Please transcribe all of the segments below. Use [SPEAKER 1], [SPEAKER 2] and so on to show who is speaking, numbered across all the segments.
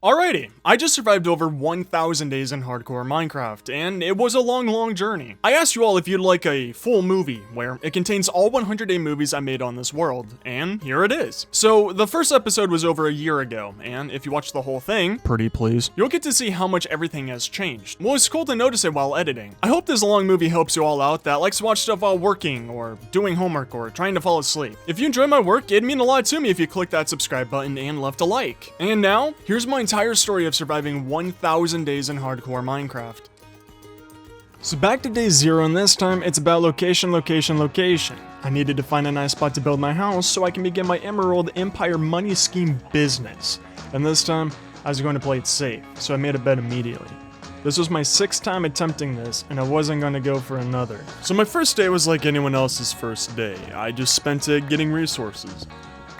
[SPEAKER 1] Alrighty, I just survived over 1,000 days in hardcore Minecraft, and it was a long journey. I asked you all if you'd like a full movie, where it contains all 100-day movies I made on this world, and here it is. So, the first episode was over a year ago, and if you watch the whole thing, pretty please, you'll get to see how much everything has changed. Well, it's cool to notice it while editing. I hope this long movie helps you all out that likes to watch stuff while working, or doing homework, or trying to fall asleep. If you enjoy my work, it'd mean a lot to me if you click that subscribe button and left a like. And now, here's my entire story of surviving 1,000 days in hardcore Minecraft. So back to day 0, and this time it's about location. I needed to find a nice spot to build my house so I can begin my Emerald Empire money scheme business. And this time, I was going to play it safe, so I made a bet immediately. This was my 6th time attempting this, and I wasn't going to go for another. So my first day was like anyone else's first day. I just spent it getting resources.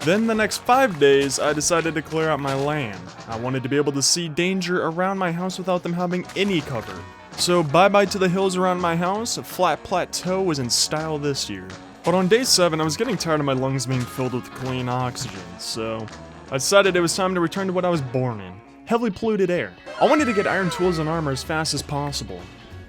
[SPEAKER 1] Then the next 5 days, I decided to clear out my land. I wanted to be able to see danger around my house without them having any cover. So bye-bye to the hills around my house, a flat plateau was in style this year. But on day 7, I was getting tired of my lungs being filled with clean oxygen, so I decided it was time to return to what I was born in, heavily polluted air. I wanted to get iron tools and armor as fast as possible.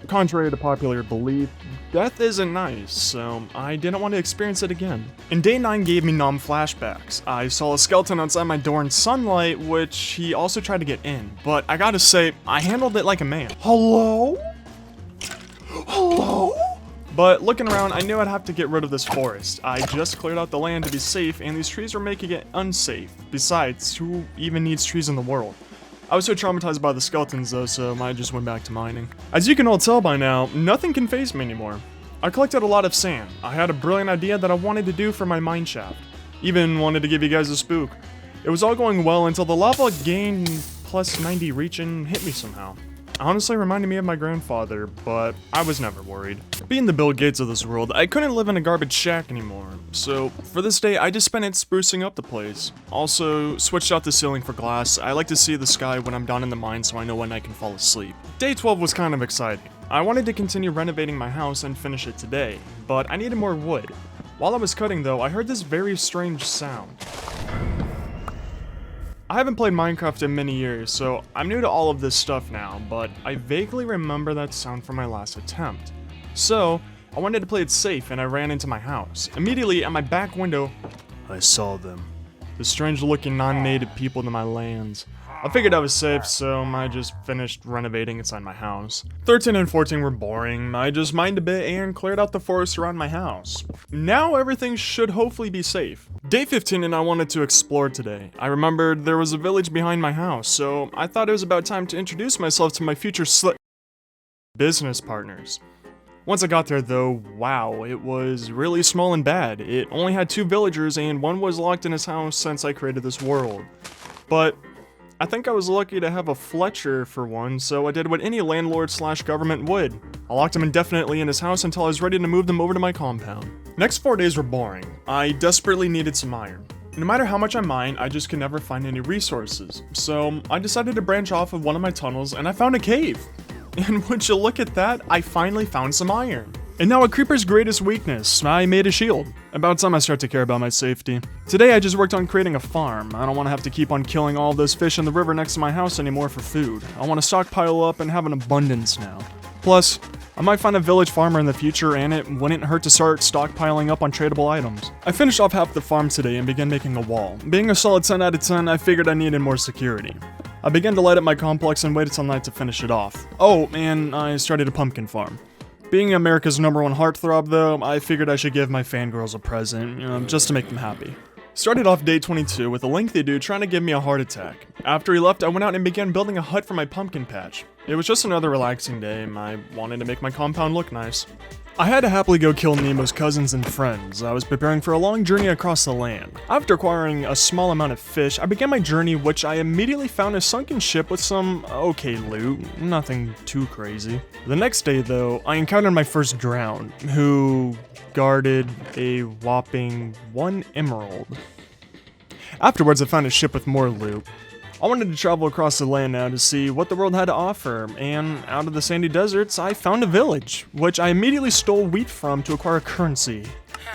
[SPEAKER 1] Contrary to popular belief, death isn't nice, so I didn't want to experience it again. And day 9 gave me numb flashbacks. I saw a skeleton outside my door in sunlight, which he also tried to get in, but I gotta say, I handled it like a man. Hello? Hello? But looking around, I knew I'd have to get rid of this forest. I just cleared out the land to be safe, and these trees were making it unsafe. Besides, who even needs trees in the world? I was so traumatized by the skeletons though, so I just went back to mining. As you can all tell by now, nothing can faze me anymore. I collected a lot of sand. I had a brilliant idea that I wanted to do for my mine shaft. Even wanted to give you guys a spook. It was all going well until the lava gained plus 90 reach and hit me somehow. Honestly reminded me of my grandfather, but I was never worried. Being the Bill Gates of this world, I couldn't live in a garbage shack anymore, so for this day I just spent it sprucing up the place. Also, switched out the ceiling for glass. I like to see the sky when I'm down in the mine so I know when I can fall asleep. Day 12 was kind of exciting. I wanted to continue renovating my house and finish it today, but I needed more wood. While I was cutting though, I heard this very strange sound. I haven't played Minecraft in many years, so I'm new to all of this stuff now, but I vaguely remember that sound from my last attempt. So, I wanted to play it safe and I ran into my house. Immediately, at my back window, I saw them. The strange looking non-native people to my lands. I figured I was safe, so I just finished renovating inside my house. 13 and 14 were boring. I just mined a bit and cleared out the forest around my house. Now everything should hopefully be safe. Day 15 and I wanted to explore today. I remembered there was a village behind my house, so I thought it was about time to introduce myself to my future business partners. Once I got there though, wow, it was really small and bad. It only had 2 villagers and one was locked in his house since I created this world. But I think I was lucky to have a Fletcher for one, so I did what any landlord/government would. I locked him indefinitely in his house until I was ready to move them over to my compound. Next 4 days were boring. I desperately needed some iron. No matter how much I mined, I just could never find any resources. So I decided to branch off of one of my tunnels and I found a cave. And would you look at that, I finally found some iron. And now a creeper's greatest weakness, I made a shield. About time I start to care about my safety. Today I just worked on creating a farm. I don't want to have to keep on killing all those fish in the river next to my house anymore for food. I want to stockpile up and have an abundance now. Plus, I might find a village farmer in the future and it wouldn't hurt to start stockpiling up on tradable items. I finished off half the farm today and began making a wall. Being a solid 10 out of 10, I figured I needed more security. I began to light up my complex and waited till night to finish it off. Oh, and I started a pumpkin farm. Being America's #1 heartthrob though, I figured I should give my fangirls a present, just to make them happy. Started off day 22 with a lengthy dude trying to give me a heart attack. After he left, I went out and began building a hut for my pumpkin patch. It was just another relaxing day, I wanted to make my compound look nice. I had to happily go kill Nemo's cousins and friends. I was preparing for a long journey across the land. After acquiring a small amount of fish, I began my journey, which I immediately found a sunken ship with some okay loot, nothing too crazy. The next day though, I encountered my first drown, who guarded a whopping 1 emerald. Afterwards I found a ship with more loot. I wanted to travel across the land now to see what the world had to offer, and out of the sandy deserts, I found a village, which I immediately stole wheat from to acquire currency.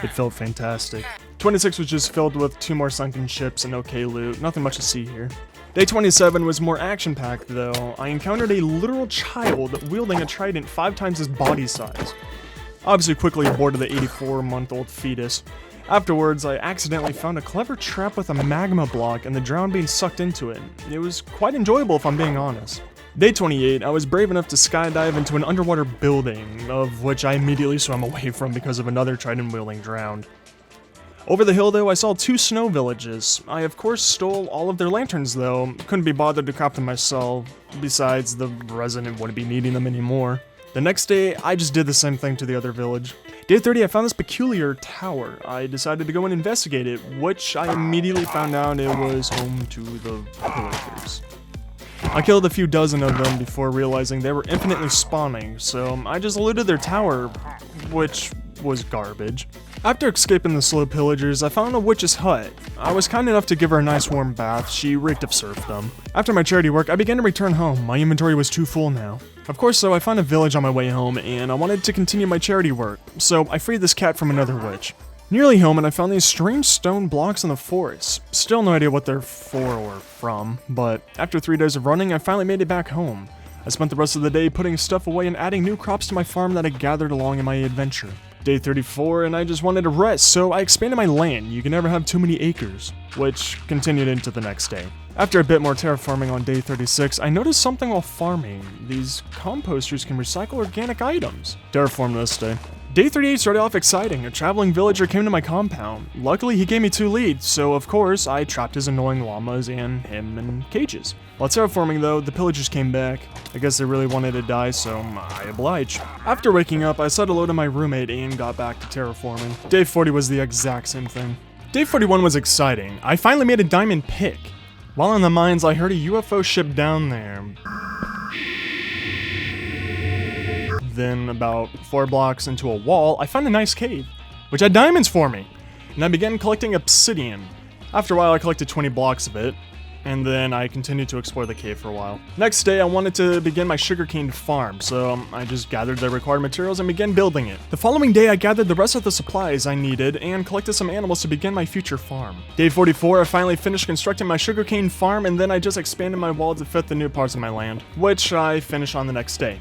[SPEAKER 1] It felt fantastic. 26 was just filled with 2 more sunken ships and okay loot, nothing much to see here. Day 27 was more action-packed though. I encountered a literal child wielding a trident 5 times his body size. Obviously quickly aborted the 84-month-old fetus. Afterwards, I accidentally found a clever trap with a magma block and the drown being sucked into it. It was quite enjoyable if I'm being honest. Day 28, I was brave enough to skydive into an underwater building, of which I immediately swam away from because of another trident-wielding drowned. Over the hill though, I saw 2 snow villages. I of course stole all of their lanterns though, couldn't be bothered to craft them myself, besides the resident wouldn't be needing them anymore. The next day, I just did the same thing to the other village. Day 30, I found this peculiar tower. I decided to go and investigate it, which I immediately found out it was home to the pillagers. I killed a few dozen of them before realizing they were infinitely spawning, so I just looted their tower, which was garbage. After escaping the slow pillagers, I found a witch's hut. I was kind enough to give her a nice warm bath. She reeked of serfdom. After my charity work, I began to return home. My inventory was too full now. Of course, so I found a village on my way home, and I wanted to continue my charity work, so I freed this cat from another witch. Nearly home, and I found these strange stone blocks in the forest. Still no idea what they're for or from, but after 3 days of running, I finally made it back home. I spent the rest of the day putting stuff away and adding new crops to my farm that I gathered along in my adventure. Day 34, and I just wanted to rest, so I expanded my land. You can never have too many acres, which continued into the next day. After a bit more terraforming on day 36, I noticed something while farming. These composters can recycle organic items. Terraform this day. Day 38 started off exciting. A traveling villager came to my compound. Luckily, he gave me 2 leads, so of course, I trapped his annoying llamas and him in cages. While terraforming though, the pillagers came back. I guess they really wanted to die, so I obliged. After waking up, I said hello to my roommate and got back to terraforming. Day 40 was the exact same thing. Day 41 was exciting. I finally made a diamond pick. While in the mines, I heard a UFO ship down there. Then, about 4 blocks into a wall, I found a nice cave, which had diamonds for me, and I began collecting obsidian. After a while, I collected 20 blocks of it, and then I continued to explore the cave for a while. Next day, I wanted to begin my sugarcane farm, so I just gathered the required materials and began building it. The following day, I gathered the rest of the supplies I needed and collected some animals to begin my future farm. Day 44, I finally finished constructing my sugarcane farm, and then I just expanded my wall to fit the new parts of my land, which I finished on the next day.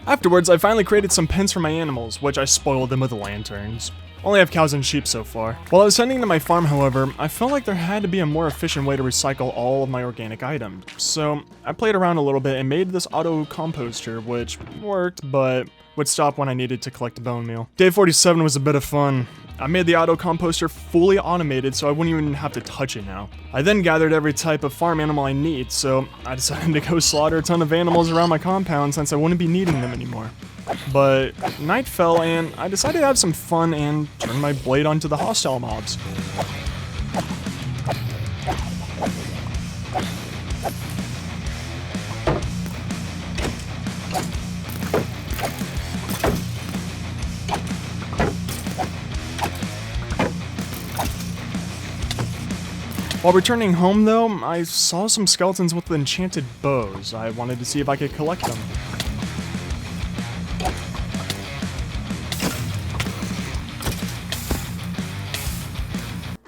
[SPEAKER 1] Afterwards, I finally created some pens for my animals, which I spoiled them with lanterns. Only have cows and sheep so far. While I was tending to my farm, however, I felt like there had to be a more efficient way to recycle all of my organic items. So I played around a little bit and made this auto composter, which worked, but would stop when I needed to collect bone meal. Day 47 was a bit of fun. I made the auto composter fully automated so I wouldn't even have to touch it now. I then gathered every type of farm animal I need, so I decided to go slaughter a ton of animals around my compound since I wouldn't be needing them anymore. But night fell and I decided to have some fun and turn my blade onto the hostile mobs. While returning home though, I saw some skeletons with enchanted bows. I wanted to see if I could collect them.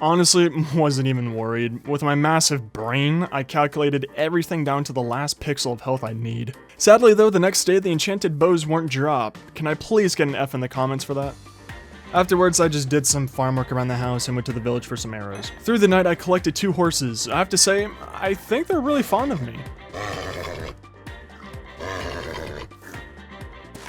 [SPEAKER 1] Honestly, wasn't even worried. With my massive brain, I calculated everything down to the last pixel of health I'd need. Sadly though, the next day the enchanted bows weren't dropped. Can I please get an F in the comments for that? Afterwards, I just did some farm work around the house and went to the village for some arrows. Through the night, I collected 2 horses. I have to say, I think they're really fond of me.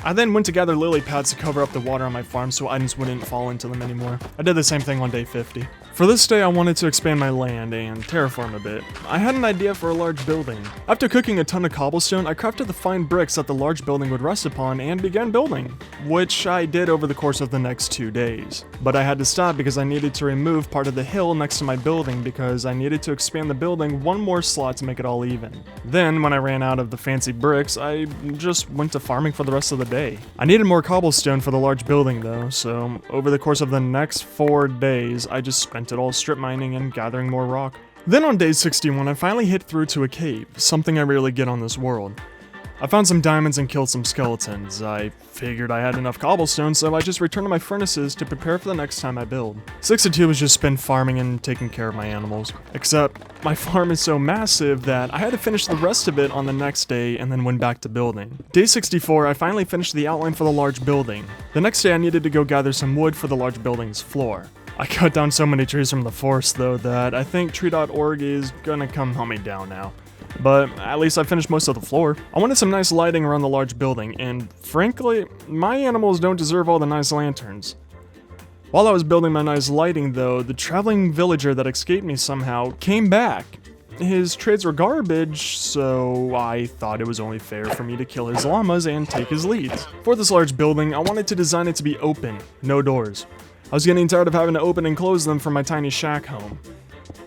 [SPEAKER 1] I then went to gather lily pads to cover up the water on my farm so items wouldn't fall into them anymore. I did the same thing on day 50. For this day, I wanted to expand my land and terraform a bit. I had an idea for a large building. After cooking a ton of cobblestone, I crafted the fine bricks that the large building would rest upon and began building, which I did over the course of the next 2 days. But I had to stop because I needed to remove part of the hill next to my building because I needed to expand the building 1 more slot to make it all even. Then, when I ran out of the fancy bricks, I just went to farming for the rest of the day. I needed more cobblestone for the large building though, so over the course of the next 4 days, I just spent it all strip mining and gathering more rock. Then on day 61, I finally hit through to a cave, something I rarely get on this world. I found some diamonds and killed some skeletons. I figured I had enough cobblestone, so I just returned to my furnaces to prepare for the next time I build. 62 was just spent farming and taking care of my animals. Except, my farm is so massive that I had to finish the rest of it on the next day and then went back to building. Day 64, I finally finished the outline for the large building. The next day I needed to go gather some wood for the large building's floor. I cut down so many trees from the forest though that I think tree.org is gonna come hunt me down now. But at least I finished most of the floor. I wanted some nice lighting around the large building, and frankly, my animals don't deserve all the nice lanterns. While I was building my nice lighting though, the traveling villager that escaped me somehow came back. His trades were garbage, so I thought it was only fair for me to kill his llamas and take his leads. For this large building, I wanted to design it to be open, no doors. I was getting tired of having to open and close them for my tiny shack home.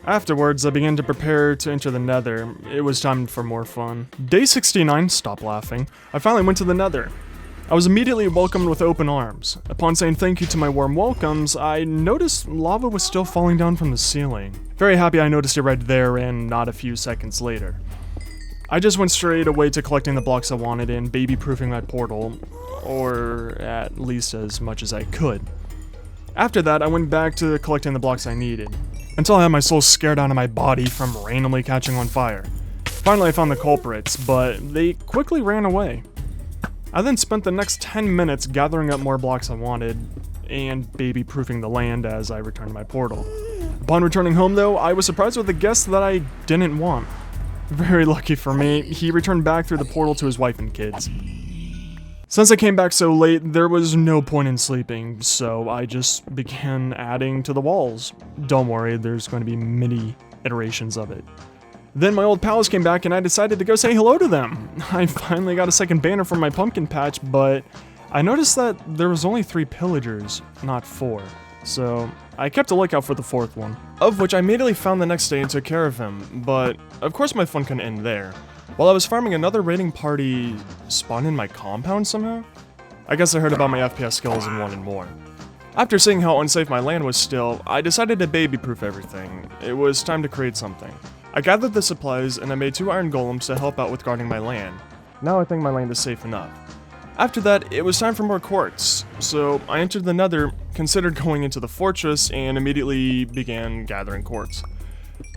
[SPEAKER 1] Afterwards, I began to prepare to enter the Nether. It was time for more fun. Day 69, stop laughing, I finally went to the Nether. I was immediately welcomed with open arms. Upon saying thank you to my warm welcomes, I noticed lava was still falling down from the ceiling. Very happy I noticed it right there and not a few seconds later. I just went straight away to collecting the blocks I wanted and baby-proofing my portal, or at least as much as I could. After that, I went back to collecting the blocks I needed, until I had my soul scared out of my body from randomly catching on fire. Finally, I found the culprits, but they quickly ran away. I then spent the next 10 minutes gathering up more blocks I wanted, and baby-proofing the land as I returned to my portal. Upon returning home though, I was surprised with a guest that I didn't want. Very lucky for me, he returned back through the portal to his wife and kids. Since I came back so late, there was no point in sleeping, so I just began adding to the walls. Don't worry, there's going to be many iterations of it. Then my old pals came back and I decided to go say hello to them. I finally got a second banner from my pumpkin patch, but I noticed that there was only 3 pillagers, not 4. So I kept a lookout for the 4th one, of which I immediately found the next day and took care of him, but of course my fun couldn't end there. While I was farming, another raiding party spawned in my compound somehow? I guess I heard about my FPS skills and wanted more. After seeing how unsafe my land was still, I decided to baby-proof everything. It was time to create something. I gathered the supplies and I made 2 iron golems to help out with guarding my land. Now I think my land is safe enough. After that, it was time for more quartz, so I entered the Nether, considered going into the fortress, and immediately began gathering quartz.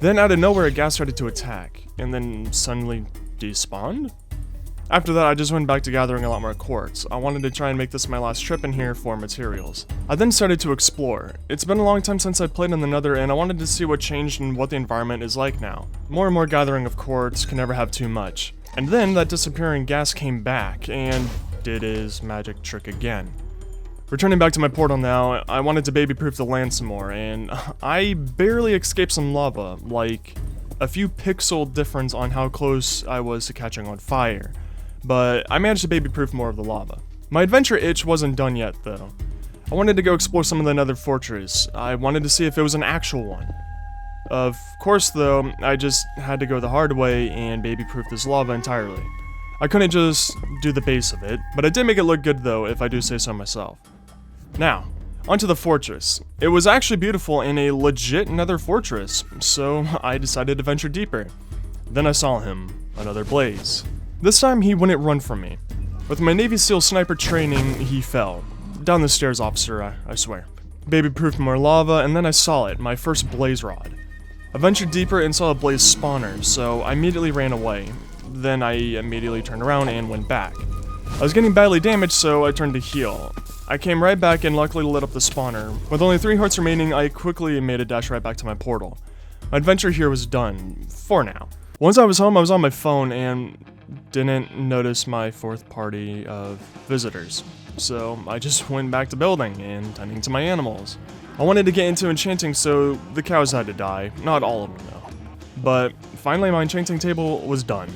[SPEAKER 1] Then out of nowhere a ghast started to attack, and then suddenly despawned? After that I just went back to gathering a lot more quartz. I wanted to try and make this my last trip in here for materials. I then started to explore. It's been a long time since I played in the Nether and I wanted to see what changed and what the environment is like now. More and more gathering of quartz can never have too much. And then that disappearing ghast came back and did his magic trick again. Returning back to my portal now, I wanted to baby-proof the land some more, and I barely escaped some lava, like a few pixel difference on how close I was to catching on fire, but I managed to baby-proof more of the lava. My adventure itch wasn't done yet, though. I wanted to go explore some of the Nether fortress. I wanted to see if it was an actual one. Of course, though, I just had to go the hard way and baby-proof this lava entirely. I couldn't just do the base of it, but I did make it look good though, if I do say so myself. Now, onto the fortress. It was actually beautiful and a legit Nether fortress, so I decided to venture deeper. Then I saw him, another blaze. This time he wouldn't run from me. With my Navy SEAL sniper training, he fell. Down the stairs, officer, I swear. Baby-proofed more lava, and then I saw it, my first blaze rod. I ventured deeper and saw a blaze spawner, so I immediately ran away. Then I immediately turned around and went back. I was getting badly damaged, so I turned to heal. I came right back and luckily lit up the spawner. With only 3 hearts remaining, I quickly made a dash right back to my portal. My adventure here was done, for now. Once I was home, I was on my phone and didn't notice my 4th party of visitors. So I just went back to building and tending to my animals. I wanted to get into enchanting, so the cows had to die. Not all of them though. But finally my enchanting table was done.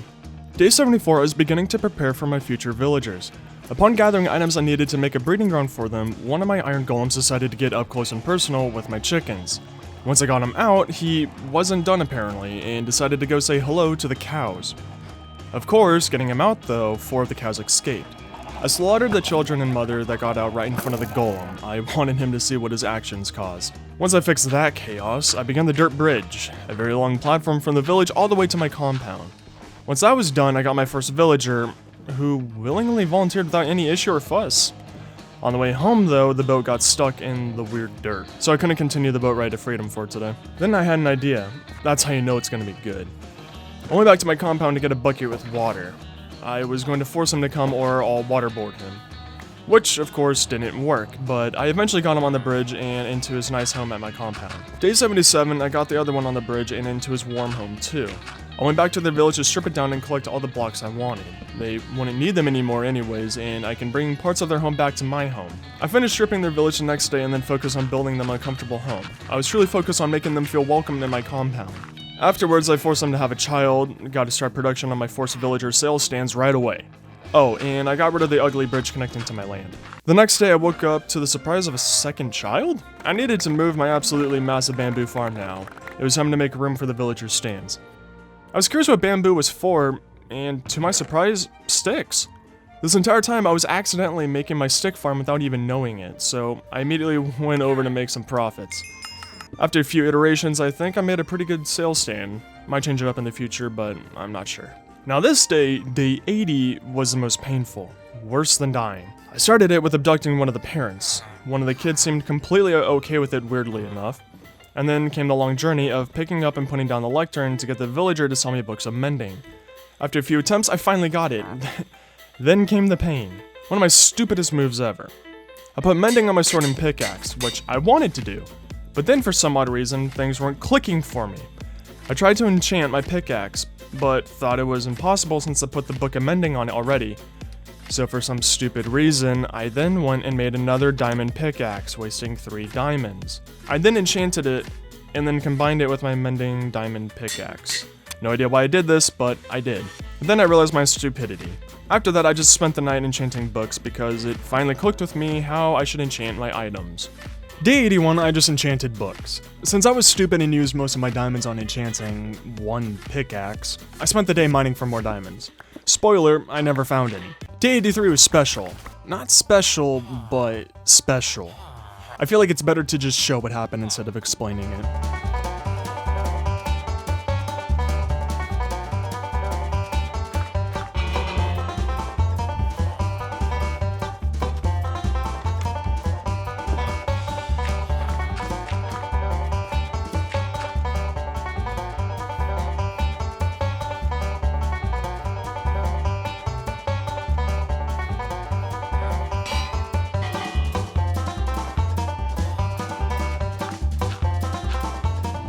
[SPEAKER 1] Day 74, I was beginning to prepare for my future villagers. Upon gathering items I needed to make a breeding ground for them, one of my iron golems decided to get up close and personal with my chickens. Once I got him out, he wasn't done apparently, and decided to go say hello to the cows. Of course, getting him out though, 4 of the cows escaped. I slaughtered the children and mother that got out right in front of the golem. I wanted him to see what his actions caused. Once I fixed that chaos, I began the dirt bridge, a very long platform from the village all the way to my compound. Once that was done, I got my first villager, who willingly volunteered without any issue or fuss. On the way home, though, the boat got stuck in the weird dirt, so I couldn't continue the boat ride to Freedom for today. Then I had an idea. That's how you know it's gonna be good. I went back to my compound to get a bucket with water. I was going to force him to come or I'll waterboard him. Which, of course, didn't work, but I eventually got him on the bridge and into his nice home at my compound. Day 77, I got the other one on the bridge and into his warm home too. I went back to their village to strip it down and collect all the blocks I wanted. They wouldn't need them anymore anyways, and I can bring parts of their home back to my home. I finished stripping their village the next day and then focused on building them a comfortable home. I was truly focused on making them feel welcome in my compound. Afterwards, I forced them to have a child, got to start production on my forced villager sales stands right away. Oh, and I got rid of the ugly bridge connecting to my land. The next day, I woke up to the surprise of a second child? I needed to move my absolutely massive bamboo farm now. It was time to make room for the villagers' stands. I was curious what bamboo was for, and to my surprise, sticks. This entire time, I was accidentally making my stick farm without even knowing it, so I immediately went over to make some profits. After a few iterations, I think I made a pretty good sales stand. Might change it up in the future, but I'm not sure. Now this day, day 80, was the most painful. Worse than dying. I started it with abducting one of the parents. One of the kids seemed completely okay with it, weirdly enough. And then came the long journey of picking up and putting down the lectern to get the villager to sell me books of mending. After a few attempts, I finally got it. Then came the pain. One of my stupidest moves ever. I put mending on my sword and pickaxe, which I wanted to do. But then for some odd reason, things weren't clicking for me. I tried to enchant my pickaxe, but thought it was impossible since I put the book of mending on it already. So for some stupid reason, I then went and made another diamond pickaxe, wasting 3 diamonds. I then enchanted it, and then combined it with my mending diamond pickaxe. No idea why I did this, but I did. Then I realized my stupidity. After that, I just spent the night enchanting books because it finally clicked with me how I should enchant my items. Day 81, I just enchanted books. Since I was stupid and used most of my diamonds on enchanting one pickaxe, I spent the day mining for more diamonds. Spoiler, I never found any. Day 83 was special. Not special, but special. I feel like it's better to just show what happened instead of explaining it.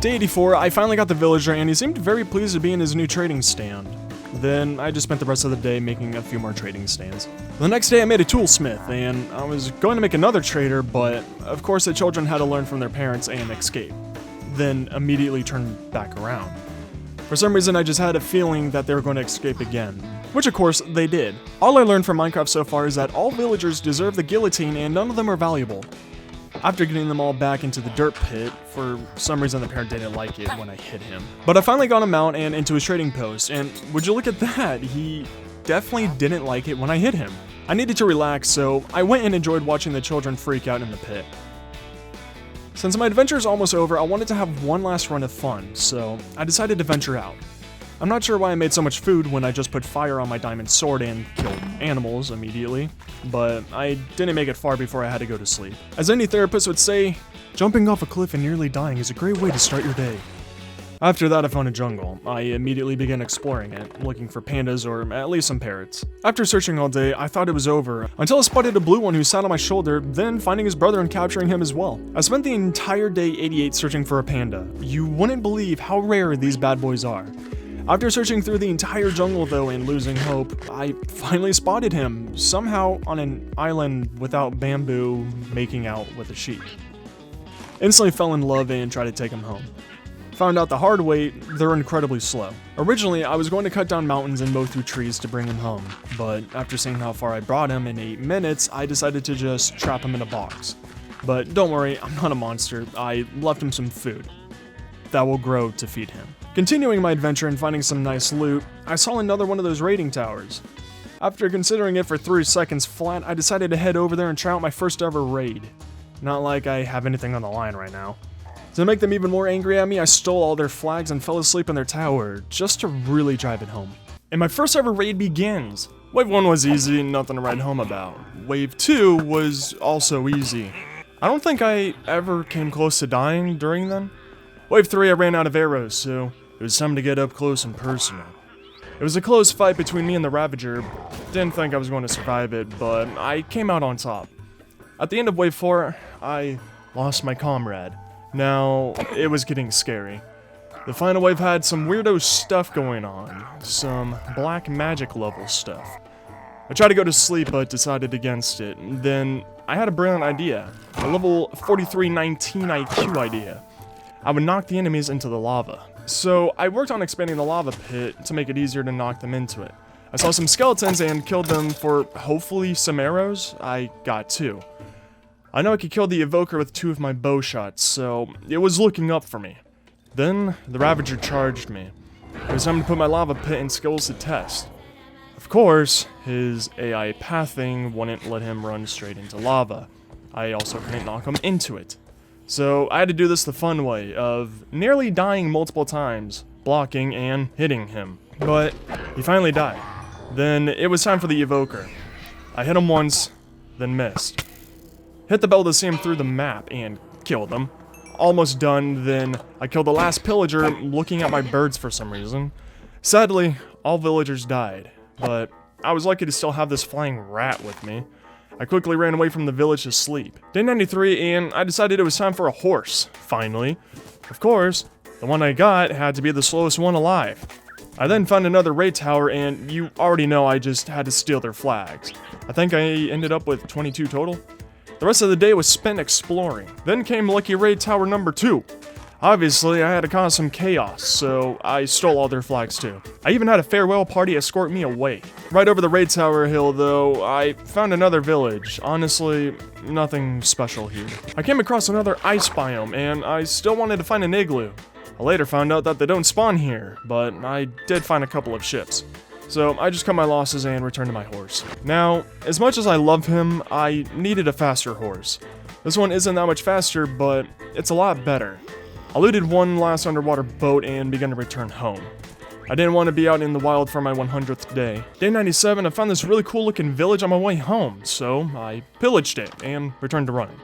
[SPEAKER 1] Day 84, I finally got the villager and he seemed very pleased to be in his new trading stand. Then I just spent the rest of the day making a few more trading stands. The next day I made a toolsmith and I was going to make another trader, but of course the children had to learn from their parents and escape. Then immediately turn back around. For some reason I just had a feeling that they were going to escape again. Which of course they did. All I learned from Minecraft so far is that all villagers deserve the guillotine and none of them are valuable. After getting them all back into the dirt pit, for some reason the parent didn't like it when I hit him. But I finally got him out and into his trading post, and would you look at that, he definitely didn't like it when I hit him. I needed to relax, so I went and enjoyed watching the children freak out in the pit. Since my adventure is almost over, I wanted to have one last run of fun, so I decided to venture out. I'm not sure why I made so much food when I just put fire on my diamond sword and killed animals immediately, but I didn't make it far before I had to go to sleep. As any therapist would say, jumping off a cliff and nearly dying is a great way to start your day. After that, I found a jungle. I immediately began exploring it, looking for pandas or at least some parrots. After searching all day, I thought it was over, until I spotted a blue one who sat on my shoulder, then finding his brother and capturing him as well. I spent the entire day 88 searching for a panda. You wouldn't believe how rare these bad boys are. After searching through the entire jungle though and losing hope, I finally spotted him, somehow on an island without bamboo, making out with a sheep. Instantly fell in love and tried to take him home. Found out the hard way, they're incredibly slow. Originally, I was going to cut down mountains and mow through trees to bring him home, but after seeing how far I brought him in 8 minutes, I decided to just trap him in a box. But don't worry, I'm not a monster, I left him some food that will grow to feed him. Continuing my adventure and finding some nice loot, I saw another one of those raiding towers. After considering it for 3 seconds flat, I decided to head over there and try out my first ever raid. Not like I have anything on the line right now. To make them even more angry at me, I stole all their flags and fell asleep in their tower, just to really drive it home. And my first ever raid begins. Wave 1 was easy, nothing to write home about. Wave 2 was also easy. I don't think I ever came close to dying during them. Wave 3 I ran out of arrows, so it was time to get up close and personal. It was a close fight between me and the Ravager. Didn't think I was going to survive it, but I came out on top. At the end of Wave 4, I lost my comrade. Now, it was getting scary. The final wave had some weirdo stuff going on. Some black magic level stuff. I tried to go to sleep, but decided against it. Then, I had a brilliant idea. A level 4319 IQ idea. I would knock the enemies into the lava. So, I worked on expanding the lava pit to make it easier to knock them into it. I saw some skeletons and killed them for, hopefully, some arrows. I got 2. I know I could kill the evoker with 2 of my bow shots, so it was looking up for me. Then, the Ravager charged me. It was time to put my lava pit and skills to test. Of course, his AI pathing wouldn't let him run straight into lava. I also couldn't knock him into it. So, I had to do this the fun way, of nearly dying multiple times, blocking and hitting him. But, he finally died. Then, it was time for the evoker. I hit him once, then missed. Hit the bell to see him through the map, and killed him. Almost done, then I killed the last pillager looking at my birds for some reason. Sadly, all villagers died, but I was lucky to still have this flying rat with me. I quickly ran away from the village to sleep. Day 93, and I decided it was time for a horse, finally. Of course, the one I got had to be the slowest one alive. I then found another raid tower, and you already know I just had to steal their flags. I think I ended up with 22 total. The rest of the day was spent exploring. Then came Lucky Raid Tower number 2. Obviously, I had to cause some chaos, so I stole all their flags too. I even had a farewell party escort me away. Right over the Raid Tower hill, though, I found another village. Honestly, nothing special here. I came across another ice biome, and I still wanted to find an igloo. I later found out that they don't spawn here, but I did find a couple of ships. So, I just cut my losses and returned to my horse. Now, as much as I love him, I needed a faster horse. This one isn't that much faster, but it's a lot better. I looted one last underwater boat and began to return home. I didn't want to be out in the wild for my 100th day. Day 97, I found this really cool looking village on my way home, so I pillaged it and returned to running.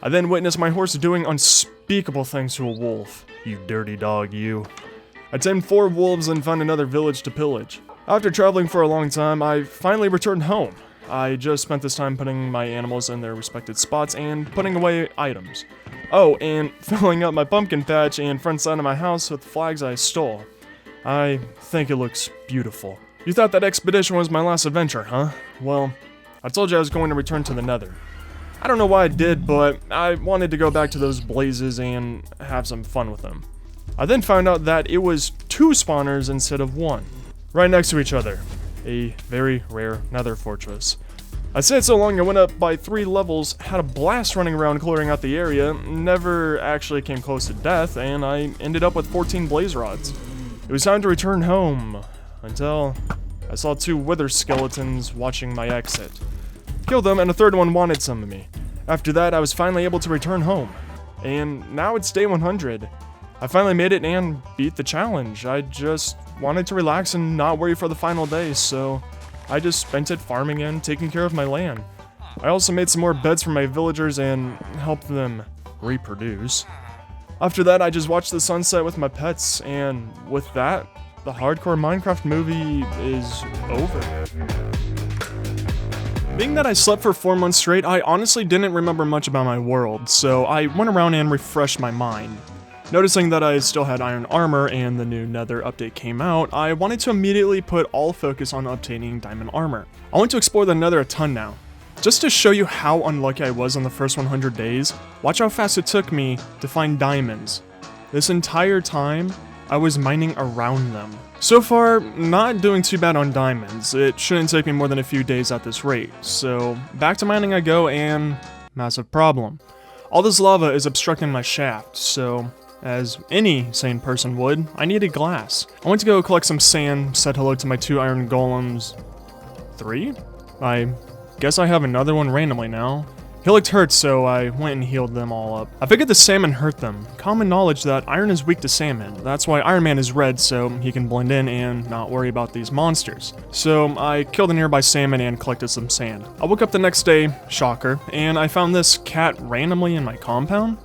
[SPEAKER 1] I then witnessed my horse doing unspeakable things to a wolf. You dirty dog, you. I tamed 4 wolves and found another village to pillage. After traveling for a long time, I finally returned home. I just spent this time putting my animals in their respected spots and putting away items. Oh, and filling up my pumpkin patch and front side of my house with flags I stole. I think it looks beautiful. You thought that expedition was my last adventure, huh? Well, I told you I was going to return to the Nether. I don't know why I did, but I wanted to go back to those blazes and have some fun with them. I then found out that it was 2 spawners instead of 1. Right next to each other. A very rare nether fortress. I stayed so long I went up by 3 levels, had a blast running around clearing out the area, never actually came close to death, and I ended up with 14 blaze rods. It was time to return home, until I saw 2 wither skeletons watching my exit. Killed them, and a 3rd one wanted some of me. After that, I was finally able to return home. And now it's day 100. I finally made it and beat the challenge. I just wanted to relax and not worry for the final day, so I just spent it farming and taking care of my land. I also made some more beds for my villagers and helped them reproduce. After that, I just watched the sunset with my pets, and with that, the hardcore Minecraft movie is over. Being that I slept for 4 months straight, I honestly didn't remember much about my world, so I went around and refreshed my mind. Noticing that I still had iron armor and the new Nether update came out, I wanted to immediately put all focus on obtaining diamond armor. I want to explore the Nether a ton now. Just to show you how unlucky I was on the first 100 days, watch how fast it took me to find diamonds. This entire time, I was mining around them. So far, not doing too bad on diamonds. It shouldn't take me more than a few days at this rate. So, back to mining I go, and massive problem. All this lava is obstructing my shaft, so as any sane person would, I needed glass. I went to go collect some sand, said hello to my 2 iron golems. 3? I guess I have another one randomly now. He looked hurt, so I went and healed them all up. I figured the salmon hurt them. Common knowledge that iron is weak to salmon. That's why Iron Man is red, so he can blend in and not worry about these monsters. So I killed a nearby salmon and collected some sand. I woke up the next day, shocker, and I found this cat randomly in my compound.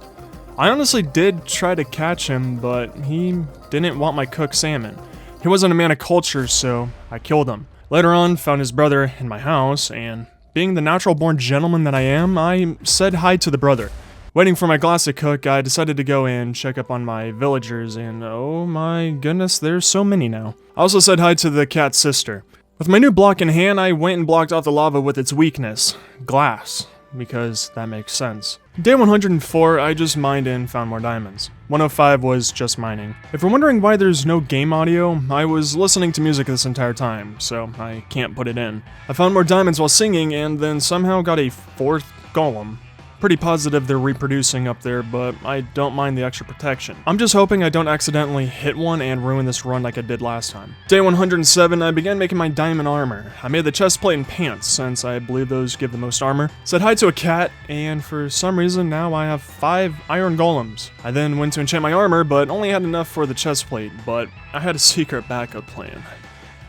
[SPEAKER 1] I honestly did try to catch him, but he didn't want my cooked salmon. He wasn't a man of culture, so I killed him. Later on, found his brother in my house, and being the natural-born gentleman that I am, I said hi to the brother. Waiting for my glass to cook, I decided to go and check up on my villagers, and oh my goodness, there's so many now. I also said hi to the cat's sister. With my new block in hand, I went and blocked off the lava with its weakness, glass, because that makes sense. Day 104, I just mined and found more diamonds. 105 was just mining. If you're wondering why there's no game audio, I was listening to music this entire time, so I can't put it in. I found more diamonds while singing and then somehow got a 4th golem. Pretty positive they're reproducing up there, but I don't mind the extra protection. I'm just hoping I don't accidentally hit one and ruin this run like I did last time. Day 107, I began making my diamond armor. I made the chest plate and pants, since I believe those give the most armor. Said hi to a cat, and for some reason now I have 5 iron golems. I then went to enchant my armor, but only had enough for the chest plate, but I had a secret backup plan.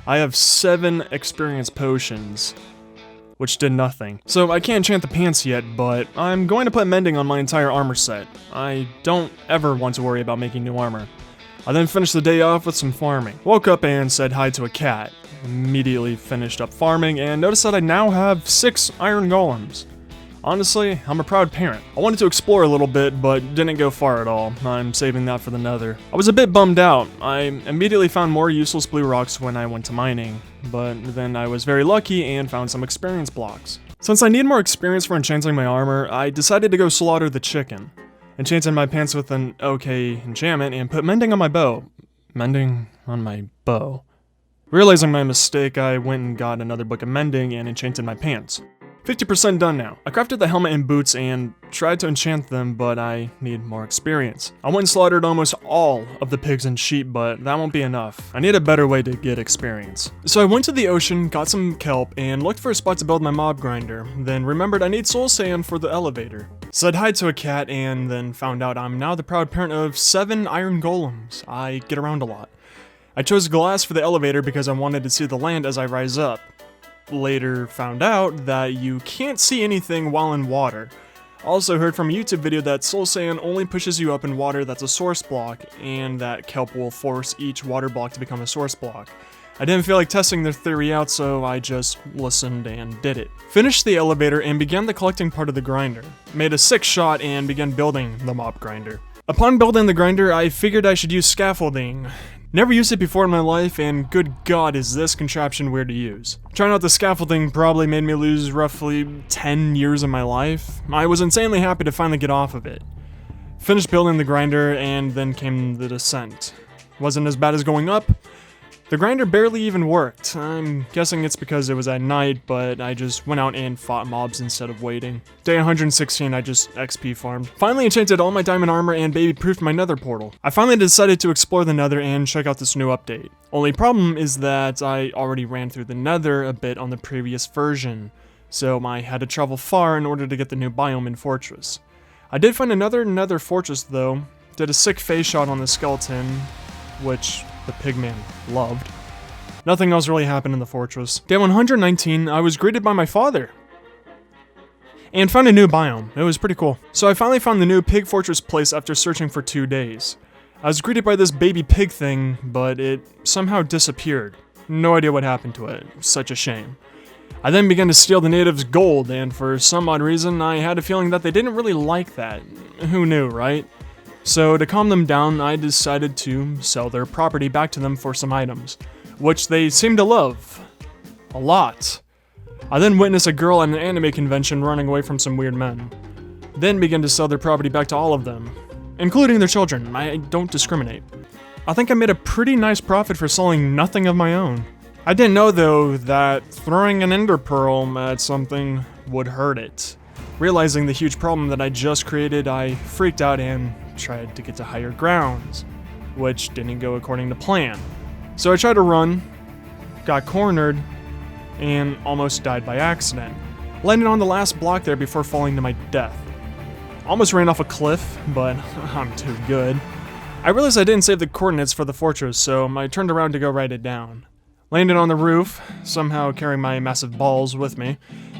[SPEAKER 1] I have 7 experience potions, which did nothing. So I can't enchant the pants yet, but I'm going to put mending on my entire armor set. I don't ever want to worry about making new armor. I then finished the day off with some farming. Woke up and said hi to a cat. Immediately finished up farming and noticed that I now have 6 iron golems. Honestly, I'm a proud parent. I wanted to explore a little bit, but didn't go far at all. I'm saving that for the nether. I was a bit bummed out. I immediately found more useless blue rocks when I went to mining, but then I was very lucky and found some experience blocks. Since I need more experience for enchanting my armor, I decided to go slaughter the chicken. Enchanted my pants with an okay enchantment and put mending on my bow. Mending on my bow. Realizing my mistake, I went and got another book of mending and enchanted my pants. 50% done now. I crafted the helmet and boots and tried to enchant them, but I need more experience. I went and slaughtered almost all of the pigs and sheep, but that won't be enough. I need a better way to get experience. So I went to the ocean, got some kelp, and looked for a spot to build my mob grinder, then remembered I need soul sand for the elevator. Said hi to a cat, and then found out I'm now the proud parent of 7 iron golems. I get around a lot. I chose glass for the elevator because I wanted to see the land as I rise up. Later found out that you can't see anything while in water. Also heard from a YouTube video that soul sand only pushes you up in water that's a source block, and that kelp will force each water block to become a source block. I didn't feel like testing their theory out, so I just listened and did it. Finished the elevator and began the collecting part of the grinder. Made a 6 shot and began building the mob grinder. Upon building the grinder, I figured I should use scaffolding. Never used it before in my life, and good god is this contraption weird to use. Trying out the scaffolding probably made me lose roughly 10 years of my life. I was insanely happy to finally get off of it. Finished building the grinder, and then came the descent. Wasn't as bad as going up. The grinder barely even worked. I'm guessing it's because it was at night, but I just went out and fought mobs instead of waiting. Day 116, I just XP farmed. Finally enchanted all my diamond armor and baby-proofed my nether portal. I finally decided to explore the nether and check out this new update. Only problem is that I already ran through the nether a bit on the previous version, so I had to travel far in order to get the new biome and fortress. I did find another nether fortress though, did a sick face shot on the skeleton, which the pigman loved. Nothing else really happened in the fortress. Day 119, I was greeted by my father. And found a new biome. It was pretty cool. So I finally found the new pig fortress place after searching for 2 days. I was greeted by this baby pig thing, but it somehow disappeared. No idea what happened to it. Such a shame. I then began to steal the natives' gold, and for some odd reason, I had a feeling that they didn't really like that. Who knew, right? So to calm them down, I decided to sell their property back to them for some items, which they seemed to love. A lot. I then witnessed a girl at an anime convention running away from some weird men. Then began to sell their property back to all of them, including their children. I don't discriminate. I think I made a pretty nice profit for selling nothing of my own. I didn't know though that throwing an ender pearl at something would hurt it. Realizing the huge problem that I just created, I freaked out and tried to get to higher grounds, which didn't go according to plan. So I tried to run, got cornered, and almost died by accident. landing on the last block there before falling to my death. Almost ran off a cliff, but I'm too good. I realized I didn't save the coordinates for the fortress, so I turned around to go write it down. Landed on the roof, somehow carrying my massive balls with me.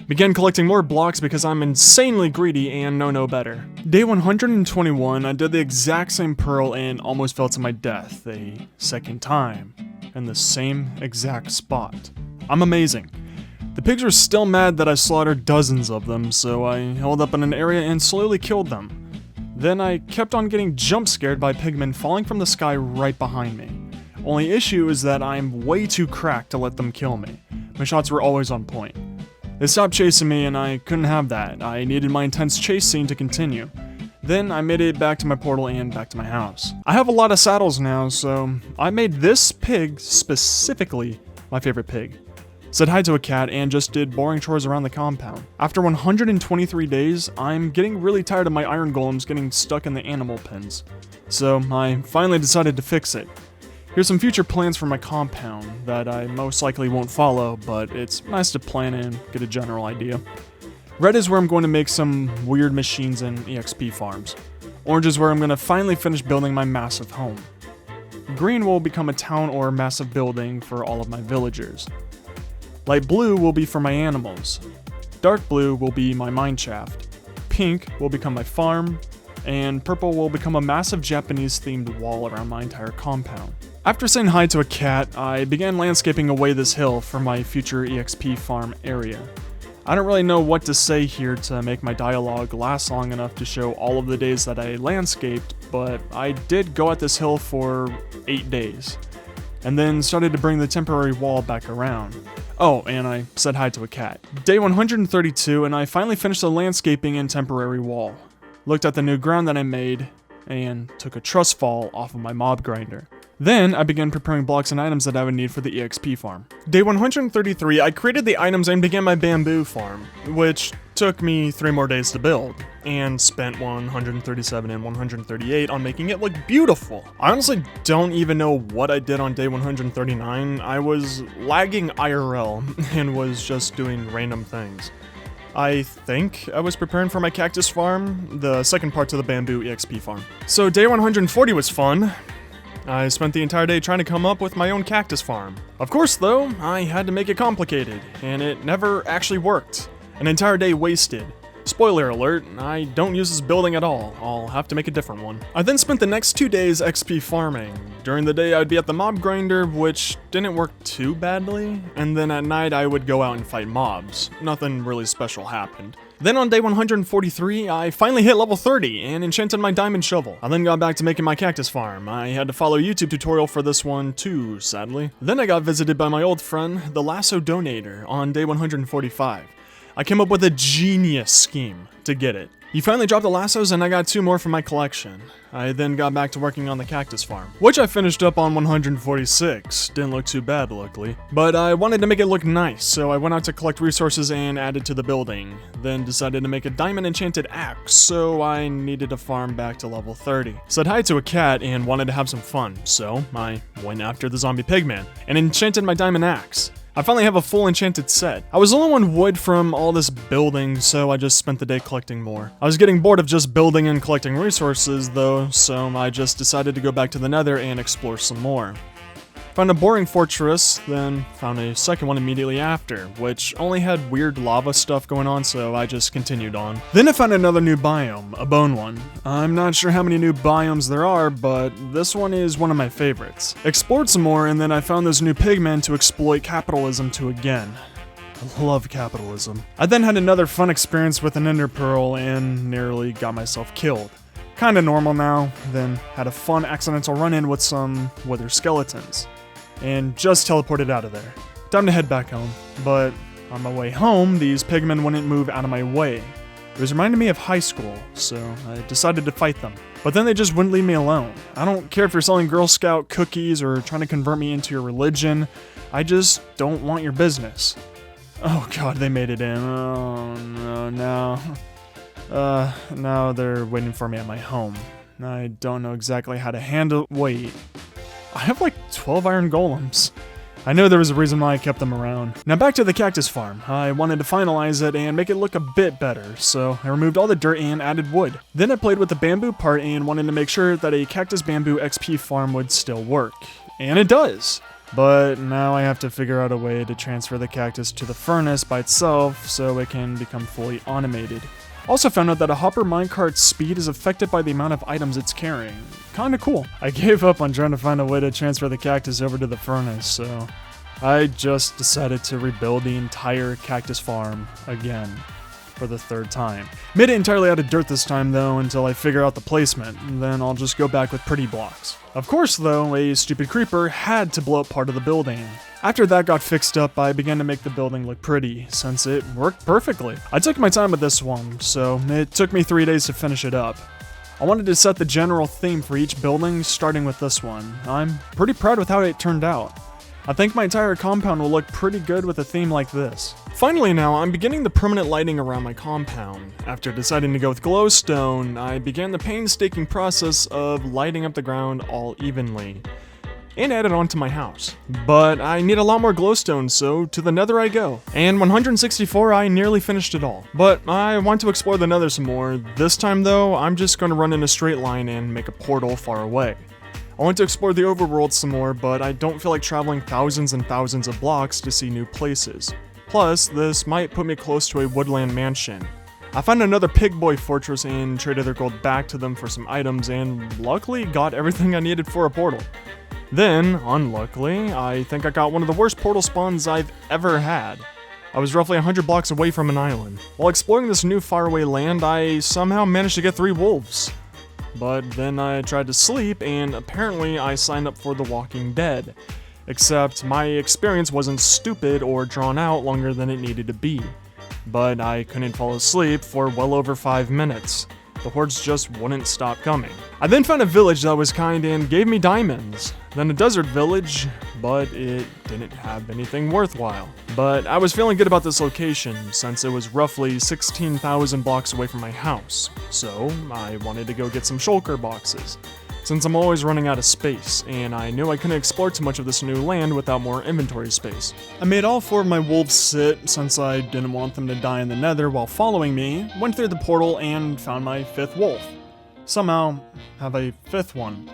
[SPEAKER 1] Began collecting more blocks because I'm insanely greedy and know no better. Day 121, I did the exact same pearl and almost fell to my death a second time, in the same exact spot. I'm amazing. The pigs were still mad that I slaughtered dozens of them, so I held up in an area and slowly killed them. Then I kept on getting jump scared by pigmen falling from the sky right behind me. Only issue is that I'm way too cracked to let them kill me. My shots were always on point. They stopped chasing me and I couldn't have that. I needed my intense chase scene to continue. Then I made it back to my portal and back to my house. I have a lot of saddles now, so I made this pig specifically my favorite pig. Said hi to a cat and just did boring chores around the compound. After 123 days, I'm getting really tired of my iron golems getting stuck in the animal pens. So I finally decided to fix it. Here's some future plans for my compound that I most likely won't follow, but it's nice to plan and get a general idea. Red is where I'm going to make some weird machines and EXP farms. Orange is where I'm going to finally finish building my massive home. Green will become a town or massive building for all of my villagers. Light blue will be for my animals. Dark blue will be my mine shaft. Pink will become my farm. And purple will become a massive Japanese-themed wall around my entire compound. After saying hi to a cat, I began landscaping away this hill for my future EXP farm area. I don't really know what to say here to make my dialogue last long enough to show all of the days that I landscaped, but I did go at this hill for 8 days, and then started to bring the temporary wall back around. Oh, and I said hi to a cat. Day 132, and I finally finished the landscaping and temporary wall. Looked at the new ground that I made, and took a truss fall off of my mob grinder. Then, I began preparing blocks and items that I would need for the EXP farm. Day 133, I created the items and began my bamboo farm, which took me 3 more days to build, and spent 137 and 138 on making it look beautiful. I honestly don't even know what I did on day 139. I was lagging IRL, and was just doing random things. I think I was preparing for my cactus farm, the second part to the bamboo EXP farm. So day 140 was fun. I spent the entire day trying to come up with my own cactus farm. Of course though, I had to make it complicated, and it never actually worked. An entire day wasted. Spoiler alert, I don't use this building at all. I'll have to make a different one. I then spent the next 2 days XP farming. During the day I'd be at the mob grinder, which didn't work too badly, and then at night I would go out and fight mobs. Nothing really special happened. Then on day 143, I finally hit level 30 and enchanted my diamond shovel. I then got back to making my cactus farm. I had to follow a YouTube tutorial for this one too, sadly. Then I got visited by my old friend, the Lasso Donator, on day 145. I came up with a genius scheme to get it. He finally dropped the lassos and I got 2 more from my collection. I then got back to working on the cactus farm, which I finished up on 146. Didn't look too bad, luckily. But I wanted to make it look nice, so I went out to collect resources and added to the building. Then decided to make a diamond enchanted axe, so I needed to farm back to level 30. Said hi to a cat and wanted to have some fun, so I went after the zombie pigman and enchanted my diamond axe. I finally have a full enchanted set. I was low on wood from all this building, so I just spent the day collecting more. I was getting bored of just building and collecting resources though, so I just decided to go back to the nether and explore some more. Found a boring fortress, then found a second one immediately after, which only had weird lava stuff going on, so I just continued on. Then I found another new biome, a bone one. I'm not sure how many new biomes there are, but this one is one of my favorites. Explored some more, and then I found this new pigman to exploit capitalism to again. I love capitalism. I then had another fun experience with an ender pearl and nearly got myself killed. Kinda normal now, then had a fun accidental run-in with some wither skeletons. And just teleported out of there. Time to head back home. But on my way home, these pigmen wouldn't move out of my way. It was reminding me of high school, so I decided to fight them. But then they just wouldn't leave me alone. I don't care if you're selling Girl Scout cookies or trying to convert me into your religion. I just don't want your business. Oh god, they made it in. Oh no, now they're waiting for me at my home. I don't know exactly how to handle- wait. I have like 12 iron golems. I know there was a reason why I kept them around. Now back to the cactus farm. I wanted to finalize it and make it look a bit better, so I removed all the dirt and added wood. Then I played with the bamboo part and wanted to make sure that a cactus bamboo XP farm would still work. And it does! But now I have to figure out a way to transfer the cactus to the furnace by itself so it can become fully automated. Also found out that a hopper minecart's speed is affected by the amount of items it's carrying. Kinda cool. I gave up on trying to find a way to transfer the cactus over to the furnace, so I just decided to rebuild the entire cactus farm again for the third time. Made it entirely out of dirt this time though until I figure out the placement, and then I'll just go back with pretty blocks. Of course though, a stupid creeper had to blow up part of the building. After that got fixed up, I began to make the building look pretty, since it worked perfectly. I took my time with this one, so it took me 3 days to finish it up. I wanted to set the general theme for each building, starting with this one. I'm pretty proud with how it turned out. I think my entire compound will look pretty good with a theme like this. Finally now, I'm beginning the permanent lighting around my compound. After deciding to go with glowstone, I began the painstaking process of lighting up the ground all evenly, and add it onto my house. But I need a lot more glowstone, so to the nether I go. And 164, I nearly finished it all. But I want to explore the nether some more. This time though, I'm just going to run in a straight line and make a portal far away. I want to explore the overworld some more, but I don't feel like traveling thousands and thousands of blocks to see new places. Plus, this might put me close to a woodland mansion. I found another pig boy fortress and traded their gold back to them for some items and luckily got everything I needed for a portal. Then, unluckily, I think I got one of the worst portal spawns I've ever had. I was roughly 100 blocks away from an island. While exploring this new faraway land, I somehow managed to get 3 wolves. But then I tried to sleep, and apparently I signed up for The Walking Dead. Except my experience wasn't stupid or drawn out longer than it needed to be. But I couldn't fall asleep for well over 5 minutes. The hordes just wouldn't stop coming. I then found a village that was kind and gave me diamonds. Then a desert village, but it didn't have anything worthwhile. But I was feeling good about this location, since it was roughly 16,000 blocks away from my house. So I wanted to go get some shulker boxes, since I'm always running out of space, and I knew I couldn't explore too much of this new land without more inventory space. I made all 4 of my wolves sit, since I didn't want them to die in the nether while following me, went through the portal and found my 5th wolf. Somehow, have a 5th one.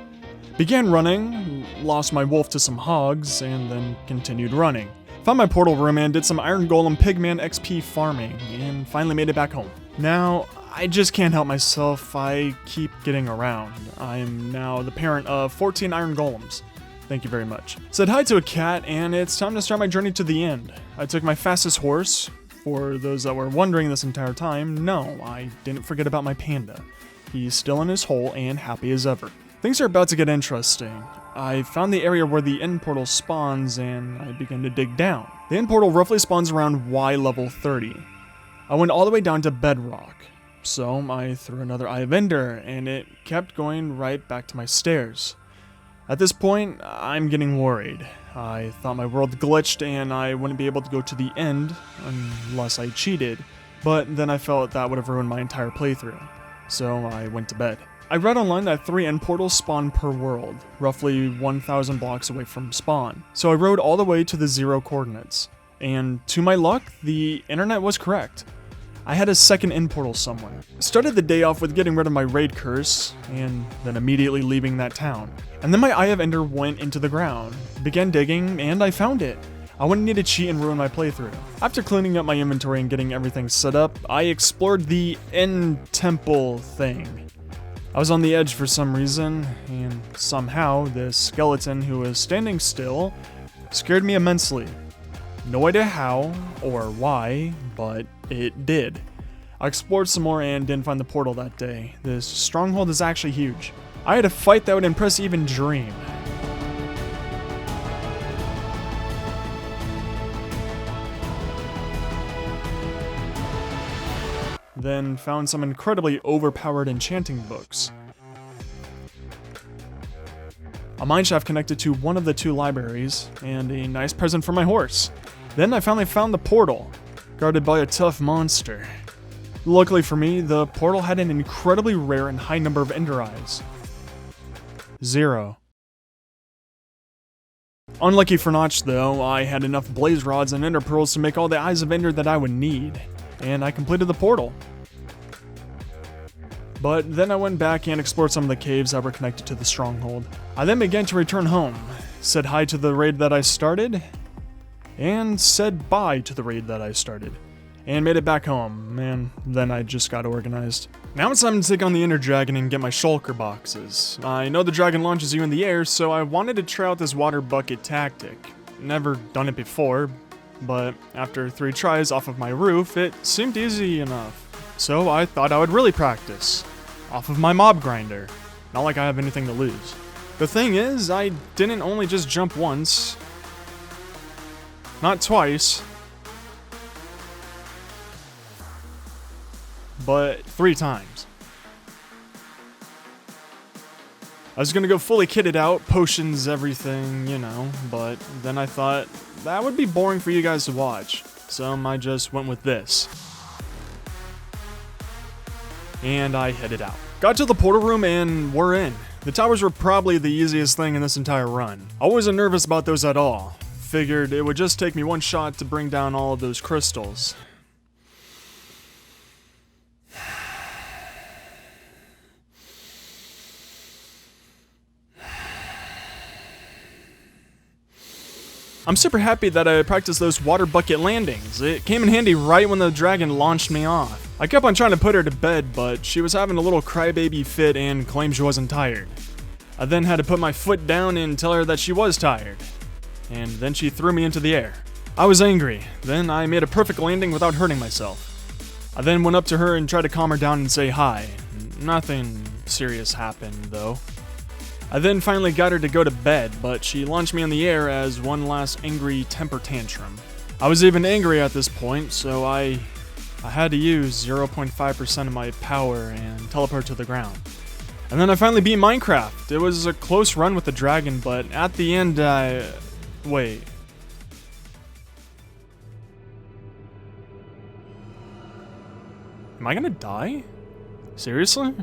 [SPEAKER 1] Began running, lost my wolf to some hogs, and then continued running. Found my portal room and did some Iron Golem Pigman XP farming, and finally made it back home. Now, I just can't help myself, I keep getting around. I'm now the parent of 14 Iron Golems. Thank you very much. Said hi to a cat, and it's time to start my journey to the end. I took my fastest horse. For those that were wondering this entire time, no, I didn't forget about my panda. He's still in his hole and happy as ever. Things are about to get interesting. I found the area where the end portal spawns, and I began to dig down. The end portal roughly spawns around Y level 30. I went all the way down to bedrock. So I threw another Eye of Ender, and it kept going right back to my stairs. At this point, I'm getting worried. I thought my world glitched and I wouldn't be able to go to the end unless I cheated, but then I felt that would have ruined my entire playthrough. So I went to bed. I read online that 3 end portals spawn per world, roughly 1,000 blocks away from spawn. So I rode all the way to the 0 coordinates. And to my luck, the internet was correct. I had a second end portal somewhere. Started the day off with getting rid of my raid curse, and then immediately leaving that town. And then my Eye of Ender went into the ground, began digging, and I found it. I wouldn't need to cheat and ruin my playthrough. After cleaning up my inventory and getting everything set up, I explored the end temple thing. I was on the edge for some reason, and somehow this skeleton who was standing still scared me immensely. No idea how or why, but it did. I explored some more and didn't find the portal that day. This stronghold is actually huge. I had a fight that would impress even Dream. Then found some incredibly overpowered enchanting books. A mineshaft connected to one of the 2 libraries, and a nice present for my horse. Then I finally found the portal, guarded by a tough monster. Luckily for me, the portal had an incredibly rare and high number of Ender Eyes. 0. Unlucky for Notch though, I had enough blaze rods and ender pearls to make all the eyes of ender that I would need, and I completed the portal. But then I went back and explored some of the caves that were connected to the stronghold. I then began to return home, said hi to the raid that I started, and said bye to the raid that I started, and made it back home, and then I just got organized. Now it's time to take on the Ender Dragon and get my shulker boxes. I know the dragon launches you in the air, so I wanted to try out this water bucket tactic. Never done it before, but after 3 tries off of my roof, it seemed easy enough. So I thought I would really practice, off of my mob grinder. Not like I have anything to lose. The thing is, I didn't only just jump once, not twice, but 3 times. I was gonna go fully kitted out, potions, everything, you know, but then I thought that would be boring for you guys to watch, so I just went with this. And I headed out. Got to the portal room and we're in. The towers were probably the easiest thing in this entire run. I wasn't nervous about those at all. Figured it would just take me 1 shot to bring down all of those crystals. I'm super happy that I practiced those water bucket landings. It came in handy right when the dragon launched me off. I kept on trying to put her to bed, but she was having a little crybaby fit and claimed she wasn't tired. I then had to put my foot down and tell her that she was tired. And then she threw me into the air. I was angry. Then I made a perfect landing without hurting myself. I then went up to her and tried to calm her down and say hi. Nothing serious happened, though. I then finally got her to go to bed, but she launched me in the air as one last angry temper tantrum. I was even angry at this point, so I had to use 0.5% of my power and teleport to the ground. And then I finally beat Minecraft. It was a close run with the dragon, but at the end wait. Am I gonna die? Seriously?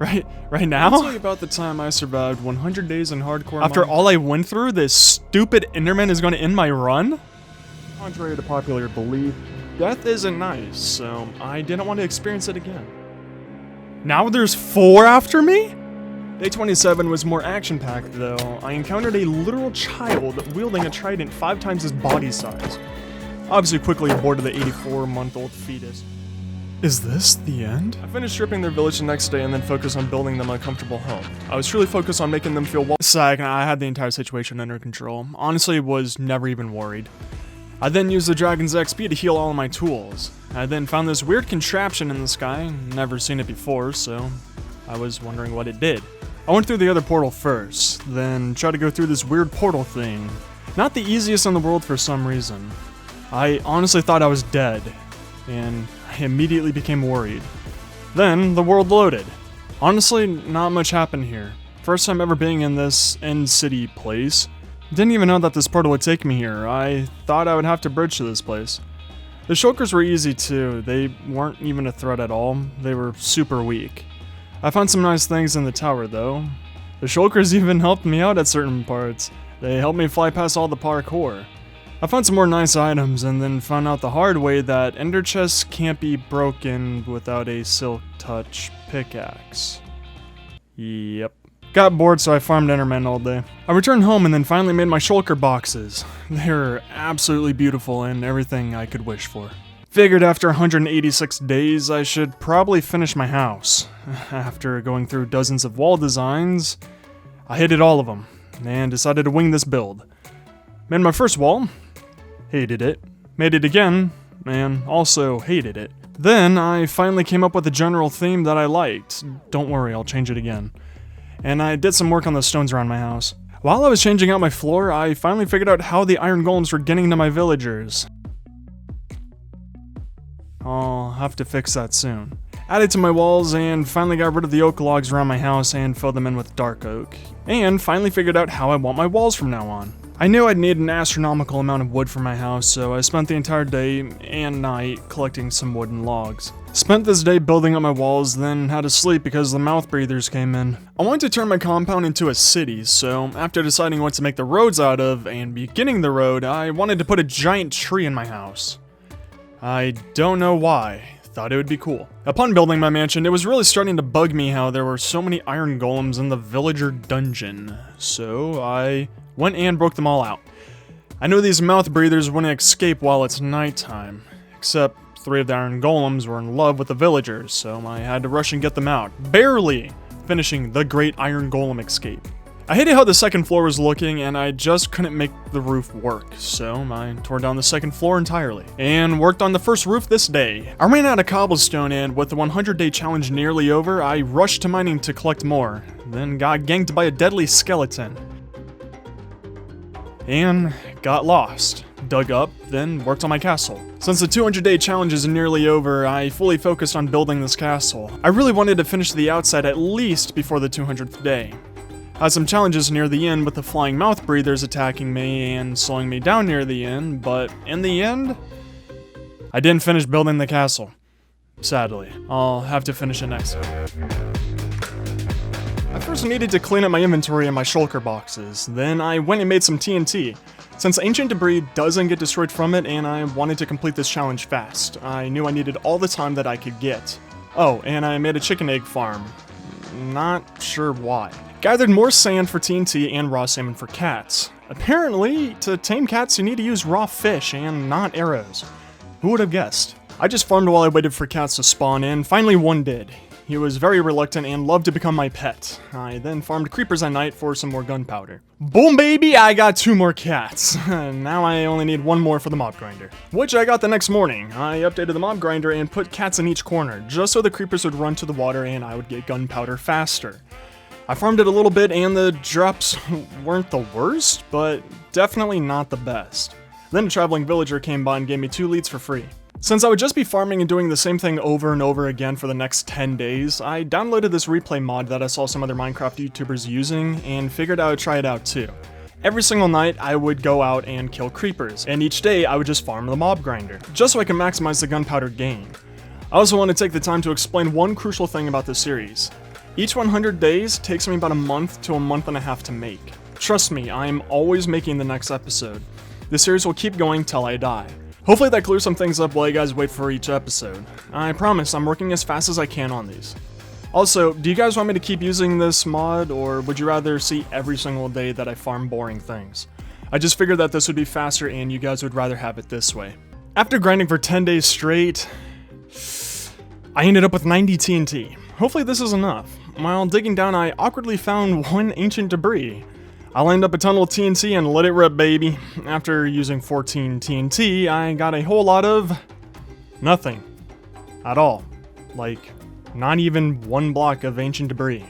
[SPEAKER 1] Right now? I'll tell you about the time I survived 100 days in hardcore. After all I went through, this stupid Enderman is going to end my run? Contrary to popular belief, death isn't nice, so I didn't want to experience it again. Now there's 4 after me? Day 27 was more action-packed, though. I encountered a literal child wielding a trident 5 times his body size. Obviously quickly aborted the 84-month-old fetus. Is this the end? I finished stripping their village the next day and then focused on building them a comfortable home. I was truly focused on making them feel welcome. Second, I had the entire situation under control. Honestly, was never even worried. I then used the dragon's XP to heal all of my tools. I then found this weird contraption in the sky, never seen it before, so I was wondering what it did. I went through the other portal first, then tried to go through this weird portal thing. Not the easiest in the world for some reason. I honestly thought I was dead, and I immediately became worried. Then, the world loaded. Honestly, not much happened here. First time ever being in this end city place. Didn't even know that this portal would take me here. I thought I would have to bridge to this place. The shulkers were easy too. They weren't even a threat at all. They were super weak. I found some nice things in the tower though. The shulkers even helped me out at certain parts. They helped me fly past all the parkour. I found some more nice items and then found out the hard way that ender chests can't be broken without a silk touch pickaxe. Yep. Got bored, so I farmed endermen all day. I returned home and then finally made my shulker boxes. They're absolutely beautiful and everything I could wish for. Figured after 186 days, I should probably finish my house. After going through dozens of wall designs, I hated all of them and decided to wing this build. Made my first wall. Hated it. Made it again, and also hated it. Then, I finally came up with a general theme that I liked. Don't worry, I'll change it again. And I did some work on the stones around my house. While I was changing out my floor, I finally figured out how the iron golems were getting to my villagers. I'll have to fix that soon. Added to my walls, and finally got rid of the oak logs around my house and filled them in with dark oak. And finally figured out how I want my walls from now on. I knew I'd need an astronomical amount of wood for my house, so I spent the entire day and night collecting some wooden logs. Spent this day building up my walls, then had to sleep because the mouth breathers came in. I wanted to turn my compound into a city, so after deciding what to make the roads out of and beginning the road, I wanted to put a giant tree in my house. I don't know why. Thought it would be cool. Upon building my mansion, it was really starting to bug me how there were so many iron golems in the villager dungeon, so I went and broke them all out. I knew these mouth breathers wouldn't escape while it's nighttime, except 3 of the iron golems were in love with the villagers, so I had to rush and get them out, barely finishing the great iron golem escape. I hated how the second floor was looking, and I just couldn't make the roof work, so I tore down the second floor entirely, and worked on the first roof this day. I ran out of cobblestone, and with the 100-day challenge nearly over, I rushed to mining to collect more, then got ganked by a deadly skeleton. And got lost. Dug up, then worked on my castle. Since the 200-day challenge is nearly over, I fully focused on building this castle. I really wanted to finish the outside at least before the 200th day. Had some challenges near the end with the flying mouth breathers attacking me and slowing me down near the end, but in the end, I didn't finish building the castle. Sadly, I'll have to finish it next time. I first needed to clean up my inventory and my shulker boxes, then I went and made some TNT. Since ancient debris doesn't get destroyed from it and I wanted to complete this challenge fast, I knew I needed all the time that I could get. Oh, and I made a chicken egg farm. Not sure why. Gathered more sand for TNT and raw salmon for cats. Apparently, to tame cats you need to use raw fish and not arrows. Who would have guessed? I just farmed while I waited for cats to spawn in. Finally one did. He was very reluctant and loved to become my pet. I then farmed creepers at night for some more gunpowder. Boom baby, I got 2 more cats. Now I only need 1 more for the mob grinder, which I got the next morning. I updated the mob grinder and put cats in each corner, just so the creepers would run to the water and I would get gunpowder faster. I farmed it a little bit and the drops weren't the worst, but definitely not the best. Then a traveling villager came by and gave me 2 leads for free. Since I would just be farming and doing the same thing over and over again for the next 10 days, I downloaded this replay mod that I saw some other Minecraft YouTubers using and figured I would try it out too. Every single night I would go out and kill creepers, and each day I would just farm the mob grinder, just so I can maximize the gunpowder gain. I also want to take the time to explain one crucial thing about this series. Each 100 days takes me about a month to a month and a half to make. Trust me, I am always making the next episode. This series will keep going till I die. Hopefully that clears some things up while you guys wait for each episode. I promise I'm working as fast as I can on these. Also, do you guys want me to keep using this mod, or would you rather see every single day that I farm boring things? I just figured that this would be faster and you guys would rather have it this way. After grinding for 10 days straight, I ended up with 90 TNT. Hopefully this is enough. While digging down, I awkwardly found 1 ancient debris. I lined up a tunnel of TNT and let it rip, baby. After using 14 TNT, I got a whole lot of nothing at all. Like, not even 1 block of ancient debris.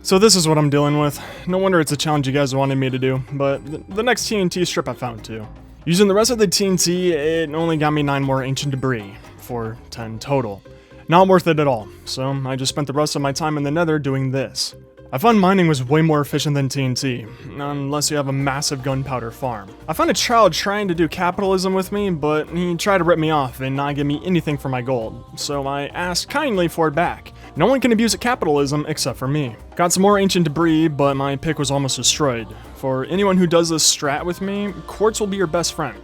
[SPEAKER 1] So this is what I'm dealing with. No wonder it's a challenge you guys wanted me to do, but the next TNT strip I found too. Using the rest of the TNT, it only got me 9 more ancient debris, for 10 total. Not worth it at all, so I just spent the rest of my time in the nether doing this. I found mining was way more efficient than TNT, unless you have a massive gunpowder farm. I found a child trying to do capitalism with me, but he tried to rip me off and not give me anything for my gold, so I asked kindly for it back. No one can abuse capitalism except for me. Got some more ancient debris, but my pick was almost destroyed. For anyone who does this strat with me, quartz will be your best friend.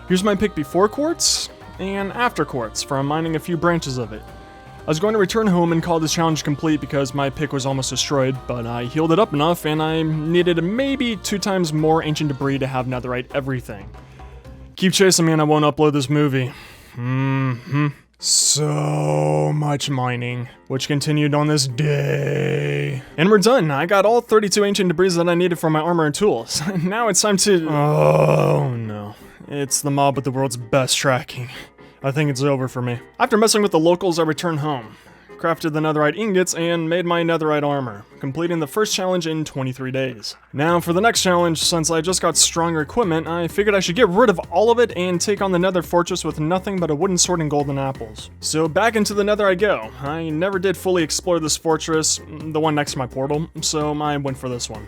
[SPEAKER 1] Here's my pick before quartz, and after quartz, from mining a few branches of it. I was going to return home and call this challenge complete because my pick was almost destroyed, but I healed it up enough and I needed maybe 2 times more ancient debris to have netherite everything. Keep chasing me and I won't upload this movie. So much mining, which continued on this day. And we're done. I got all 32 ancient debris that I needed for my armor and tools. Now it's time to... Oh no. It's the mob with the world's best tracking. I think it's over for me. After messing with the locals, I returned home, crafted the netherite ingots, and made my netherite armor, completing the first challenge in 23 days. Now for the next challenge, since I just got stronger equipment, I figured I should get rid of all of it and take on the nether fortress with nothing but a wooden sword and golden apples. So back into the nether I go. I never did fully explore this fortress, the one next to my portal, so I went for this one.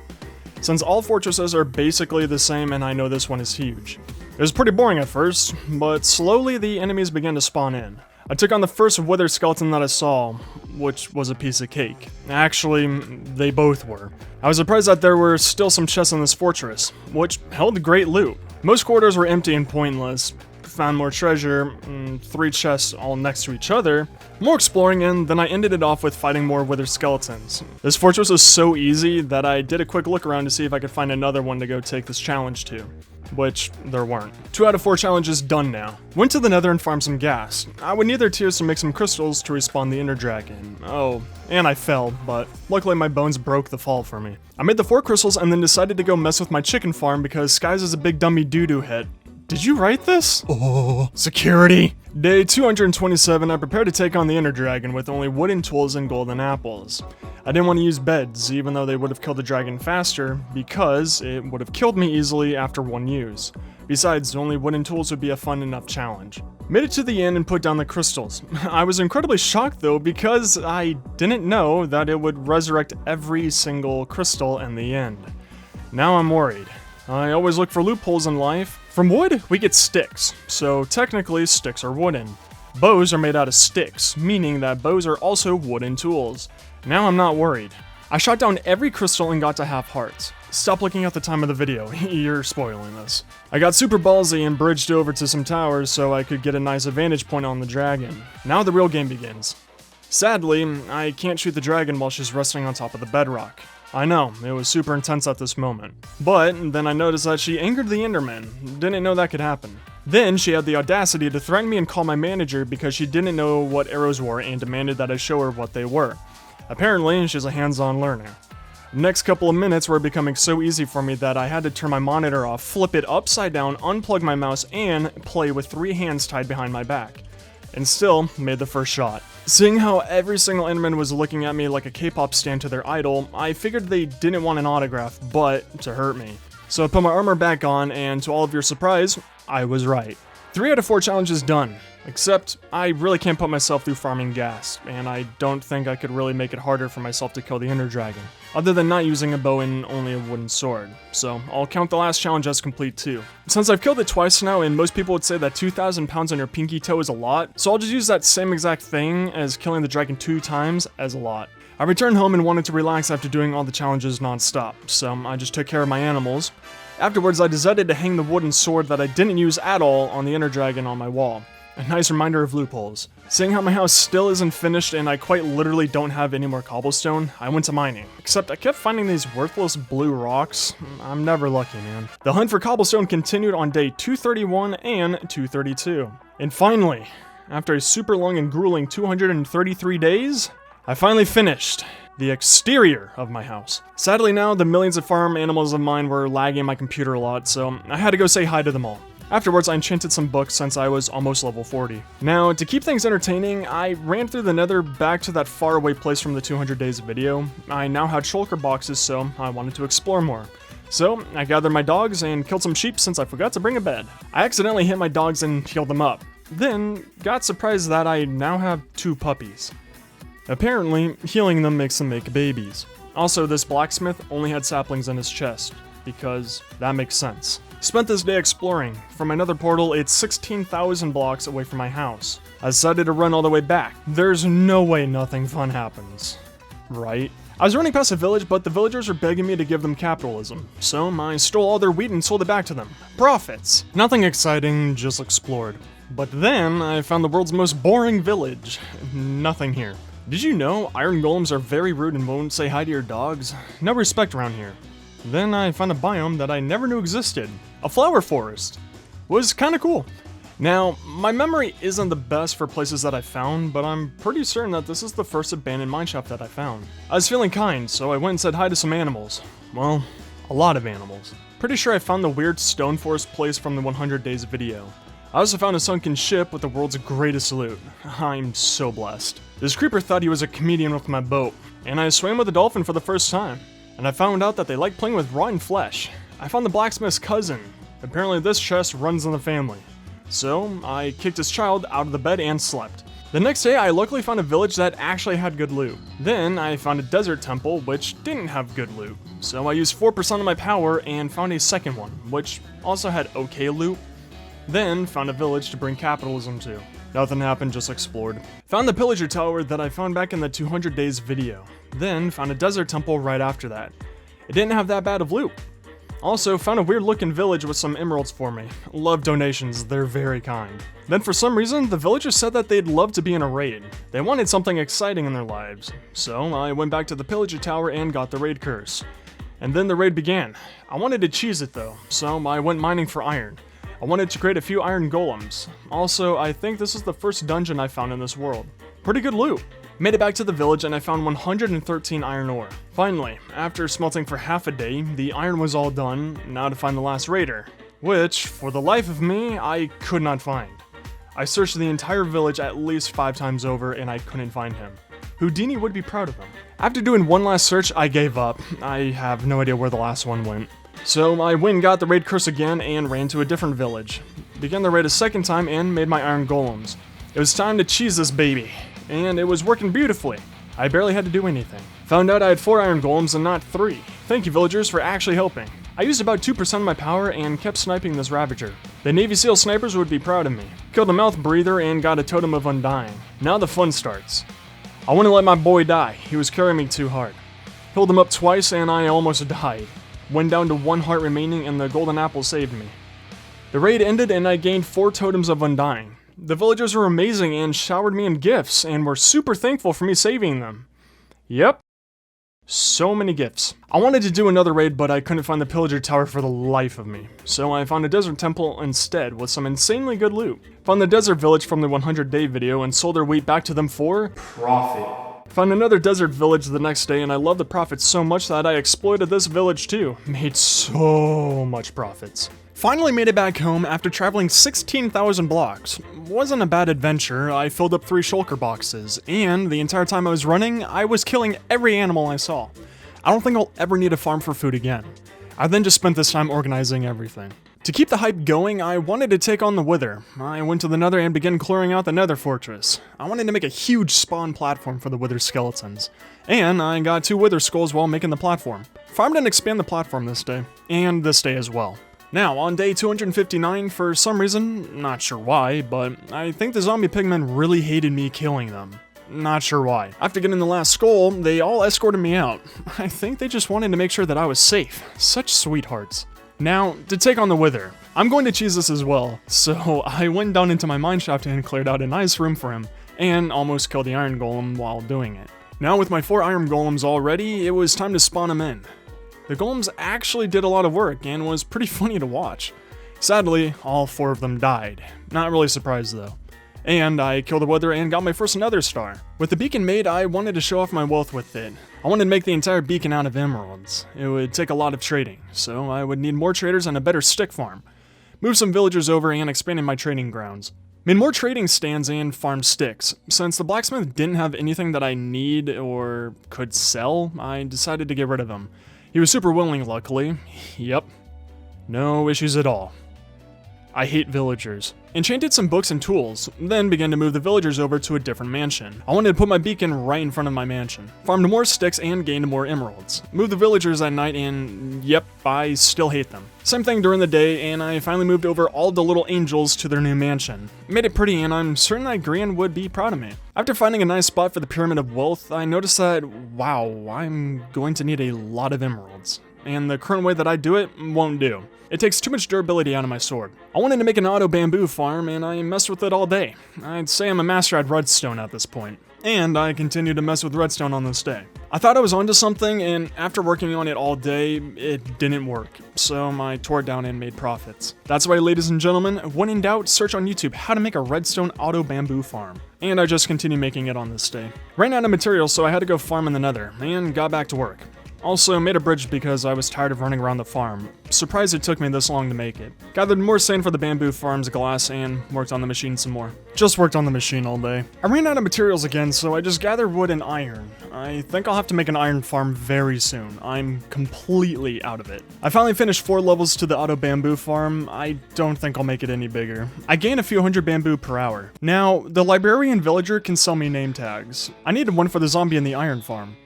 [SPEAKER 1] Since all fortresses are basically the same and I know this one is huge. It was pretty boring at first, but slowly the enemies began to spawn in. I took on the first wither skeleton that I saw, which was a piece of cake. Actually, they both were. I was surprised that there were still some chests in this fortress, which held great loot. Most corridors were empty and pointless. Found more treasure, 3 chests all next to each other, more exploring, and then I ended it off with fighting more wither skeletons. This fortress was so easy that I did a quick look around to see if I could find another one to go take this challenge to, which there weren't. 2 out of 4 challenges done now. Went to the nether and farmed some gas. I would need their tears to make some crystals to respawn the inner dragon. Oh, and I fell, but luckily my bones broke the fall for me. I made the 4 crystals and then decided to go mess with my chicken farm because Skies is a big dummy doo-doo hit. Did you write this? Oh, security. Day 227, I prepared to take on the inner dragon with only wooden tools and golden apples. I didn't want to use beds, even though they would have killed the dragon faster, because it would have killed me easily after 1 use. Besides, only wooden tools would be a fun enough challenge. Made it to the end and put down the crystals. I was incredibly shocked though, because I didn't know that it would resurrect every single crystal in the end. Now I'm worried. I always look for loopholes in life. From wood, we get sticks, so technically sticks are wooden. Bows are made out of sticks, meaning that bows are also wooden tools. Now I'm not worried. I shot down every crystal and got to half hearts. Stop looking at the time of the video, you're spoiling this. I got super ballsy and bridged over to some towers so I could get a nice vantage point on the dragon. Now the real game begins. Sadly, I can't shoot the dragon while she's resting on top of the bedrock. I know, it was super intense at this moment. But then I noticed that she angered the Enderman. Didn't know that could happen. Then she had the audacity to threaten me and call my manager because she didn't know what arrows were and demanded that I show her what they were. Apparently, she's a hands-on learner. The next couple of minutes were becoming so easy for me that I had to turn my monitor off, flip it upside down, unplug my mouse, and play with 3 hands tied behind my back. And still made the first shot. Seeing how every single Enderman was looking at me like a K-pop stan to their idol, I figured they didn't want an autograph, but to hurt me. So I put my armor back on, and to all of your surprise, I was right. 3 out of 4 challenges done. Except, I really can't put myself through farming gas, and I don't think I could really make it harder for myself to kill the inner dragon, other than not using a bow and only a wooden sword. So, I'll count the last challenge as complete too. Since I've killed it twice now, and most people would say that 2,000 pounds on your pinky toe is a lot, so I'll just use that same exact thing as killing the dragon 2 times as a lot. I returned home and wanted to relax after doing all the challenges non-stop, so I just took care of my animals. Afterwards, I decided to hang the wooden sword that I didn't use at all on the inner dragon on my wall. A nice reminder of loopholes. Seeing how my house still isn't finished and I quite literally don't have any more cobblestone, I went to mining. Except I kept finding these worthless blue rocks. I'm never lucky, man. The hunt for cobblestone continued on day 231 and 232. And finally, after a super long and grueling 233 days, I finally finished the exterior of my house. Sadly now, the millions of farm animals of mine were lagging my computer a lot, so I had to go say hi to them all. Afterwards, I enchanted some books since I was almost level 40. Now, to keep things entertaining, I ran through the nether back to that faraway place from the 200 days video. I now had shulker boxes, so I wanted to explore more. So, I gathered my dogs and killed some sheep since I forgot to bring a bed. I accidentally hit my dogs and healed them up. Then, got surprised that I now have 2 puppies. Apparently, healing them makes them make babies. Also, this blacksmith only had saplings in his chest, because that makes sense. Spent this day exploring. From my nether portal, it's 16,000 blocks away from my house. I decided to run all the way back. There's no way nothing fun happens. Right? I was running past a village, but the villagers were begging me to give them capitalism. So I stole all their wheat and sold it back to them. Profits! Nothing exciting, just explored. But then, I found the world's most boring village. Nothing here. Did you know iron golems are very rude and won't say hi to your dogs? No respect around here. Then I found a biome that I never knew existed. A flower forest. Was kinda cool. Now, my memory isn't the best for places that I found, but I'm pretty certain that this is the first abandoned mineshaft that I found. I was feeling kind, so I went and said hi to some animals. Well, a lot of animals. Pretty sure I found the weird stone forest place from the 100 days video. I also found a sunken ship with the world's greatest loot. I'm so blessed. This creeper thought he was a comedian with my boat, and I swam with a dolphin for the first time. And I found out that they like playing with rotten flesh. I found the blacksmith's cousin. Apparently this chest runs in the family. So, I kicked his child out of the bed and slept. The next day, I luckily found a village that actually had good loot. Then, I found a desert temple which didn't have good loot. So I used 4% of my power and found a second one, which also had okay loot. Then found a village to bring capitalism to. Nothing happened, just explored. Found the pillager tower that I found back in the 200 days video. Then found a desert temple right after that. It didn't have that bad of loot. Also, found a weird looking village with some emeralds for me. Love donations, they're very kind. Then for some reason, the villagers said that they'd love to be in a raid. They wanted something exciting in their lives. So I went back to the pillager tower and got the raid curse. And then the raid began. I wanted to cheese it though, so I went mining for iron. I wanted to create a few iron golems. Also, I think this is the first dungeon I found in this world. Pretty good loot. Made it back to the village and I found 113 iron ore. Finally, after smelting for half a day, the iron was all done. Now to find the last raider, which, for the life of me, I could not find. I searched the entire village at least 5 times over and I couldn't find him. Houdini would be proud of him. After doing one last search, I gave up. I have no idea where the last one went. So I went and got the raid curse again and ran to a different village. Began the raid a second time and made my iron golems. It was time to cheese this baby. And it was working beautifully. I barely had to do anything. Found out I had 4 iron golems and not 3. Thank you villagers for actually helping. I used about 2% of my power and kept sniping this Ravager. The Navy SEAL snipers would be proud of me. Killed a mouth breather and got a totem of undying. Now the fun starts. I wouldn't let my boy die, he was carrying me too hard. Pulled him up twice and I almost died. Went down to 1 heart remaining and the golden apple saved me. The raid ended and I gained 4 totems of undying. The villagers were amazing and showered me in gifts and were super thankful for me saving them. Yep. So many gifts. I wanted to do another raid, but I couldn't find the pillager tower for the life of me. So I found a desert temple instead with some insanely good loot. Found the desert village from the 100-day video and sold their wheat back to them for profit. Found another desert village the next day and I loved the profits so much that I exploited this village too. Made so much profits. Finally made it back home after traveling 16,000 blocks. Wasn't a bad adventure. I filled up 3 shulker boxes, and the entire time I was running, I was killing every animal I saw. I don't think I'll ever need a farm for food again. I then just spent this time organizing everything. To keep the hype going, I wanted to take on the Wither. I went to the Nether and began clearing out the Nether fortress. I wanted to make a huge spawn platform for the Wither skeletons. And I got 2 Wither skulls while making the platform. Farmed and expand the platform this day. And this day as well. Now, on day 259, for some reason, not sure why, but I think the zombie pigmen really hated me killing them. Not sure why. After getting the last skull, they all escorted me out. I think they just wanted to make sure that I was safe. Such sweethearts. Now, to take on the Wither, I'm going to cheese this as well, so I went down into my mineshaft and cleared out a nice room for him, and almost killed the iron golem while doing it. Now with my 4 iron golems already, it was time to spawn them in. The golems actually did a lot of work and was pretty funny to watch. Sadly, all 4 of them died. Not really surprised though. And I killed the Wither and got my first Nether star. With the beacon made, I wanted to show off my wealth with it. I wanted to make the entire beacon out of emeralds. It would take a lot of trading, so I would need more traders and a better stick farm. Moved some villagers over and expanded my trading grounds. Made more trading stands and farmed sticks. Since the blacksmith didn't have anything that I need or could sell, I decided to get rid of him. He was super willing, luckily. Yep. No issues at all. I hate villagers. Enchanted some books and tools, then began to move the villagers over to a different mansion. I wanted to put my beacon right in front of my mansion. Farmed more sticks and gained more emeralds. Moved the villagers at night and yep, I still hate them. Same thing during the day, and I finally moved over all the little angels to their new mansion. Made it pretty, and I'm certain that Grian would be proud of me. After finding a nice spot for the Pyramid of Wealth, I noticed that, wow, I'm going to need a lot of emeralds. And the current way that I do it won't do. It takes too much durability out of my sword. I wanted to make an auto bamboo farm, and I messed with it all day. I'd say I'm a master at redstone at this point. And I continue to mess with redstone on this day. I thought I was onto something, and after working on it all day, it didn't work. So I tore it down and made profits. That's why, ladies and gentlemen, when in doubt, search on YouTube how to make a redstone auto bamboo farm. And I just continue making it on this day. Ran out of materials, so I had to go farm in the Nether, and got back to work. Also, made a bridge because I was tired of running around the farm. Surprised it took me this long to make it. Gathered more sand for the bamboo farm's glass and worked on the machine some more. Just worked on the machine all day. I ran out of materials again, so I just gathered wood and iron. I think I'll have to make an iron farm very soon. I'm completely out of it. I finally finished 4 levels to the auto bamboo farm. I don't think I'll make it any bigger. I gain a few hundred bamboo per hour. Now, the librarian villager can sell me name tags. I needed one for the zombie in the iron farm.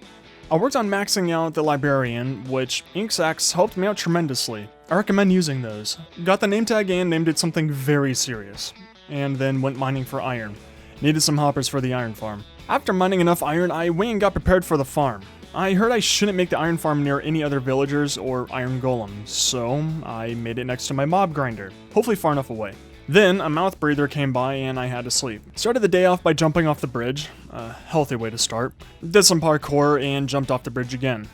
[SPEAKER 1] I worked on maxing out the librarian, which Inksax helped me out tremendously. I recommend using those. Got the name tag and named it something very serious. And then went mining for iron. Needed some hoppers for the iron farm. After mining enough iron, I went and got prepared for the farm. I heard I shouldn't make the iron farm near any other villagers or iron golems, so I made it next to my mob grinder, hopefully far enough away. Then a mouth breather came by and I had to sleep. Started the day off by jumping off the bridge, a healthy way to start. Did some parkour and jumped off the bridge again.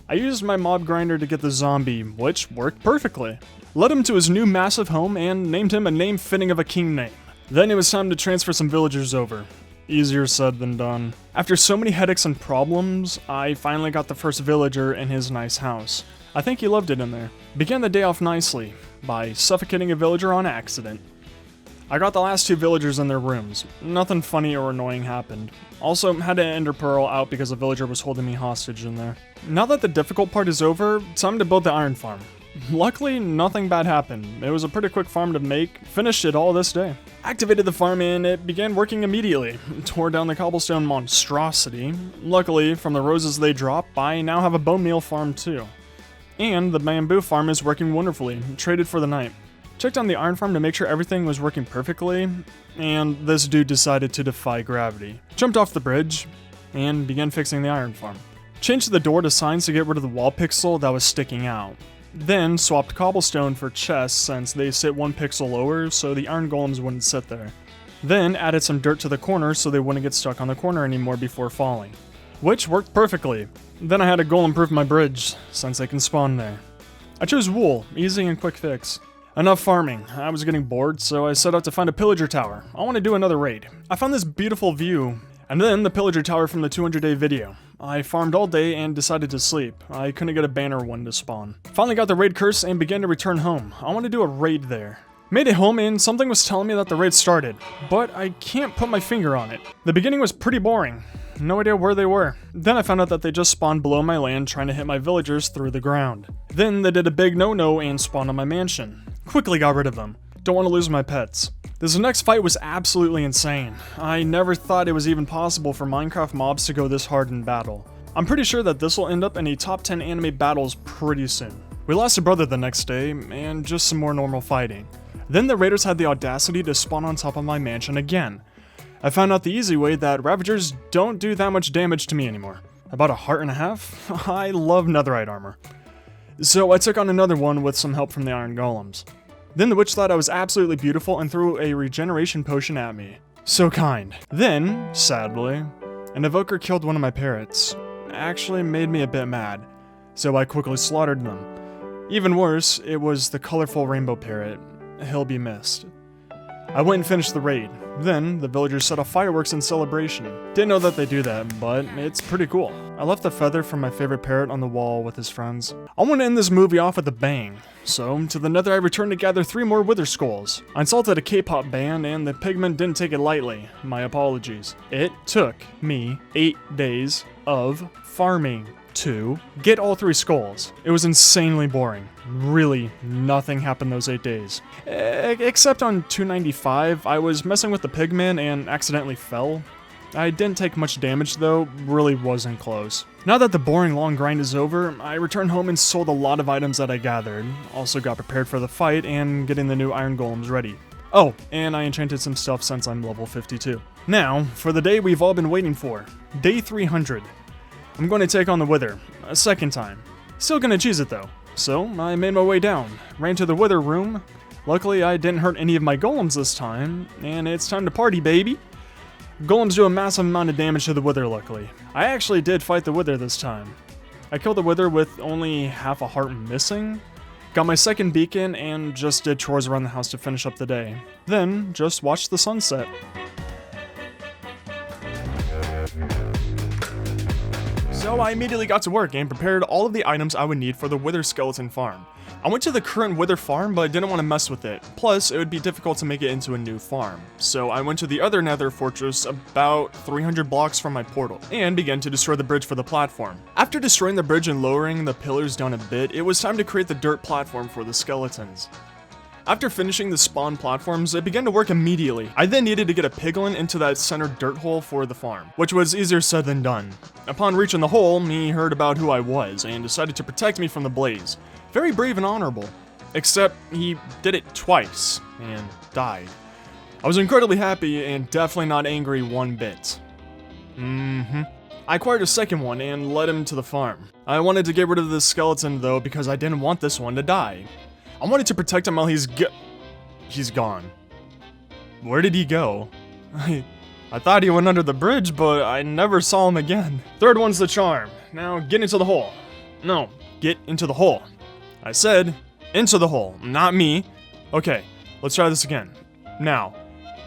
[SPEAKER 1] I used my mob grinder to get the zombie, which worked perfectly. Led him to his new massive home and named him a name fitting of a king name. Then it was time to transfer some villagers over. Easier said than done. After so many headaches and problems, I finally got the first villager in his nice house. I think he loved it in there. Began the day off nicely, by suffocating a villager on accident. I got the last 2 villagers in their rooms. Nothing funny or annoying happened. Also, had to ender pearl out because a villager was holding me hostage in there. Now that the difficult part is over, time to build the iron farm. Luckily, nothing bad happened. It was a pretty quick farm to make. Finished it all this day. Activated the farm and it began working immediately. Tore down the cobblestone monstrosity. Luckily, from the roses they drop, I now have a bone meal farm too. And the bamboo farm is working wonderfully. Traded for the night. Checked on the iron farm to make sure everything was working perfectly, and this dude decided to defy gravity. Jumped off the bridge, and began fixing the iron farm. Changed the door to signs to get rid of the wall pixel that was sticking out. Then swapped cobblestone for chests since they sit 1 pixel lower so the iron golems wouldn't sit there. Then added some dirt to the corners so they wouldn't get stuck on the corner anymore before falling. Which worked perfectly. Then I had a golem proof my bridge since they can spawn there. I chose wool, easy and quick fix. Enough farming. I was getting bored, so I set out to find a pillager tower. I want to do another raid. I found this beautiful view, and then the pillager tower from the 200-day video. I farmed all day and decided to sleep. I couldn't get a banner one to spawn. Finally got the raid curse and began to return home. I want to do a raid there. Made it home and something was telling me that the raid started, but I can't put my finger on it. The beginning was pretty boring. No idea where they were. Then I found out that they just spawned below my land trying to hit my villagers through the ground. Then they did a big no-no and spawned on my mansion. Quickly got rid of them. Don't want to lose my pets. This next fight was absolutely insane. I never thought it was even possible for Minecraft mobs to go this hard in battle. I'm pretty sure that this will end up in a top 10 anime battles pretty soon. We lost a brother the next day, and just some more normal fighting. Then the raiders had the audacity to spawn on top of my mansion again. I found out the easy way that Ravagers don't do that much damage to me anymore. About 1.5 hearts? I love netherite armor. So I took on another one with some help from the iron golems. Then the witch thought I was absolutely beautiful and threw a regeneration potion at me. So kind. Then, sadly, an evoker killed one of my parrots. Actually made me a bit mad, so I quickly slaughtered them. Even worse, it was the colorful rainbow parrot. He'll be missed. I went and finished the raid. Then, the villagers set off fireworks in celebration. Didn't know that they do that, but it's pretty cool. I left a feather from my favorite parrot on the wall with his friends. I want to end this movie off with a bang. So, to the nether I returned to gather 3 more wither skulls. I insulted a K-pop band and the pigmen didn't take it lightly. My apologies. It took me 8 days of farming to get all 3 skulls. It was insanely boring. Really, nothing happened those 8 days. Except on 295, I was messing with the pigmen and accidentally fell. I didn't take much damage though, really wasn't close. Now that the boring long grind is over, I returned home and sold a lot of items that I gathered. Also got prepared for the fight and getting the new iron golems ready. Oh, and I enchanted some stuff since I'm level 52. Now, for the day we've all been waiting for. Day 300. I'm going to take on the Wither, a second time. Still gonna cheese it though. So, I made my way down, ran to the Wither room. Luckily, I didn't hurt any of my golems this time, and it's time to party, baby! Golems do a massive amount of damage to the Wither, luckily. I actually did fight the Wither this time. I killed the Wither with only half a heart missing, got my second beacon, and just did chores around the house to finish up the day. Then, just watched the sunset. So I immediately got to work and prepared all of the items I would need for the Wither skeleton farm. I went to the current Wither farm, but didn't want to mess with it. Plus, it would be difficult to make it into a new farm. So I went to the other nether fortress about 300 blocks from my portal, and began to destroy the bridge for the platform. After destroying the bridge and lowering the pillars down a bit, it was time to create the dirt platform for the skeletons. After finishing the spawn platforms, it began to work immediately. I then needed to get a piglin into that center dirt hole for the farm, which was easier said than done. Upon reaching the hole, he heard about who I was and decided to protect me from the blaze. Very brave and honorable. Except he did it twice and died. I was incredibly happy and definitely not angry one bit. I acquired a second one and led him to the farm. I wanted to get rid of this skeleton though because I didn't want this one to die. I wanted to protect him while he's gone. Where did he go? I thought he went under the bridge, but I never saw him again. Third one's the charm. Now get into the hole. No, get into the hole. I said, into the hole, not me. Okay, let's try this again. Now,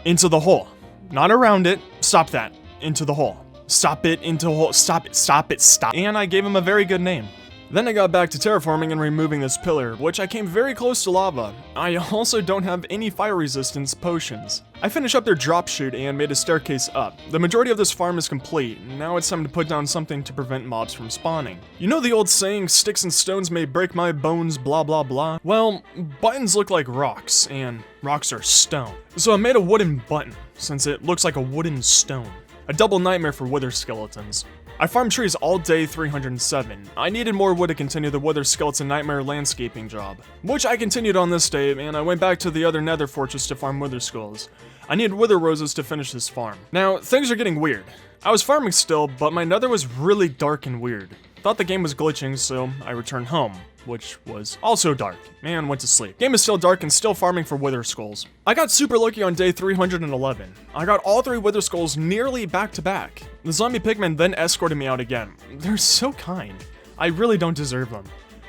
[SPEAKER 1] into the hole. Not around it. Stop that. Into the hole. Stop it, into the hole. Stop it, stop it, stop. And I gave him a very good name. Then I got back to terraforming and removing this pillar, which I came very close to lava. I also don't have any fire resistance potions. I finished up their drop chute and made a staircase up. The majority of this farm is complete. Now it's time to put down something to prevent mobs from spawning. You know the old saying, sticks and stones may break my bones, blah blah blah? Well, buttons look like rocks, and rocks are stone. So I made a wooden button, since it looks like a wooden stone. A double nightmare for wither skeletons. I farmed trees all day 307. I needed more wood to continue the wither skeleton nightmare landscaping job, which I continued on this day, and I went back to the other nether fortress to farm wither skulls. I needed wither roses to finish this farm. Now, things are getting weird. I was farming still, but my nether was really dark and weird. Thought the game was glitching, so I returned home, which was also dark, and went to sleep. Game is still dark and still farming for wither skulls. I got super lucky on day 311. I got all 3 wither skulls nearly back to back. The zombie pigmen then escorted me out again. They're so kind. I really don't deserve them.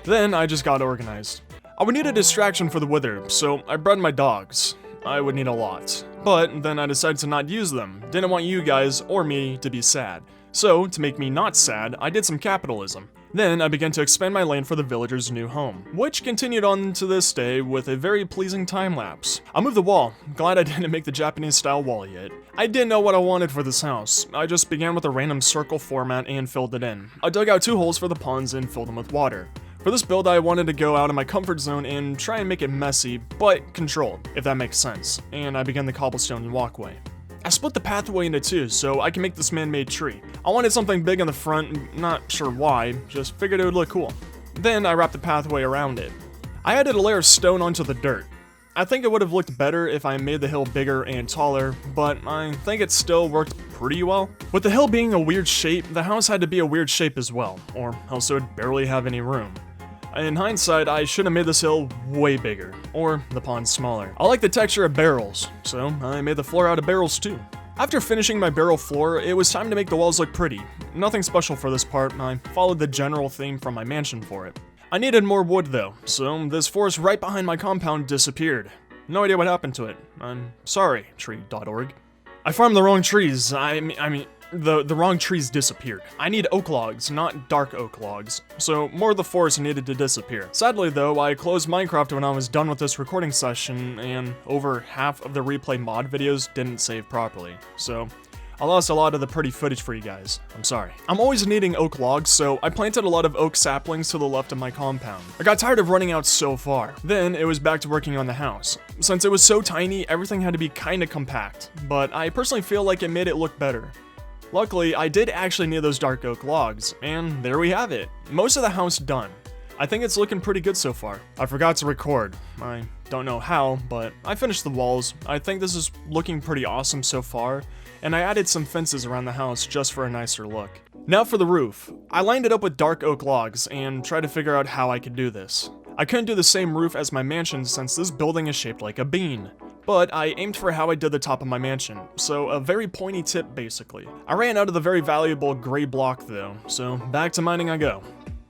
[SPEAKER 1] Then I just got organized. I would need a distraction for the wither, so I bred my dogs. I would need a lot. But then I decided to not use them. Didn't want you guys or me to be sad. So, to make me not sad, I did some capitalism. Then I began to expand my land for the villagers' new home, which continued on to this day with a very pleasing time lapse. I moved the wall. Glad I didn't make the Japanese style wall yet. I didn't know what I wanted for this house. I just began with a random circle format and filled it in. I dug out 2 holes for the ponds and filled them with water. For this build, I wanted to go out of my comfort zone and try and make it messy, but controlled, if that makes sense. And I began the cobblestone walkway. I split the pathway into 2 so I can make this man-made tree. I wanted something big on the front, not sure why, just figured it would look cool. Then I wrapped the pathway around it. I added a layer of stone onto the dirt. I think it would have looked better if I made the hill bigger and taller, but I think it still worked pretty well. With the hill being a weird shape, the house had to be a weird shape as well, or else it would barely have any room. In hindsight, I should have made this hill way bigger, or the pond smaller. I like the texture of barrels, so I made the floor out of barrels too. After finishing my barrel floor, it was time to make the walls look pretty. Nothing special for this part, I followed the general theme from my mansion for it. I needed more wood though, so this forest right behind my compound disappeared. No idea what happened to it. I'm sorry, tree.org. I farmed the wrong trees, the wrong trees disappeared. I need oak logs, not dark oak logs, so more of the forest needed to disappear. Sadly though, I closed Minecraft when I was done with this recording session, and over half of the replay mod videos didn't save properly, so I lost a lot of the pretty footage for you guys. I'm sorry. I'm always needing oak logs, so I planted a lot of oak saplings to the left of my compound. I got tired of running out so far. Then it was back to working on the house. Since it was so tiny, everything had to be kinda compact, but I personally feel like it made it look better. Luckily, I did actually need those dark oak logs, and there we have it. Most of the house done. I think it's looking pretty good so far. I forgot to record. I don't know how, but I finished the walls. I think this is looking pretty awesome so far, and I added some fences around the house just for a nicer look. Now for the roof. I lined it up with dark oak logs and tried to figure out how I could do this. I couldn't do the same roof as my mansion since this building is shaped like a bean. But I aimed for how I did the top of my mansion, so a very pointy tip basically. I ran out of the very valuable gray block though, so back to mining I go.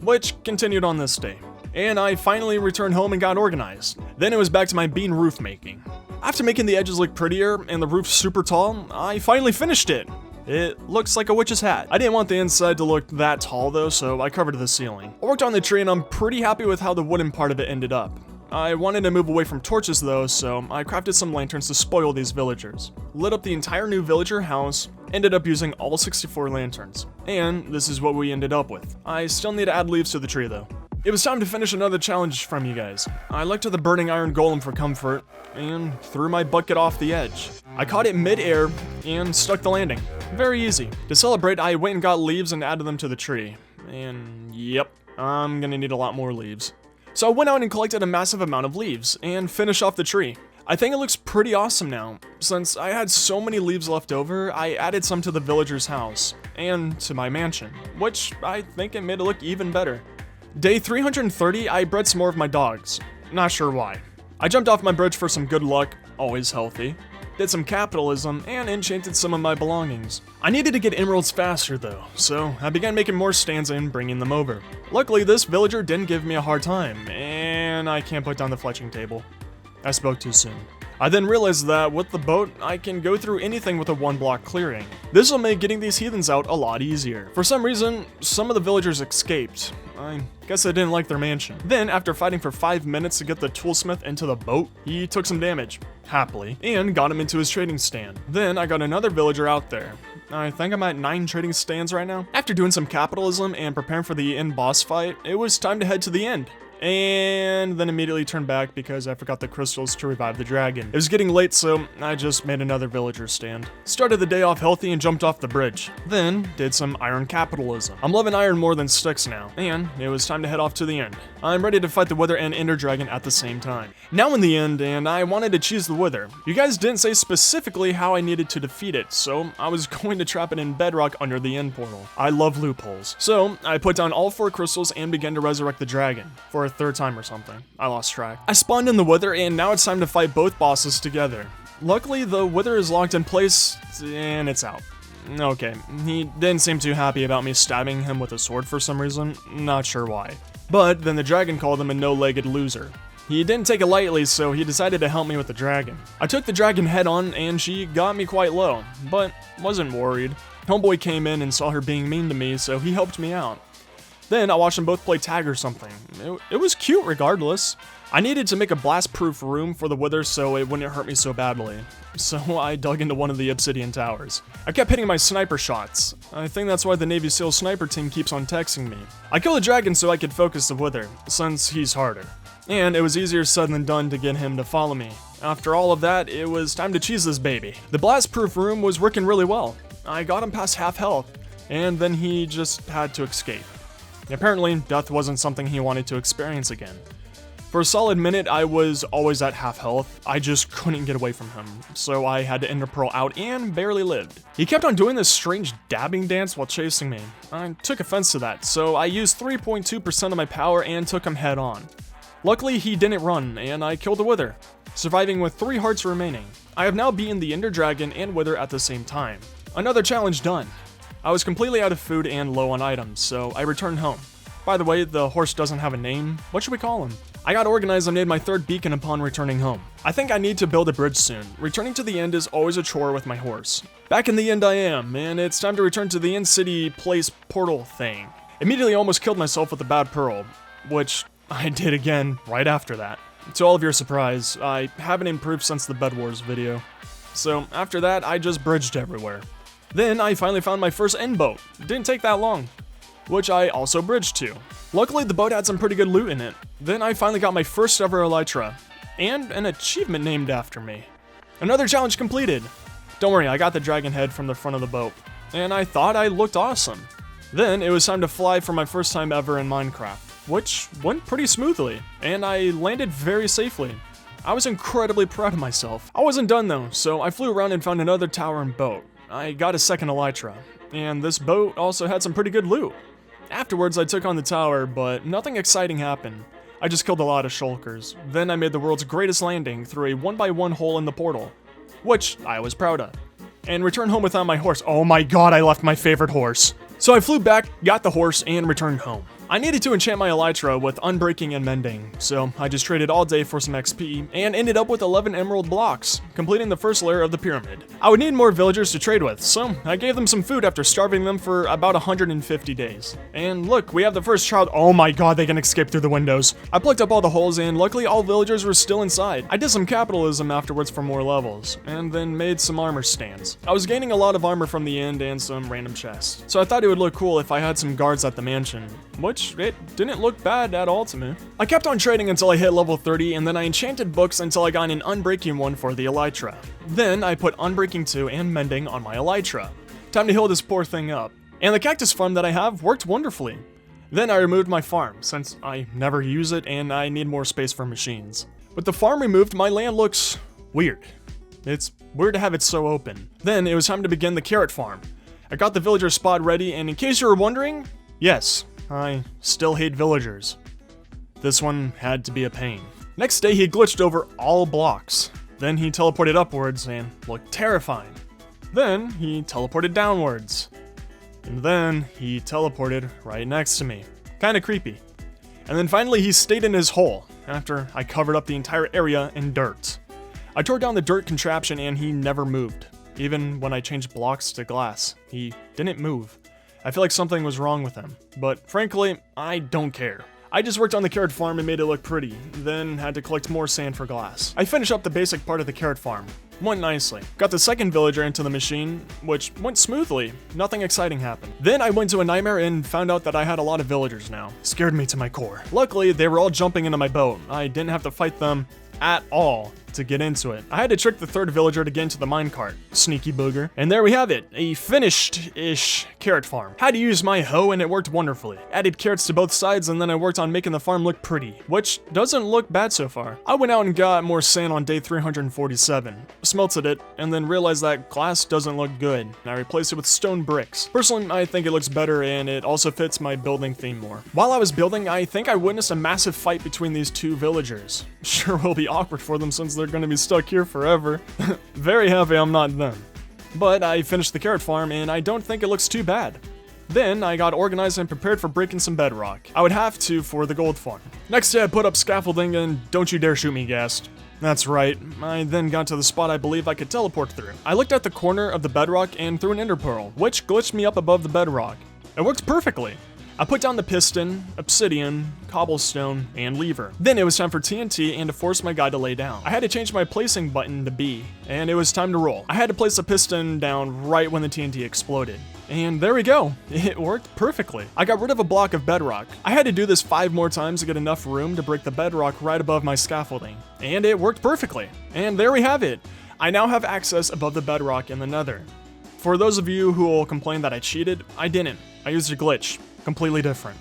[SPEAKER 1] Which continued on this day. And I finally returned home and got organized. Then it was back to my bean roof making. After making the edges look prettier and the roof super tall, I finally finished it. It looks like a witch's hat. I didn't want the inside to look that tall though, so I covered the ceiling. I worked on the tree and I'm pretty happy with how the wooden part of it ended up. I wanted to move away from torches though, so I crafted some lanterns to spoil these villagers. Lit up the entire new villager house, ended up using all 64 lanterns. And this is what we ended up with. I still need to add leaves to the tree though. It was time to finish another challenge from you guys. I looked at the burning iron golem for comfort, and threw my bucket off the edge. I caught it mid-air, and stuck the landing. Very easy. To celebrate, I went and got leaves and added them to the tree. And yep, I'm gonna need a lot more leaves. So I went out and collected a massive amount of leaves and finished off the tree. I think it looks pretty awesome now. Since I had so many leaves left over, I added some to the villager's house and to my mansion, which I think it made it look even better. Day 330, I bred some more of my dogs. Not sure why. I jumped off my bridge for some good luck, always healthy. Did some capitalism, and enchanted some of my belongings. I needed to get emeralds faster though, so I began making more stands and bringing them over. Luckily, this villager didn't give me a hard time, and I can't put down the fletching table. I spoke too soon. I then realized that with the boat, I can go through anything with a 1-block clearing. This will make getting these heathens out a lot easier. For some reason, some of the villagers escaped. I guess I didn't like their mansion. Then, after fighting for 5 minutes to get the toolsmith into the boat, he took some damage, happily, and got him into his trading stand. Then, I got another villager out there. I think I'm at 9 trading stands right now. After doing some capitalism and preparing for the end boss fight, it was time to head to the end. And then immediately turned back because I forgot the crystals to revive the dragon. It was getting late, so I just made another villager stand. Started the day off healthy and jumped off the bridge. Then did some iron capitalism. I'm loving iron more than sticks now, and it was time to head off to the end. I'm ready to fight the Wither and Ender Dragon at the same time. Now in the end, and I wanted to choose the Wither. You guys didn't say specifically how I needed to defeat it, so I was going to trap it in bedrock under the end portal. I love loopholes. So I put down all 4 crystals and began to resurrect the dragon. For a 3rd time or something. I lost track. I spawned in the Wither, and now it's time to fight both bosses together. Luckily, the Wither is locked in place, and it's out. Okay, he didn't seem too happy about me stabbing him with a sword for some reason, not sure why. But then the dragon called him a no-legged loser. He didn't take it lightly, so he decided to help me with the dragon. I took the dragon head on, and she got me quite low, but wasn't worried. Homeboy came in and saw her being mean to me, so he helped me out. Then I watched them both play tag or something. It was cute regardless. I needed to make a blast-proof room for the Wither so it wouldn't hurt me so badly. So I dug into one of the obsidian towers. I kept hitting my sniper shots. I think that's why the Navy SEAL sniper team keeps on texting me. I killed the dragon so I could focus the Wither, since he's harder. And it was easier said than done to get him to follow me. After all of that, it was time to cheese this baby. The blast-proof room was working really well. I got him past half health, and then he just had to escape. Apparently, death wasn't something he wanted to experience again. For a solid minute, I was always at half health. I just couldn't get away from him, so I had to ender pearl out and barely lived. He kept on doing this strange dabbing dance while chasing me. I took offense to that, so I used 3.2% of my power and took him head on. Luckily, he didn't run, and I killed the Wither, surviving with 3 hearts remaining. I have now beaten the Ender Dragon and Wither at the same time. Another challenge done. I was completely out of food and low on items, so I returned home. By the way, the horse doesn't have a name. What should we call him? I got organized and made my 3rd beacon upon returning home. I think I need to build a bridge soon. Returning to the end is always a chore with my horse. Back in the end I am, and it's time to return to the end city place portal thing. Immediately almost killed myself with a bad pearl, which I did again right after that. To all of your surprise, I haven't improved since the Bed Wars video. So after that, I just bridged everywhere. Then I finally found my first end boat. Didn't take that long, which I also bridged to. Luckily, the boat had some pretty good loot in it. Then I finally got my first ever elytra, and an achievement named after me. Another challenge completed. Don't worry, I got the dragon head from the front of the boat, and I thought I looked awesome. Then it was time to fly for my first time ever in Minecraft, which went pretty smoothly, and I landed very safely. I was incredibly proud of myself. I wasn't done though, so I flew around and found another tower and boat. I got a second elytra, and this boat also had some pretty good loot. Afterwards, I took on the tower, but nothing exciting happened. I just killed a lot of shulkers. Then I made the world's greatest landing through a 1x1 hole in the portal, which I was proud of, and returned home without my horse. Oh my god, I left my favorite horse. So I flew back, got the horse, and returned home. I needed to enchant my elytra with unbreaking and mending, so I just traded all day for some XP and ended up with 11 emerald blocks, completing the first layer of the pyramid. I would need more villagers to trade with, so I gave them some food after starving them for about 150 days. And look, we have the first child. Oh my god, they can escape through the windows. I plucked up all the holes and luckily all villagers were still inside. I did some capitalism afterwards for more levels, and then made some armor stands. I was gaining a lot of armor from the end and some random chests, so I thought it would look cool if I had some guards at the mansion, which it didn't look bad at all to me. I kept on trading until I hit level 30, and then I enchanted books until I got an unbreaking one for the elytra. Then I put unbreaking 2 and mending on my elytra. Time to heal this poor thing up. And the cactus farm that I have worked wonderfully. Then I removed my farm, since I never use it and I need more space for machines. With the farm removed, my land looks weird. It's weird to have it so open. Then it was time to begin the carrot farm. I got the villager spot ready, and in case you were wondering, yes, I still hate villagers. This one had to be a pain. Next day he glitched over all blocks. Then he teleported upwards and looked terrifying. Then he teleported downwards. And then he teleported right next to me. Kinda creepy. And then finally he stayed in his hole after I covered up the entire area in dirt. I tore down the dirt contraption and he never moved. Even when I changed blocks to glass, he didn't move. I feel like something was wrong with him. But frankly, I don't care. I just worked on the carrot farm and made it look pretty, then had to collect more sand for glass. I finished up the basic part of the carrot farm. Went nicely. Got the second villager into the machine, which went smoothly. Nothing exciting happened. Then I went to a nightmare and found out that I had a lot of villagers now. Scared me to my core. Luckily, they were all jumping into my boat. I didn't have to fight them at all to get into it. I had to trick the third villager to get into the minecart. Sneaky booger. And there we have it, a finished-ish carrot farm. Had to use my hoe and it worked wonderfully. Added carrots to both sides and then I worked on making the farm look pretty, which doesn't look bad so far. I went out and got more sand on day 347, smelted it, and then realized that glass doesn't look good. I replaced it with stone bricks. Personally, I think it looks better and it also fits my building theme more. While I was building, I think I witnessed a massive fight between these two villagers. Sure will be awkward for them since they're gonna be stuck here forever. Very happy I'm not them. But I finished the carrot farm and I don't think it looks too bad. Then I got organized and prepared for breaking some bedrock. I would have to for the gold farm. Next day I put up scaffolding and don't you dare shoot me, Ghast. That's right, I then got to the spot I believe I could teleport through. I looked at the corner of the bedrock and threw an ender pearl, which glitched me up above the bedrock. It worked perfectly. I put down the piston, obsidian, cobblestone, and lever. Then it was time for TNT and to force my guy to lay down. I had to change my placing button to B, and it was time to roll. I had to place the piston down right when the TNT exploded. And there we go. It worked perfectly. I got rid of a block of bedrock. I had to do this 5 more times to get enough room to break the bedrock right above my scaffolding. And it worked perfectly. And there we have it. I now have access above the bedrock in the nether. For those of you who will complain that I cheated, I didn't. I used a glitch. Completely different.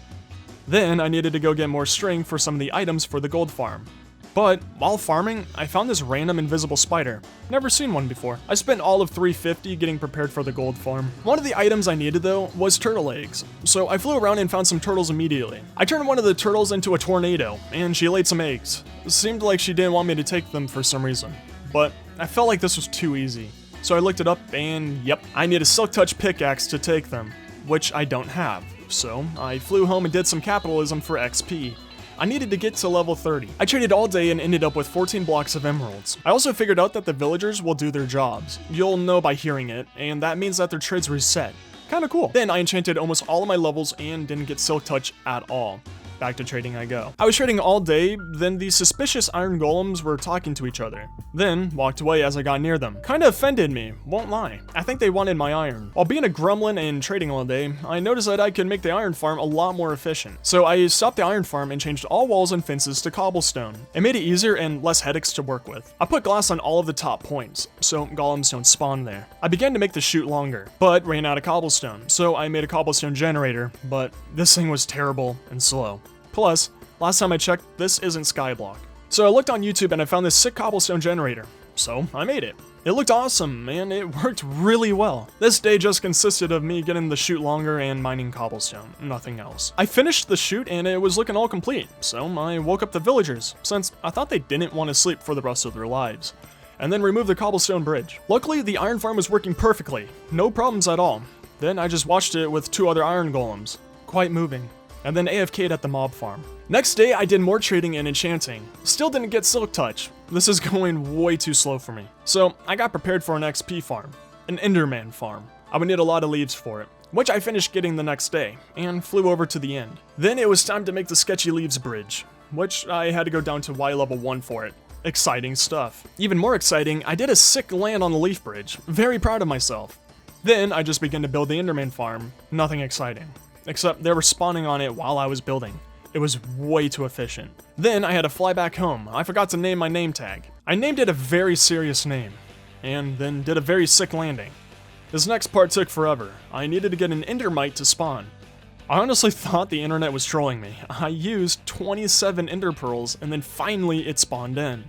[SPEAKER 1] Then I needed to go get more string for some of the items for the gold farm. But while farming, I found this random invisible spider. Never seen one before. I spent all of 350 getting prepared for the gold farm. One of the items I needed though was turtle eggs. So I flew around and found some turtles immediately. I turned one of the turtles into a tornado and she laid some eggs. It seemed like she didn't want me to take them for some reason. But I felt like this was too easy. So I looked it up and yep, I need a silk touch pickaxe to take them, which I don't have. So I flew home and did some capitalism for XP. I needed to get to level 30. I traded all day and ended up with 14 blocks of emeralds. I also figured out that the villagers will do their jobs. You'll know by hearing it, and that means that their trades reset. Kinda cool. Then I enchanted almost all of my levels and didn't get silk touch at all. Back to trading I go. I was trading all day, then these suspicious iron golems were talking to each other. Then walked away as I got near them. Kinda offended me, won't lie. I think they wanted my iron. While being a gremlin and trading all day, I noticed that I could make the iron farm a lot more efficient. So I stopped the iron farm and changed all walls and fences to cobblestone. It made it easier and less headaches to work with. I put glass on all of the top points, so golems don't spawn there. I began to make the chute longer, but ran out of cobblestone, so I made a cobblestone generator, but this thing was terrible and slow. Plus, last time I checked, this isn't Skyblock. So I looked on YouTube and I found this sick cobblestone generator. So I made it. It looked awesome, and it worked really well. This day just consisted of me getting the chute longer and mining cobblestone, nothing else. I finished the chute and it was looking all complete, so I woke up the villagers, since I thought they didn't want to sleep for the rest of their lives, and then removed the cobblestone bridge. Luckily, the iron farm was working perfectly, no problems at all. Then I just watched it with 2 other iron golems, quite moving, and then AFK'd at the mob farm. Next day, I did more trading and enchanting. Still didn't get silk touch. This is going way too slow for me. So I got prepared for an XP farm, an Enderman farm. I would need a lot of leaves for it, which I finished getting the next day, and flew over to the end. Then it was time to make the sketchy leaves bridge, which I had to go down to Y level 1 for it. Exciting stuff. Even more exciting, I did a sick land on the leaf bridge. Very proud of myself. Then I just began to build the Enderman farm. Nothing exciting. Except they were spawning on it while I was building. It was way too efficient. Then I had to fly back home. I forgot to name my name tag. I named it a very serious name, and then did a very sick landing. This next part took forever. I needed to get an endermite to spawn. I honestly thought the internet was trolling me. I used 27 ender pearls and then finally it spawned in.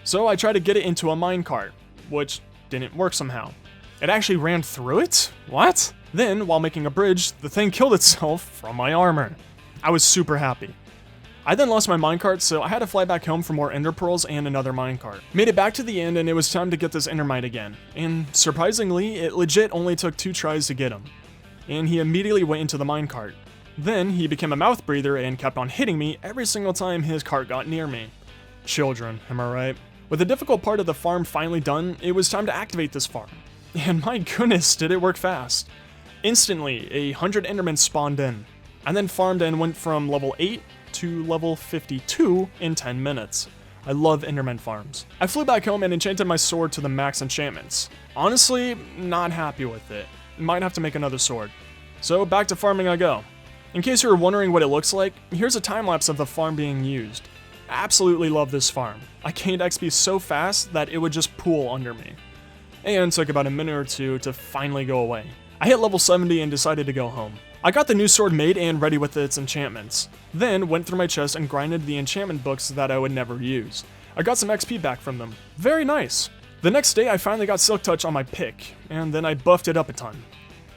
[SPEAKER 1] So I tried to get it into a minecart, which didn't work somehow. It actually ran through it? What? Then, while making a bridge, the thing killed itself from my armor. I was super happy. I then lost my minecart, so I had to fly back home for more ender pearls and another minecart. Made it back to the end and it was time to get this endermite again. And surprisingly, it legit only took 2 tries to get him. And he immediately went into the minecart. Then he became a mouth breather and kept on hitting me every single time his cart got near me. Children, am I right? With the difficult part of the farm finally done, it was time to activate this farm. And my goodness, did it work fast. Instantly, 100 endermen spawned in. I then farmed and went from level 8 to level 52 in 10 minutes. I love enderman farms. I flew back home and enchanted my sword to the max enchantments. Honestly, not happy with it. Might have to make another sword. So back to farming I go. In case you were wondering what it looks like, here's a time-lapse of the farm being used. Absolutely love this farm. I gained XP so fast that it would just pool under me. And took about a minute or two to finally go away. I hit level 70 and decided to go home. I got the new sword made and ready with its enchantments. Then went through my chest and grinded the enchantment books that I would never use. I got some XP back from them. Very nice. The next day I finally got Silk Touch on my pick, and then I buffed it up a ton.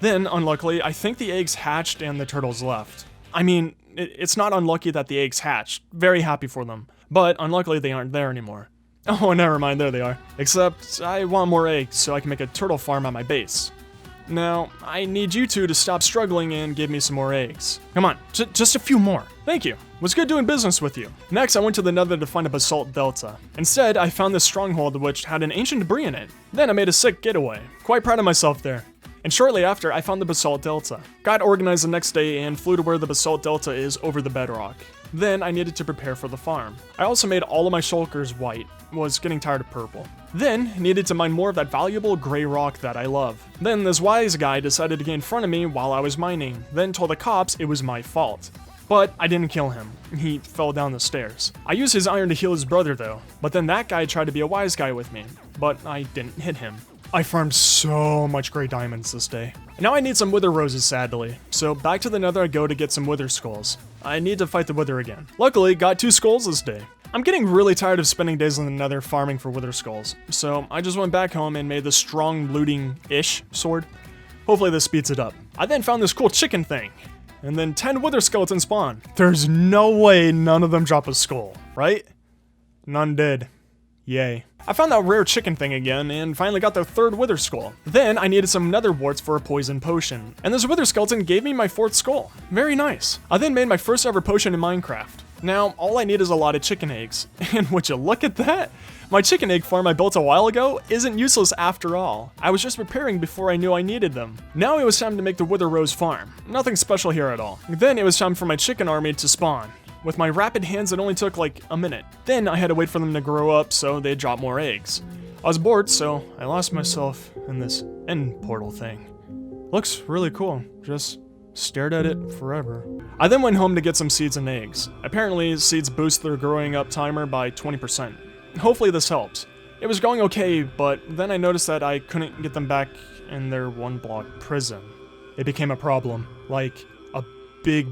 [SPEAKER 1] Then, unluckily, I think the eggs hatched and the turtles left. I mean, it's not unlucky that the eggs hatched. Very happy for them. But unluckily they aren't there anymore. Oh, never mind, there they are. Except, I want more eggs so I can make a turtle farm at my base. Now, I need you two to stop struggling and give me some more eggs. Come on, just a few more. Thank you. It was good doing business with you. Next, I went to the Nether to find a basalt delta. Instead, I found this stronghold which had an ancient debris in it. Then I made a sick getaway. Quite proud of myself there. And shortly after, I found the basalt delta. Got organized the next day and flew to where the basalt delta is over the bedrock. Then I needed to prepare for the farm. I also made all of my shulkers white. Was getting tired of purple. Then needed to mine more of that valuable gray rock that I love. Then this wise guy decided to get in front of me while I was mining, then told the cops it was my fault. But I didn't kill him. He fell down the stairs. I used his iron to heal his brother though, but then that guy tried to be a wise guy with me, but I didn't hit him. I farmed so much gray diamonds this day. Now I need some wither roses sadly, so back to the nether I go to get some wither skulls. I need to fight the wither again. Luckily, got 2 skulls this day. I'm getting really tired of spending days in the nether farming for wither skulls, so I just went back home and made the strong looting-ish sword. Hopefully this speeds it up. I then found this cool chicken thing, and then 10 wither skeletons spawn. There's no way none of them drop a skull, right? None did. Yay. I found that rare chicken thing again, and finally got the 3rd wither skull. Then I needed some nether warts for a poison potion, and this wither skeleton gave me my 4th skull. Very nice. I then made my first ever potion in Minecraft. Now, all I need is a lot of chicken eggs. And would you look at that? My chicken egg farm I built a while ago isn't useless after all. I was just preparing before I knew I needed them. Now it was time to make the Wither Rose farm. Nothing special here at all. Then it was time for my chicken army to spawn. With my rapid hands, it only took like a minute. Then I had to wait for them to grow up so they'd drop more eggs. I was bored, so I lost myself in this end portal thing. Looks really cool. Just stared at it forever. I then went home to get some seeds and eggs. Apparently, seeds boost their growing up timer by 20%. Hopefully this helps. It was going okay, but then I noticed that I couldn't get them back in their 1-block prison. It became a problem. Like, a big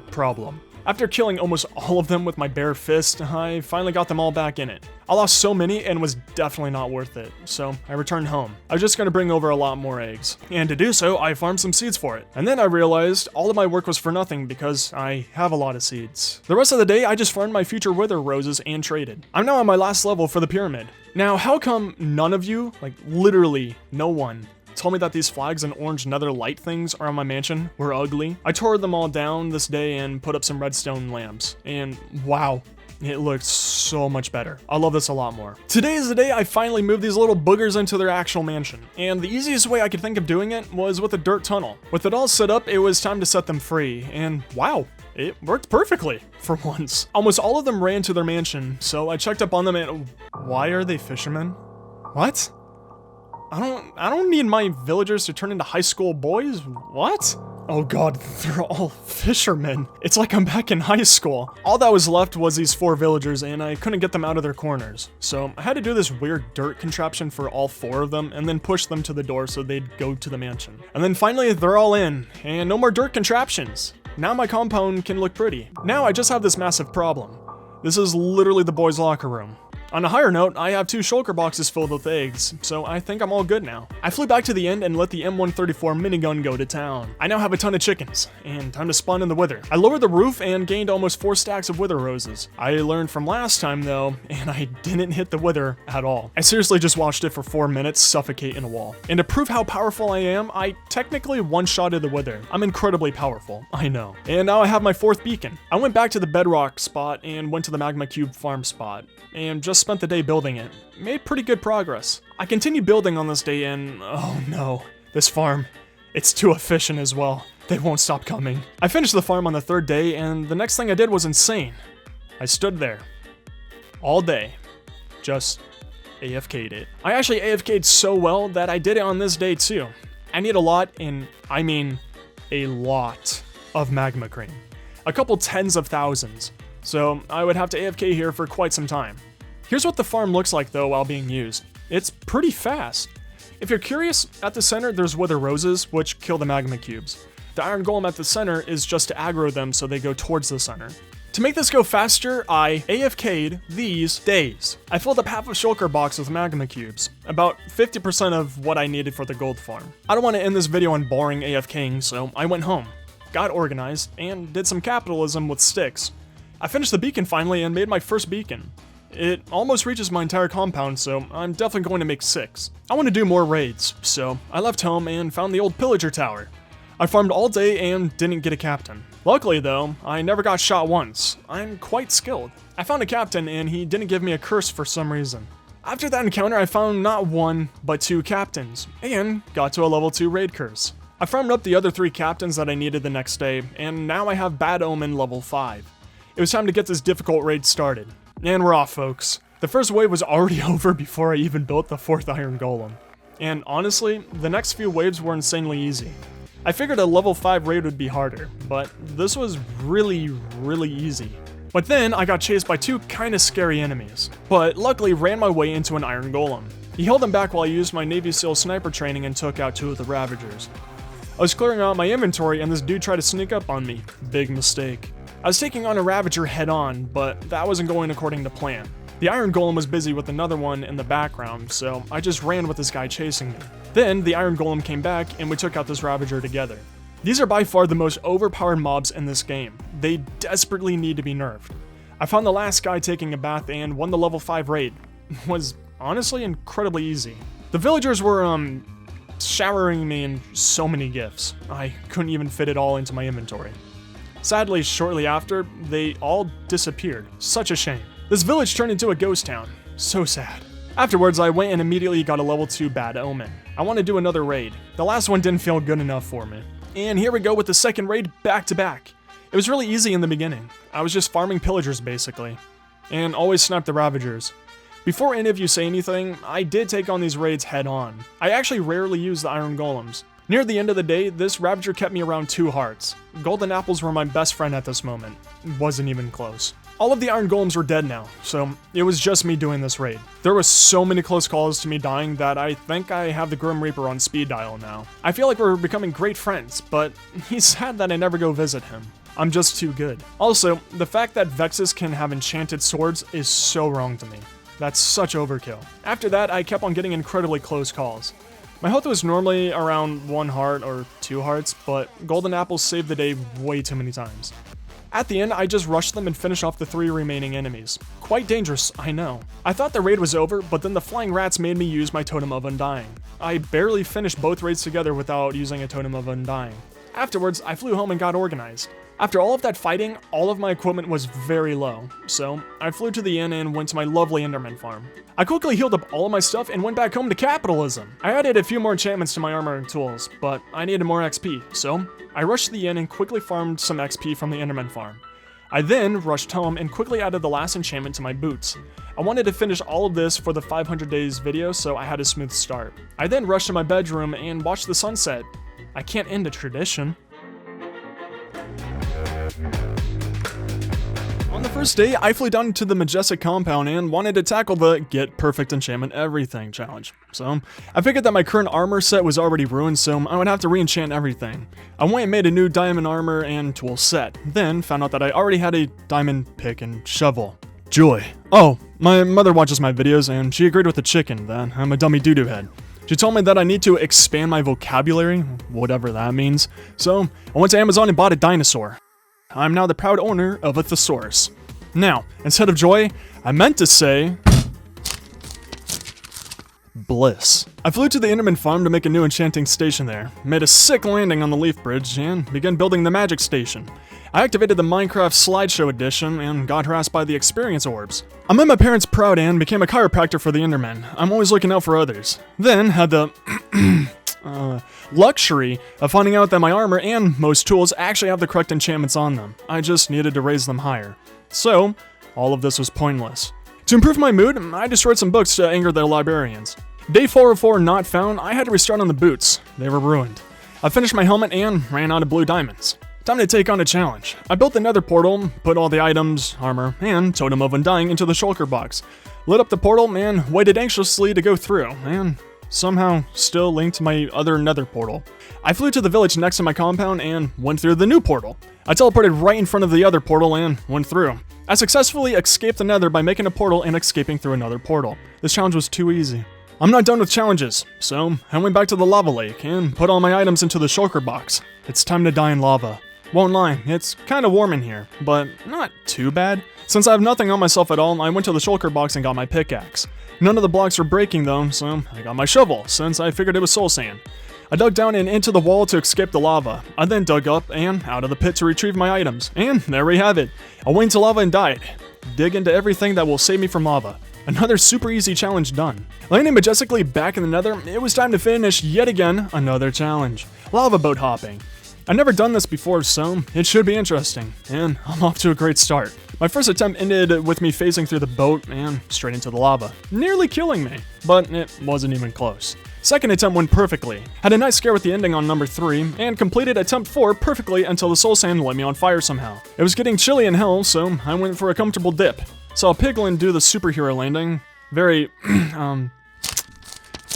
[SPEAKER 1] problem. After killing almost all of them with my bare fist, I finally got them all back in it. I lost so many and was definitely not worth it, so I returned home. I was just gonna bring over a lot more eggs. And to do so, I farmed some seeds for it. And then I realized all of my work was for nothing because I have a lot of seeds. The rest of the day, I just farmed my future wither roses and traded. I'm now on my last level for the pyramid. Now, how come none of you, like literally no one, told me that these flags and orange nether light things around my mansion were ugly? I tore them all down this day and put up some redstone lamps. And wow, it looked so much better. I love this a lot more. Today is the day I finally moved these little boogers into their actual mansion. And the easiest way I could think of doing it was with a dirt tunnel. With it all set up, it was time to set them free. And wow, it worked perfectly for once. Almost all of them ran to their mansion, so I checked up on them and why are they fishermen? What? I don't need my villagers to turn into high school boys. What? Oh god, they're all fishermen. It's like I'm back in high school. All that was left was these 4 villagers and I couldn't get them out of their corners. So I had to do this weird dirt contraption for all 4 of them and then push them to the door so they'd go to the mansion. And then finally they're all in and no more dirt contraptions. Now my compound can look pretty. Now I just have this massive problem. This is literally the boys' locker room. On a higher note, I have 2 shulker boxes filled with eggs, so I think I'm all good now. I flew back to the inn and let the M134 minigun go to town. I now have a ton of chickens, and time to spawn in the wither. I lowered the roof and gained almost 4 stacks of wither roses. I learned from last time though, and I didn't hit the wither at all. I seriously just watched it for 4 minutes suffocate in a wall. And to prove how powerful I am, I technically one-shotted the wither. I'm incredibly powerful, I know. And now I have my 4th beacon. I went back to the bedrock spot and went to the magma cube farm spot, and just spent the day building it. Made pretty good progress. I continued building on this day and oh no, this farm, it's too efficient as well. They won't stop coming. I finished the farm on the 3rd day and the next thing I did was insane. I stood there all day, just AFK'd it. I actually AFK'd so well that I did it on this day too. I need a lot, and I mean a lot, of magma cream. A couple tens of thousands. So I would have to AFK here for quite some time. Here's what the farm looks like though while being used. It's pretty fast. If you're curious, at the center there's wither roses, which kill the magma cubes. The iron golem at the center is just to aggro them so they go towards the center. To make this go faster, I AFK'd these days. I filled up half a shulker box with magma cubes, about 50% of what I needed for the gold farm. I don't want to end this video on boring AFKing, so I went home, got organized, and did some capitalism with sticks. I finished the beacon finally and made my first beacon. It almost reaches my entire compound, so I'm definitely going to make 6. I want to do more raids, so I left home and found the old pillager tower. I farmed all day and didn't get a captain. Luckily though, I never got shot once. I'm quite skilled. I found a captain and he didn't give me a curse for some reason. After that encounter I found not 1, but 2 captains, and got to a level 2 raid curse. I farmed up the other 3 captains that I needed the next day, and now I have Bad Omen level 5. It was time to get this difficult raid started. And we're off, folks. The first wave was already over before I even built the 4th iron golem. And honestly, the next few waves were insanely easy. I figured a level 5 raid would be harder, but this was really easy. But then I got chased by 2 kinda scary enemies, but luckily ran my way into an iron golem. He held them back while I used my Navy SEAL sniper training and took out 2 of the Ravagers. I was clearing out my inventory and this dude tried to sneak up on me. Big mistake. I was taking on a Ravager head on, but that wasn't going according to plan. The Iron Golem was busy with another one in the background, so I just ran with this guy chasing me. Then the Iron Golem came back and we took out this Ravager together. These are by far the most overpowered mobs in this game. They desperately need to be nerfed. I found the last guy taking a bath and won the level 5 raid. It was honestly incredibly easy. The villagers were showering me in so many gifts. I couldn't even fit it all into my inventory. Sadly, shortly after, they all disappeared. Such a shame. This village turned into a ghost town. So sad. Afterwards, I went and immediately got a level 2 Bad Omen. I want to do another raid. The last one didn't feel good enough for me. And here we go with the second raid back to back. It was really easy in the beginning. I was just farming pillagers basically. And always sniped the Ravagers. Before any of you say anything, I did take on these raids head on. I actually rarely use the Iron Golems. Near the end of the day, this Ravager kept me around 2 hearts. Golden apples were my best friend at this moment. Wasn't even close. All of the Iron Golems were dead now, so it was just me doing this raid. There was so many close calls to me dying that I think I have the Grim Reaper on speed dial now. I feel like we're becoming great friends, but he's sad that I never go visit him. I'm just too good. Also, the fact that Vexus can have enchanted swords is so wrong to me. That's such overkill. After that, I kept on getting incredibly close calls. My health was normally around 1 heart or 2 hearts, but golden apples saved the day way too many times. At the end, I just rushed them and finished off the 3 remaining enemies. Quite dangerous, I know. I thought the raid was over, but then the flying rats made me use my Totem of Undying. I barely finished both raids together without using a Totem of Undying. Afterwards, I flew home and got organized. After all of that fighting, all of my equipment was very low, so I flew to the inn and went to my lovely Enderman farm. I quickly healed up all of my stuff and went back home to capitalism. I added a few more enchantments to my armor and tools, but I needed more XP, so I rushed to the inn and quickly farmed some XP from the Enderman farm. I then rushed home and quickly added the last enchantment to my boots. I wanted to finish all of this for the 500 days video, so I had a smooth start. I then rushed to my bedroom and watched the sunset. I can't end a tradition. On the first day, I flew down to the Majestic compound and wanted to tackle the Get Perfect Enchantment Everything challenge. So, I figured that my current armor set was already ruined, so I would have to re-enchant everything. I went and made a new diamond armor and tool set, then found out that I already had a diamond pick and shovel. Joy. Oh, my mother watches my videos and she agreed with the chicken that I'm a dummy doo-doo head. She told me that I need to expand my vocabulary, whatever that means, so I went to Amazon and bought a dinosaur. I'm now the proud owner of a thesaurus. Now, instead of joy, I meant to say bliss. I flew to the Enderman farm to make a new enchanting station there, made a sick landing on the leaf bridge, and began building the magic station. I activated the Minecraft slideshow edition and got harassed by the experience orbs. I made my parents proud and became a chiropractor for the Endermen. I'm always looking out for others. Then had the luxury of finding out that my armor and most tools actually have the correct enchantments on them. I just needed to raise them higher. So, all of this was pointless. To improve my mood, I destroyed some books to anger the librarians. Day 404 not found, I had to restart on the boots. They were ruined. I finished my helmet and ran out of blue diamonds. Time to take on a challenge. I built the nether portal, put all the items, armor, and totem of undying into the shulker box, lit up the portal, and waited anxiously to go through, and somehow still linked to my other nether portal. I flew to the village next to my compound and went through the new portal. I teleported right in front of the other portal and went through. I successfully escaped the nether by making a portal and escaping through another portal. This challenge was too easy. I'm not done with challenges, so I went back to the lava lake and put all my items into the shulker box. It's time to die in lava. Won't lie, it's kinda warm in here, but not too bad. Since I have nothing on myself at all, I went to the shulker box and got my pickaxe. None of the blocks were breaking though, so I got my shovel, since I figured it was soul sand. I dug down and into the wall to escape the lava. I then dug up and out of the pit to retrieve my items, and there we have it. I went into lava and died. Dig into everything that will save me from lava. Another super easy challenge done. Landing majestically back in the nether, it was time to finish yet again another challenge. Lava boat hopping. I've never done this before, so it should be interesting, and I'm off to a great start. My first attempt ended with me phasing through the boat and straight into the lava, nearly killing me, but it wasn't even close. Second attempt went perfectly, had a nice scare with the ending on number 3, and completed attempt 4 perfectly until the soul sand lit me on fire somehow. It was getting chilly in hell, so I went for a comfortable dip. Saw a piglin do the superhero landing, very,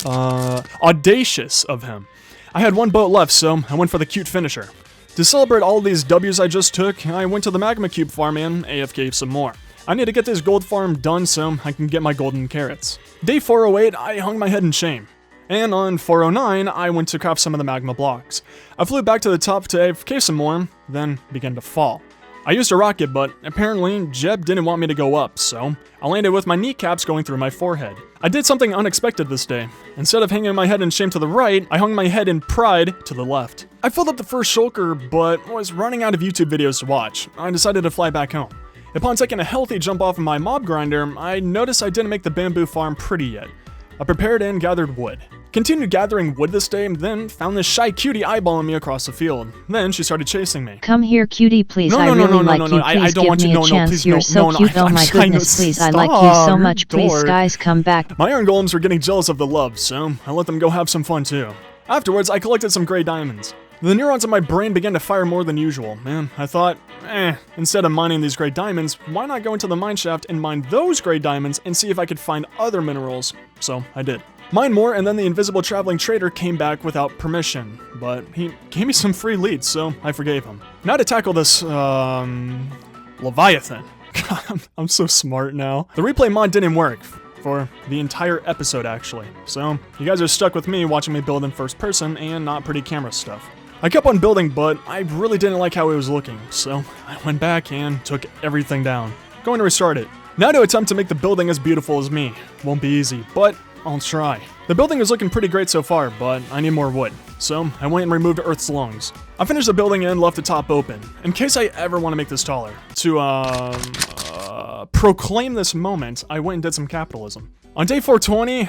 [SPEAKER 1] audacious of him. I had one boat left, so I went for the cute finisher. To celebrate all these W's I just took, I went to the magma cube farm and AFK'd some more. I need to get this gold farm done so I can get my golden carrots. Day 408, I hung my head in shame. And on 409, I went to craft some of the magma blocks. I flew back to the top to AFK some more, then began to fall. I used a rocket, but apparently Jeb didn't want me to go up, so I landed with my kneecaps going through my forehead. I did something unexpected this day. Instead of hanging my head in shame to the right, I hung my head in pride to the left. I filled up the first shulker, but was running out of YouTube videos to watch. I decided to fly back home. Upon taking a healthy jump off of my mob grinder, I noticed I didn't make the bamboo farm pretty yet. I prepared and gathered wood. Continued gathering wood this day, then found this shy cutie eyeballing me across the field. Then she started chasing me.
[SPEAKER 2] Come here, cutie, please. I really like you. Please give me a chance. You're so cute. Oh my goodness, please. I like you so much. Please, guys, come back.
[SPEAKER 1] My iron golems were getting jealous of the love, so I let them go have some fun too. Afterwards, I collected some gray diamonds. The neurons in my brain began to fire more than usual, and I thought, instead of mining these gray diamonds, why not go into the mine shaft and mine those gray diamonds and see if I could find other minerals? So I did. Mine more, and then the invisible traveling trader came back without permission, but he gave me some free leads, so I forgave him. Now to tackle this, Leviathan. God, I'm so smart now. The replay mod didn't work. For the entire episode, actually. So, you guys are stuck with me watching me build in first person and not pretty camera stuff. I kept on building, but I really didn't like how it was looking, so I went back and took everything down. Going to restart it. Now to attempt to make the building as beautiful as me. Won't be easy, but I'll try. The building is looking pretty great so far, but I need more wood. So, I went and removed Earth's lungs. I finished the building and left the top open, in case I ever want to make this taller. To, proclaim this moment, I went and did some capitalism. On day 420,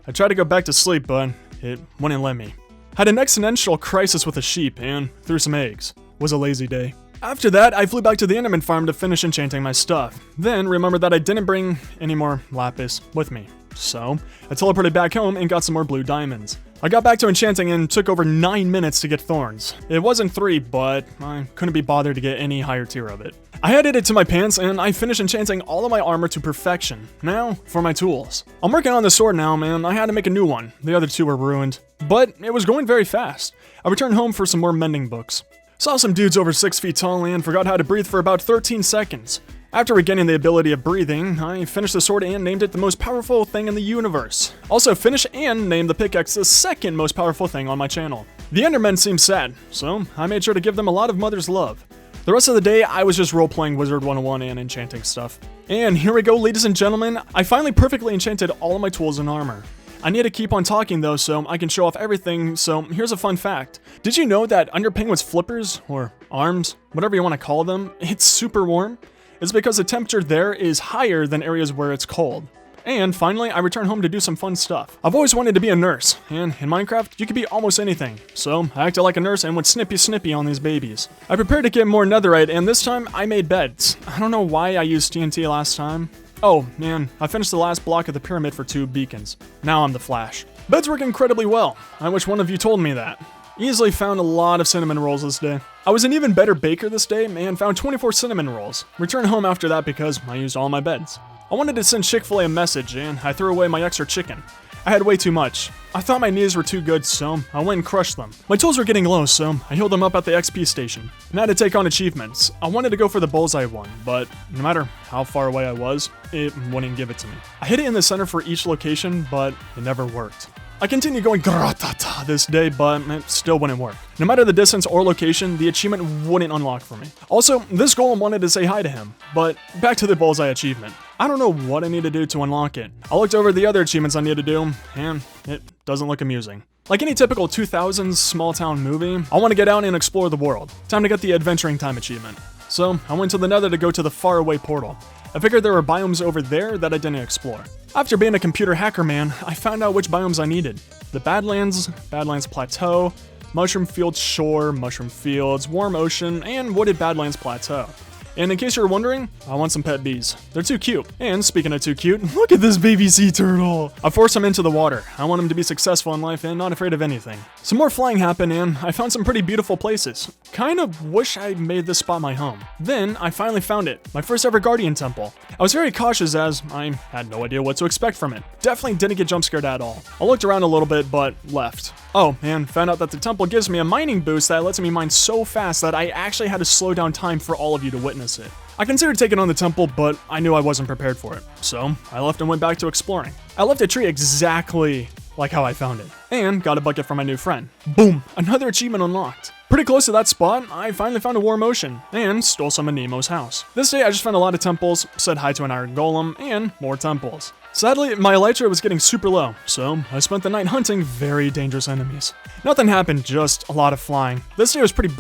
[SPEAKER 1] I tried to go back to sleep, but it wouldn't let me. Had an existential crisis with a sheep and threw some eggs. Was a lazy day. After that, I flew back to the Enderman farm to finish enchanting my stuff. Then remembered that I didn't bring any more lapis with me. So, I teleported back home and got some more blue diamonds. I got back to enchanting and took over 9 minutes to get thorns. It wasn't 3, but I couldn't be bothered to get any higher tier of it. I added it to my pants and I finished enchanting all of my armor to perfection. Now, for my tools. I'm working on the sword now, man. I had to make a new one. The other 2 were ruined. But it was going very fast. I returned home for some more mending books. Saw some dudes over 6 feet tall and forgot how to breathe for about 13 seconds. After regaining the ability of breathing, I finished the sword and named it the most powerful thing in the universe. Also finished and named the pickaxe the second most powerful thing on my channel. The Endermen seemed sad, so I made sure to give them a lot of mother's love. The rest of the day, I was just role-playing Wizard 101 and enchanting stuff. And here we go, ladies and gentlemen, I finally perfectly enchanted all of my tools and armor. I need to keep on talking though so I can show off everything, so here's a fun fact. Did you know that under penguins' flippers, or arms, whatever you want to call them, it's super warm? It's because the temperature there is higher than areas where it's cold. And finally, I returned home to do some fun stuff. I've always wanted to be a nurse, and in Minecraft, you can be almost anything. So I acted like a nurse and went snippy on these babies. I prepared to get more netherite, and this time I made beds. I don't know why I used TNT last time. Oh man, I finished the last block of the pyramid for 2 beacons. Now I'm the Flash. Beds work incredibly well. I wish one of you told me that. Easily found a lot of cinnamon rolls this day. I was an even better baker this day and found 24 cinnamon rolls. Returned home after that because I used all my beds. I wanted to send Chick-fil-A a message and I threw away my extra chicken. I had way too much. I thought my knees were too good, so I went and crushed them. My tools were getting low, so I healed them up at the XP station. And I had to take on achievements. I wanted to go for the bullseye one, but no matter how far away I was, it wouldn't give it to me. I hit it in the center for each location, but it never worked. I continued going gratata this day, but it still wouldn't work. No matter the distance or location, the achievement wouldn't unlock for me. Also, this golem wanted to say hi to him, but back to the bullseye achievement. I don't know what I need to do to unlock it. I looked over the other achievements I need to do, and it doesn't look amusing. Like any typical 2000s small town movie, I want to get out and explore the world. Time to get the adventuring time achievement. So I went to the nether to go to the faraway portal. I figured there were biomes over there that I didn't explore. After being a computer hacker man, I found out which biomes I needed. The Badlands, Badlands Plateau, Mushroom Fields Shore, Mushroom Fields, Warm Ocean, and Wooded Badlands Plateau. And in case you're wondering, I want some pet bees. They're too cute. And speaking of too cute, look at this baby sea turtle. I forced him into the water. I want him to be successful in life and not afraid of anything. Some more flying happened and I found some pretty beautiful places. Kind of wish I made this spot my home. Then I finally found it, my first ever guardian temple. I was very cautious as I had no idea what to expect from it. Definitely didn't get jump scared at all. I looked around a little bit but left. Oh, and found out that the temple gives me a mining boost that lets me mine so fast that I actually had to slow down time for all of you to witness it. I considered taking on the temple, but I knew I wasn't prepared for it. So I left and went back to exploring. I left a tree exactly like how I found it, and got a bucket from my new friend. Boom, another achievement unlocked. Pretty close to that spot, I finally found a Warm Ocean, and stole some of Nemo's house. This day I just found a lot of temples, said hi to an iron golem, and more temples. Sadly, my elytra was getting super low, so I spent the night hunting very dangerous enemies. Nothing happened, just a lot of flying. This day was pretty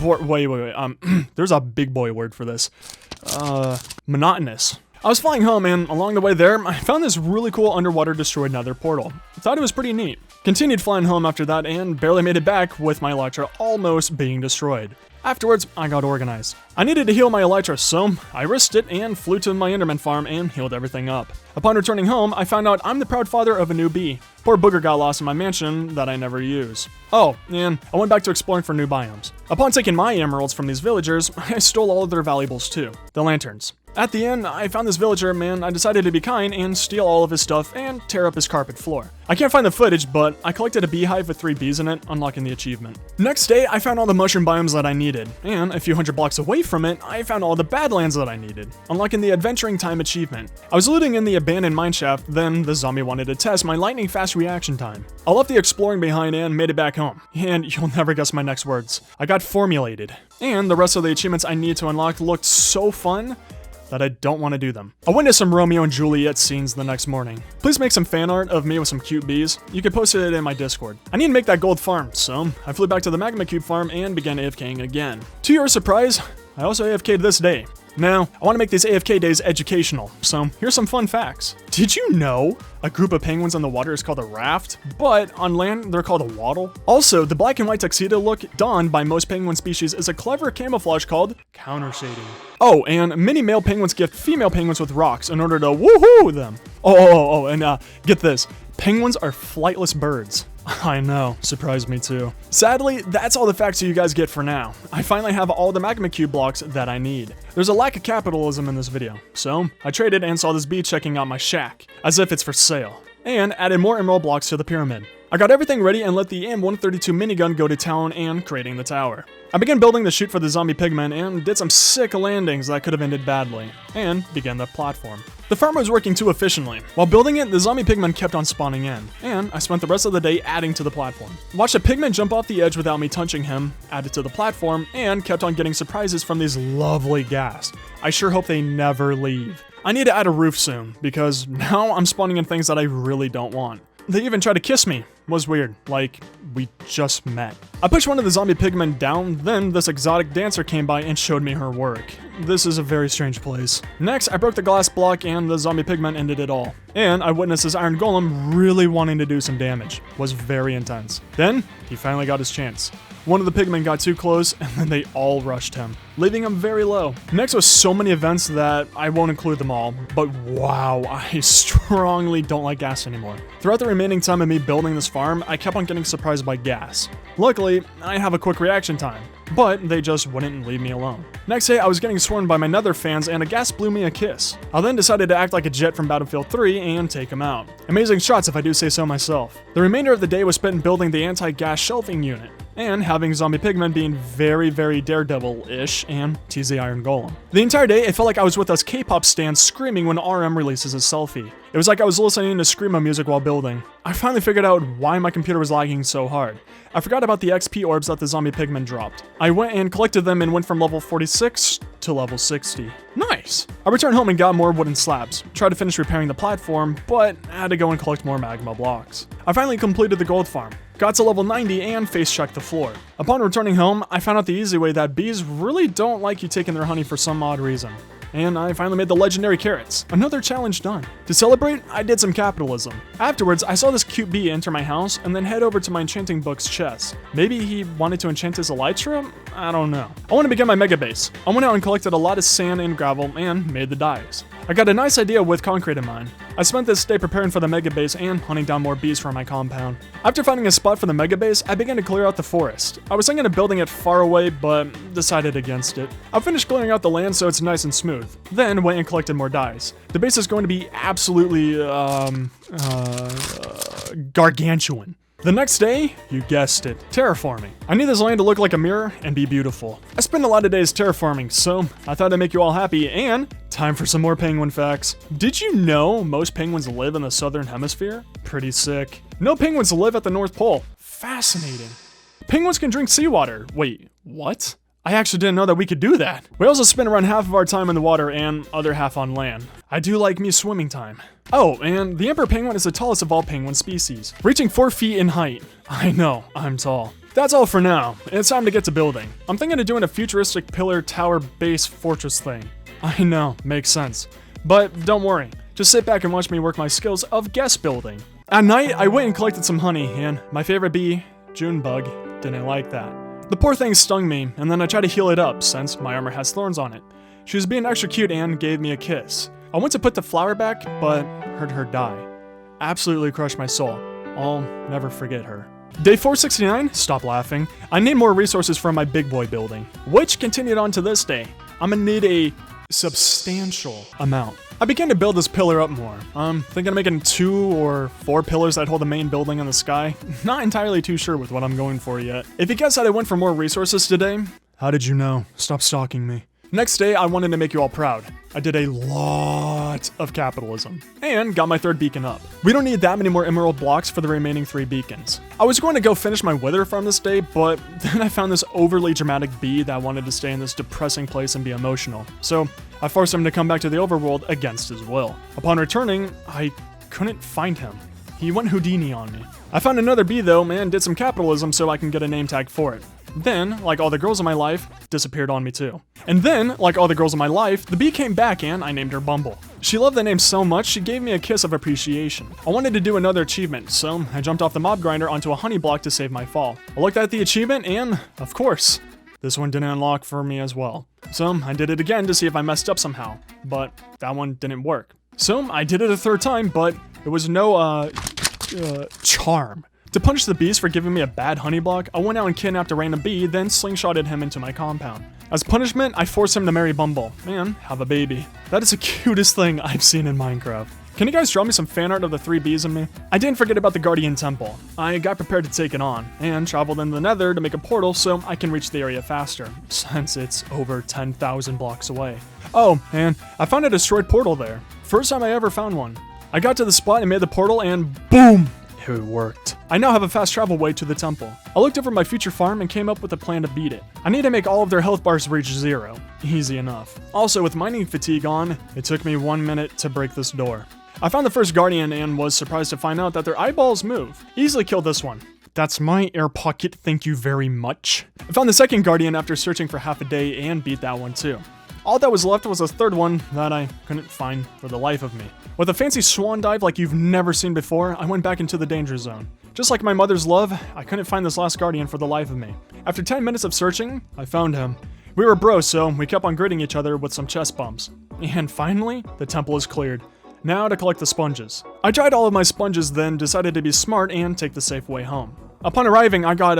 [SPEAKER 1] there's a big boy word for this. Monotonous. I was flying home and along the way there, I found this really cool underwater destroyed nether portal. I thought it was pretty neat. Continued flying home after that and barely made it back with my elytra almost being destroyed. Afterwards, I got organized. I needed to heal my elytra, so I risked it and flew to my enderman farm and healed everything up. Upon returning home, I found out I'm the proud father of a new bee. Poor booger got lost in my mansion that I never use. Oh, and I went back to exploring for new biomes. Upon taking my emeralds from these villagers, I stole all of their valuables too. The lanterns. At the end, I found this villager and I decided to be kind and steal all of his stuff and tear up his carpet floor. I can't find the footage, but I collected a beehive with 3 bees in it, unlocking the achievement. Next day, I found all the mushroom biomes that I needed, and a few hundred blocks away from it, I found all the badlands that I needed, unlocking the adventuring time achievement. I was looting in the abandoned mineshaft, then the zombie wanted to test my lightning fast reaction time. I left the exploring behind and made it back home. And you'll never guess my next words. I got formulated. And the rest of the achievements I need to unlock looked so fun that I don't want to do them. I witnessed some Romeo and Juliet scenes the next morning. Please make some fan art of me with some cute bees. You can post it in my Discord. I need to make that gold farm, so I flew back to the magma cube farm and began AFKing again. To your surprise, I also AFK'd this day. Now, I want to make these AFK days educational, so here's some fun facts. Did you know a group of penguins on the water is called a raft, but on land they're called a waddle? Also, the black and white tuxedo look donned by most penguin species is a clever camouflage called counter shading. Oh, and many male penguins gift female penguins with rocks in order to woohoo them. And get this, penguins are flightless birds. I know, surprised me too. Sadly, that's all the facts you guys get for now. I finally have all the magma cube blocks that I need. There's a lack of capitalism in this video, so I traded and saw this bee checking out my shack, as if it's for sale, and added more emerald blocks to the pyramid. I got everything ready and let the AM-132 minigun go to town and creating the tower. I began building the chute for the zombie pigmen and did some sick landings that could have ended badly, and began the platform. The farm was working too efficiently. While building it, the zombie pigmen kept on spawning in, and I spent the rest of the day adding to the platform. Watched a pigman jump off the edge without me touching him, added to the platform, and kept on getting surprises from these lovely ghast. I sure hope they never leave. I need to add a roof soon, because now I'm spawning in things that I really don't want. They even tried to kiss me. Was weird, like we just met. I pushed one of the zombie pigmen down, then this exotic dancer came by and showed me her work. This is a very strange place. Next, I broke the glass block and the zombie pigmen ended it all. And I witnessed this iron golem really wanting to do some damage. Was very intense. Then, he finally got his chance. One of the pigmen got too close, and then they all rushed him, leaving him very low. Next was so many events that I won't include them all, but wow, I strongly don't like gas anymore. Throughout the remaining time of me building this farm, I kept on getting surprised by gas. Luckily, I have a quick reaction time, but they just wouldn't leave me alone. Next day, I was getting swarmed by my nether fans and a ghast blew me a kiss. I then decided to act like a jet from Battlefield 3 and take him out. Amazing shots if I do say so myself. The remainder of the day was spent building the anti-gas shelving unit, and having zombie pigmen being very Daredevil-ish and tease the iron golem. The entire day, it felt like I was with us K-pop stans screaming when RM releases a selfie. It was like I was listening to screamo music while building. I finally figured out why my computer was lagging so hard. I forgot about the XP orbs that the zombie pigmen dropped. I went and collected them and went from level 46 to level 60. Nice! I returned home and got more wooden slabs. Tried to finish repairing the platform, but I had to go and collect more magma blocks. I finally completed the gold farm. Got to level 90 and face checked the floor. Upon returning home, I found out the easy way that bees really don't like you taking their honey for some odd reason. And I finally made the legendary carrots. Another challenge done. To celebrate, I did some capitalism. Afterwards, I saw this cute bee enter my house and then head over to my enchanting book's chest. Maybe he wanted to enchant his elytra? I don't know. I want to begin my mega base. I went out and collected a lot of sand and gravel and made the dyes. I got a nice idea with concrete in mind. I spent this day preparing for the mega base and hunting down more bees for my compound. After finding a spot for the mega base, I began to clear out the forest. I was thinking of building it far away, but decided against it. I finished clearing out the land so it's nice and smooth. Then went and collected more dyes. The base is going to be absolutely, gargantuan. The next day, you guessed it, terraforming. I need this land to look like a mirror and be beautiful. I spend a lot of days terraforming, so I thought I'd make you all happy, and time for some more penguin facts. Did you know most penguins live in the southern hemisphere? Pretty sick. No penguins live at the North Pole. Fascinating. Penguins can drink seawater. Wait, what? I actually didn't know that we could do that. We also spend around half of our time in the water and other half on land. I do like me swimming time. Oh, and the emperor penguin is the tallest of all penguin species, reaching 4 feet in height. I know, I'm tall. That's all for now. It's time to get to building. I'm thinking of doing a futuristic pillar tower base fortress thing. I know, makes sense. But don't worry, just sit back and watch me work my skills of guest building. At night, I went and collected some honey, and my favorite bee, Junebug, didn't like that. The poor thing stung me, and then I tried to heal it up since my armor has thorns on it. She was being extra cute and gave me a kiss. I went to put the flower back, but heard her die. Absolutely crushed my soul. I'll never forget her. Day 469, stop laughing. I need more resources from my big boy building, which continued on to this day. I'm gonna need a substantial amount. I began to build this pillar up more. I'm thinking of making 2 or 4 pillars that hold the main building in the sky. Not entirely too sure with what I'm going for yet. If you guessed that I went for more resources today, how did you know? Stop stalking me. Next day, I wanted to make you all proud. I did a lot of capitalism and got my 3rd beacon up. We don't need that many more emerald blocks for the remaining 3 beacons. I was going to go finish my wither farm this day, but then I found this overly dramatic bee that wanted to stay in this depressing place and be emotional. So I forced him to come back to the overworld against his will. Upon returning, I couldn't find him. He went Houdini on me. I found another bee though and did some capitalism so I can get a name tag for it. Then, like all the girls in my life, disappeared on me too. And then, like all the girls in my life, the bee came back and I named her Bumble. She loved the name so much, she gave me a kiss of appreciation. I wanted to do another achievement, so I jumped off the mob grinder onto a honey block to save my fall. I looked at the achievement and, of course, this one didn't unlock for me as well. So I did it again to see if I messed up somehow, but that one didn't work. So I did it a 3rd time, but there was no, charm. To punish the beast for giving me a bad honey block, I went out and kidnapped a random bee, then slingshotted him into my compound. As punishment, I forced him to marry Bumble and have a baby. That is the cutest thing I've seen in Minecraft. Can you guys draw me some fan art of the 3 bees in me? I didn't forget about the Guardian Temple. I got prepared to take it on, and traveled into the Nether to make a portal so I can reach the area faster, since it's over 10,000 blocks away. Oh, and I found a destroyed portal there. First time I ever found one. I got to the spot and made the portal and boom! It worked. I now have a fast travel way to the temple. I looked over my future farm and came up with a plan to beat it. I need to make all of their health bars reach 0. Easy enough. Also, with mining fatigue on, it took me 1 minute to break this door. I found the first guardian and was surprised to find out that their eyeballs move. Easily killed this one. That's my air pocket, thank you very much. I found the second guardian after searching for half a day and beat that one too. All that was left was a third one that I couldn't find for the life of me. With a fancy swan dive like you've never seen before, I went back into the danger zone. Just like my mother's love, I couldn't find this last guardian for the life of me. After 10 minutes of searching, I found him. We were bros, so we kept on greeting each other with some chest bumps. And finally, the temple is cleared. Now to collect the sponges. I tried all of my sponges, then decided to be smart and take the safe way home. Upon arriving, I got,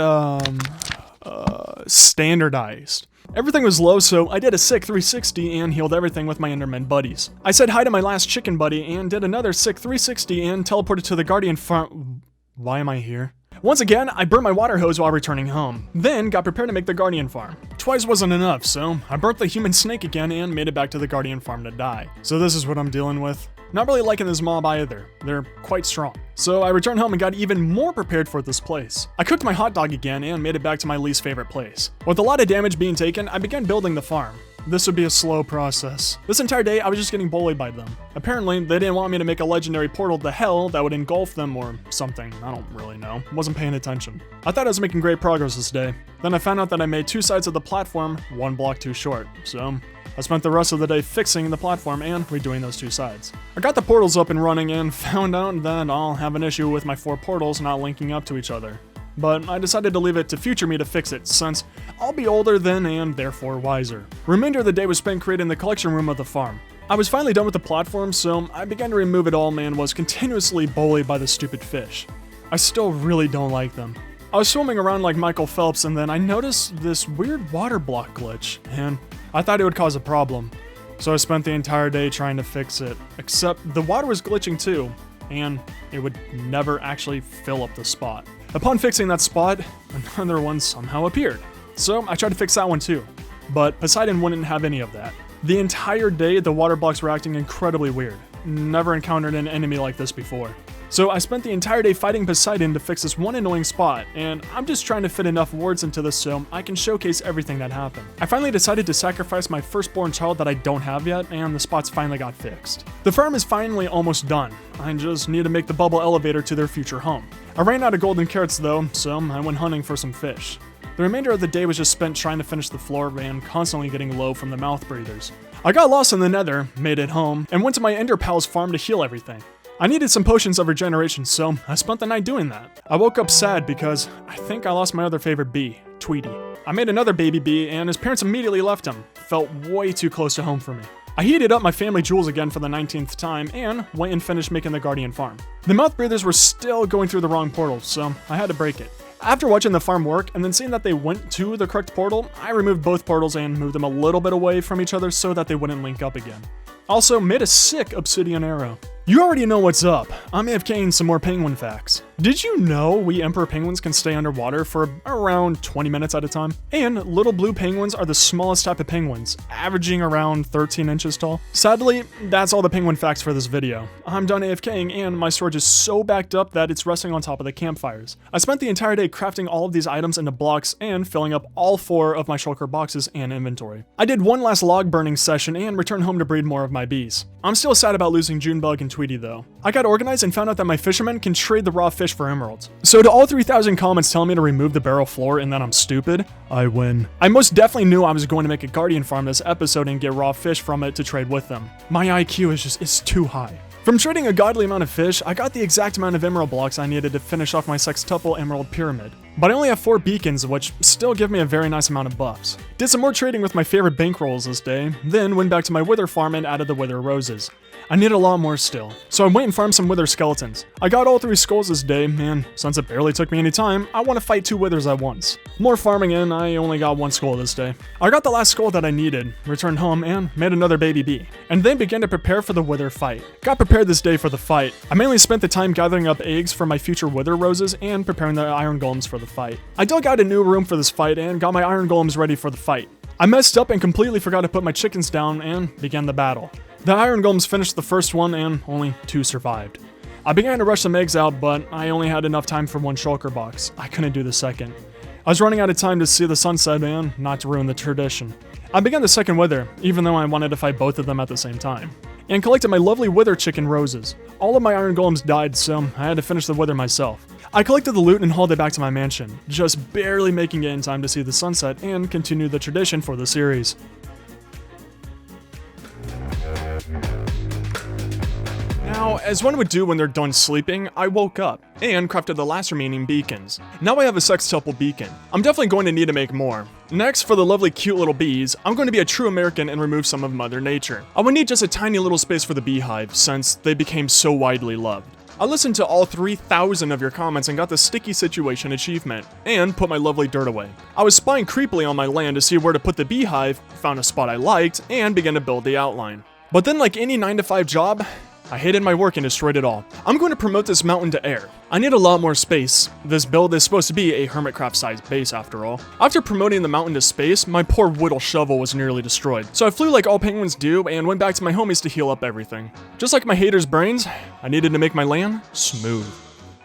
[SPEAKER 1] standardized. Everything was low, so I did a sick 360 and healed everything with my Enderman buddies. I said hi to my last chicken buddy and did another sick 360 and teleported to the Guardian farm. Why am I here? Once again, I burnt my water hose while returning home, then got prepared to make the Guardian farm. Twice wasn't enough, so I burnt the human snake again and made it back to the Guardian farm to die. So this is what I'm dealing with. Not really liking this mob either. They're quite strong. So I returned home and got even more prepared for this place. I cooked my hot dog again and made it back to my least favorite place. With a lot of damage being taken, I began building the farm. This would be a slow process. This entire day, I was just getting bullied by them. Apparently, they didn't want me to make a legendary portal to hell that would engulf them or something. I don't really know. Wasn't paying attention. I thought I was making great progress this day. Then I found out that I made 2 sides of the platform 1 block too short. So I spent the rest of the day fixing the platform and redoing those 2 sides. I got the portals up and running and found out that I'll have an issue with my 4 portals not linking up to each other. But I decided to leave it to future me to fix it, since I'll be older then and therefore wiser. Remainder of the day was spent creating the collection room of the farm. I was finally done with the platform, so I began to remove it all and was continuously bullied by the stupid fish. I still really don't like them. I was swimming around like Michael Phelps and then I noticed this weird water block glitch, and I thought it would cause a problem. So I spent the entire day trying to fix it, except the water was glitching too, and it would never actually fill up the spot. Upon fixing that spot, another one somehow appeared. So I tried to fix that one too, but Poseidon wouldn't have any of that. The entire day, the water blocks were acting incredibly weird. Never encountered an enemy like this before. So I spent the entire day fighting Poseidon to fix this one annoying spot, and I'm just trying to fit enough words into this so I can showcase everything that happened. I finally decided to sacrifice my firstborn child that I don't have yet, and the spots finally got fixed. The farm is finally almost done. I just need to make the bubble elevator to their future home. I ran out of golden carrots though, so I went hunting for some fish. The remainder of the day was just spent trying to finish the floor and constantly getting low from the mouth breathers. I got lost in the Nether, made it home, and went to my Ender Pal's farm to heal everything. I needed some potions of regeneration, so I spent the night doing that. I woke up sad because I think I lost my other favorite bee, Tweety. I made another baby bee and his parents immediately left him. Felt way too close to home for me. I heated up my family jewels again for the 19th time and went and finished making the Guardian farm. The mouth breathers were still going through the wrong portal, so I had to break it. After watching the farm work and then seeing that they went to the correct portal, I removed both portals and moved them a little bit away from each other so that they wouldn't link up again. Also, made a sick obsidian arrow. You already know what's up. I'm AFKing some more penguin facts. Did you know we emperor penguins can stay underwater for around 20 minutes at a time? And little blue penguins are the smallest type of penguins, averaging around 13 inches tall. Sadly, that's all the penguin facts for this video. I'm done AFKing and my storage is so backed up that it's resting on top of the campfires. I spent the entire day crafting all of these items into blocks and filling up all 4 of my shulker boxes and inventory. I did one last log burning session and returned home to breed more of my bees. I'm still sad about losing Junebug and Tweety though. I got organized and found out that my fishermen can trade the raw fish for emeralds. So to all 3,000 comments telling me to remove the barrel floor and that I'm stupid, I win. I most definitely knew I was going to make a guardian farm this episode and get raw fish from it to trade with them. My IQ is too high. From trading a godly amount of fish, I got the exact amount of emerald blocks I needed to finish off my sextuple emerald pyramid. But I only have 4 beacons, which still give me a very nice amount of buffs. Did some more trading with my favorite bankrolls this day, then went back to my wither farm and added the wither roses. I need a lot more still. So I went and farmed some wither skeletons. I got all 3 skulls this day, and since it barely took me any time, I want to fight 2 withers at once. More farming in, I only got 1 skull this day. I got the last skull that I needed, returned home, and made another baby bee. And then began to prepare for the wither fight. Got prepared this day for the fight. I mainly spent the time gathering up eggs for my future wither roses and preparing the iron golems for the fight. I dug out a new room for this fight and got my iron golems ready for the fight. I messed up and completely forgot to put my chickens down and began the battle. The iron golems finished the first one and only 2 survived. I began to rush some eggs out, but I only had enough time for 1 shulker box. I couldn't do the second. I was running out of time to see the sunset and not to ruin the tradition. I began the second wither, even though I wanted to fight both of them at the same time, and collected my lovely wither chicken roses. All of my iron golems died, so I had to finish the wither myself. I collected the loot and hauled it back to my mansion, just barely making it in time to see the sunset and continue the tradition for the series. Now, as one would do when they're done sleeping, I woke up and crafted the last remaining beacons. Now I have a sextuple beacon. I'm definitely going to need to make more. Next, for the lovely cute little bees, I'm going to be a true American and remove some of Mother Nature. I would need just a tiny little space for the beehive since they became so widely loved. I listened to all 3,000 of your comments and got the sticky situation achievement, and put my lovely dirt away. I was spying creepily on my land to see where to put the beehive, found a spot I liked, and began to build the outline. But then, like any 9-to-5 job, I hated my work and destroyed it all. I'm going to promote this mountain to air. I need a lot more space. This build is supposed to be a hermitcraft sized base after all. After promoting the mountain to space, my poor whittle shovel was nearly destroyed. So I flew like all penguins do and went back to my homies to heal up everything. Just like my haters' brains, I needed to make my land smooth.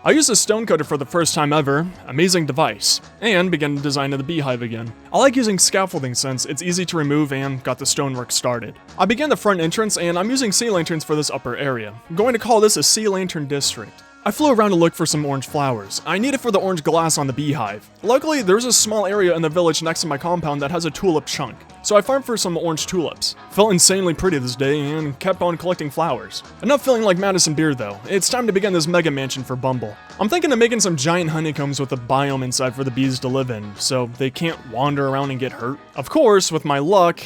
[SPEAKER 1] I used a stonecutter for the first time ever, amazing device, and began the design of the beehive again. I like using scaffolding since it's easy to remove and got the stonework started. I began the front entrance and I'm using sea lanterns for this upper area. I'm going to call this a sea lantern district. I flew around to look for some orange flowers. I need it for the orange glass on the beehive. Luckily, there's a small area in the village next to my compound that has a tulip chunk, so I farmed for some orange tulips. Felt insanely pretty this day and kept on collecting flowers. Enough feeling like Madison Beer though, it's time to begin this mega mansion for Bumble. I'm thinking of making some giant honeycombs with a biome inside for the bees to live in, so they can't wander around and get hurt. Of course, with my luck,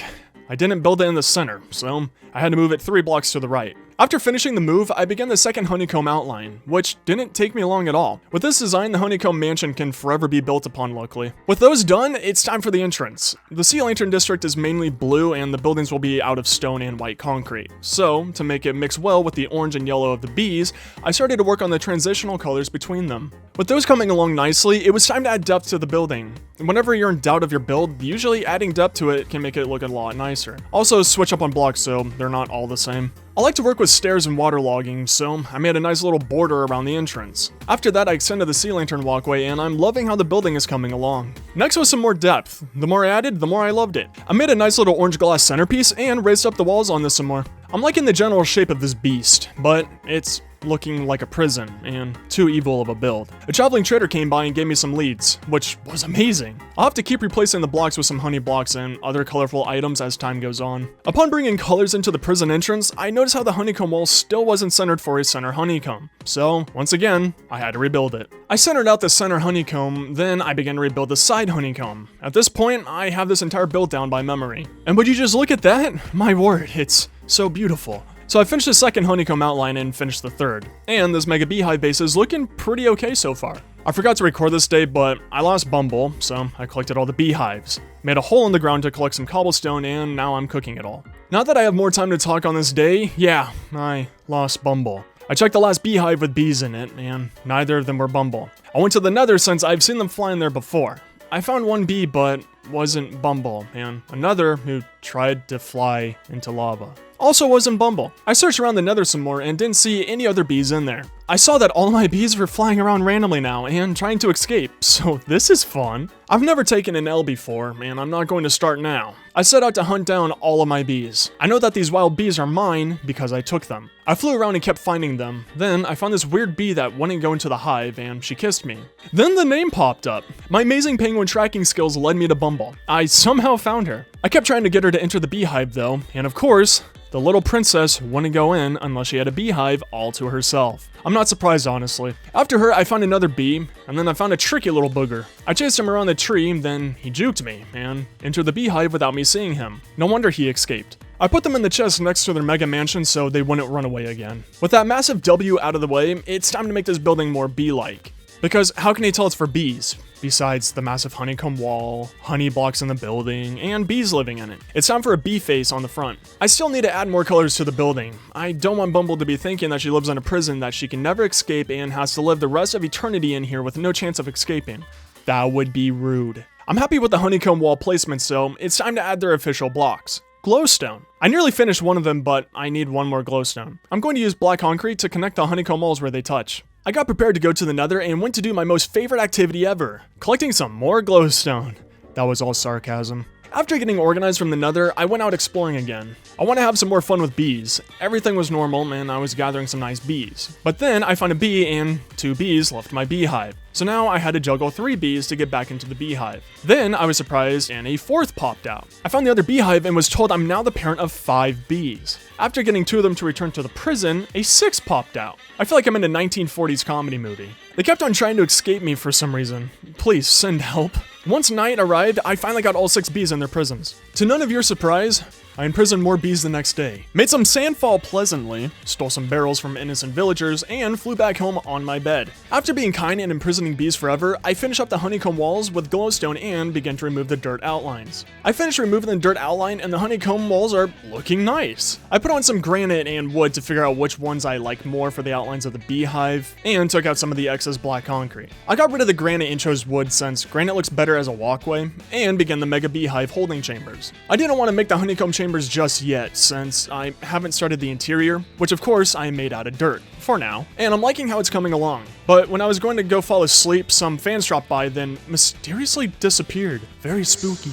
[SPEAKER 1] I didn't build it in the center, so I had to move it 3 blocks to the right. After finishing the move, I began the second honeycomb outline, which didn't take me long at all. With this design, the honeycomb mansion can forever be built upon luckily. With those done, it's time for the entrance. The Sea Lantern district is mainly blue and the buildings will be out of stone and white concrete. So, to make it mix well with the orange and yellow of the bees, I started to work on the transitional colors between them. With those coming along nicely, it was time to add depth to the building. Whenever you're in doubt of your build, usually adding depth to it can make it look a lot nicer. Also, switch up on blocks so they're not all the same. I like to work with stairs and waterlogging, so I made a nice little border around the entrance. After that, I extended the sea lantern walkway, and I'm loving how the building is coming along. Next was some more depth. The more I added, the more I loved it. I made a nice little orange glass centerpiece and raised up the walls on this some more. I'm liking the general shape of this beast, but it's looking like a prison, and too evil of a build. A traveling trader came by and gave me some leads, which was amazing. I'll have to keep replacing the blocks with some honey blocks and other colorful items as time goes on. Upon bringing colors into the prison entrance, I noticed how the honeycomb wall still wasn't centered for a center honeycomb. So, once again, I had to rebuild it. I centered out the center honeycomb, then I began to rebuild the side honeycomb. At this point, I have this entire build down by memory. And would you just look at that? My word, it's so beautiful. So I finished the second honeycomb outline and finished the third. And this mega beehive base is looking pretty okay so far. I forgot to record this day, but I lost Bumble, so I collected all the beehives. Made a hole in the ground to collect some cobblestone, and now I'm cooking it all. Now that I have more time to talk on this day, yeah, I lost Bumble. I checked the last beehive with bees in it, and neither of them were Bumble. I went to the nether since I've seen them fly in there before. I found one bee, but wasn't Bumble, and another who tried to fly into lava. Also wasn't Bumble. I searched around the nether some more and didn't see any other bees in there. I saw that all my bees were flying around randomly now and trying to escape, so this is fun. I've never taken an L before, and I'm not going to start now. I set out to hunt down all of my bees. I know that these wild bees are mine because I took them. I flew around and kept finding them. Then I found this weird bee that wouldn't go into the hive and she kissed me. Then the name popped up. My amazing penguin tracking skills led me to Bumble. I somehow found her. I kept trying to get her to enter the beehive though, and of course, the little princess wouldn't go in unless she had a beehive all to herself. I'm not surprised, honestly. After her, I found another bee, and then I found a tricky little booger. I chased him around the tree, then he juked me, and entered the beehive without me seeing him. No wonder he escaped. I put them in the chest next to their mega mansion so they wouldn't run away again. With that massive W out of the way, it's time to make this building more bee-like. Because how can you tell it's for bees? Besides the massive honeycomb wall, honey blocks in the building, and bees living in it. It's time for a bee face on the front. I still need to add more colors to the building. I don't want Bumble to be thinking that she lives in a prison that she can never escape and has to live the rest of eternity in here with no chance of escaping. That would be rude. I'm happy with the honeycomb wall placement, so it's time to add their official blocks. Glowstone. I nearly finished one of them, but I need one more glowstone. I'm going to use black concrete to connect the honeycomb walls where they touch. I got prepared to go to the Nether and went to do my most favorite activity ever, collecting some more glowstone. That was all sarcasm. After getting organized from the Nether, I went out exploring again. I want to have some more fun with bees. Everything was normal and I was gathering some nice bees. But then I found a bee and 2 bees left my beehive. So now I had to juggle 3 bees to get back into the beehive. Then I was surprised and a 4th popped out. I found the other beehive and was told I'm now the parent of 5 bees. After getting 2 of them to return to the prison, a 6th popped out. I feel like I'm in a 1940s comedy movie. They kept on trying to escape me for some reason. Please send help. Once night arrived, I finally got all 6 bees in their prisons. To none of your surprise, I imprisoned more bees the next day, made some sand fall pleasantly, stole some barrels from innocent villagers, and flew back home on my bed. After being kind and imprisoning bees forever, I finished up the honeycomb walls with glowstone and began to remove the dirt outlines. I finished removing the dirt outline and the honeycomb walls are looking nice. I put on some granite and wood to figure out which ones I like more for the outlines of the beehive, and took out some of the excess black concrete. I got rid of the granite and chose wood since granite looks better as a walkway, and began the mega beehive holding chambers. I didn't want to make the honeycomb chambers just yet, since I haven't started the interior, which of course I made out of dirt, for now, and I'm liking how it's coming along. But when I was going to go fall asleep, some fans dropped by, then mysteriously disappeared. Very spooky.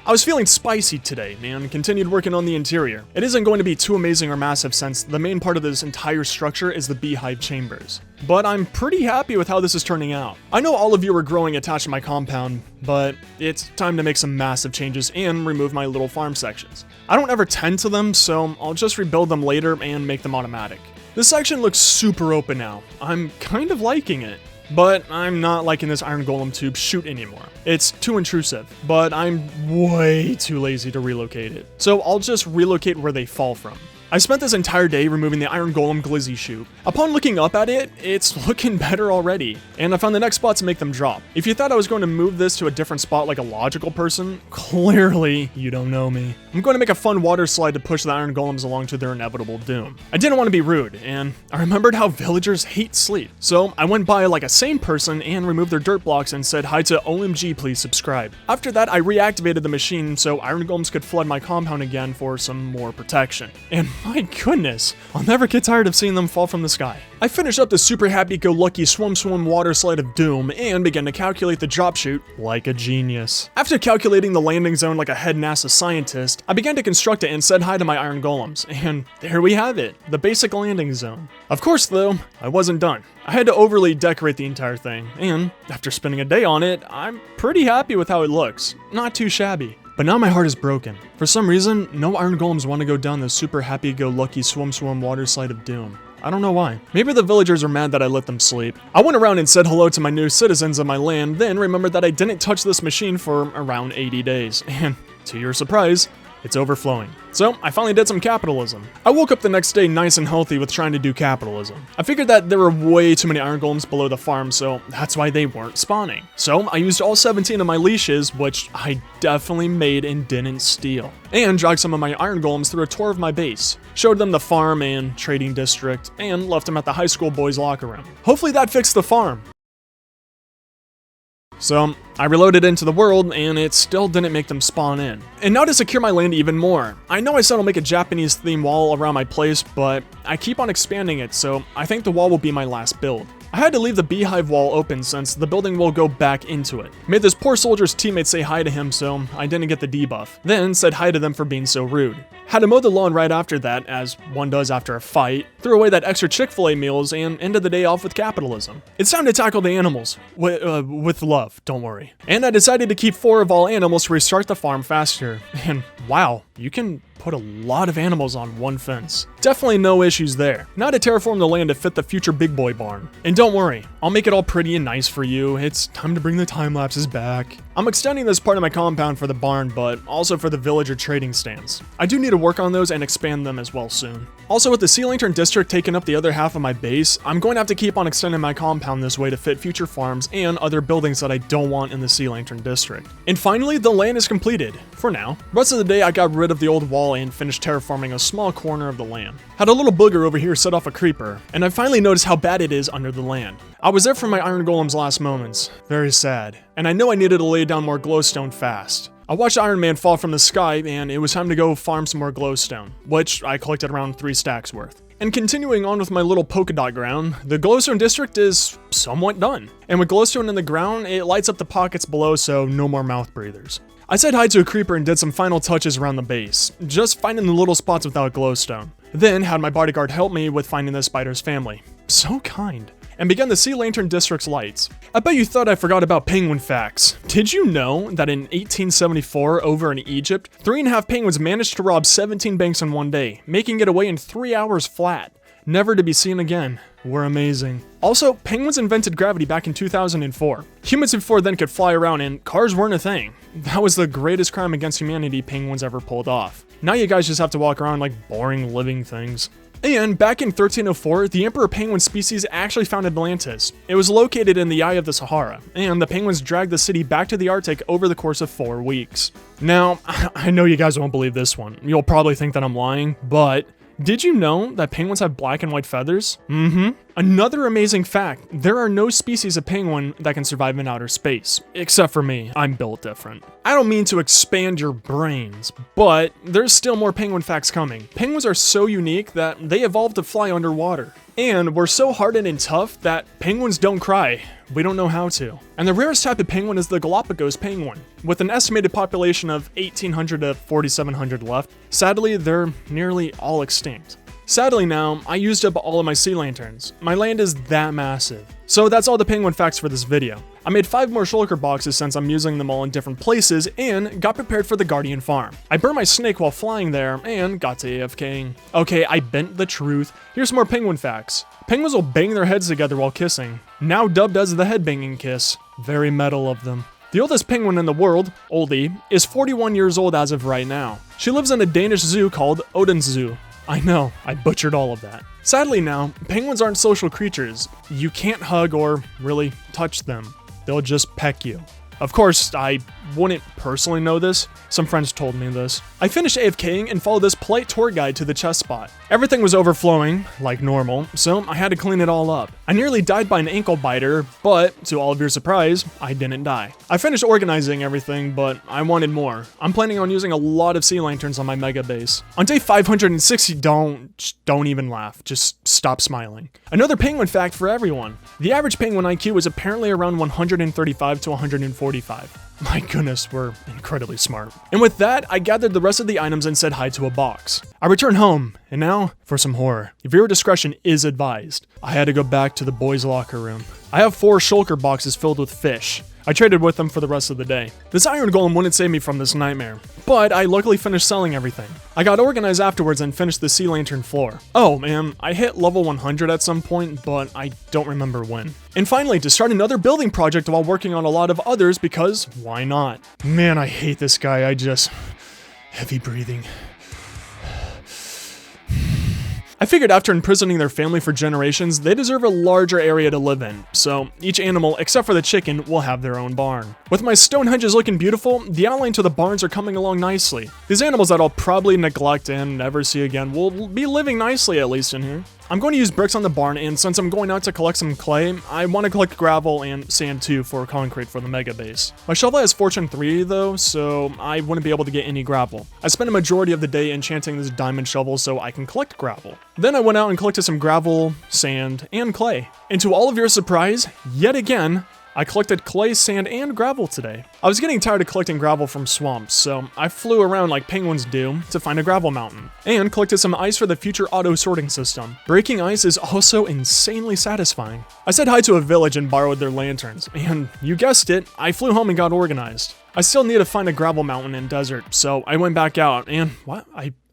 [SPEAKER 1] I was feeling spicy today, and continued working on the interior. It isn't going to be too amazing or massive since the main part of this entire structure is the beehive chambers. But I'm pretty happy with how this is turning out. I know all of you are growing attached to my compound, but it's time to make some massive changes and remove my little farm sections. I don't ever tend to them, so I'll just rebuild them later and make them automatic. This section looks super open now. I'm kind of liking it. But I'm not liking this iron golem tube shoot anymore. It's too intrusive, but I'm way too lazy to relocate it. So I'll just relocate where they fall from. I spent this entire day removing the iron golem glizzy chute. Upon looking up at it, it's looking better already, and I found the next spot to make them drop. If you thought I was going to move this to a different spot like a logical person, clearly you don't know me. I'm going to make a fun water slide to push the iron golems along to their inevitable doom. I didn't want to be rude, and I remembered how villagers hate sleep. So I went by like a sane person and removed their dirt blocks and said hi to OMG please subscribe. After that, I reactivated the machine so iron golems could flood my compound again for some more protection. And my goodness, I'll never get tired of seeing them fall from the sky. I finished up the super happy-go-lucky swim water slide of doom and began to calculate the drop chute like a genius. After calculating the landing zone like a head NASA scientist, I began to construct it and said hi to my iron golems, and there we have it, the basic landing zone. Of course though, I wasn't done. I had to overly decorate the entire thing, and after spending a day on it, I'm pretty happy with how it looks. Not too shabby. But now my heart is broken. For some reason, no iron golems want to go down the super happy-go-lucky swim water slide of doom. I don't know why. Maybe the villagers are mad that I let them sleep. I went around and said hello to my new citizens of my land, then remembered that I didn't touch this machine for around 80 days. And to your surprise, it's overflowing. So I finally did some capitalism. I woke up the next day nice and healthy with trying to do capitalism. I figured that there were way too many iron golems below the farm, so that's why they weren't spawning. So I used all 17 of my leashes, which I definitely made and didn't steal, and dragged some of my iron golems through a tour of my base, showed them the farm and trading district, and left them at the high school boys' locker room. Hopefully that fixed the farm. So, I reloaded into the world, and it still didn't make them spawn in. And now to secure my land even more. I know I said I'll make a Japanese theme wall around my place, but I keep on expanding it, so I think the wall will be my last build. I had to leave the beehive wall open since the building will go back into it. Made this poor soldier's teammates say hi to him, so I didn't get the debuff. Then said hi to them for being so rude. Had to mow the lawn right after that, as one does after a fight, threw away that extra Chick-fil-A meals, and ended the day off with capitalism. It's time to tackle the animals. With love, don't worry. And I decided to keep 4 of all animals to restart the farm faster. And wow, you can put a lot of animals on one fence. Definitely no issues there. Now to terraform the land to fit the future big boy barn. And don't worry, I'll make it all pretty and nice for you. It's time to bring the time lapses back. I'm extending this part of my compound for the barn, but also for the villager trading stands. I do need to work on those and expand them as well soon. Also, with the Sea Lantern District taking up the other half of my base, I'm going to have to keep on extending my compound this way to fit future farms and other buildings that I don't want in the Sea Lantern District. And finally, the land is completed. For now. Rest of the day, I got rid of the old wall and finished terraforming a small corner of the land. Had a little booger over here set off a creeper, and I finally noticed how bad it is under the land. I was there for my iron golem's last moments. Very sad. And I know I needed to lay down more glowstone fast. I watched Iron Man fall from the sky, and it was time to go farm some more glowstone, which I collected around 3 stacks worth. And continuing on with my little polka dot ground, the glowstone district is somewhat done. And with glowstone in the ground, it lights up the pockets below, so no more mouth breathers. I said hi to a creeper and did some final touches around the base, just finding the little spots without glowstone. Then had my bodyguard help me with finding the spider's family. So kind. And began the Sea Lantern District's lights. I bet you thought I forgot about penguin facts. Did you know that in 1874, over in Egypt, 3.5 penguins managed to rob 17 banks in one day, making it away in 3 hours flat? Never to be seen again. We're amazing. Also, penguins invented gravity back in 2004. Humans before then could fly around and cars weren't a thing. That was the greatest crime against humanity penguins ever pulled off. Now you guys just have to walk around like boring living things. And back in 1304, the emperor penguin species actually found Atlantis. It was located in the eye of the Sahara, and the penguins dragged the city back to the Arctic over the course of 4 weeks. Now, I know you guys won't believe this one. You'll probably think that I'm lying, but did you know that penguins have black and white feathers? Another amazing fact, there are no species of penguin that can survive in outer space. Except for me, I'm built different. I don't mean to expand your brains, but there's still more penguin facts coming. Penguins are so unique that they evolved to fly underwater. And we're so hardened and tough that penguins don't cry. We don't know how to. And the rarest type of penguin is the Galapagos penguin. With an estimated population of 1,800 to 4,700 left, sadly, they're nearly all extinct. Sadly now, I used up all of my sea lanterns. My land is that massive. So that's all the penguin facts for this video. I made 5 more shulker boxes since I'm using them all in different places and got prepared for the Guardian farm. I burned my snake while flying there and got to AFKing. Okay, I bent the truth. Here's some more penguin facts. Penguins will bang their heads together while kissing. Now dubbed as the headbanging kiss. Very metal of them. The oldest penguin in the world, Oldie, is 41 years old as of right now. She lives in a Danish zoo called Odense Zoo. I know, I butchered all of that. Sadly now, penguins aren't social creatures. You can't hug or really touch them. They'll just peck you. Of course, I wouldn't personally know this. Some friends told me this. I finished AFKing and followed this polite tour guide to the chest spot. Everything was overflowing, like normal, so I had to clean it all up. I nearly died by an ankle biter, but to all of your surprise, I didn't die. I finished organizing everything, but I wanted more. I'm planning on using a lot of sea lanterns on my mega base. On day 560, don't even laugh, just stop smiling. Another penguin fact for everyone. The average penguin IQ is apparently around 135 to 145. My goodness, we're incredibly smart. And with that, I gathered the rest of the items and said hi to a box. I returned home, and now for some horror. Viewer discretion is advised. I had to go back to the boys' locker room. I have 4 shulker boxes filled with fish. I traded with them for the rest of the day. This iron golem wouldn't save me from this nightmare, but I luckily finished selling everything. I got organized afterwards and finished the sea lantern floor. Oh man, I hit level 100 at some point, but I don't remember when. And finally, to start another building project while working on a lot of others because why not? Man, I hate this guy, heavy breathing. I figured after imprisoning their family for generations, they deserve a larger area to live in, so each animal, except for the chicken, will have their own barn. With my stone hedges looking beautiful, the outline to the barns are coming along nicely. These animals that I'll probably neglect and never see again will be living nicely at least in here. I'm going to use bricks on the barn, and since I'm going out to collect some clay, I want to collect gravel and sand too for concrete for the mega base. My shovel has Fortune 3 though, so I wouldn't be able to get any gravel. I spent a majority of the day enchanting this diamond shovel so I can collect gravel. Then I went out and collected some gravel, sand, and clay. And to all of your surprise, yet again, I collected clay, sand, and gravel today. I was getting tired of collecting gravel from swamps, so I flew around like penguins do to find a gravel mountain, and collected some ice for the future auto sorting system. Breaking ice is also insanely satisfying. I said hi to a village and borrowed their lanterns, and you guessed it, I flew home and got organized. I still need to find a gravel mountain and desert, so I went back out, and what?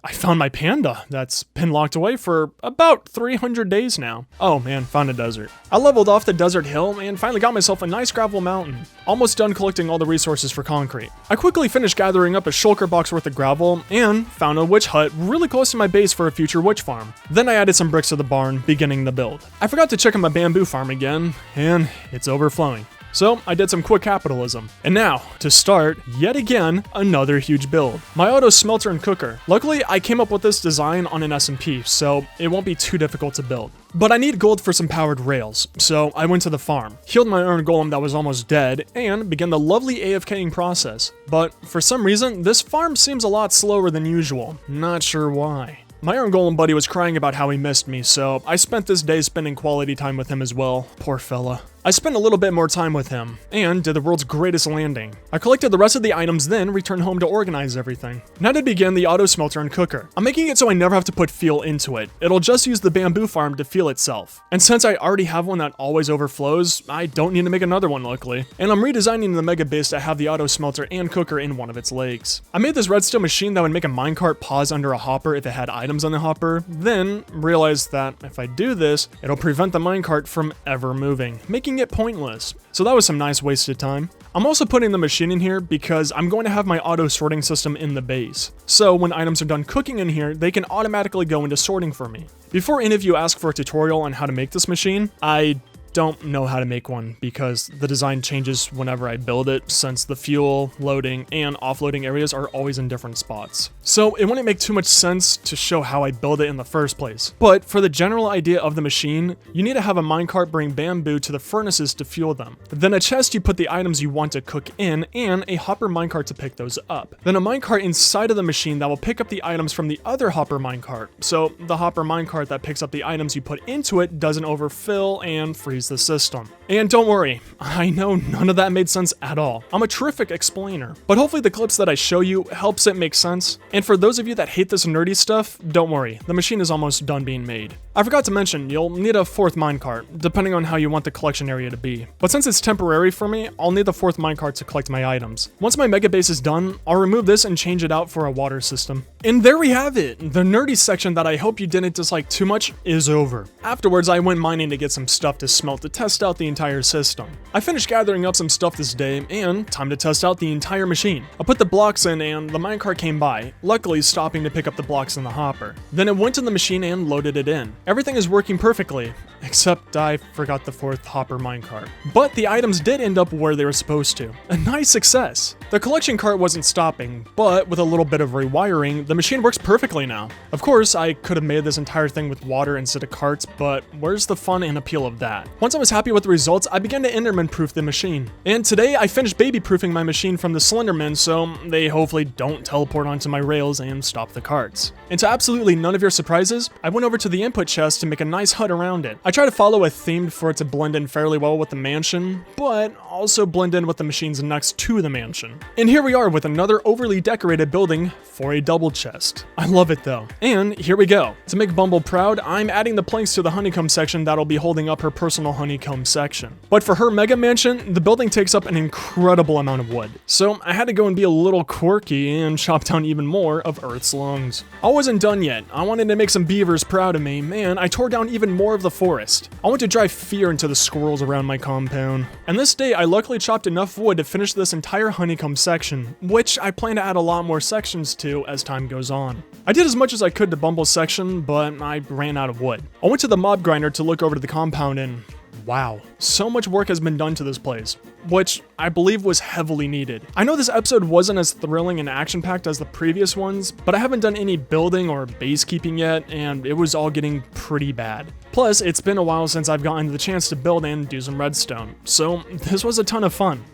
[SPEAKER 1] I found my panda that's been locked away for about 300 days now. Oh man, found a desert. I leveled off the desert hill and finally got myself a nice gravel mountain. Almost done collecting all the resources for concrete. I quickly finished gathering up a shulker box worth of gravel and found a witch hut really close to my base for a future witch farm. Then I added some bricks to the barn, beginning the build. I forgot to check on my bamboo farm again, and it's overflowing. So I did some quick capitalism. And now, to start, yet again, another huge build. My auto smelter and cooker. Luckily, I came up with this design on an SMP, so it won't be too difficult to build. But I need gold for some powered rails, so I went to the farm, healed my iron golem that was almost dead, and began the lovely AFKing process. But for some reason, this farm seems a lot slower than usual. Not sure why. My iron golem buddy was crying about how he missed me, so I spent this day spending quality time with him as well. Poor fella. I spent a little bit more time with him, and did the world's greatest landing. I collected the rest of the items, then returned home to organize everything. Now to begin the auto smelter and cooker. I'm making it so I never have to put fuel into it. It'll just use the bamboo farm to fuel itself. And since I already have one that always overflows, I don't need to make another one luckily. And I'm redesigning the mega base to have the auto smelter and cooker in one of its legs. I made this redstone machine that would make a minecart pause under a hopper if it had items on the hopper, then realized that if I do this, it'll prevent the minecart from ever moving, making it pointless. So that was some nice wasted time. I'm also putting the machine in here because I'm going to have my auto sorting system in the base. So when items are done cooking in here, they can automatically go into sorting for me. Before any of you ask for a tutorial on how to make this machine, I don't know how to make one because the design changes whenever I build it, since the fuel, loading, and offloading areas are always in different spots. So it wouldn't make too much sense to show how I build it in the first place. But for the general idea of the machine, you need to have a minecart bring bamboo to the furnaces to fuel them. Then a chest you put the items you want to cook in, and a hopper minecart to pick those up. Then a minecart inside of the machine that will pick up the items from the other hopper minecart. So the hopper minecart that picks up the items you put into it doesn't overfill and freeze the system. And don't worry, I know none of that made sense at all. I'm a terrific explainer, but hopefully the clips that I show you helps it make sense. And for those of you that hate this nerdy stuff, don't worry, the machine is almost done being made. I forgot to mention, you'll need a fourth minecart, depending on how you want the collection area to be. But since it's temporary for me, I'll need the fourth minecart to collect my items. Once my mega base is done, I'll remove this and change it out for a water system. And there we have it! The nerdy section that I hope you didn't dislike too much is over. Afterwards, I went mining to get some stuff to smelt to test out the entire system. I finished gathering up some stuff this day, and time to test out the entire machine. I put the blocks in and the minecart came by, luckily stopping to pick up the blocks in the hopper. Then it went to the machine and loaded it in. Everything is working perfectly, except I forgot the fourth hopper minecart. But the items did end up where they were supposed to. A nice success! The collection cart wasn't stopping, but with a little bit of rewiring, the machine works perfectly now. Of course, I could have made this entire thing with water instead of carts, but where's the fun and appeal of that? Once I was happy with the results, I began to Enderman-proof the machine. And today, I finished baby-proofing my machine from the Slenderman, so they hopefully don't teleport onto my rails and stop the carts. And to absolutely none of your surprises, I went over to the input chest to make a nice hut around it. I tried to follow a theme for it to blend in fairly well with the mansion, but also blend in with the machines next to the mansion. And here we are with another overly decorated building for a double chest. I love it though. And here we go. To make Bumble proud, I'm adding the planks to the honeycomb section that'll be holding up her personal honeycomb section. But for her mega mansion, the building takes up an incredible amount of wood. So I had to go and be a little quirky and chop down even more of Earth's lungs. I wasn't done yet. I wanted to make some beavers proud of me, and I tore down even more of the forest. I want to drive fear into the squirrels around my compound. And this day, I luckily chopped enough wood to finish this entire honeycomb section, which I plan to add a lot more sections to as time goes on. I did as much as I could to Bumble's section, but I ran out of wood. I went to the mob grinder to look over to the compound and wow, so much work has been done to this place, which I believe was heavily needed. I know this episode wasn't as thrilling and action-packed as the previous ones, but I haven't done any building or base keeping yet, and it was all getting pretty bad. Plus, it's been a while since I've gotten the chance to build and do some redstone, so this was a ton of fun.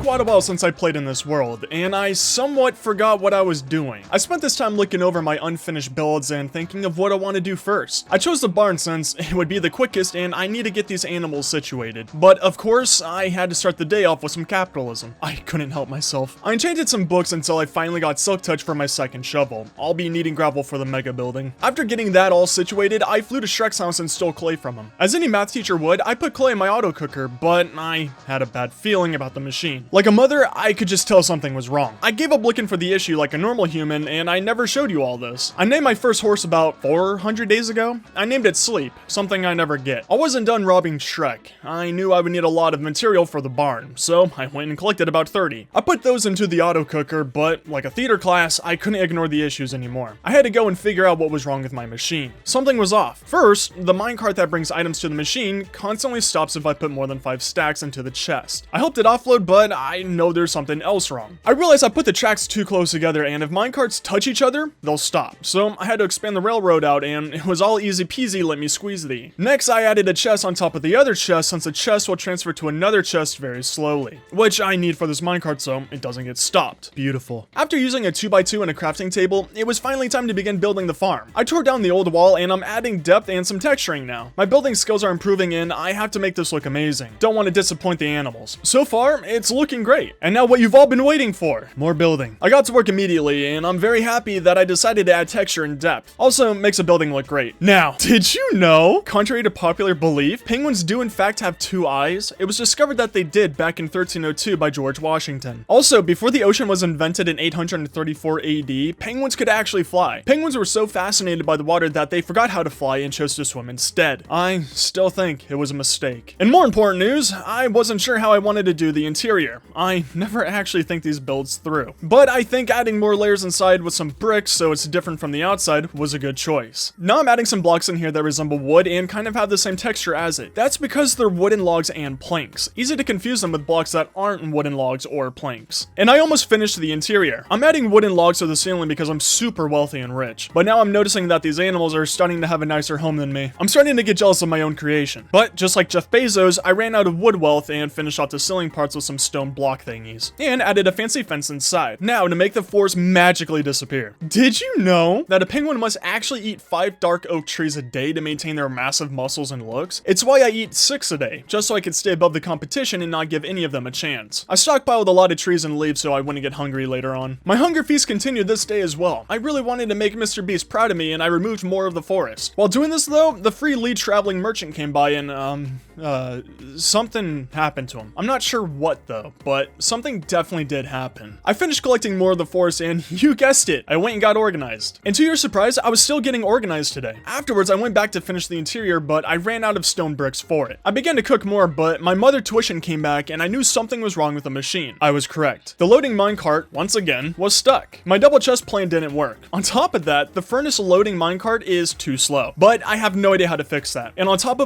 [SPEAKER 1] quite a while since I played in this world, and I somewhat forgot what I was doing. I spent this time looking over my unfinished builds and thinking of what I want to do first. I chose the barn since it would be the quickest and I need to get these animals situated. But of course, I had to start the day off with some capitalism. I couldn't help myself. I enchanted some books until I finally got Silk Touch for my second shovel. I'll be needing gravel for the mega building. After getting that all situated, I flew to Shrek's house and stole clay from him. As any math teacher would, I put clay in my auto cooker, but I had a bad feeling about the machine. Like a mother, I could just tell something was wrong. I gave up looking for the issue like a normal human, and I never showed you all this. I named my first horse about 400 days ago. I named it Sleep, something I never get. I wasn't done robbing Shrek. I knew I would need a lot of material for the barn, so I went and collected about 30. I put those into the auto cooker, but like a theater class, I couldn't ignore the issues anymore. I had to go and figure out what was wrong with my machine. Something was off. First, the minecart that brings items to the machine constantly stops if I put more than 5 stacks into the chest. I helped it offload, but I know there's something else wrong. I realized I put the tracks too close together, and if minecarts touch each other, they'll stop. So I had to expand the railroad out, and it was all easy peasy, let me squeeze thee. Next, I added a chest on top of the other chest, since the chest will transfer to another chest very slowly, which I need for this minecart so it doesn't get stopped. Beautiful. After using a 2x2 and a crafting table, it was finally time to begin building the farm. I tore down the old wall, and I'm adding depth and some texturing now. My building skills are improving, and I have to make this look amazing. Don't want to disappoint the animals. So far, it's looking great. And now what you've all been waiting for, more building. I got to work immediately, and I'm very happy that I decided to add texture and depth. Also makes a building look great. Now, did you know, contrary to popular belief, penguins do in fact have 2 eyes? It was discovered that they did back in 1302 by George Washington. Also, before the ocean was invented in 834 AD, penguins could actually fly. Penguins were so fascinated by the water that they forgot how to fly and chose to swim instead. I still think it was a mistake. And more important news, I wasn't sure how I wanted to do the interior. I never actually think these builds through. But I think adding more layers inside with some bricks so it's different from the outside was a good choice. Now I'm adding some blocks in here that resemble wood and kind of have the same texture as it. That's because they're wooden logs and planks. Easy to confuse them with blocks that aren't wooden logs or planks. And I almost finished the interior. I'm adding wooden logs to the ceiling because I'm super wealthy and rich. But now I'm noticing that these animals are starting to have a nicer home than me. I'm starting to get jealous of my own creation. But just like Jeff Bezos, I ran out of wood wealth and finished off the ceiling parts with some stone block thingies. And added a fancy fence inside. Now to make the forest magically disappear. Did you know that a penguin must actually eat 5 dark oak trees a day to maintain their massive muscles and looks? It's why I eat 6 a day, just so I could stay above the competition and not give any of them a chance. I stockpiled a lot of trees and leaves so I wouldn't get hungry later on. My hunger feast continued this day as well. I really wanted to make Mr. Beast proud of me and I removed more of the forest. While doing this though, the free lead traveling merchant came by and something happened to him. I'm not sure what though, but something definitely did happen. I finished collecting more of the forest and you guessed it, I went and got organized. And to your surprise, I was still getting organized today. Afterwards, I went back to finish the interior, but I ran out of stone bricks for it. I began to cook more, but my mother tuition came back and I knew something was wrong with the machine. I was correct. The loading minecart, once again, was stuck. My double chest plan didn't work. On top of that, the furnace loading minecart is too slow, but I have no idea how to fix that. And on top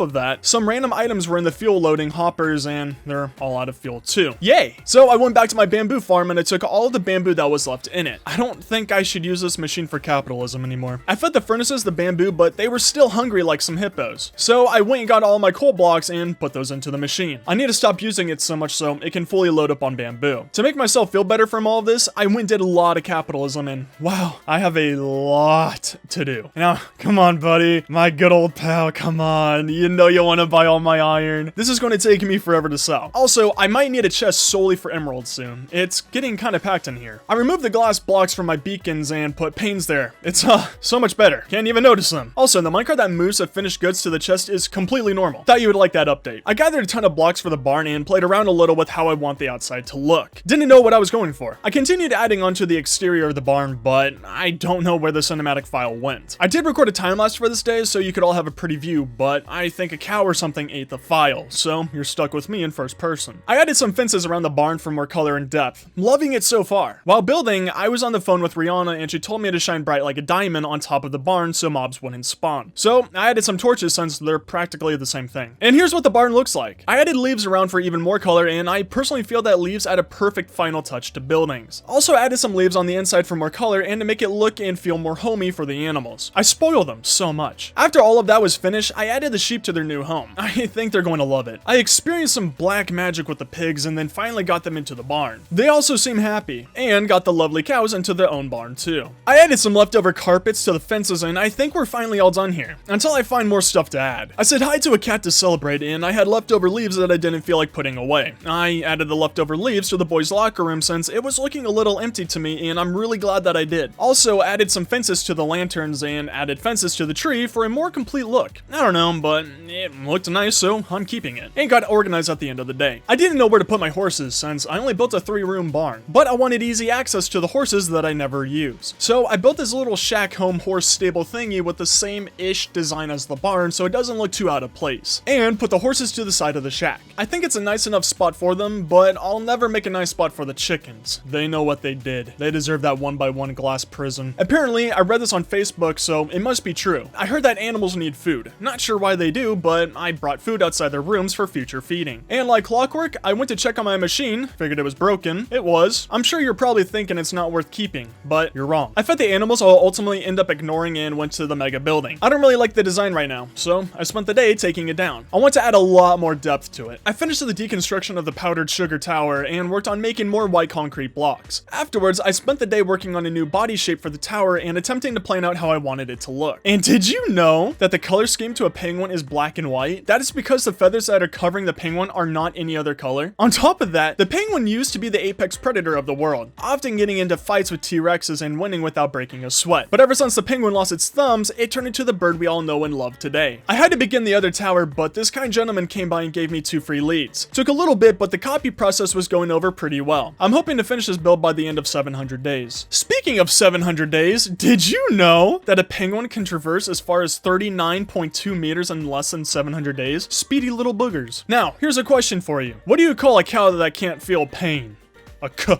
[SPEAKER 1] of that, some random items were in the fuel loading hoppers and they're all out of fuel too. Yay! So I went back to my bamboo farm and I took all of the bamboo that was left in it. I don't think I should use this machine for capitalism anymore. I fed the furnaces the bamboo, but they were still hungry like some hippos. So I went and got all my coal blocks and put those into the machine. I need to stop using it so much so it can fully load up on bamboo. To make myself feel better from all of this, I went and did a lot of capitalism and wow, I have a lot to do. Now, come on buddy, my good old pal, come on. You know you want to buy all my iron. This is going to take me forever to sell. Also, I might need a chest solely for emeralds soon. It's getting kind of packed in here. I removed the glass blocks from my beacons and put panes there. It's so much better. Can't even notice them. Also, the minecart that moves the finished goods to the chest is completely normal. Thought you would like that update. I gathered a ton of blocks for the barn and played around a little with how I want the outside to look. Didn't know what I was going for. I continued adding onto the exterior of the barn, but I don't know where the cinematic file went. I did record a time lapse for this day so you could all have a pretty view, but I think a cow or something ate the file, so you're stuck with me in first person. I added some fences around the barn for more color and depth. Loving it so far. While building, I was on the phone with Rihanna and she told me to shine bright like a diamond on top of the barn so mobs wouldn't spawn. So I added some torches since they're practically the same thing. And here's what the barn looks like. I added leaves around for even more color and I personally feel that leaves add a perfect final touch to buildings. Also added some leaves on the inside for more color and to make it look and feel more homey for the animals. I spoil them so much. After all of that was finished, I added the sheep to their new home. I think they're going to love it. I experienced some black magic with the pigs pigs and then finally got them into the barn. They also seem happy, and got the lovely cows into their own barn too. I added some leftover carpets to the fences and I think we're finally all done here, until I find more stuff to add. I said hi to a cat to celebrate and I had leftover leaves that I didn't feel like putting away. I added the leftover leaves to the boys' locker room since it was looking a little empty to me and I'm really glad that I did. Also added some fences to the lanterns and added fences to the tree for a more complete look. I don't know, but it looked nice, so I'm keeping it. And got organized at the end of the day. I didn't know where to put my horses since I only built a 3-room barn, but I wanted easy access to the horses that I never use. So I built this little shack home horse stable thingy with the same-ish design as the barn so it doesn't look too out of place, and put the horses to the side of the shack. I think it's a nice enough spot for them, but I'll never make a nice spot for the chickens. They know what they did. They deserve that 1x1 glass prison. Apparently, I read this on Facebook, so it must be true. I heard that animals need food. Not sure why they do, but I brought food outside their rooms for future feeding. And like clockwork, I went to check on my machine, figured it was broken. It was. I'm sure you're probably thinking it's not worth keeping, but you're wrong. I fed the animals I'll ultimately end up ignoring and went to the mega building. I don't really like the design right now, so I spent the day taking it down. I want to add a lot more depth to it. I finished the deconstruction of the powdered sugar tower and worked on making more white concrete blocks. Afterwards, I spent the day working on a new body shape for the tower and attempting to plan out how I wanted it to look. And did you know that the color scheme to a penguin is black and white? That is because the feathers that are covering the penguin are not any other color. On top of that, the penguin used to be the apex predator of the world, often getting into fights with T-Rexes and winning without breaking a sweat. But ever since the penguin lost its thumbs, it turned into the bird we all know and love today. I had to begin the other tower, but this kind gentleman came by and gave me 2 free leads. Took a little bit, but the copy process was going over pretty well. I'm hoping to finish this build by the end of 700 days. Speaking of 700 days, did you know that a penguin can traverse as far as 39.2 meters in less than 700 days? Speedy little boogers. Now, here's a question for you. What do you call a cow that can't feel pain?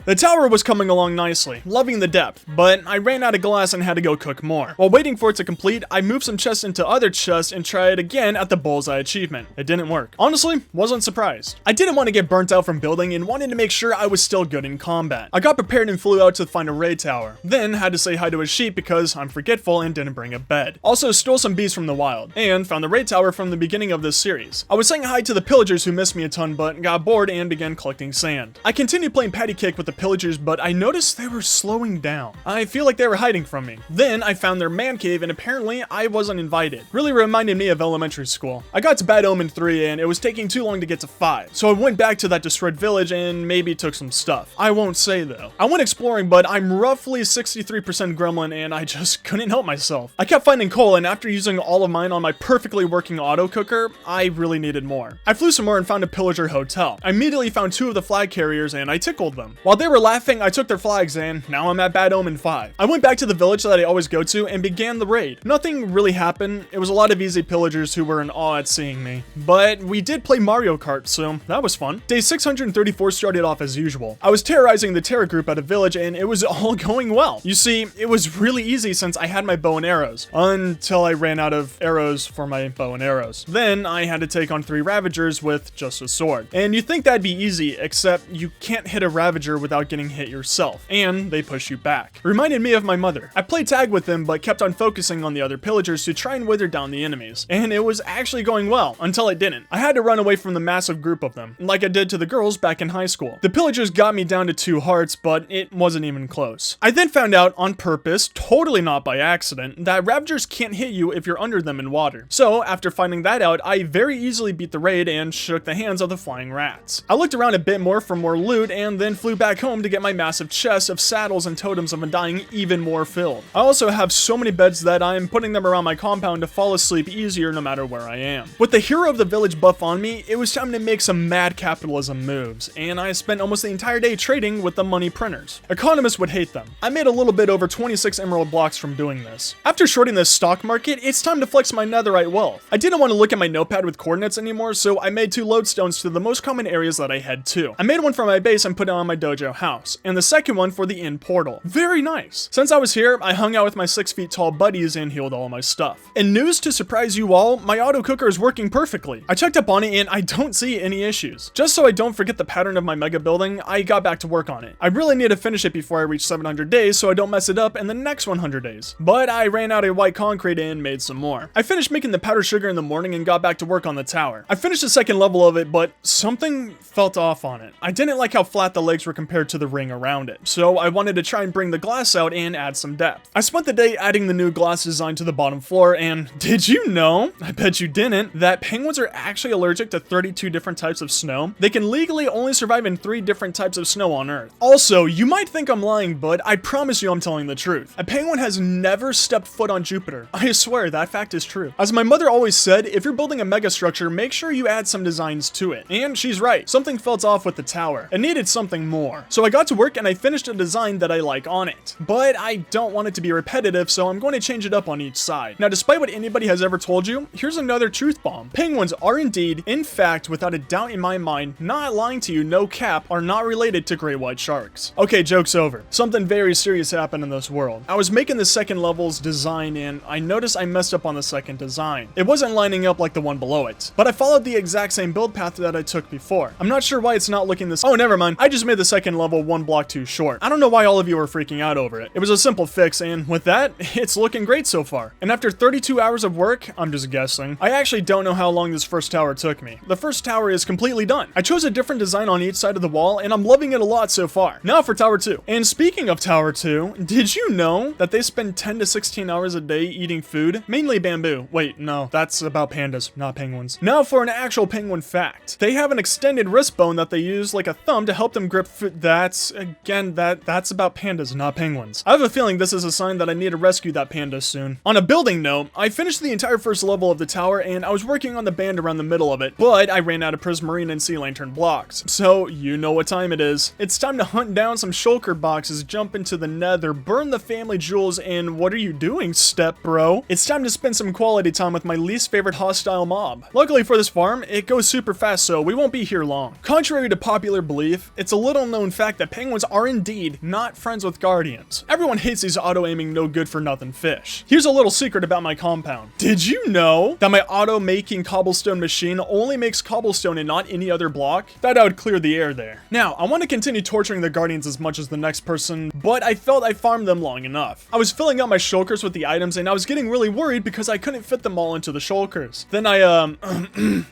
[SPEAKER 1] The tower was coming along nicely, loving the depth, but I ran out of glass and had to go cook more. While waiting for it to complete, I moved some chests into other chests and tried again at the bullseye achievement. It didn't work. Honestly, wasn't surprised. I didn't want to get burnt out from building and wanted to make sure I was still good in combat. I got prepared and flew out to find a raid tower. Then had to say hi to a sheep because I'm forgetful and didn't bring a bed. Also stole some bees from the wild and found the raid tower from the beginning of this series. I was saying hi to the pillagers who missed me a ton but got bored and began collecting sand. I continued playing patty cake with the pillagers, but I noticed they were slowing down. I feel like they were hiding from me. Then I found their man cave and apparently I wasn't invited. Really reminded me of elementary school. I got to Bad Omen 3 and it was taking too long to get to 5. So I went back to that destroyed village and maybe took some stuff. I won't say though. I went exploring, but I'm roughly 63% gremlin and I just couldn't help myself. I kept finding coal and after using all of mine on my perfectly working auto cooker, I really needed more. I flew some more and found a pillager hotel. I immediately found 2 of the flag carriers and I tickled them. While they were laughing, I took their flags and now I'm at Bad Omen 5. I went back to the village that I always go to and began the raid. Nothing really happened. It was a lot of easy pillagers who were in awe at seeing me. But we did play Mario Kart, so that was fun. Day 634 started off as usual. I was terrorizing the Terra group at a village and it was all going well. You see, it was really easy since I had my bow and arrows. Until I ran out of arrows for my bow and arrows. Then I had to take on 3 Ravagers with just a sword. And you think that'd be easy, except you can't hit a Ravager without getting hit yourself, and they push you back. Reminded me of my mother. I played tag with them, but kept on focusing on the other pillagers to try and wither down the enemies, and it was actually going well, until it didn't. I had to run away from the massive group of them, like I did to the girls back in high school. The pillagers got me down to 2 hearts, but it wasn't even close. I then found out, on purpose, totally not by accident, that Ravagers can't hit you if you're under them in water. So, after finding that out, I very easily beat the raid and shook the hands of the flying rats. I looked around a bit more for more loot, and then flew back home to get my massive chest of saddles and totems of undying even more filled. I also have so many beds that I'm putting them around my compound to fall asleep easier no matter where I am. With the hero of the village buff on me, it was time to make some mad capitalism moves, and I spent almost the entire day trading with the money printers. Economists would hate them. I made a little bit over 26 emerald blocks from doing this. After shorting the stock market, it's time to flex my netherite wealth. I didn't want to look at my notepad with coordinates anymore, so I made 2 lodestones to the most common areas that I head to. I made one for my base and put it around my dojo house, and the second one for the inn portal. Very nice. Since I was here, I hung out with my 6 feet tall buddies and healed all my stuff. And news to surprise you all, my auto cooker is working perfectly. I checked up on it and I don't see any issues. Just so I don't forget the pattern of my mega building, I got back to work on it. I really need to finish it before I reach 700 days so I don't mess it up in the next 100 days. But I ran out of white concrete and made some more. I finished making the powdered sugar in the morning and got back to work on the tower. I finished the second level of it, but something felt off on it. I didn't like how flat the legs were compared to the ring around it, so I wanted to try and bring the glass out and add some depth. I spent the day adding the new glass design to the bottom floor, and did you know, I bet you didn't, that penguins are actually allergic to 32 different types of snow? They can legally only survive in 3 different types of snow on Earth. Also, you might think I'm lying, but I promise you I'm telling the truth. A penguin has never stepped foot on Jupiter. I swear, that fact is true. As my mother always said, if you're building a mega structure, make sure you add some designs to it. And she's right, something felt off with the tower. It needed something more. So I got to work and I finished a design that I like on it. But I don't want it to be repetitive, so I'm going to change it up on each side. Now, despite what anybody has ever told you, here's another truth bomb. Penguins are indeed, in fact, without a doubt in my mind, not lying to you, no cap, are not related to great white sharks. Okay, joke's over. Something very serious happened in this world. I was making the second level's design and I noticed I messed up on the second design. It wasn't lining up like the one below it, but I followed the exact same build path that I took before. I'm not sure why it's not looking this— oh, never mind. I just made the second level 1 block too short. I don't know why all of you are freaking out over it. It was a simple fix, and with that, it's looking great so far. And after 32 hours of work, I'm just guessing, I actually don't know how long this first tower took me. The first tower is completely done. I chose a different design on each side of the wall, and I'm loving it a lot so far. Now for Tower 2. And speaking of Tower 2, did you know that they spend 10 to 16 hours a day eating food? Mainly bamboo. Wait, no, that's about pandas, not penguins. Now for an actual penguin fact. They have an extended wrist bone that they use like a thumb to help them grip food. That's about pandas, not penguins. I have a feeling this is a sign that I need to rescue that panda soon. On a building note, I finished the entire first level of the tower and I was working on the band around the middle of it, but I ran out of prismarine and sea lantern blocks. So you know what time it is. It's time to hunt down some shulker boxes, jump into the nether, burn the family jewels, and what are you doing, step bro? It's time to spend some quality time with my least favorite hostile mob. Luckily for this farm, it goes super fast, so we won't be here long. Contrary to popular belief, it's a little known fact that penguins are indeed not friends with guardians. Everyone hates these auto-aiming no good for nothing fish. Here's a little secret about my compound. Did you know that my auto-making cobblestone machine only makes cobblestone and not any other block? Thought I would clear the air there. Now, I want to continue torturing the guardians as much as the next person, but I felt I farmed them long enough. I was filling out my shulkers with the items and I was getting really worried because I couldn't fit them all into the shulkers. Then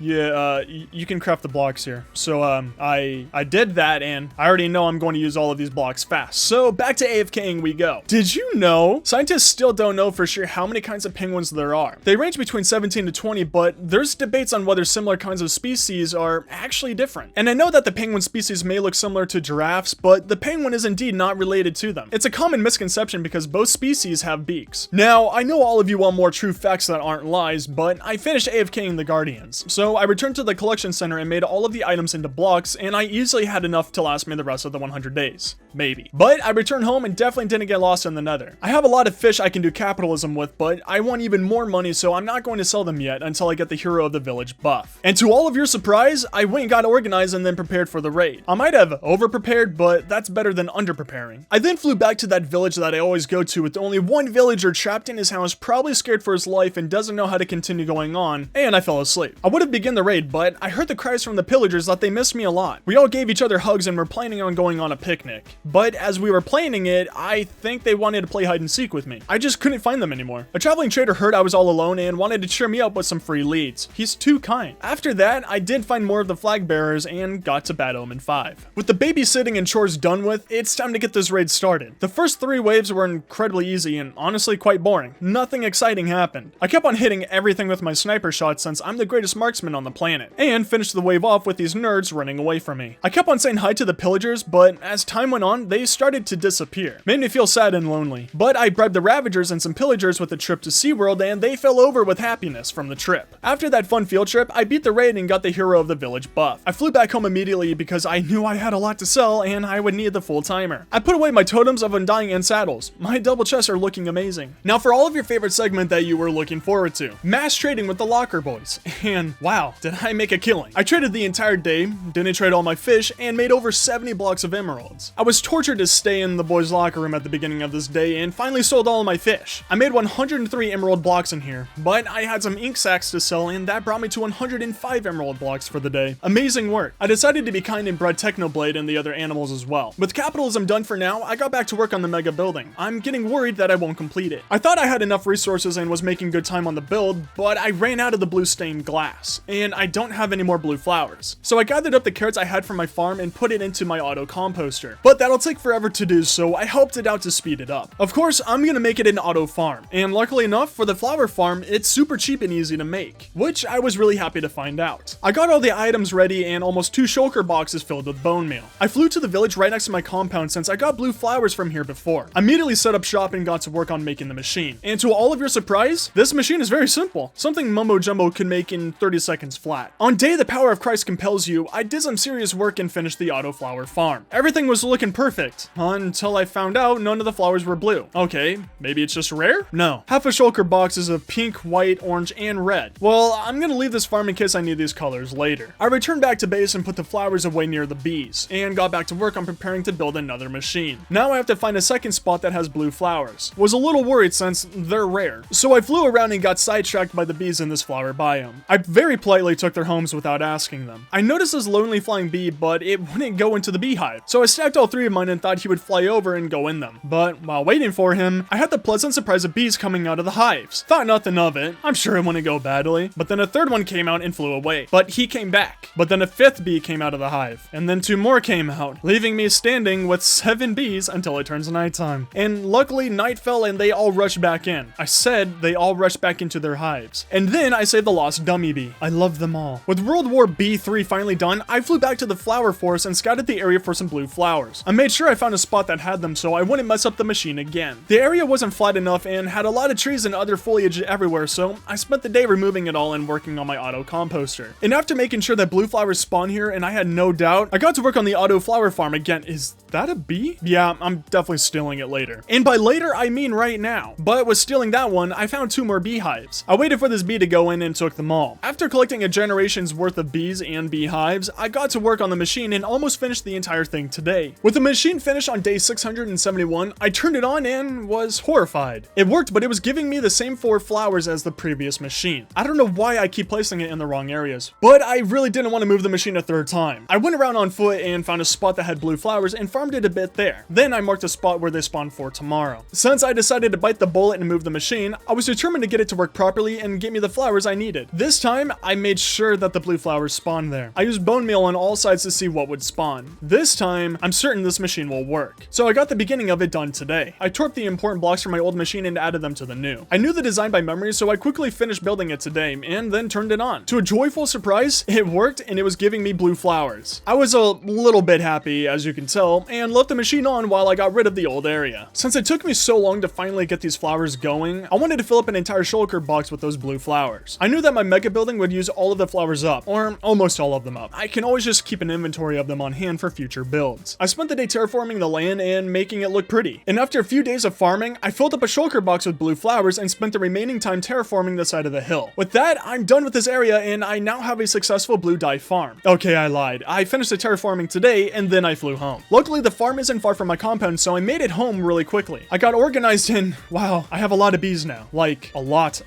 [SPEAKER 1] you can craft the blocks here. So, I did that and I already know I'm going to use all of these blocks fast. So back to AFKing we go. Did you know? Scientists still don't know for sure how many kinds of penguins there are. They range between 17 to 20, but there's debates on whether similar kinds of species are actually different. And I know that the penguin species may look similar to giraffes, but the penguin is indeed not related to them. It's a common misconception because both species have beaks. Now, I know all of you want more true facts that aren't lies, but I finished AFKing the guardians. So I returned to the collection center and made all of the items into blocks, and I easily had enough to last me the rest of the 100 days. Maybe. But I returned home and definitely didn't get lost in the nether. I have a lot of fish I can do capitalism with, but I want even more money, so I'm not going to sell them yet until I get the hero of the village buff. And to all of your surprise, I went and got organized and then prepared for the raid. I might have over-prepared, but that's better than under-preparing. I then flew back to that village that I always go to with only one villager trapped in his house, probably scared for his life and doesn't know how to continue going on, and I fell asleep. I would have begun the raid, but I heard the cries from the pillagers that they missed me a lot. We all gave each other hugs and were planning on going on a picnic. But as we were planning it, I think they wanted to play hide and seek with me. I just couldn't find them anymore. A traveling trader heard I was all alone and wanted to cheer me up with some free leads. He's too kind. After that, I did find more of the flag bearers and got to Bad Omen 5. With the babysitting and chores done with, it's time to get this raid started. The first 3 waves were incredibly easy and honestly quite boring. Nothing exciting happened. I kept on hitting everything with my sniper shots since I'm the greatest marksman on the planet, and finished the wave off with these nerds running away from me. I kept on saying hi to the pillagers, but as time went on, they started to disappear. Made me feel sad and lonely. But I bribed the ravagers and some pillagers with a trip to SeaWorld, and they fell over with happiness from the trip. After that fun field trip, I beat the raid and got the hero of the village buff. I flew back home immediately because I knew I had a lot to sell and I would need the full timer. I put away my totems of undying and saddles. My double chests are looking amazing. Now for all of your favorite segment that you were looking forward to, mass trading with the locker boys. And wow, did I make a killing. I traded the entire day, didn't trade all my fish, and made over 70 blocks of emeralds. I was tortured to stay in the boys' locker room at the beginning of this day and finally sold all of my fish. I made 103 emerald blocks in here, but I had some ink sacs to sell and that brought me to 105 emerald blocks for the day. Amazing work. I decided to be kind and bred Technoblade and the other animals as well. With capitalism done for now, I got back to work on the mega building. I'm getting worried that I won't complete it. I thought I had enough resources and was making good time on the build, but I ran out of the blue stained glass, and I don't have any more blue flowers. So I gathered up the carrots I had from my farm and put it into my auto composter. But that'll take forever to do, so I helped it out to speed it up. Of course, I'm gonna make it an auto farm, and luckily enough for the flower farm, it's super cheap and easy to make, which I was really happy to find out. I got all the items ready and almost 2 shulker boxes filled with bone meal. I flew to the village right next to my compound since I got blue flowers from here before. I immediately set up shop and got to work on making the machine. And to all of your surprise, this machine is very simple. Something Mumbo Jumbo could make in 30 seconds flat. On day the power of Christ compels you, I did some serious work and finished the auto flower farm. Everything was looking perfect, until I found out none of the flowers were blue. Okay, maybe it's just rare? No. Half a shulker box is of pink, white, orange, and red. Well, I'm gonna leave this farm in case I need these colors later. I returned back to base and put the flowers away near the bees, and got back to work on preparing to build another machine. Now I have to find a second spot that has blue flowers. Was a little worried since they're rare, so I flew around and got sidetracked by the bees in this flower biome. I very politely took their homes without asking them. I noticed this lonely flying bee, but it wouldn't go into the beehive, so I stacked all 3 of mine and thought he would fly over and go in them. But while waiting for him, I had the pleasant surprise of bees coming out of the hives. Thought nothing of it, I'm sure it wouldn't go badly, but then a 3rd one came out and flew away. But he came back. But then a 5th bee came out of the hive, and then 2 more came out, leaving me standing with 7 bees until it turns nighttime. And luckily night fell and they all rushed back in. I said they all rushed back into their hives. And then I saved the lost dummy bee. I love them all. With World War B3 finally done, I flew back to the flower forest and scouted the area for some blue flowers. I made sure I found a spot that had them so I wouldn't mess up the machine again. The area wasn't flat enough and had a lot of trees and other foliage everywhere, so I spent the day removing it all and working on my auto composter. And after making sure that blue flowers spawn here and I had no doubt, I got to work on the auto flower farm again. Is that a bee? Yeah, I'm definitely stealing it later. And by later, I mean right now. But with stealing that one, I found 2 more beehives. I waited for this bee to go in and took them all. After collecting a generation's worth of bees and beehives, I got to work on the machine and almost finished the entire thing today. With the machine finished on day 671, I turned it on and was horrified. It worked, but it was giving me the same 4 flowers as the previous machine. I don't know why I keep placing it in the wrong areas, but I really didn't want to move the machine a 3rd time. I went around on foot and found a spot that had blue flowers and farmed it a bit there. Then I marked a spot where they spawn for tomorrow. Since I decided to bite the bullet and move the machine, I was determined to get it to work properly and get me the flowers I needed. This time, I made sure that the blue flowers spawned there. I used bone meal on all sides to see what would spawn. This time, I'm certain this machine will work. So I got the beginning of it done today. I tore up the important blocks from my old machine and added them to the new. I knew the design by memory, so I quickly finished building it today and then turned it on. To a joyful surprise, it worked and it was giving me blue flowers. I was a little bit happy, as you can tell, and left the machine on while I got rid of the old area. Since it took me so long to finally get these flowers going, I wanted to fill up an entire shulker box with those blue flowers. I knew that my mega building would use all of the flowers up, or almost all of them up. I can always just keep an inventory of them on hand for future builds. I spent the day terraforming the land and making it look pretty. And after a few days of farming, I filled up a shulker box with blue flowers and spent the remaining time terraforming the side of the hill. With that, I'm done with this area and I now have a successful blue dye farm. Okay, I lied. I finished the terraforming today and then I flew home. Luckily, the farm isn't far from my compound, so I made it home really quickly. I got organized and wow, I have a lot of bees now. Like, a lot.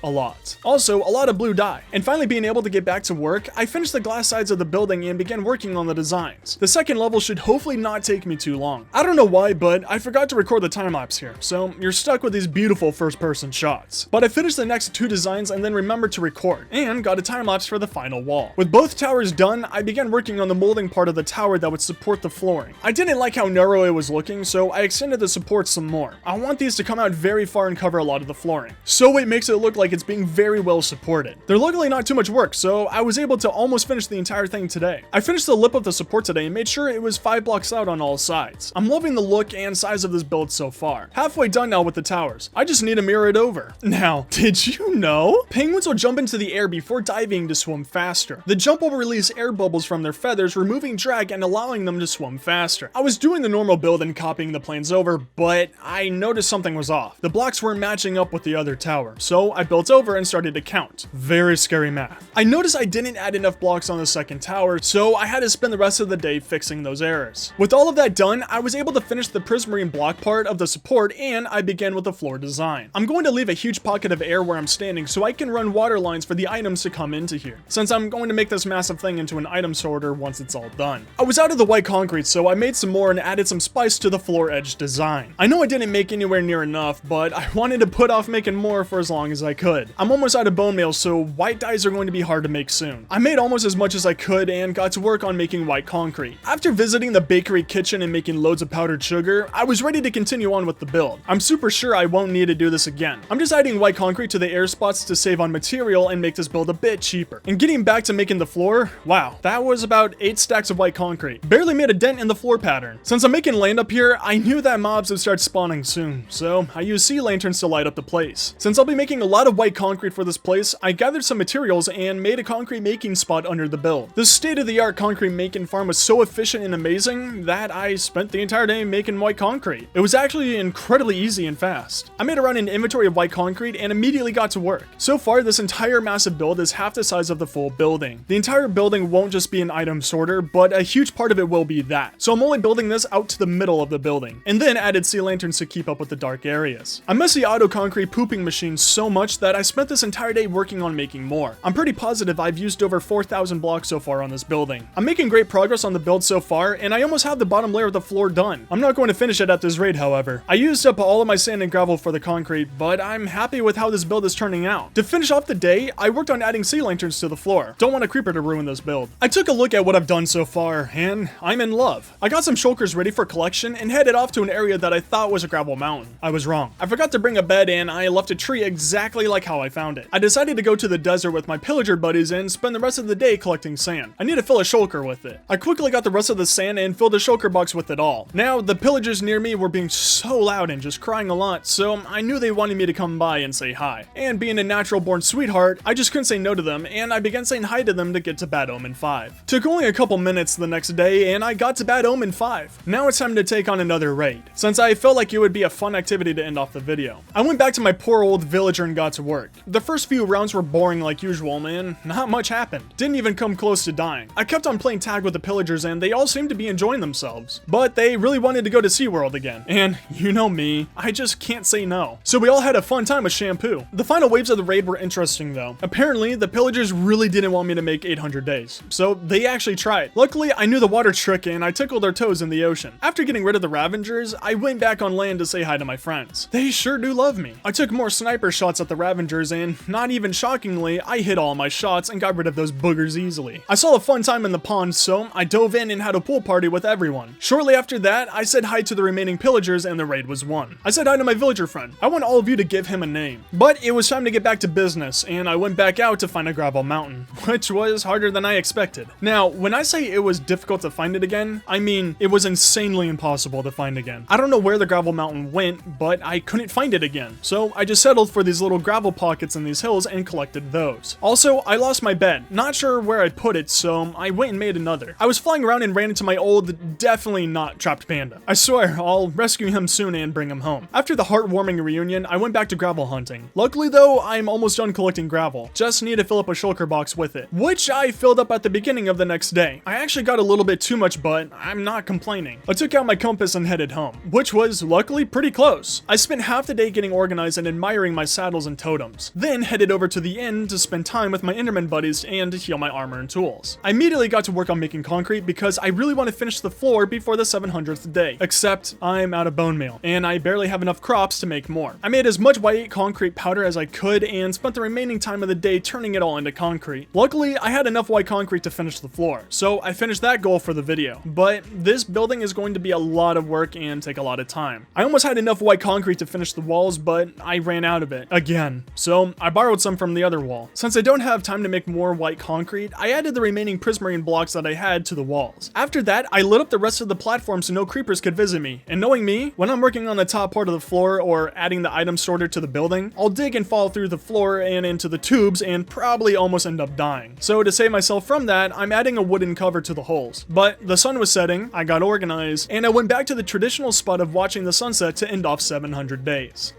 [SPEAKER 1] Also, a lot of blue dye. And finally being able to get back to work, I finished the glass sides of the building and began working on the designs. The second level should hopefully not take me too long. I don't know why, but I forgot to record the time lapse here, so you're stuck with these beautiful first-person shots. But I finished the next 2 designs and then remembered to record, and got a time lapse for the final wall. With both towers done, I began working on the molding part of the tower that would support the flooring. I didn't like how narrow it was looking, so I extended the supports some more. I want these to come out very far and cover a lot of the flooring, so it makes it look like it's being very well supported. They're luckily not too much work, so I was able to almost finish the entire thing today. I finished the lip of the support today and made sure it was 5 blocks out on all sides. I'm loving the look and size of this build so far. Halfway done now with the towers. I just need to mirror it over. Now, did you know? Penguins will jump into the air before diving to swim faster. The jump will release air bubbles from their feathers, removing drag and allowing them to swim faster. I was doing the normal build and copying the planes over, but I noticed something was off. The blocks weren't matching up with the other tower, so I built over and started to count. Very scary math. I noticed I didn't add enough blocks on the second tower, so I had to spend the rest of the day fixing fixing those errors. With all of that done, I was able to finish the prismarine block part of the support, and I began with the floor design. I'm going to leave a huge pocket of air where I'm standing so I can run water lines for the items to come into here, since I'm going to make this massive thing into an item sorter once it's all done. I was out of the white concrete, so I made some more and added some spice to the floor edge design. I know I didn't make anywhere near enough, but I wanted to put off making more for as long as I could. I'm almost out of bone meal, so white dyes are going to be hard to make soon. I made almost as much as I could and got to work on making white concrete. After visiting the bakery kitchen and making loads of powdered sugar, I was ready to continue on with the build. I'm super sure I won't need to do this again. I'm just adding white concrete to the air spots to save on material and make this build a bit cheaper. And getting back to making the floor, wow, that was about 8 stacks of white concrete. Barely made a dent in the floor pattern. Since I'm making land up here, I knew that mobs would start spawning soon, so I used sea lanterns to light up the place. Since I'll be making a lot of white concrete for this place, I gathered some materials and made a concrete making spot under the build. This state-of-the-art concrete making farm was so efficient and amazing that I spent the entire day making white concrete. It was actually incredibly easy and fast. I made around an inventory of white concrete and immediately got to work. So far, this entire massive build is half the size of the full building. The entire building won't just be an item sorter, but a huge part of it will be that. So I'm only building this out to the middle of the building, and then added sea lanterns to keep up with the dark areas. I miss the auto concrete pooping machine so much that I spent this entire day working on making more. I'm pretty positive I've used over 4,000 blocks so far on this building. I'm making great progress on the build so far, and I almost have the bottom layer of the floor done. I'm not going to finish it at this rate, however. I used up all of my sand and gravel for the concrete, but I'm happy with how this build is turning out. To finish off the day, I worked on adding sea lanterns to the floor. Don't want a creeper to ruin this build. I took a look at what I've done so far, and I'm in love. I got some shulkers ready for collection and headed off to an area that I thought was a gravel mountain. I was wrong. I forgot to bring a bed, and I left a tree exactly like how I found it. I decided to go to the desert with my pillager buddies and spend the rest of the day collecting sand. I need to fill a shulker with it. I quickly got the rest of the sand and filled a shulker box with it all. Now, the pillagers near me were being so loud and just crying a lot, so I knew they wanted me to come by and say hi. And being a natural born sweetheart, I just couldn't say no to them, and I began saying hi to them to get to Bad Omen 5. Took only a couple minutes the next day, and I got to Bad Omen 5. Now it's time to take on another raid, since I felt like it would be a fun activity to end off the video. I went back to my poor old villager and got to work. The first few rounds were boring like usual, man. Not much happened. Didn't even come close to dying. I kept on playing tag with the pillagers and they all seemed to be enjoying themselves. But they really wanted to go to SeaWorld again. And you know me, I just can't say no. So we all had a fun time with shampoo. The final waves of the raid were interesting though. Apparently, the pillagers really didn't want me to make 800 days. So they actually tried. Luckily, I knew the water trick and I tickled their toes in the ocean. After getting rid of the Ravengers, I went back on land to say hi to my friends. They sure do love me. I took more sniper shots at the Ravengers and, not even shockingly, I hit all my shots and got rid of those boogers easily. I saw a fun time in the pond, so I dove in and had a pool party with everyone. Shortly after that, I said hi to the remaining pillagers and the raid was won. I said hi to my villager friend. I want all of you to give him a name. But it was time to get back to business, and I went back out to find a gravel mountain, which was harder than I expected. Now, when I say it was difficult to find it again, I mean it was insanely impossible to find again. I don't know where the gravel mountain went, but I couldn't find it again. So I just settled for these little gravel pockets in these hills and collected those. Also, I lost my bed. Not sure where I put it, so I went and made another. I was flying around and ran into my old, definitely not trapped panda. I swear, I'll rescue him soon and bring him home. After the heartwarming reunion, I went back to gravel hunting. Luckily though, I'm almost done collecting gravel. Just need to fill up a shulker box with it, which I filled up at the beginning of the next day. I actually got a little bit too much, but I'm not complaining. I took out my compass and headed home, which was luckily pretty close. I spent half the day getting organized and admiring my saddles and totems, then headed over to the inn to spend time with my Enderman buddies and to heal my armor and tools. I immediately got to work on making concrete because I really want to finish the floor before the 700th day, except I'm out of bone meal, and I barely have enough crops to make more. I made as much white concrete powder as I could and spent the remaining time of the day turning it all into concrete. Luckily, I had enough white concrete to finish the floor, so I finished that goal for the video. But this building is going to be a lot of work and take a lot of time. I almost had enough white concrete to finish the walls, but I ran out of it again, so I borrowed some from the other wall. Since I don't have time to make more white concrete, I added the remaining prismarine blocks that I had to the walls. After that, I lit up the rest of the platform so no creepers could visit me, and knowing me, when I'm working on the top part of the floor or adding the item sorter to the building, I'll dig and fall through the floor and into the tubes and probably almost end up dying. So to save myself from that, I'm adding a wooden cover to the holes. But the sun was setting, I got organized, and I went back to the traditional spot of watching the sunset to end off 700 days.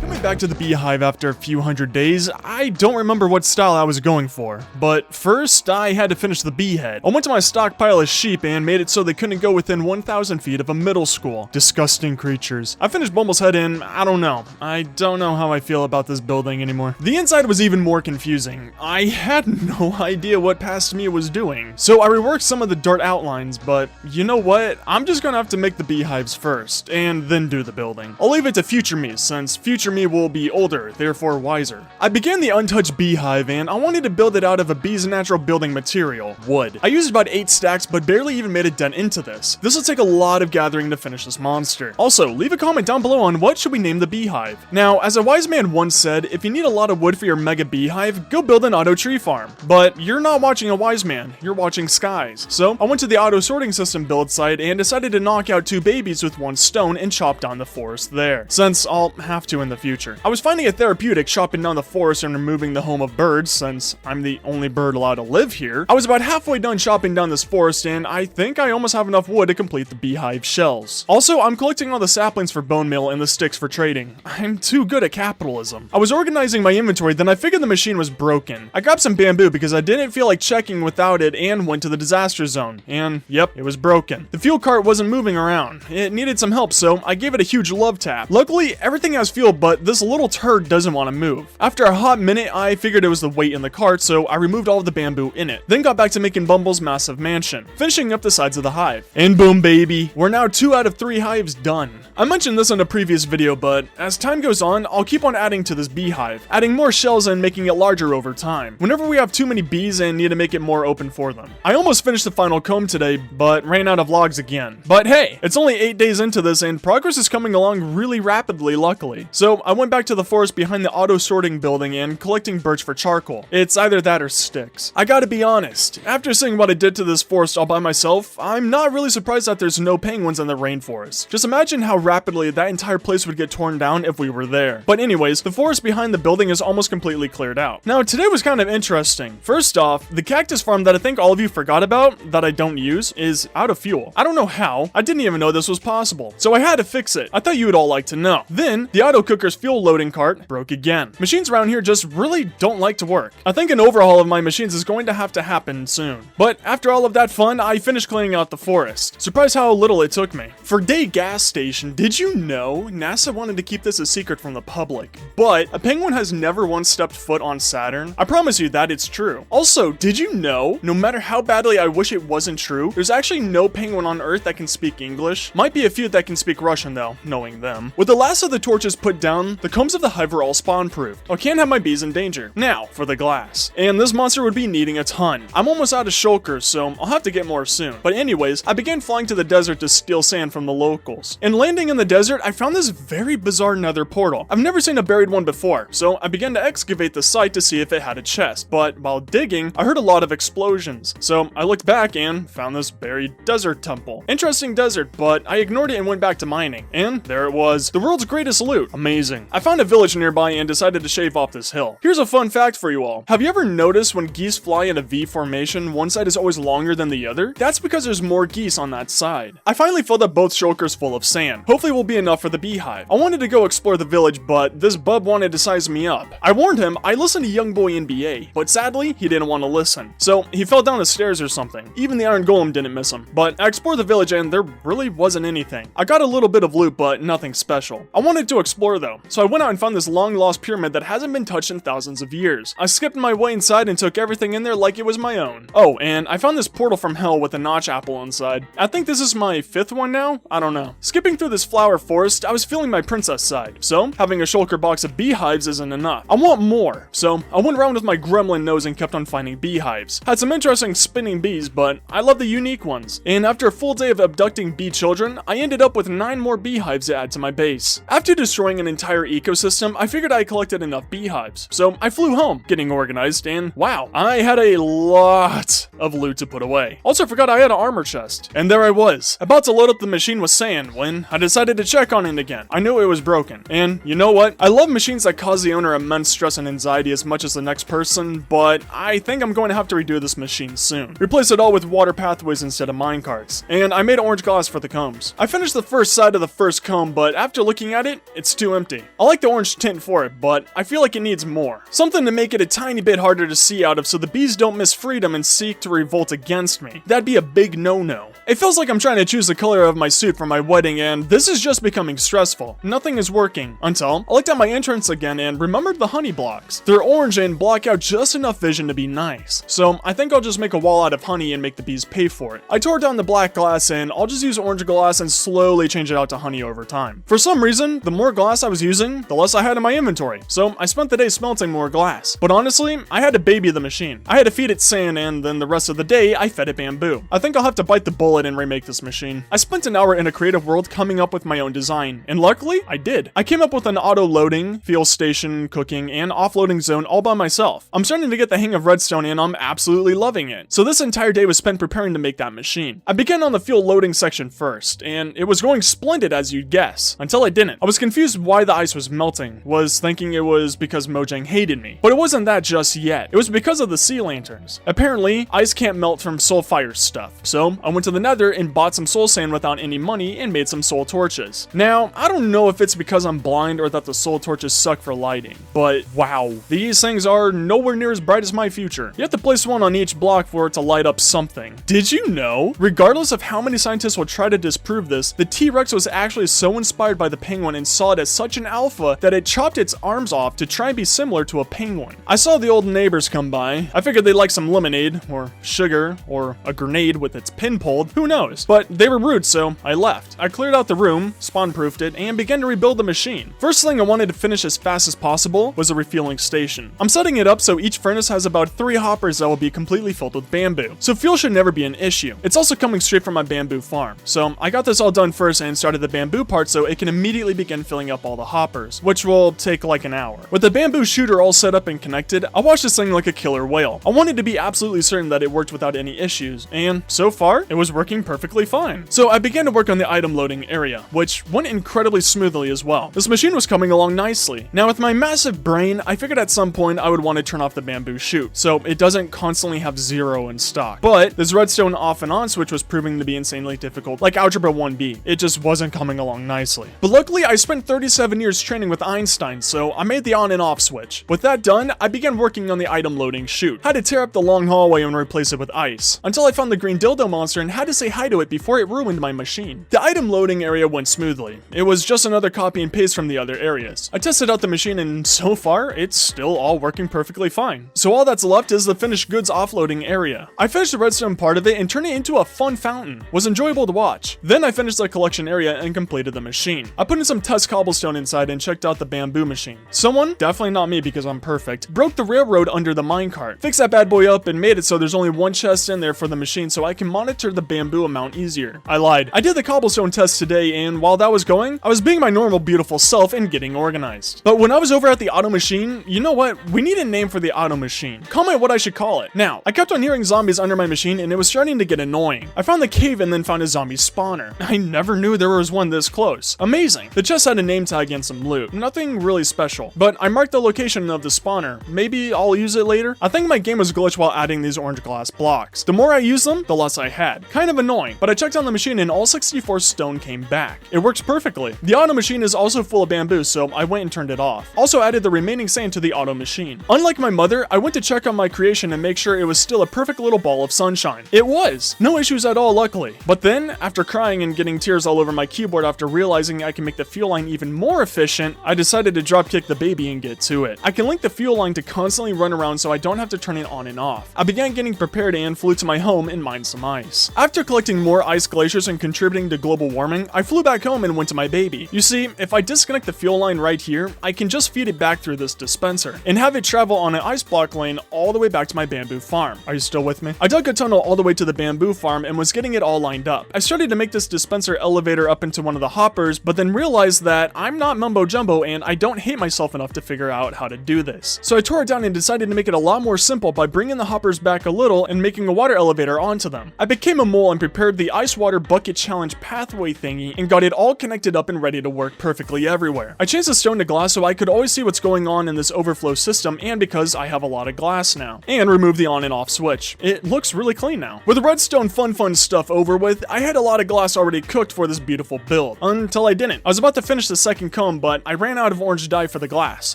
[SPEAKER 1] Come made it back to the beehive after a few hundred days. I don't remember what style I was going for, but first I had to finish the bee head. I went to my stockpile of sheep and made it so they couldn't go within 1,000 feet of a middle school. Disgusting creatures. I finished Bumble's head in, I don't know how I feel about this building anymore. The inside was even more confusing. I had no idea what Past Me was doing, so I reworked some of the dirt outlines, but you know what? I'm just gonna have to make the beehives first, and then do the building. I'll leave it to future me, since future me will be older, therefore wiser. I began the untouched beehive, and I wanted to build it out of a bee's natural building material, wood. I used about 8 stacks, but barely even made a dent into this. This will take a lot of gathering to finish this monster. Also, leave a comment down below on what should we name the beehive. Now, as a wise man once said, if you need a lot of wood for your mega beehive, go build an auto tree farm. But you're not watching a wise man, you're watching skies. So, I went to the auto sorting system build site and decided to knock out 2 babies with 1 stone and chop down the forest there, since I'll have to in the future. I was finding it therapeutic chopping down the forest and removing the home of birds, since I'm the only bird allowed to live here. I was about halfway done chopping down this forest, and I think I almost have enough wood to complete the beehive shells. Also, I'm collecting all the saplings for bone meal and the sticks for trading. I'm too good at capitalism. I was organizing my inventory, then I figured the machine was broken. I grabbed some bamboo because I didn't feel like checking without it and went to the disaster zone. And yep, it was broken. The fuel cart wasn't moving around. It needed some help, so I gave it a huge love tap. Luckily, everything has fuel, but this little turd doesn't want to move. After a hot minute, I figured it was the weight in the cart, so I removed all of the bamboo in it. Then got back to making Bumble's massive mansion, finishing up the sides of the hive. And boom, baby, we're now 2 out of 3 hives done. I mentioned this in a previous video, but as time goes on, I'll keep on adding to this beehive, adding more shells and making it larger over time, whenever we have too many bees and need to make it more open for them. I almost finished the final comb today, but ran out of logs again. But hey, it's only 8 days into this and progress is coming along really rapidly, luckily. So I went back to the forest behind the auto sorting building and collecting birch for charcoal. It's either that or sticks. I gotta be honest, after seeing what I did to this forest all by myself, I'm not really surprised that there's no penguins in the rainforest. Just imagine how rapidly that entire place would get torn down if we were there. But anyways, the forest behind the building is almost completely cleared out. Now today was kind of interesting. First off, the cactus farm that I think all of you forgot about, that I don't use, is out of fuel. I don't know how, I didn't even know this was possible. So I had to fix it. I thought you would all like to know. Then, the auto cooker's fuel loading cart broke again. Machines around here just really don't like to work. I think an overhaul of my machines is going to have to happen soon. But after all of that fun, I finished cleaning out the forest. Surprised how little it took me. For Day Gas Station, did you know NASA wanted to keep this a secret from the public? But a penguin has never once stepped foot on Saturn. I promise you that it's true. Also, did you know, no matter how badly I wish it wasn't true, there's actually no penguin on Earth that can speak English? Might be a few that can speak Russian though, knowing them. With the last of the torches put down, the combs of the hive are all spawn-proof. I can't have my bees in danger. Now, for the glass. And this monster would be needing a ton. I'm almost out of shulkers, so I'll have to get more soon. But anyways, I began flying to the desert to steal sand from the locals. And landing in the desert, I found this very bizarre nether portal. I've never seen a buried one before, so I began to excavate the site to see if it had a chest. But while digging, I heard a lot of explosions. So I looked back and found this buried desert temple. Interesting desert, but I ignored it and went back to mining. And there it was. The world's greatest loot. Amazing. I found a village nearby and decided to shave off this hill. Here's a fun fact for you all. Have you ever noticed when geese fly in a V formation, one side is always longer than the other? That's because there's more geese on that side. I finally filled up both shulkers full of sand. Hopefully will be enough for the beehive. I wanted to go explore the village, but this bub wanted to size me up. I warned him I listened to Young Boy NBA, but sadly, he didn't want to listen. So he fell down the stairs or something. Even the iron golem didn't miss him. But I explored the village and there really wasn't anything. I got a little bit of loot, but nothing special. I wanted to explore though, so I went out and found this long lost pyramid that hasn't been touched in thousands of years. I skipped my way inside and took everything in there like it was my own. Oh, and I found this portal from hell with a notch apple inside. I think this is my 5th one now? I don't know. Skipping through this flower forest, I was feeling my princess side. So, having a shulker box of beehives isn't enough. I want more. So, I went around with my gremlin nose and kept on finding beehives. Had some interesting spinning bees, but I love the unique ones. And after a full day of abducting bee children, I ended up with 9 more beehives to add to my base. After destroying an entire ecosystem, I figured I collected enough beehives. So, I flew home, getting organized, and wow, I had a lot of loot to put away. Also forgot I had an armor chest. And there I was, about to load up the machine with sand when I decided to check on it again. I knew it was broken. And you know what? I love machines that cause the owner immense stress and anxiety as much as the next person, but I think I'm going to have to redo this machine soon. Replace it all with water pathways instead of minecarts. And I made orange glass for the combs. I finished the first side of the first comb, but after looking at it, it's too empty. I like the orange tint for it, but I feel like it needs more. Something to make it a tiny bit harder to see out of so the bees don't miss freedom and seek to revolt against me. That'd be a big no-no. It feels like I'm trying to choose the color of my suit for my wedding, and this is just becoming stressful. Nothing is working until I looked at my entrance again and remembered the honey blocks. They're orange and block out just enough vision to be nice. So I think I'll just make a wall out of honey and make the bees pay for it. I tore down the black glass and I'll just use orange glass and slowly change it out to honey over time. For some reason, the more glass I was using, the less I had in my inventory. So I spent the day smelting more glass. But honestly, I had to baby the machine. I had to feed it sand and then the rest of the day I fed it bamboo. I think I'll have to bite the bullet and remake this machine. I spent an hour in a creative world coming up with my own design, and luckily I did. I came up with an auto loading, fuel station, cooking, and offloading zone all by myself. I'm starting to get the hang of redstone and I'm absolutely loving it. So this entire day was spent preparing to make that machine. I began on the fuel loading section first, and it was going splendid as you'd guess, until I didn't. I was confused why the ice was melting, was thinking it was because Mojang hated me. But it wasn't that just yet. It was because of the sea lanterns. Apparently, ice can't melt from soul fire stuff. So I went to the nether and bought some soul sand without any money and made some soul torches. Now, I don't know if it's because I'm blind or that the soul torches suck for lighting, but wow, these things are nowhere near as bright as my future. You have to place one on each block for it to light up something. Did you know? Regardless of how many scientists will try to disprove this, the T-Rex was actually so inspired by the penguin and saw it as such an alpha that it chopped its arms off to try and be similar to a penguin. I saw the old neighbors come by. I figured they'd like some lemonade, or sugar, or a grenade with its pin pulled, who knows? But they were rude, so I left. I cleared out the room, spawn-proofed it, and began to rebuild the machine. First thing I wanted to finish as fast as possible was a refueling station. I'm setting it up so each furnace has about 3 hoppers that will be completely filled with bamboo, so fuel should never be an issue. It's also coming straight from my bamboo farm, so I got this all done first and started the bamboo part so it can immediately begin filling up all the hoppers, which will take like an hour. With the bamboo shooter all set up and connected, I watched this thing like a killer whale. I wanted to be absolutely certain that it worked without any issues, and so far, it was working perfectly fine. So I began to work on the item loading area, which went incredibly smoothly as well. This machine was coming along nicely. Now with my massive brain, I figured at some point I would want to turn off the bamboo chute, so it doesn't constantly have 0 in stock. But this redstone off and on switch was proving to be insanely difficult, like Algebra 1B. It just wasn't coming along nicely. But luckily, I spent 37 years training with Einstein, so I made the on and off switch. With that done, I began working on the item loading chute. Had to tear up the long hallway and replace it with ice, until I found the green dildo monster and had to say hi to it before it ruined my machine. The item loading area went smoothly. It was just another copy and paste from the other areas. I tested out the machine and so far, it's still all working perfectly fine. So all that's left is the finished goods offloading area. I finished the redstone part of it and turned it into a fun fountain. It was enjoyable to watch. Then I finished the collection area and completed the machine. I put in some test cobblestone inside and checked out the bamboo machine. Someone, definitely not me because I'm perfect, broke the railroad under the minecart. Fixed that bad boy up and made it so there's only one chest in there for the machine so I can monitor the bamboo amount easier. I lied. I did the cobblestone test today and while that was going, I was being my normal beautiful self and getting organized. But when I was over at the auto machine, you know what? We need a name for the auto machine. Comment what I should call it. Now, I kept on hearing zombies under my machine and it was starting to get annoying. I found the cave and then found a zombie spawner. I never knew there was one this close. Amazing. The chest had a name tag and some loot. Nothing really special. But I marked the location of the spawner. Maybe I'll use it later. I think my game was glitched while adding these orange glass blocks. The more I used them, the less I had. Kind of annoying, but I checked on the machine and all 64 stone came back. It works perfectly. The auto machine is also full of bamboo, so I went and turned it off. Also added the remaining sand to the auto machine. Unlike my mother, I went to check on my creation and make sure it was still a perfect little ball of sunshine. It was! No issues at all, luckily. But then, after crying and getting tears all over my keyboard after realizing I can make the fuel line even more efficient, I decided to dropkick the baby and get to it. I can link the fuel line to constantly run around so I don't have to turn it on and off. I began getting prepared and flew to my home and mined some ice. After collecting more ice glaciers and contributing to global warming, I flew back home and went to my baby. You see, if I disconnect the fuel line right here, I can just feed it back through this dispenser and have it travel on an ice block lane all the way back to my bamboo farm. Are you still with me? I dug a tunnel all the way to the bamboo farm and was getting it all lined up. I started to make this dispenser elevator up into one of the hoppers, but then realized that I'm not mumbo jumbo and I don't hate myself enough to figure out how to do this. So I tore it down and decided to make it a lot more simple by bringing the hoppers back a little and making a water elevator onto them. I became a mole hole and prepared the ice water bucket challenge pathway thingy and got it all connected up and ready to work perfectly everywhere. I changed the stone to glass so I could always see what's going on in this overflow system, and because I have a lot of glass now. And removed the on and off switch. It looks really clean now. With the redstone fun stuff over with, I had a lot of glass already cooked for this beautiful build. Until I didn't. I was about to finish the second comb, but I ran out of orange dye for the glass.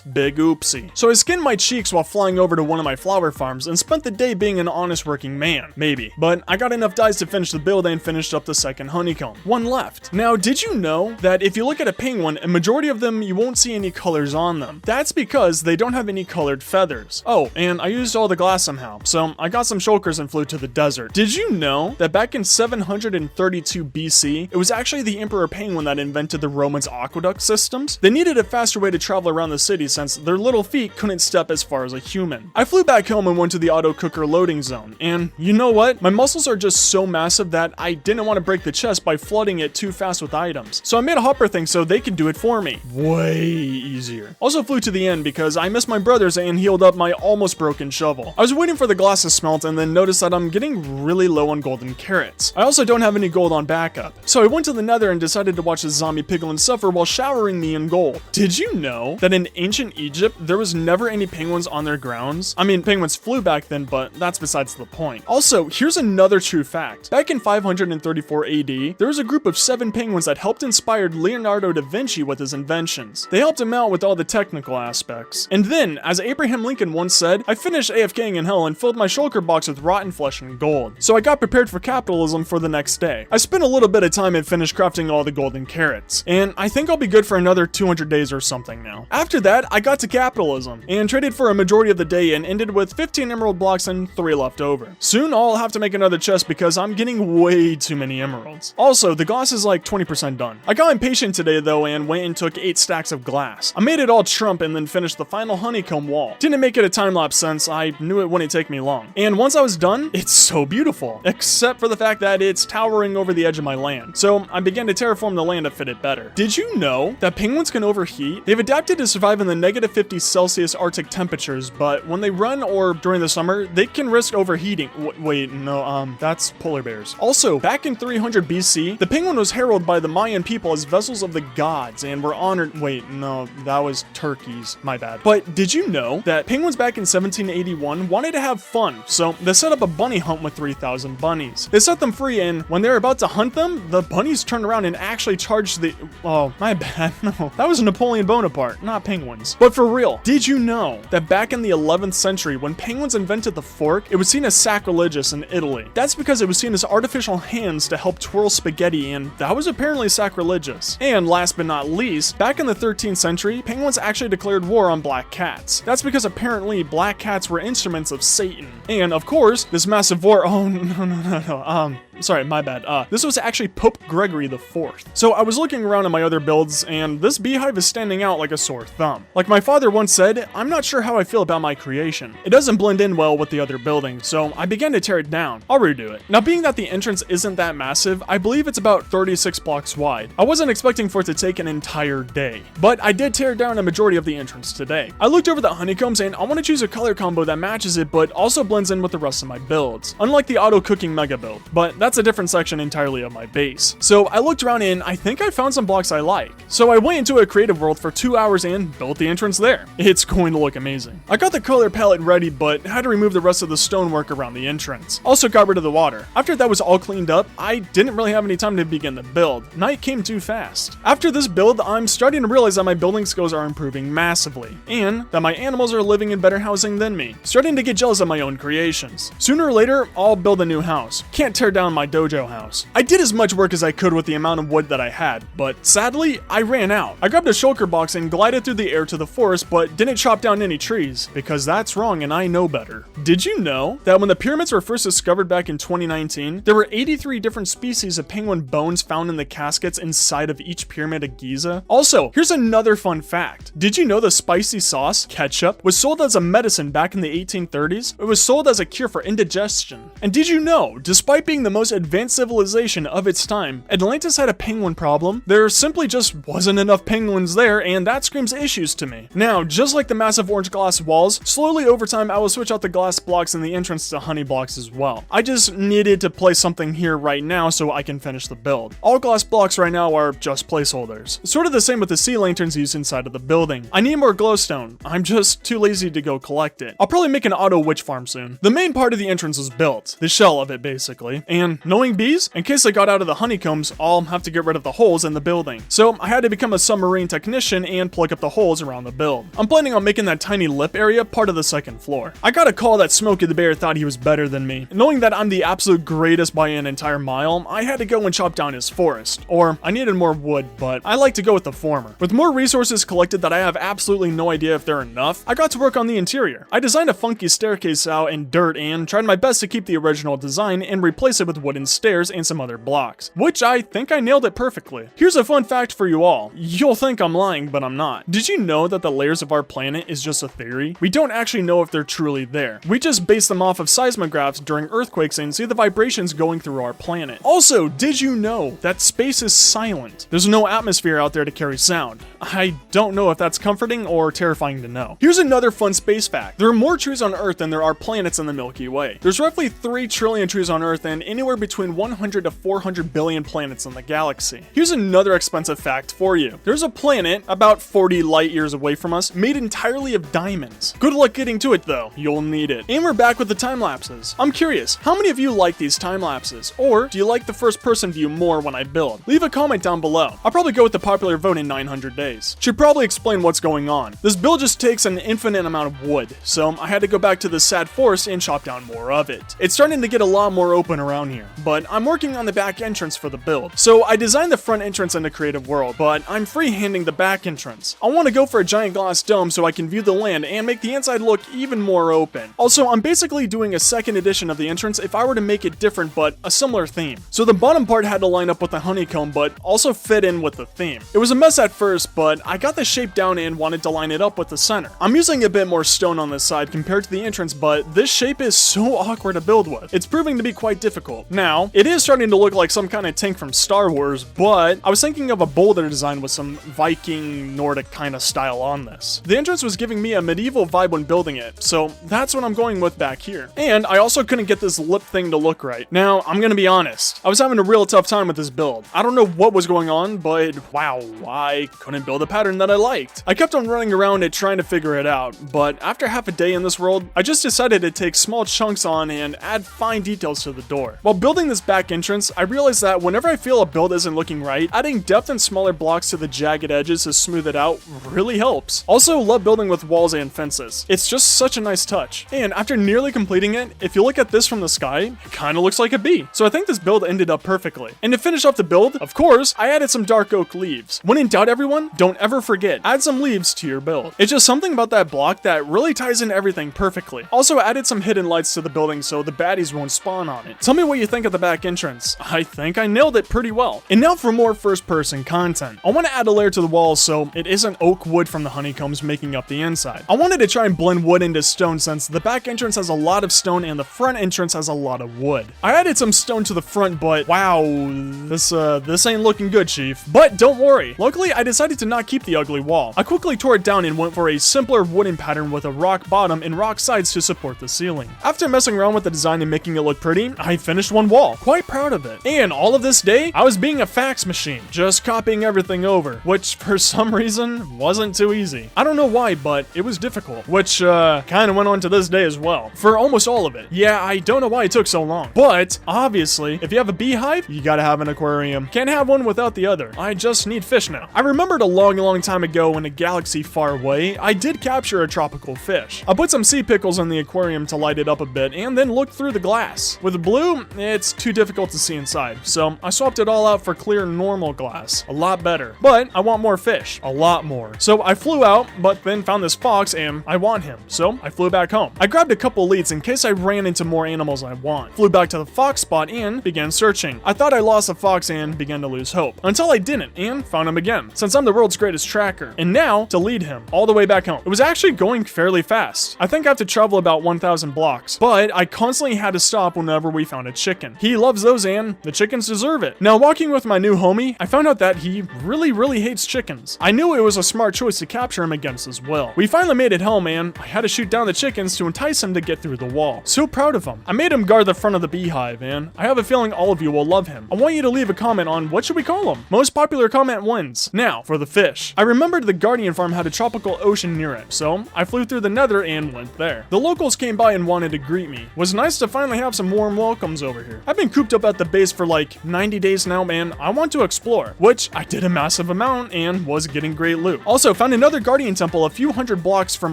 [SPEAKER 1] Big oopsie. So I skinned my cheeks while flying over to one of my flower farms and spent the day being an honest working man. Maybe. But I got enough dyes to finish the build and finished up the second honeycomb. One left. Now, did you know that if you look at a penguin, a majority of them you won't see any colors on them? That's because they don't have any colored feathers. Oh, and I used all the glass somehow, so I got some shulkers and flew to the desert. Did you know that back in 732 BC, it was actually the Emperor Penguin that invented the Romans' aqueduct systems? They needed a faster way to travel around the city since their little feet couldn't step as far as a human. I flew back home and went to the auto cooker loading zone, and you know what? My muscles are just so massive that I didn't want to break the chest by flooding it too fast with items. So I made a hopper thing so they could do it for me. Way easier. Also flew to the end because I missed my brothers and healed up my almost broken shovel. I was waiting for the glass to smelt and then noticed that I'm getting really low on golden carrots. I also don't have any gold on backup. So I went to the nether and decided to watch the zombie piglin suffer while showering me in gold. Did you know that in ancient Egypt, there was never any penguins on their grounds? I mean, penguins flew back then, but that's besides the point. Also, here's another true fact. Back in 534 AD, there was a group of 7 penguins that helped inspire Leonardo da Vinci with his inventions. They helped him out with all the technical aspects. And then, as Abraham Lincoln once said, I finished AFKing in hell and filled my shulker box with rotten flesh and gold. So I got prepared for capitalism for the next day. I spent a little bit of time and finished crafting all the golden carrots. And I think I'll be good for another 200 days or something now. After that, I got to capitalism and traded for a majority of the day and ended with 15 emerald blocks and 3 left over. Soon I'll have to make another chest because I'm getting way too many emeralds. Also, the glass is like 20% done. I got impatient today though and went and took 8 stacks of glass. I made it all Trump and then finished the final honeycomb wall. Didn't make it a time lapse since I knew it wouldn't take me long. And once I was done, it's so beautiful. Except for the fact that it's towering over the edge of my land. So I began to terraform the land to fit it better. Did you know that penguins can overheat? They've adapted to survive in the -50 Arctic temperatures, but when they run or during the summer, they can risk overheating. Wait, no, that's polar bears. Also, back in 300 BC, the penguin was heralded by the Mayan people as vessels of the gods and were honored. Wait, no, that was turkeys. My bad. But did you know that penguins back in 1781 wanted to have fun, so they set up a bunny hunt with 3,000 bunnies. They set them free, and when they were about to hunt them, the bunnies turned around and actually charged the... Oh, my bad. No, that was Napoleon Bonaparte, not penguins. But for real, did you know that back in the 11th century, when penguins invented the fork, it was seen as sacrilegious in Italy? That's because it was seen as artificial hands to help twirl spaghetti, and that was apparently sacrilegious. And last but not least, back in the 13th century, penguins actually declared war on black cats. That's because apparently black cats were instruments of Satan. And of course, this massive war... Oh, no. Sorry, my bad. This was actually Pope Gregory IV. So I was looking around at my other builds, and this beehive is standing out like a sore thumb. Like my father once said, I'm not sure how I feel about my creation. It doesn't blend in well with the other buildings, so I began to tear it down. I'll redo it. Now, being that the entrance isn't that massive, I believe it's about 36 blocks wide. I wasn't expecting for it to take an entire day, but I did tear down a majority of the entrance today. I looked over the honeycombs, and I want to choose a color combo that matches it, but also blends in with the rest of my builds. Unlike the auto cooking mega build, but that's a different section entirely of my base. So I looked around and I think I found some blocks I like. So I went into a creative world for 2 hours and built the entrance there. It's going to look amazing. I got the color palette ready, but had to remove the rest of the stonework around the entrance. Also got rid of the water. After that was all cleaned up, I didn't really have any time to begin the build. Night came too fast. After this build, I'm starting to realize that my building skills are improving massively, and that my animals are living in better housing than me. Starting to get jealous of my own creations. Sooner or later, I'll build a new house. Can't tear down my dojo house. I did as much work as I could with the amount of wood that I had, but sadly, I ran out. I grabbed a shulker box and glided through the air to the forest, but didn't chop down any trees, because that's wrong and I know better. Did you know that when the pyramids were first discovered back in 2019, there were 83 different species of penguin bones found in the caskets inside of each pyramid of Giza? Also, here's another fun fact. Did you know the spicy sauce, ketchup, was sold as a medicine back in the 1830s? It was sold as a cure for indigestion. And did you know, despite being the most most advanced civilization of its time, Atlantis had a penguin problem. There simply just wasn't enough penguins there, and that screams issues to me. Now, just like the massive orange glass walls, slowly over time I will switch out the glass blocks in the entrance to honey blocks as well. I just needed to place something here right now so I can finish the build. All glass blocks right now are just placeholders. Sort of the same with the sea lanterns used inside of the building. I need more glowstone. I'm just too lazy to go collect it. I'll probably make an auto witch farm soon. The main part of the entrance is built. The shell of it basically. And knowing bees, in case they got out of the honeycombs, I'll have to get rid of the holes in the building. So I had to become a submarine technician and plug up the holes around the build. I'm planning on making that tiny lip area part of the second floor. I got a call that Smokey the Bear thought he was better than me. Knowing that I'm the absolute greatest by an entire mile, I had to go and chop down his forest. Or I needed more wood, but I like to go with the former. With more resources collected that I have absolutely no idea if they're enough, I got to work on the interior. I designed a funky staircase out in dirt and tried my best to keep the original design and replace it with wooden stairs and some other blocks, which I think I nailed it perfectly. Here's a fun fact for you all. You'll think I'm lying, but I'm not. Did you know that the layers of our planet is just a theory? We don't actually know if they're truly there. We just base them off of seismographs during earthquakes and see the vibrations going through our planet. Also, did you know that space is silent? There's no atmosphere out there to carry sound. I don't know if that's comforting or terrifying to know. Here's another fun space fact. There are more trees on Earth than there are planets in the Milky Way. There's roughly 3 trillion trees on Earth and anywhere between 100 to 400 billion planets in the galaxy. Here's another expensive fact for you. There's a planet about 40 light years away from us made entirely of diamonds. Good luck getting to it though, you'll need it. And we're back with the time lapses. I'm curious, how many of you like these time lapses? Or do you like the first person view more when I build? Leave a comment down below. I'll probably go with the popular vote in 900 days. Should probably explain what's going on. This build just takes an infinite amount of wood, so I had to go back to the sad forest and chop down more of it. It's starting to get a lot more open around here, but I'm working on the back entrance for the build. So I designed the front entrance in the creative world, but I'm freehanding the back entrance. I want to go for a giant glass dome so I can view the land and make the inside look even more open. Also, I'm basically doing a second edition of the entrance if I were to make it different but a similar theme. So the bottom part had to line up with the honeycomb but also fit in with the theme. It was a mess at first, but I got the shape down and wanted to line it up with the center. I'm using a bit more stone on this side compared to the entrance, but this shape is so awkward to build with. It's proving to be quite difficult. Now, it is starting to look like some kind of tank from Star Wars, but I was thinking of a boulder design with some Viking Nordic kind of style on this. The entrance was giving me a medieval vibe when building it, so that's what I'm going with back here. And I also couldn't get this lip thing to look right. Now, I'm gonna be honest, I was having a real tough time with this build. I don't know what was going on, but wow, I couldn't build a pattern that I liked. I kept on running around it trying to figure it out, but after half a day in this world, I just decided to take small chunks on and add fine details to the door. While building this back entrance, I realized that whenever I feel a build isn't looking right, adding depth and smaller blocks to the jagged edges to smooth it out really helps. Also, love building with walls and fences. It's just such a nice touch. And after nearly completing it, if you look at this from the sky, it kind of looks like a bee. So I think this build ended up perfectly. And to finish off the build, of course, I added some dark oak leaves. When in doubt, everyone, don't ever forget, add some leaves to your build. It's just something about that block that really ties in everything perfectly. Also added some hidden lights to the building so the baddies won't spawn on it. Tell me what you think of the back entrance. I think I nailed it pretty well. And now for more first person content. I want to add a layer to the walls so it isn't oak wood from the honeycombs making up the inside. I wanted to try and blend wood into stone since the back entrance has a lot of stone and the front entrance has a lot of wood. I added some stone to the front, but wow, this ain't looking good, Chief. But don't worry. Luckily, I decided to not keep the ugly wall. I quickly tore it down and went for a simpler wooden pattern with a rock bottom and rock sides to support the ceiling. After messing around with the design and making it look pretty, I finished one wall. Quite proud of it. And all of this day, I was being a fax machine, just copying everything over, which for some reason wasn't too easy. I don't know why, but it was difficult, which kind of went on to this day as well. For almost all of it. Yeah, I don't know why it took so long. But obviously, if you have a beehive, you gotta have an aquarium. Can't have one without the other. I just need fish now. I remembered a long time ago in a galaxy far away, I did capture a tropical fish. I put some sea pickles in the aquarium to light it up a bit and then looked through the glass. With the blue, it's too difficult to see inside, so I swapped it all out for clear normal glass. A lot better. But I want more fish. A lot more. So I flew out, but then found this fox and I want him. So I flew back home. I grabbed a couple leads in case I ran into more animals I want. Flew back to the fox spot and began searching. I thought I lost the fox and began to lose hope. Until I didn't and found him again, since I'm the world's greatest tracker. And now, to lead him all the way back home. It was actually going fairly fast. I think I have to travel about 1,000 blocks, but I constantly had to stop whenever we found a chicken. chicken. He loves those and the chickens deserve it. Now walking with my new homie, I found out that he really hates chickens. I knew it was a smart choice to capture him against his will. We finally made it home and I had to shoot down the chickens to entice him to get through the wall. So proud of him. I made him guard the front of the beehive and I have a feeling all of you will love him. I want you to leave a comment on what should we call him. Most popular comment wins. Now for the fish. I remembered the Guardian farm had a tropical ocean near it, so I flew through the nether and went there. The locals came by and wanted to greet me. It was nice to finally have some warm welcomes over here. I've been cooped up at the base for like 90 days now, man. I want to explore, which I did a massive amount and was getting great loot. Also found another Guardian temple a few hundred blocks from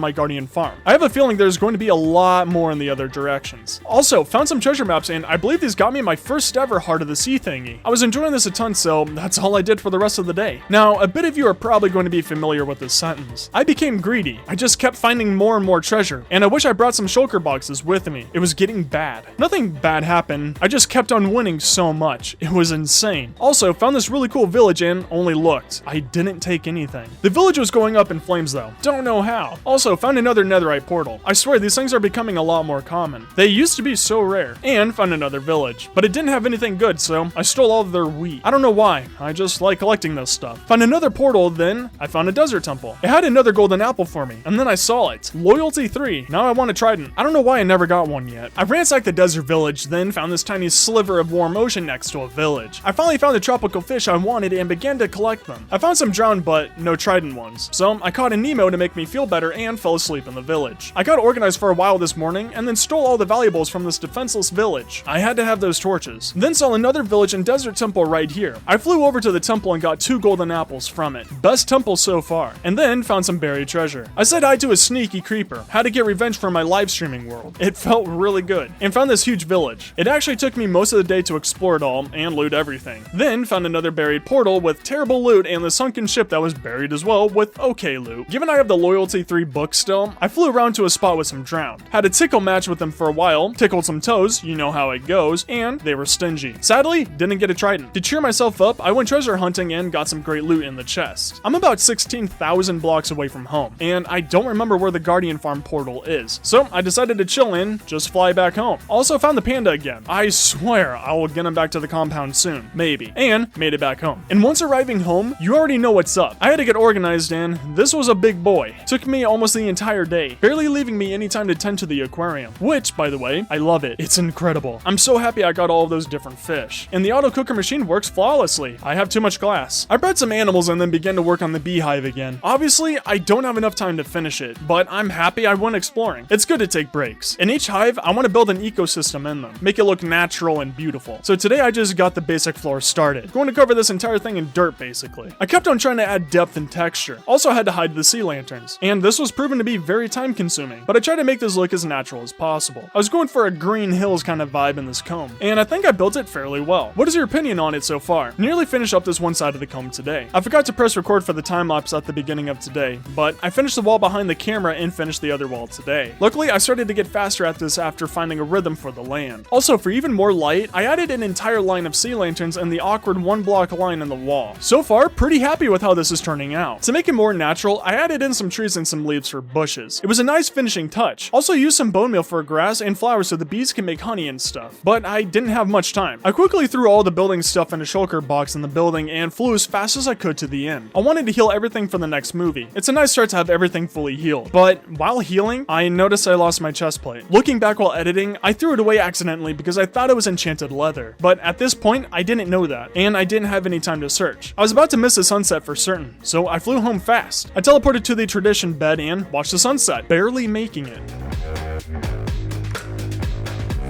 [SPEAKER 1] my Guardian farm. I have a feeling there's going to be a lot more in the other directions. Also found some treasure maps and I believe these got me my first ever Heart of the Sea thingy. I was enjoying this a ton, so that's all I did for the rest of the day. Now, a bit of you are probably going to be familiar with this sentence. I became greedy. I just kept finding more and more treasure, and I wish I brought some shulker boxes with me. It was getting bad. Nothing bad happened. I just kept on winning so much. It was insane. Also, found this really cool village and only looked. I didn't take anything. The village was going up in flames though. Don't know how. Also, found another netherite portal. I swear these things are becoming a lot more common. They used to be so rare. And found another village. But it didn't have anything good, so I stole all of their wheat. I don't know why. I just like collecting this stuff. Found another portal, then I found a desert temple. It had another golden apple for me, and then I saw it. Loyalty 3. Now I want a trident. I don't know why I never got one yet. I ransacked the desert village, then found this tiny sliver of warm ocean next to a village. I finally found the tropical fish I wanted and began to collect them. I found some drowned but no trident ones, so I caught a Nemo to make me feel better and fell asleep in the village. I got organized for a while this morning and then stole all the valuables from this defenseless village. I had to have those torches. Then saw another village and desert temple right here. I flew over to the temple and got 2 golden apples from it. Best temple so far. And then found some buried treasure. I said hi to a sneaky creeper. Had to get revenge for my live streaming world. It felt really good. And found this huge village. It actually took me most of the day to explore it all and loot everything. Then found another buried portal with terrible loot and the sunken ship that was buried as well with okay loot. Given I have the Loyalty 3 book still, I flew around to a spot with some drowned. Had a tickle match with them for a while, tickled some toes, you know how it goes, and they were stingy. Sadly, didn't get a trident. To cheer myself up, I went treasure hunting and got some great loot in the chest. I'm about 16,000 blocks away from home, and I don't remember where the Guardian farm portal is, so I decided to chill in, just fly back home. Also found the panda again. I swear I will get him back to the compound soon, maybe, and made it back home. And once arriving home, you already know what's up. I had to get organized and this was a big boy. Took me almost the entire day, barely leaving me any time to tend to the aquarium, which, by the way, I love it. It's incredible. I'm so happy I got all of those different fish. And the auto cooker machine works flawlessly. I have too much glass. I bred some animals and then began to work on the beehive again. Obviously, I don't have enough time to finish it, but I'm happy I went exploring. It's good to take breaks. In each hive, I want to build an ecosystem in them, make it look natural and beautiful. So today I just got the basic floor started. Going to cover this entire thing in dirt, basically. I kept on trying to add depth and texture. Also had to hide the sea lanterns, and this was proven to be very time consuming, but I tried to make this look as natural as possible. I was going for a green hills kind of vibe in this comb, and I think I built it fairly well. What is your opinion on it so far? Nearly finished up this one side of the comb today. I forgot to press record for the time lapse at the beginning of today, but I finished the wall behind the camera and finished the other wall today. Luckily, I started to get faster at this after finding a rhythm for the land. Also, for even more light, I added an entire line of sea lanterns and the awkward 1-block line in the wall. So far, pretty happy with how this is turning out. To make it more natural, I added in some trees and some leaves for bushes. It was a nice finishing touch. Also used some bone meal for grass and flowers so the bees can make honey and stuff, but I didn't have much time. I quickly threw all the building stuff in a shulker box in the building and flew as fast as I could to the end. I wanted to heal everything for the next movie. It's a nice start to have everything fully healed, but while healing, I noticed I lost my chest plate. Looking back while editing, I threw it away accidentally because I thought it was enchanted leather, but at this point, I didn't know that, and I didn't have any time to search. I was about to miss the sunset for certain, so I flew home fast. I teleported to the tradition bed and watched the sunset, barely making it.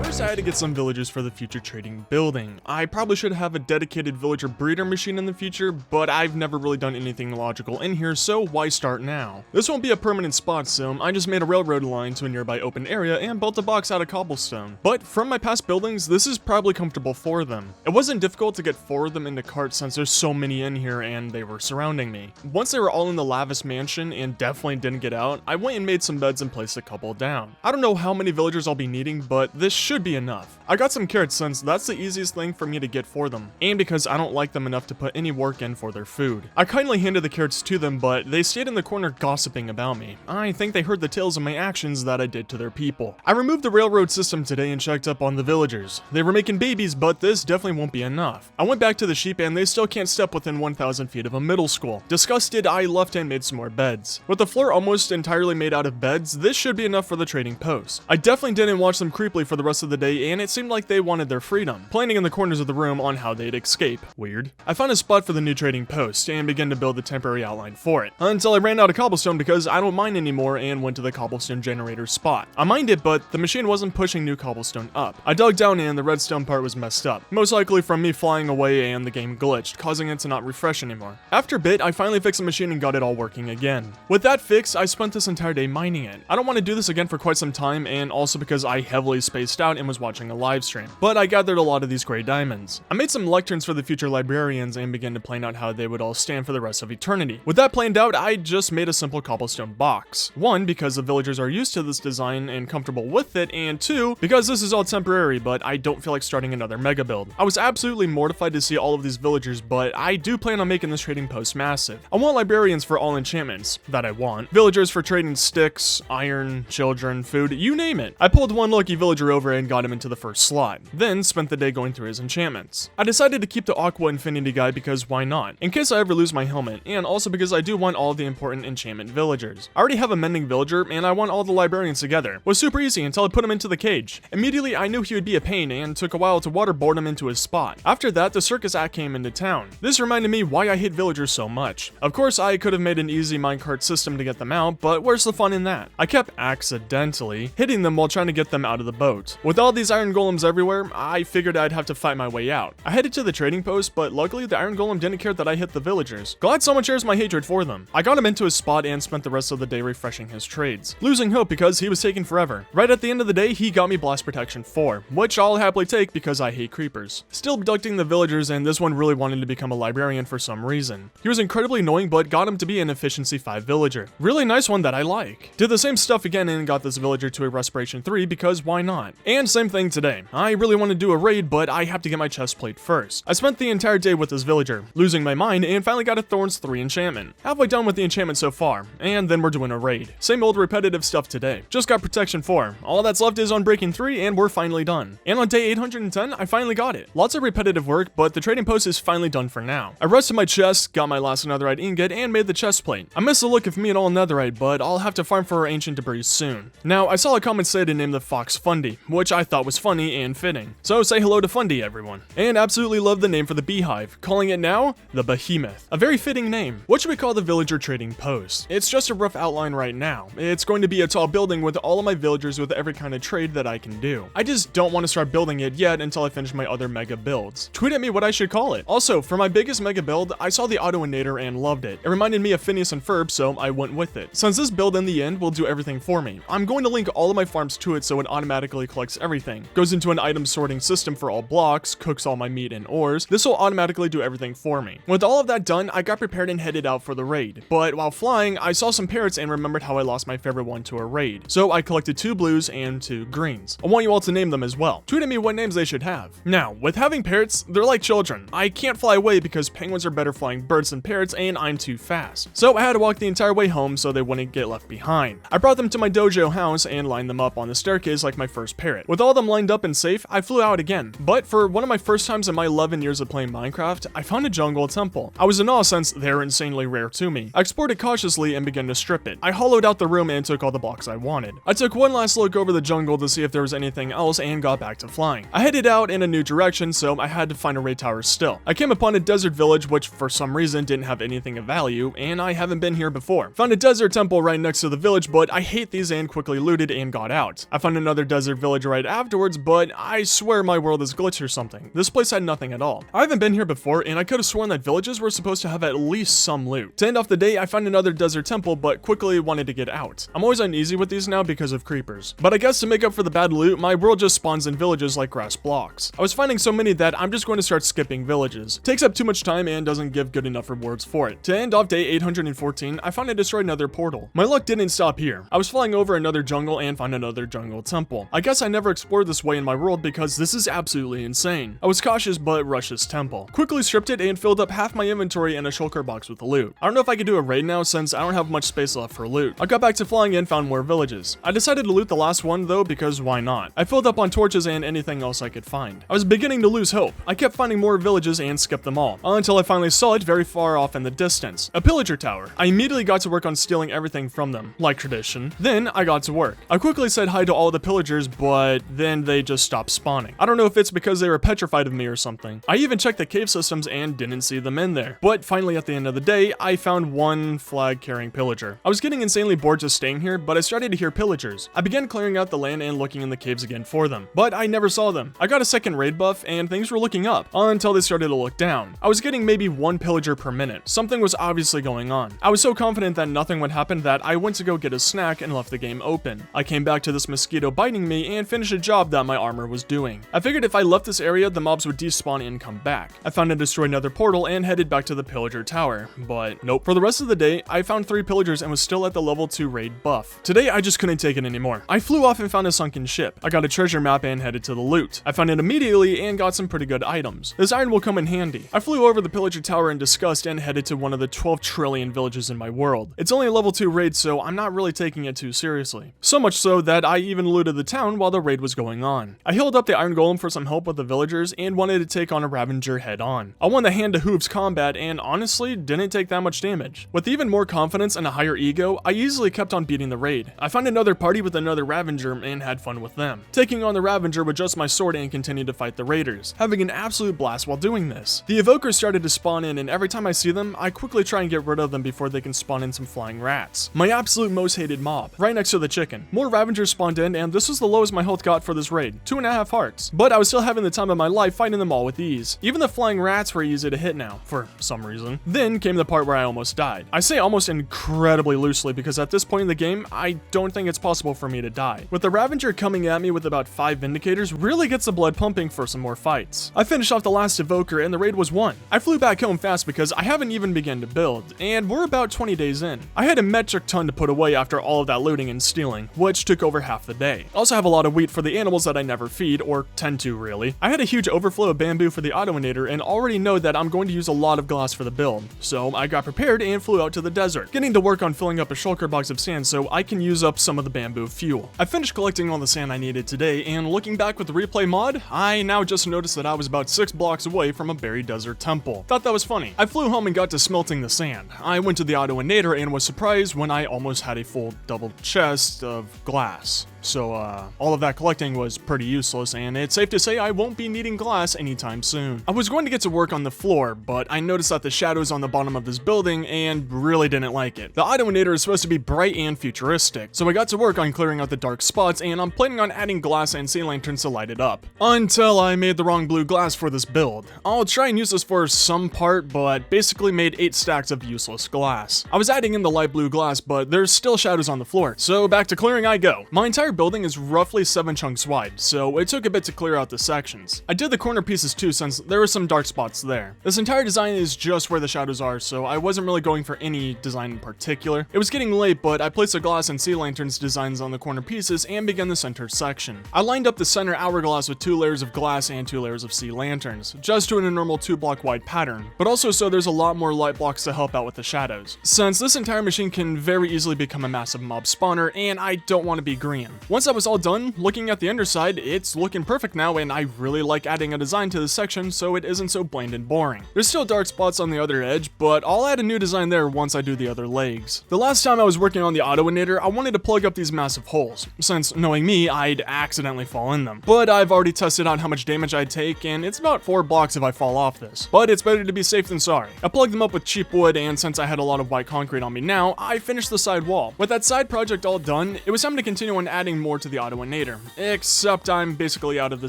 [SPEAKER 1] First, I had to get some villagers for the future trading building. I probably should have a dedicated villager breeder machine in the future, but I've never really done anything logical in here, so why start now? This won't be a permanent spot, so I just made a railroad line to a nearby open area and built a box out of cobblestone. But from my past buildings, this is probably comfortable for them. It wasn't difficult to get 4 of them into carts since there's so many in here and they were surrounding me. Once they were all in the lavish mansion and definitely didn't get out, I went and made some beds and placed a couple down. I don't know how many villagers I'll be needing, but this should should be enough. I got some carrots since that's the easiest thing for me to get for them, and because I don't like them enough to put any work in for their food. I kindly handed the carrots to them, but they stayed in the corner gossiping about me. I think they heard the tales of my actions that I did to their people. I removed the railroad system today and checked up on the villagers. They were making babies, but this definitely won't be enough. I went back to the sheep and they still can't step within 1,000 feet of a middle school. Disgusted, I left and made some more beds. With the floor almost entirely made out of beds, this should be enough for the trading post. I definitely didn't watch them creepily for the rest of the day, and it seemed like they wanted their freedom, planning in the corners of the room on how they'd escape. Weird. I found a spot for the new trading post and began to build the temporary outline for it, until I ran out of cobblestone because I don't mine anymore and went to the cobblestone generator spot. I mined it, but the machine wasn't pushing new cobblestone up. I dug down and the redstone part was messed up, most likely from me flying away and the game glitched, causing it to not refresh anymore. After a bit, I finally fixed the machine and got it all working again. With that fixed, I spent this entire day mining it. I don't want to do this again for quite some time, and also because I heavily spaced out and was watching a live stream, but I gathered a lot of these gray diamonds. I made some lecterns for the future librarians and began to plan out how they would all stand for the rest of eternity. With that planned out, I just made a simple cobblestone box. One, because the villagers are used to this design and comfortable with it, and two, because this is all temporary, but I don't feel like starting another mega build. I was absolutely mortified to see all of these villagers, but I do plan on making this trading post massive. I want librarians for all enchantments that I want, villagers for trading sticks, iron, children, food, you name it. I pulled one lucky villager over and got him into the first slot, then spent the day going through his enchantments. I decided to keep the Aqua Infinity guy because why not, in case I ever lose my helmet, and also because I do want all the important enchantment villagers. I already have a mending villager, and I want all the librarians together. It was super easy until I put him into the cage. Immediately I knew he would be a pain, and took a while to waterboard him into his spot. After that, the circus act came into town. This reminded me why I hate villagers so much. Of course, I could have made an easy minecart system to get them out, but where's the fun in that? I kept accidentally hitting them while trying to get them out of the boat. With all these iron golems everywhere, I figured I'd have to fight my way out. I headed to the trading post, but luckily the iron golem didn't care that I hit the villagers. Glad someone shares my hatred for them. I got him into his spot and spent the rest of the day refreshing his trades, losing hope because he was taking forever. Right at the end of the day, he got me blast protection 4, which I'll happily take because I hate creepers. Still abducting the villagers, and this one really wanted to become a librarian for some reason. He was incredibly annoying, but got him to be an efficiency 5 villager. Really nice one that I like. Did the same stuff again and got this villager to a respiration 3 because why not? And same thing today. I really want to do a raid, but I have to get my chest plate first. I spent the entire day with this villager, losing my mind, and finally got a Thorns 3 enchantment. Halfway done with the enchantment so far, and then we're doing a raid. Same old repetitive stuff today. Just got protection 4. All that's left is Unbreaking 3, and we're finally done. And on day 810, I finally got it. Lots of repetitive work, but the trading post is finally done for now. I rested my chest, got my last netherite ingot, and made the chest plate. I miss the look of me and all netherite, but I'll have to farm for ancient debris soon. Now, I saw a comment say to name the fox Fundy, which I thought was funny and fitting. So say hello to Fundy, everyone. And absolutely love the name for the beehive, calling it now the Behemoth. A very fitting name. What should we call the villager trading post? It's just a rough outline right now. It's going to be a tall building with all of my villagers with every kind of trade that I can do. I just don't want to start building it yet until I finish my other mega builds. Tweet at me what I should call it. Also, for my biggest mega build, I saw the Autoinator and loved it. It reminded me of Phineas and Ferb, so I went with it. Since this build in the end will do everything for me, I'm going to link all of my farms to it so it automatically collects everything. Goes into an item sorting system for all blocks, cooks all my meat and ores. This will automatically do everything for me. With all of that done, I got prepared and headed out for the raid. But while flying, I saw some parrots and remembered how I lost my favorite one to a raid. So I collected 2 blues and 2 greens. I want you all to name them as well. Tweet at me what names they should have. Now, with having parrots, they're like children. I can't fly away because penguins are better flying birds than parrots and I'm too fast. So I had to walk the entire way home so they wouldn't get left behind. I brought them to my dojo house and lined them up on the staircase like my first parrot. With all of them lined up and safe, I flew out again. But for one of my first times in my 11 years of playing Minecraft, I found a jungle temple. I was in awe since they're insanely rare to me. I explored it cautiously and began to strip it. I hollowed out the room and took all the blocks I wanted. I took one last look over the jungle to see if there was anything else and got back to flying. I headed out in a new direction, so I had to find a raid tower still. I came upon a desert village which for some reason didn't have anything of value, and I haven't been here before. Found a desert temple right next to the village, but I hate these and quickly looted and got out. I found another desert village right afterwards, but I swear my world is glitched or something. This place had nothing at all. I haven't been here before, and I could have sworn that villages were supposed to have at least some loot. To end off the day, I found another desert temple, but quickly wanted to get out. I'm always uneasy with these now because of creepers. But I guess to make up for the bad loot, my world just spawns in villages like grass blocks. I was finding so many that I'm just going to start skipping villages. Takes up too much time and doesn't give good enough rewards for it. To end off day 814, I found I destroyed another portal. My luck didn't stop here. I was flying over another jungle and found another jungle temple. I guess I never never explored this way in my world because this is absolutely insane. I was cautious but rushed this temple. Quickly stripped it and filled up half my inventory in a shulker box with the loot. I don't know if I could do a raid now since I don't have much space left for loot. I got back to flying in, found more villages. I decided to loot the last one though because why not? I filled up on torches and anything else I could find. I was beginning to lose hope. I kept finding more villages and skipped them all, until I finally saw it very far off in the distance. A pillager tower. I immediately got to work on stealing everything from them, like tradition. Then I got to work. I quickly said hi to all the pillagers, but then they just stopped spawning. I don't know if it's because they were petrified of me or something. I even checked the cave systems and didn't see them in there. But finally at the end of the day, I found one flag carrying pillager. I was getting insanely bored just staying here, but I started to hear pillagers. I began clearing out the land and looking in the caves again for them, but I never saw them. I got a second raid buff and things were looking up until they started to look down. I was getting maybe one pillager per minute. Something was obviously going on. I was so confident that nothing would happen that I went to go get a snack and left the game open. I came back to this mosquito biting me and finished a job that my armor was doing. I figured if I left this area, the mobs would despawn and come back. I found and destroyed another portal and headed back to the pillager tower, but nope. For the rest of the day, I found 3 pillagers and was still at the level 2 raid buff. Today, I just couldn't take it anymore. I flew off and found a sunken ship. I got a treasure map and headed to the loot. I found it immediately and got some pretty good items. This iron will come in handy. I flew over the pillager tower in disgust and headed to one of the 12 trillion villages in my world. It's only a level 2 raid, so I'm not really taking it too seriously. So much so that I even looted the town while the raid was going on. I healed up the iron golem for some help with the villagers and wanted to take on a Ravager head on. I won the hand to hooves combat and honestly didn't take that much damage. With even more confidence and a higher ego, I easily kept on beating the raid. I found another party with another Ravager and had fun with them. Taking on the Ravager with just my sword and continued to fight the raiders, having an absolute blast while doing this. The evokers started to spawn in and every time I see them, I quickly try and get rid of them before they can spawn in some flying rats. My absolute most hated mob, right next to the chicken. More Ravagers spawned in and this was the lowest my health got for this raid, 2.5 hearts. But I was still having the time of my life fighting them all with ease. Even the flying rats were easy to hit now, for some reason. Then came the part where I almost died. I say almost incredibly loosely because at this point in the game, I don't think it's possible for me to die. With the Ravager coming at me with about 5 Vindicators really gets the blood pumping for some more fights. I finished off the last evoker and the raid was won. I flew back home fast because I haven't even begun to build, and we're about 20 days in. I had a metric ton to put away after all of that looting and stealing, which took over half the day. I also have a lot of wheat for the animals that I never feed, or tend to really. I had a huge overflow of bamboo for the autoinator and already know that I'm going to use a lot of glass for the build, so I got prepared and flew out to the desert, getting to work on filling up a shulker box of sand so I can use up some of the bamboo fuel. I finished collecting all the sand I needed today, and looking back with the replay mod, I now just noticed that I was about 6 blocks away from a buried desert temple. Thought that was funny. I flew home and got to smelting the sand. I went to the autoinator and was surprised when I almost had a full double chest of glass. So all of that collecting was pretty useless, and it's safe to say I won't be needing glass anytime soon. I was going to get to work on the floor, but I noticed that the shadows on the bottom of this building and really didn't like it. The autoinator is supposed to be bright and futuristic, so I got to work on clearing out the dark spots, and I'm planning on adding glass and sea lanterns to light it up. Until I made the wrong blue glass for this build. I'll try and use this for some part, but basically made 8 stacks of useless glass. I was adding in the light blue glass, but there's still shadows on the floor, so back to clearing I go. My entire building is roughly 7 chunks wide, so it took a bit to clear out the sections. I did the corner pieces too since there were some dark spots there. This entire design is just where the shadows are, so I wasn't really going for any design in particular. It was getting late, but I placed the glass and sea lanterns designs on the corner pieces and began the center section. I lined up the center hourglass with 2 layers of glass and 2 layers of sea lanterns, just doing a normal 2-block wide pattern, but also so there's a lot more light blocks to help out with the shadows, since this entire machine can very easily become a massive mob spawner and I don't want to be green. Once I was all done, looking at the underside, it's looking perfect now and I really like adding a design to this section so it isn't so bland and boring. There's still dark spots on the other edge, but I'll add a new design there once I do the other legs. The last time I was working on the autoinator, I wanted to plug up these massive holes, since knowing me, I'd accidentally fall in them. But I've already tested out how much damage I'd take and it's about 4 blocks if I fall off this. But it's better to be safe than sorry. I plugged them up with cheap wood and since I had a lot of white concrete on me now, I finished the side wall. With that side project all done, it was time to continue on adding more to the autoinator, except I'm basically out of the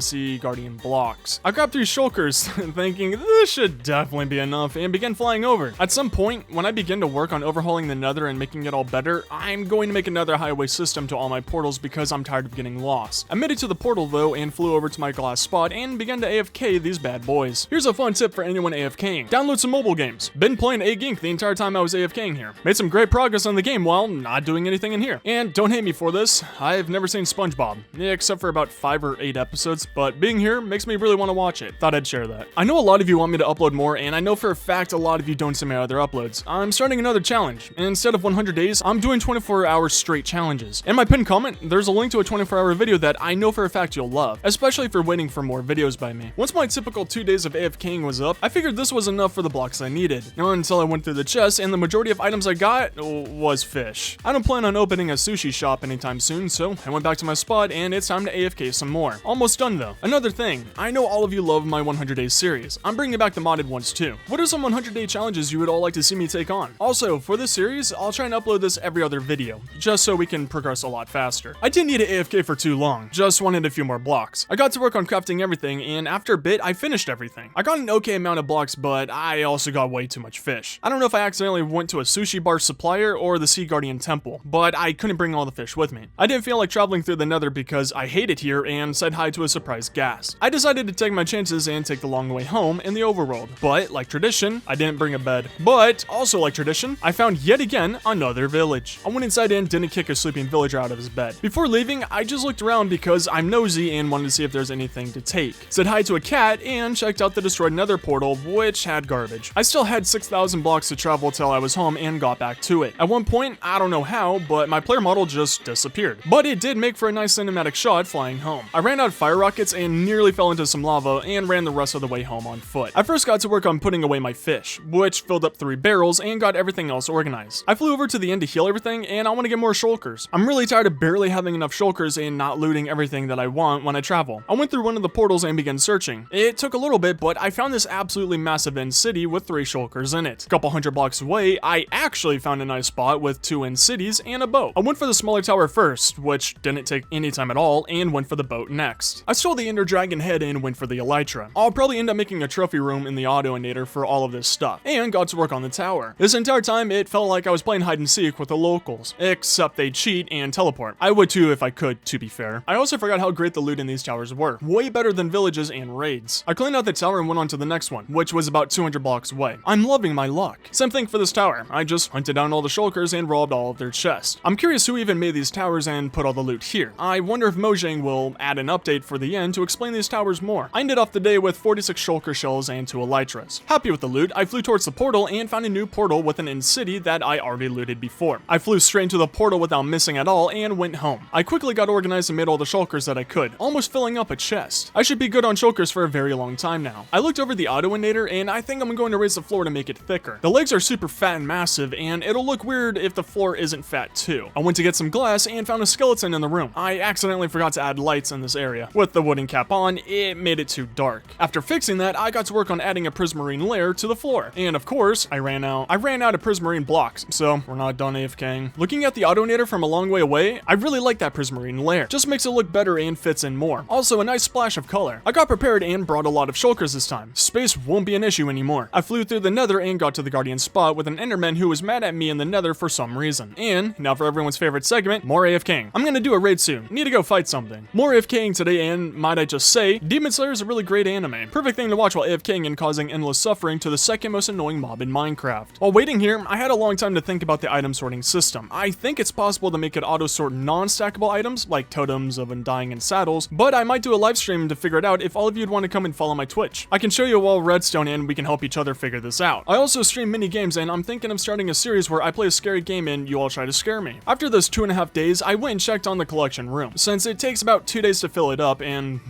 [SPEAKER 1] Sea Guardian blocks. I grabbed 3 shulkers, thinking this should definitely be enough, and began flying over. At some point, when I begin to work on overhauling the nether and making it all better, I'm going to make another highway system to all my portals because I'm tired of getting lost. I made it to the portal though and flew over to my glass spot and began to AFK these bad boys. Here's a fun tip for anyone AFKing. Download some mobile games. Been playing A-Gink the entire time I was AFKing here. Made some great progress on the game while not doing anything in here. And don't hate me for this, I've never seen SpongeBob, except for about 5 or 8 episodes, but being here makes me really want to watch it. Thought I'd share that. I know a lot of you want me to upload more, and I know for a fact a lot of you don't see my other uploads. I'm starting another challenge. Instead of 100 days, I'm doing 24-hour straight challenges. In my pinned comment, there's a link to a 24-hour video that I know for a fact you'll love, especially if you're waiting for more videos by me. Once my typical 2 days of AFKing was up, I figured this was enough for the blocks I needed. Now until I went through the chest, and the majority of items I got was fish. I don't plan on opening a sushi shop anytime soon, so I went back to my spot and it's time to AFK some more. Almost done though. Another thing, I know all of you love my 100 days series. I'm bringing back the modded ones too. What are some 100 day challenges you would all like to see me take on? Also, for this series, I'll try and upload this every other video, just so we can progress a lot faster. I didn't need to AFK for too long, just wanted a few more blocks. I got to work on crafting everything, and after a bit, I finished everything. I got an okay amount of blocks, but I also got way too much fish. I don't know if I accidentally went to a sushi bar supplier or the Sea Guardian temple, but I couldn't bring all the fish with me. I didn't feel like traveling through the nether because I hate it here and said hi to a surprise ghast. I decided to take my chances and take the long way home in the overworld, but like tradition, I didn't bring a bed. But also like tradition, I found yet again another village. I went inside and didn't kick a sleeping villager out of his bed. Before leaving, I just looked around because I'm nosy and wanted to see if there's anything to take. Said hi to a cat and checked out the destroyed nether portal, which had garbage. I still had 6,000 blocks to travel till I was home and got back to it. At one point, I don't know how, but my player model just disappeared. But it did make for a nice cinematic shot flying home. I ran out of fire rockets and nearly fell into some lava and ran the rest of the way home on foot. I first got to work on putting away my fish, which filled up 3 barrels and got everything else organized. I flew over to the end to heal everything and I want to get more shulkers. I'm really tired of barely having enough shulkers and not looting everything that I want when I travel. I went through one of the portals and began searching. It took a little bit, but I found this absolutely massive end city with 3 shulkers in it. A couple hundred blocks away, I actually found a nice spot with 2 end cities and a boat. I went for the smaller tower first, which didn't take any time at all, and went for the boat next. I stole the Ender Dragon head and went for the elytra. I'll probably end up making a trophy room in the Autoinator for all of this stuff, and got to work on the tower. This entire time, it felt like I was playing hide and seek with the locals, except they'd cheat and teleport. I would too if I could, to be fair. I also forgot how great the loot in these towers were. Way better than villages and raids. I cleaned out the tower and went on to the next one, which was about 200 blocks away. I'm loving my luck. Same thing for this tower. I just hunted down all the shulkers and robbed all of their chests. I'm curious who even made these towers and put all the loot here. I wonder if Mojang will add an update for the end to explain these towers more. I ended off the day with 46 shulker shells and 2 elytras. Happy with the loot, I flew towards the portal and found a new portal with an end city that I already looted before. I flew straight into the portal without missing at all and went home. I quickly got organized and made all the shulkers that I could, almost filling up a chest. I should be good on shulkers for a very long time now. I looked over the Autoinator and I think I'm going to raise the floor to make it thicker. The legs are super fat and massive and it'll look weird if the floor isn't fat too. I went to get some glass and found a skeleton in the room. I accidentally forgot to add lights in this area. With the wooden cap on, it made it too dark. After fixing that, I got to work on adding a prismarine layer to the floor. And of course, I ran out of prismarine blocks, so we're not done AFKing. Looking at the Autoinator from a long way away, I really like that prismarine layer. Just makes it look better and fits in more. Also, a nice splash of color. I got prepared and brought a lot of shulkers this time. Space won't be an issue anymore. I flew through the nether and got to the Guardian spot with an enderman who was mad at me in the nether for some reason. And now for everyone's favorite segment, more AFKing. I'm gonna do a raid soon. Need to go fight something. More AFKing today, and might I just say, Demon Slayer is a really great anime. Perfect thing to watch while AFKing and causing endless suffering to the second most annoying mob in Minecraft. While waiting here, I had a long time to think about the item sorting system. I think it's possible to make it auto-sort non-stackable items, like totems of undying and saddles, but I might do a live stream to figure it out if all of you'd want to come and follow my Twitch. I can show you all redstone and we can help each other figure this out. I also stream mini games and I'm thinking of starting a series where I play a scary game and you all try to scare me. After those 2.5 days, I went and checked on the collection room, since it takes about 2 days to fill it up and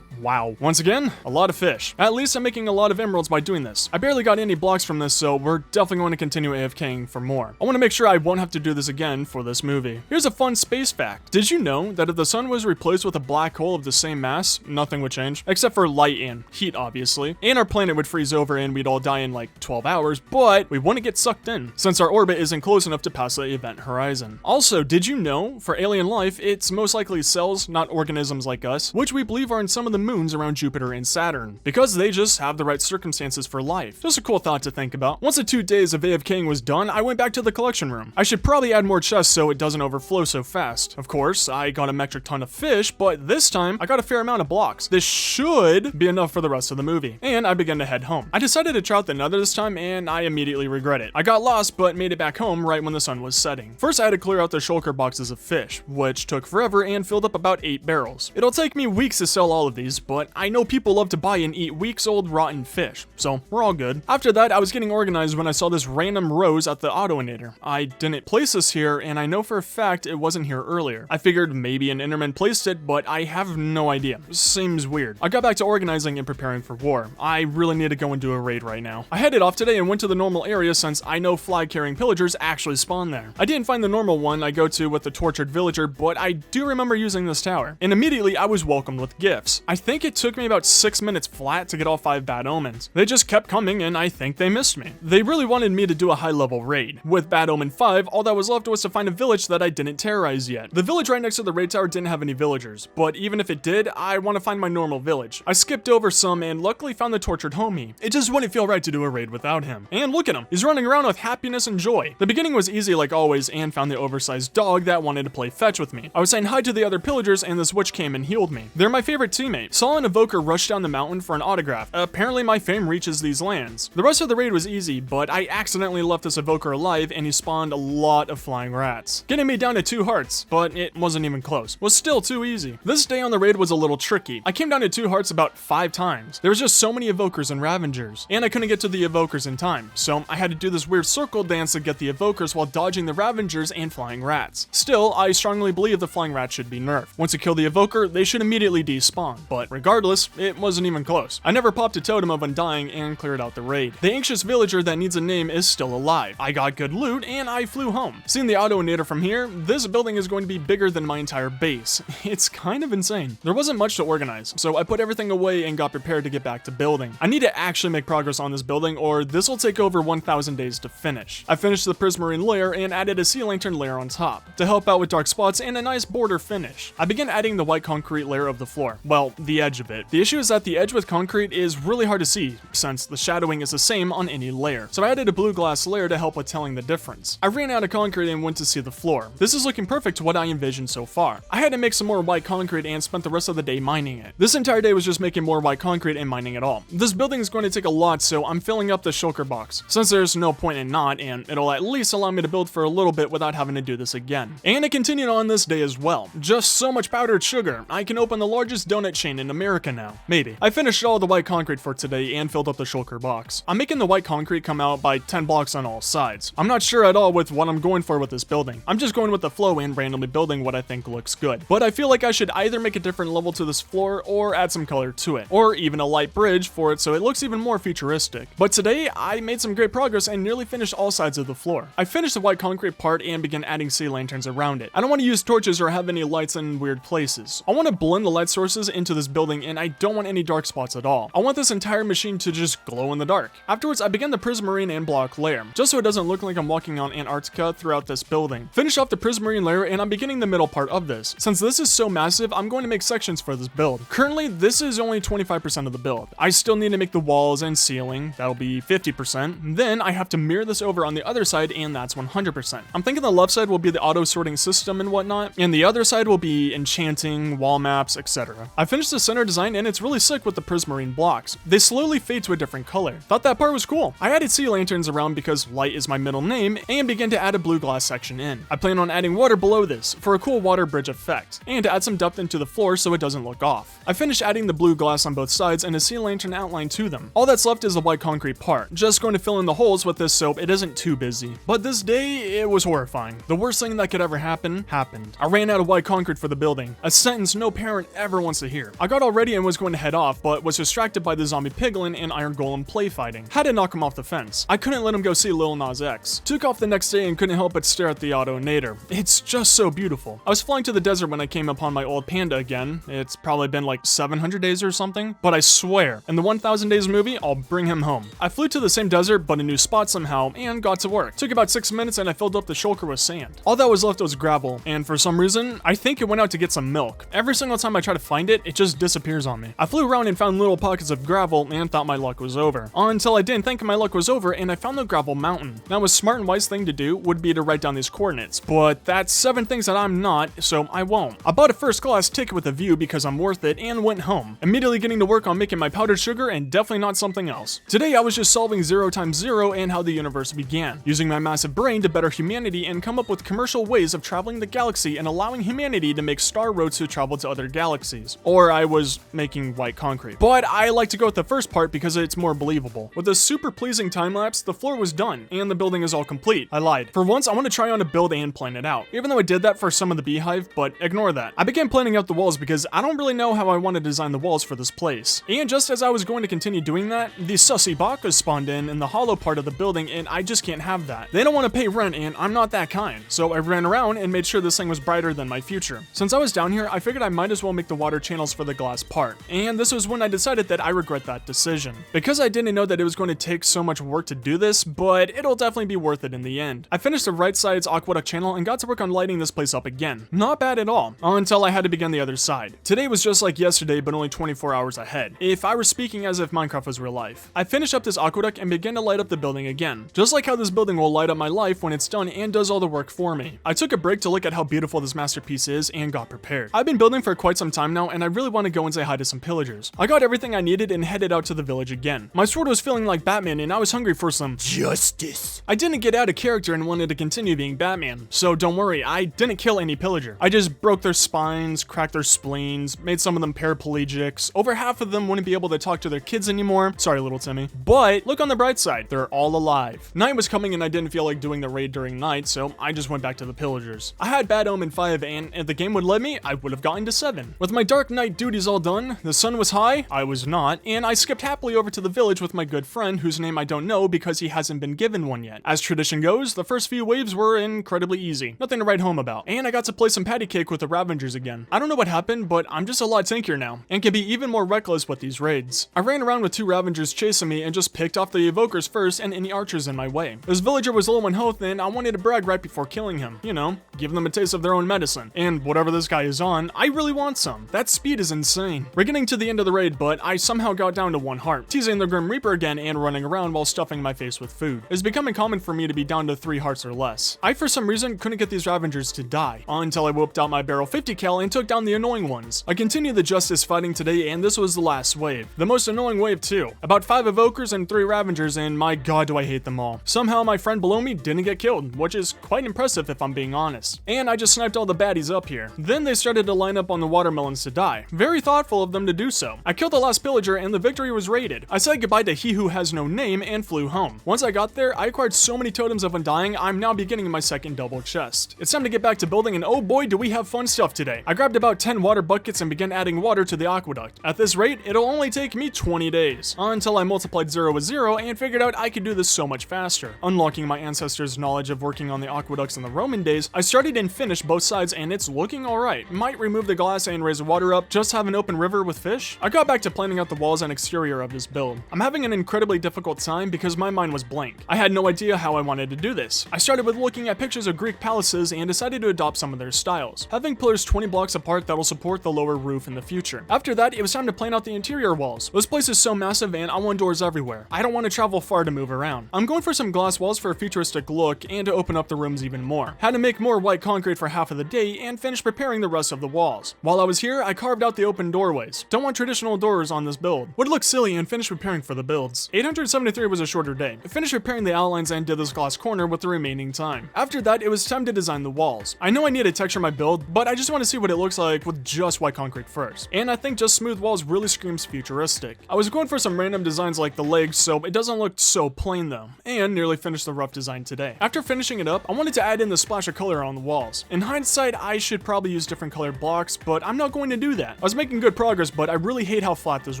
[SPEAKER 1] wow. Once again, a lot of fish. At least I'm making a lot of emeralds by doing this. I barely got any blocks from this, so we're definitely going to continue AFKing for more. I want to make sure I won't have to do this again for this movie. Here's a fun space fact. Did you know that if the sun was replaced with a black hole of the same mass, nothing would change? Except for light and heat, obviously. And our planet would freeze over and we'd all die in like 12 hours, but we wouldn't get sucked in, since our orbit isn't close enough to pass the event horizon. Also, did you know, for alien life, it's most likely cells, not organisms like us, which we believe are in some of the moons moons around Jupiter and Saturn, because they just have the right circumstances for life. Just a cool thought to think about. Once the 2 days of AFKing was done, I went back to the collection room. I should probably add more chests so it doesn't overflow so fast. Of course, I got a metric ton of fish, but this time I got a fair amount of blocks. This should be enough for the rest of the movie, and I began to head home. I decided to try out the nether this time, and I immediately regret it. I got lost, but made it back home right when the sun was setting. First, I had to clear out the shulker boxes of fish, which took forever and filled up about 8 barrels. It'll take me weeks to sell all of these, but I know people love to buy and eat weeks-old rotten fish, so we're all good. After that, I was getting organized when I saw this random rose at the autoinator. I didn't place this here, and I know for a fact it wasn't here earlier. I figured maybe an Enderman placed it, but I have no idea. Seems weird. I got back to organizing and preparing for war. I really need to go and do a raid right now. I headed off today and went to the normal area since I know flag-carrying pillagers actually spawn there. I didn't find the normal one I go to with the tortured villager, but I do remember using this tower. And immediately I was welcomed with gifts. I think it took me about 6 minutes flat to get all 5 bad omens. They just kept coming and I think they missed me. They really wanted me to do a high-level raid. With bad omen 5, all that was left was to find a village that I didn't terrorize yet. The village right next to the raid tower didn't have any villagers, but even if it did, I want to find my normal village. I skipped over some and luckily found the tortured homie. It just wouldn't feel right to do a raid without him. And look at him, he's running around with happiness and joy. The beginning was easy like always and found the oversized dog that wanted to play fetch with me. I was saying hi to the other pillagers and this witch came and healed me. They're my favorite teammate. Saw an evoker rush down the mountain for an autograph. Apparently my fame reaches these lands. The rest of the raid was easy, but I accidentally left this evoker alive and he spawned a lot of flying rats, getting me down to 2 hearts, but it wasn't even close. Was still too easy. This day on the raid was a little tricky. I came down to 2 hearts about 5 times. There was just so many evokers and ravengers, and I couldn't get to the evokers in time, so I had to do this weird circle dance to get the evokers while dodging the ravengers and flying rats. Still, I strongly believe the flying rats should be nerfed. Once you kill the evoker, they should immediately despawn, but regardless, it wasn't even close. I never popped a totem of undying and cleared out the raid. The anxious villager that needs a name is still alive. I got good loot and I flew home. Seeing the autoinator from here, this building is going to be bigger than my entire base. It's kind of insane. There wasn't much to organize, so I put everything away and got prepared to get back to building. I need to actually make progress on this building or this will take over 1,000 days to finish. I finished the prismarine layer and added a sea lantern layer on top to help out with dark spots and a nice border finish. I began adding the white concrete layer of the floor. Well, the edge of it. The issue is that the edge with concrete is really hard to see since the shadowing is the same on any layer. So I added a blue glass layer to help with telling the difference. I ran out of concrete and went to see the floor. This is looking perfect to what I envisioned so far. I had to make some more white concrete and spent the rest of the day mining it. This entire day was just making more white concrete and mining it all. This building is going to take a lot, so I'm filling up the shulker box, since there's no point in not, and it'll at least allow me to build for a little bit without having to do this again. And it continued on this day as well. Just so much powdered sugar. I can open the largest donut chain in America now. Maybe. I finished all the white concrete for today and filled up the shulker box. I'm making the white concrete come out by 10 blocks on all sides. I'm not sure at all with what I'm going for with this building. I'm just going with the flow and randomly building what I think looks good. But I feel like I should either make a different level to this floor or add some color to it, or even a light bridge for it so it looks even more futuristic. But today I made some great progress and nearly finished all sides of the floor. I finished the white concrete part and began adding sea lanterns around it. I don't want to use torches or have any lights in weird places. I want to blend the light sources into this building and I don't want any dark spots at all. I want this entire machine to just glow in the dark. Afterwards, I began the prismarine and block layer, just so it doesn't look like I'm walking on Antarctica throughout this building. Finish off the prismarine layer and I'm beginning the middle part of this. Since this is so massive, I'm going to make sections for this build. Currently, this is only 25% of the build. I still need to make the walls and ceiling. That'll be 50%. Then I have to mirror this over on the other side and that's 100%. I'm thinking the left side will be the auto sorting system and whatnot, and the other side will be enchanting, wall maps, etc. I finished the center design and it's really sick with the prismarine blocks. They slowly fade to a different color. Thought that part was cool. I added sea lanterns around because light is my middle name and began to add a blue glass section in. I plan on adding water below this for a cool water bridge effect and to add some depth into the floor so it doesn't look off. I finished adding the blue glass on both sides and a sea lantern outline to them. All that's left is the white concrete part. Just going to fill in the holes with this so it isn't too busy. But this day, it was horrifying. The worst thing that could ever happen, happened. I ran out of white concrete for the building, a sentence no parent ever wants to hear. I got all ready and was going to head off, but was distracted by the zombie piglin and iron golem play fighting. Had to knock him off the fence. I couldn't let him go see Lil Nas X. Took off the next day and couldn't help but stare at the autoinator. It's just so beautiful. I was flying to the desert when I came upon my old panda again. It's probably been like 700 days or something, but I swear, in the 1000 Days movie, I'll bring him home. I flew to the same desert, but a new spot somehow, and got to work. Took about 6 minutes and I filled up the shulker with sand. All that was left was gravel, and for some reason, I think it went out to get some milk. Every single time I try to find it, it just disappears on me. I flew around and found little pockets of gravel and thought my luck was over. Until I didn't think my luck was over and I found the gravel mountain. Now a smart and wise thing to do would be to write down these coordinates, but that's 7 things that I'm not, so I won't. I bought a first class ticket with a view because I'm worth it and went home, immediately getting to work on making my powdered sugar and definitely not something else. Today I was just solving 0 times 0 and how the universe began, using my massive brain to better humanity and come up with commercial ways of traveling the galaxy and allowing humanity to make star roads to travel to other galaxies. Or I was making white concrete. But I like to go with the first part because it's more believable. With a super pleasing time lapse, the floor was done and the building is all complete. I lied. For once, I want to try on a build and plan it out. Even though I did that for some of the beehive, but ignore that. I began planning out the walls because I don't really know how I want to design the walls for this place. And just as I was going to continue doing that, the sussy bakas spawned in the hollow part of the building and I just can't have that. They don't want to pay rent and I'm not that kind. So I ran around and made sure this thing was brighter than my future. Since I was down here, I figured I might as well make the water channels for the glass part. And this was when I decided that I regret that decision. Because I didn't know that it was going to take so much work to do this, but it'll definitely be worth it in the end. I finished the right side's aqueduct channel and got to work on lighting this place up again. Not bad at all, until I had to begin the other side. Today was just like yesterday, but only 24 hours ahead. If I were speaking as if Minecraft was real life. I finished up this aqueduct and began to light up the building again. Just like how this building will light up my life when it's done and does all the work for me. I took a break to look at how beautiful this masterpiece is and got prepared. I've been building for quite some time now and I really want to go and say hi to some pillagers. I got everything I needed and headed out to the village again. My sword was feeling like Batman and I was hungry for some justice. I didn't get out of character and wanted to continue being Batman. So don't worry, I didn't kill any pillager. I just broke their spines, cracked their spleens, made some of them paraplegics. Over half of them wouldn't be able to talk to their kids anymore. Sorry, little Timmy. But look on the bright side, they're all alive. Night was coming and I didn't feel like doing the raid during night, so I just went back to the pillagers. I had bad omen 5 and if the game would let me, I would have gotten to 7. With my dark night duties all done, the sun was high, I was not, and I skipped happily over to the village with my good friend whose name I don't know because he hasn't been given one yet. As tradition goes, the first few waves were incredibly easy. Nothing to write home about. And I got to play some patty cake with the Ravengers again. I don't know what happened, but I'm just a lot tankier now, and can be even more reckless with these raids. I ran around with 2 Ravengers chasing me and just picked off the evokers first and any archers in my way. This villager was low on health and I wanted to brag right before killing him. You know, give them a taste of their own medicine. And whatever this guy is on, I really want some. That speed is insane. We're getting to the end of the raid, but I somehow got down to 1 heart, teasing the Grim Reaper again and running around while stuffing my face with food. It's becoming common for me to be down to 3 hearts or less. I for some reason couldn't get these Ravengers to die, until I whipped out my barrel 50 cal and took down the annoying ones. I continued the justice fighting today and this was the last wave. The most annoying wave too. About 5 evokers and 3 Ravengers and my god do I hate them all. Somehow my friend below me didn't get killed, which is quite impressive if I'm being honest. And I just sniped all the baddies up here. Then they started to line up on the watermelons to die. Very thoughtful of them to do so. I killed the last pillager and the victory was raided. I said goodbye to he who has no name and flew home. Once I got there, I acquired so many totems of undying, I'm now beginning my second double chest. It's time to get back to building and oh boy do we have fun stuff today. I grabbed about 10 water buckets and began adding water to the aqueduct. At this rate, it'll only take me 20 days. Until I multiplied 0 with 0 and figured out I could do this so much faster. Unlocking my ancestors' knowledge of working on the aqueducts in the Roman days, I started and finished both sides and it's looking alright. Might remove the glass and raise the water up, just have an open river with fish. I got back to planning out the walls and exterior of this build. I'm having an incredibly difficult time because my mind was blank. I had no idea how I wanted to do this. I started with looking at pictures of Greek palaces and decided to adopt some of their styles, having pillars 20 blocks apart that'll support the lower roof in the future. After that, it was time to plan out the interior walls. This place is so massive and I want doors everywhere. I don't want to travel far to move around. I'm going for some glass walls for a futuristic look and to open up the rooms even more. Had to make more white concrete for half of the day and finish preparing the rest of the walls. While I was here, I carved out the open doorways. Don't want traditional doors on this build. Would look silly and finished preparing for the builds. 873 was a shorter day. I finished repairing the outlines and did this glass corner with the remaining time. After that, it was time to design the walls. I know I need to texture my build, but I just want to see what it looks like with just white concrete first. And I think just smooth walls really screams futuristic. I was going for some random designs like the legs so it doesn't look so plain though, and nearly finished the rough design today. After finishing it up, I wanted to add in the splash of color on the walls. In hindsight, I should probably use different colored blocks, but I'm not going to do that. I was making good progress, but I really hate how flat this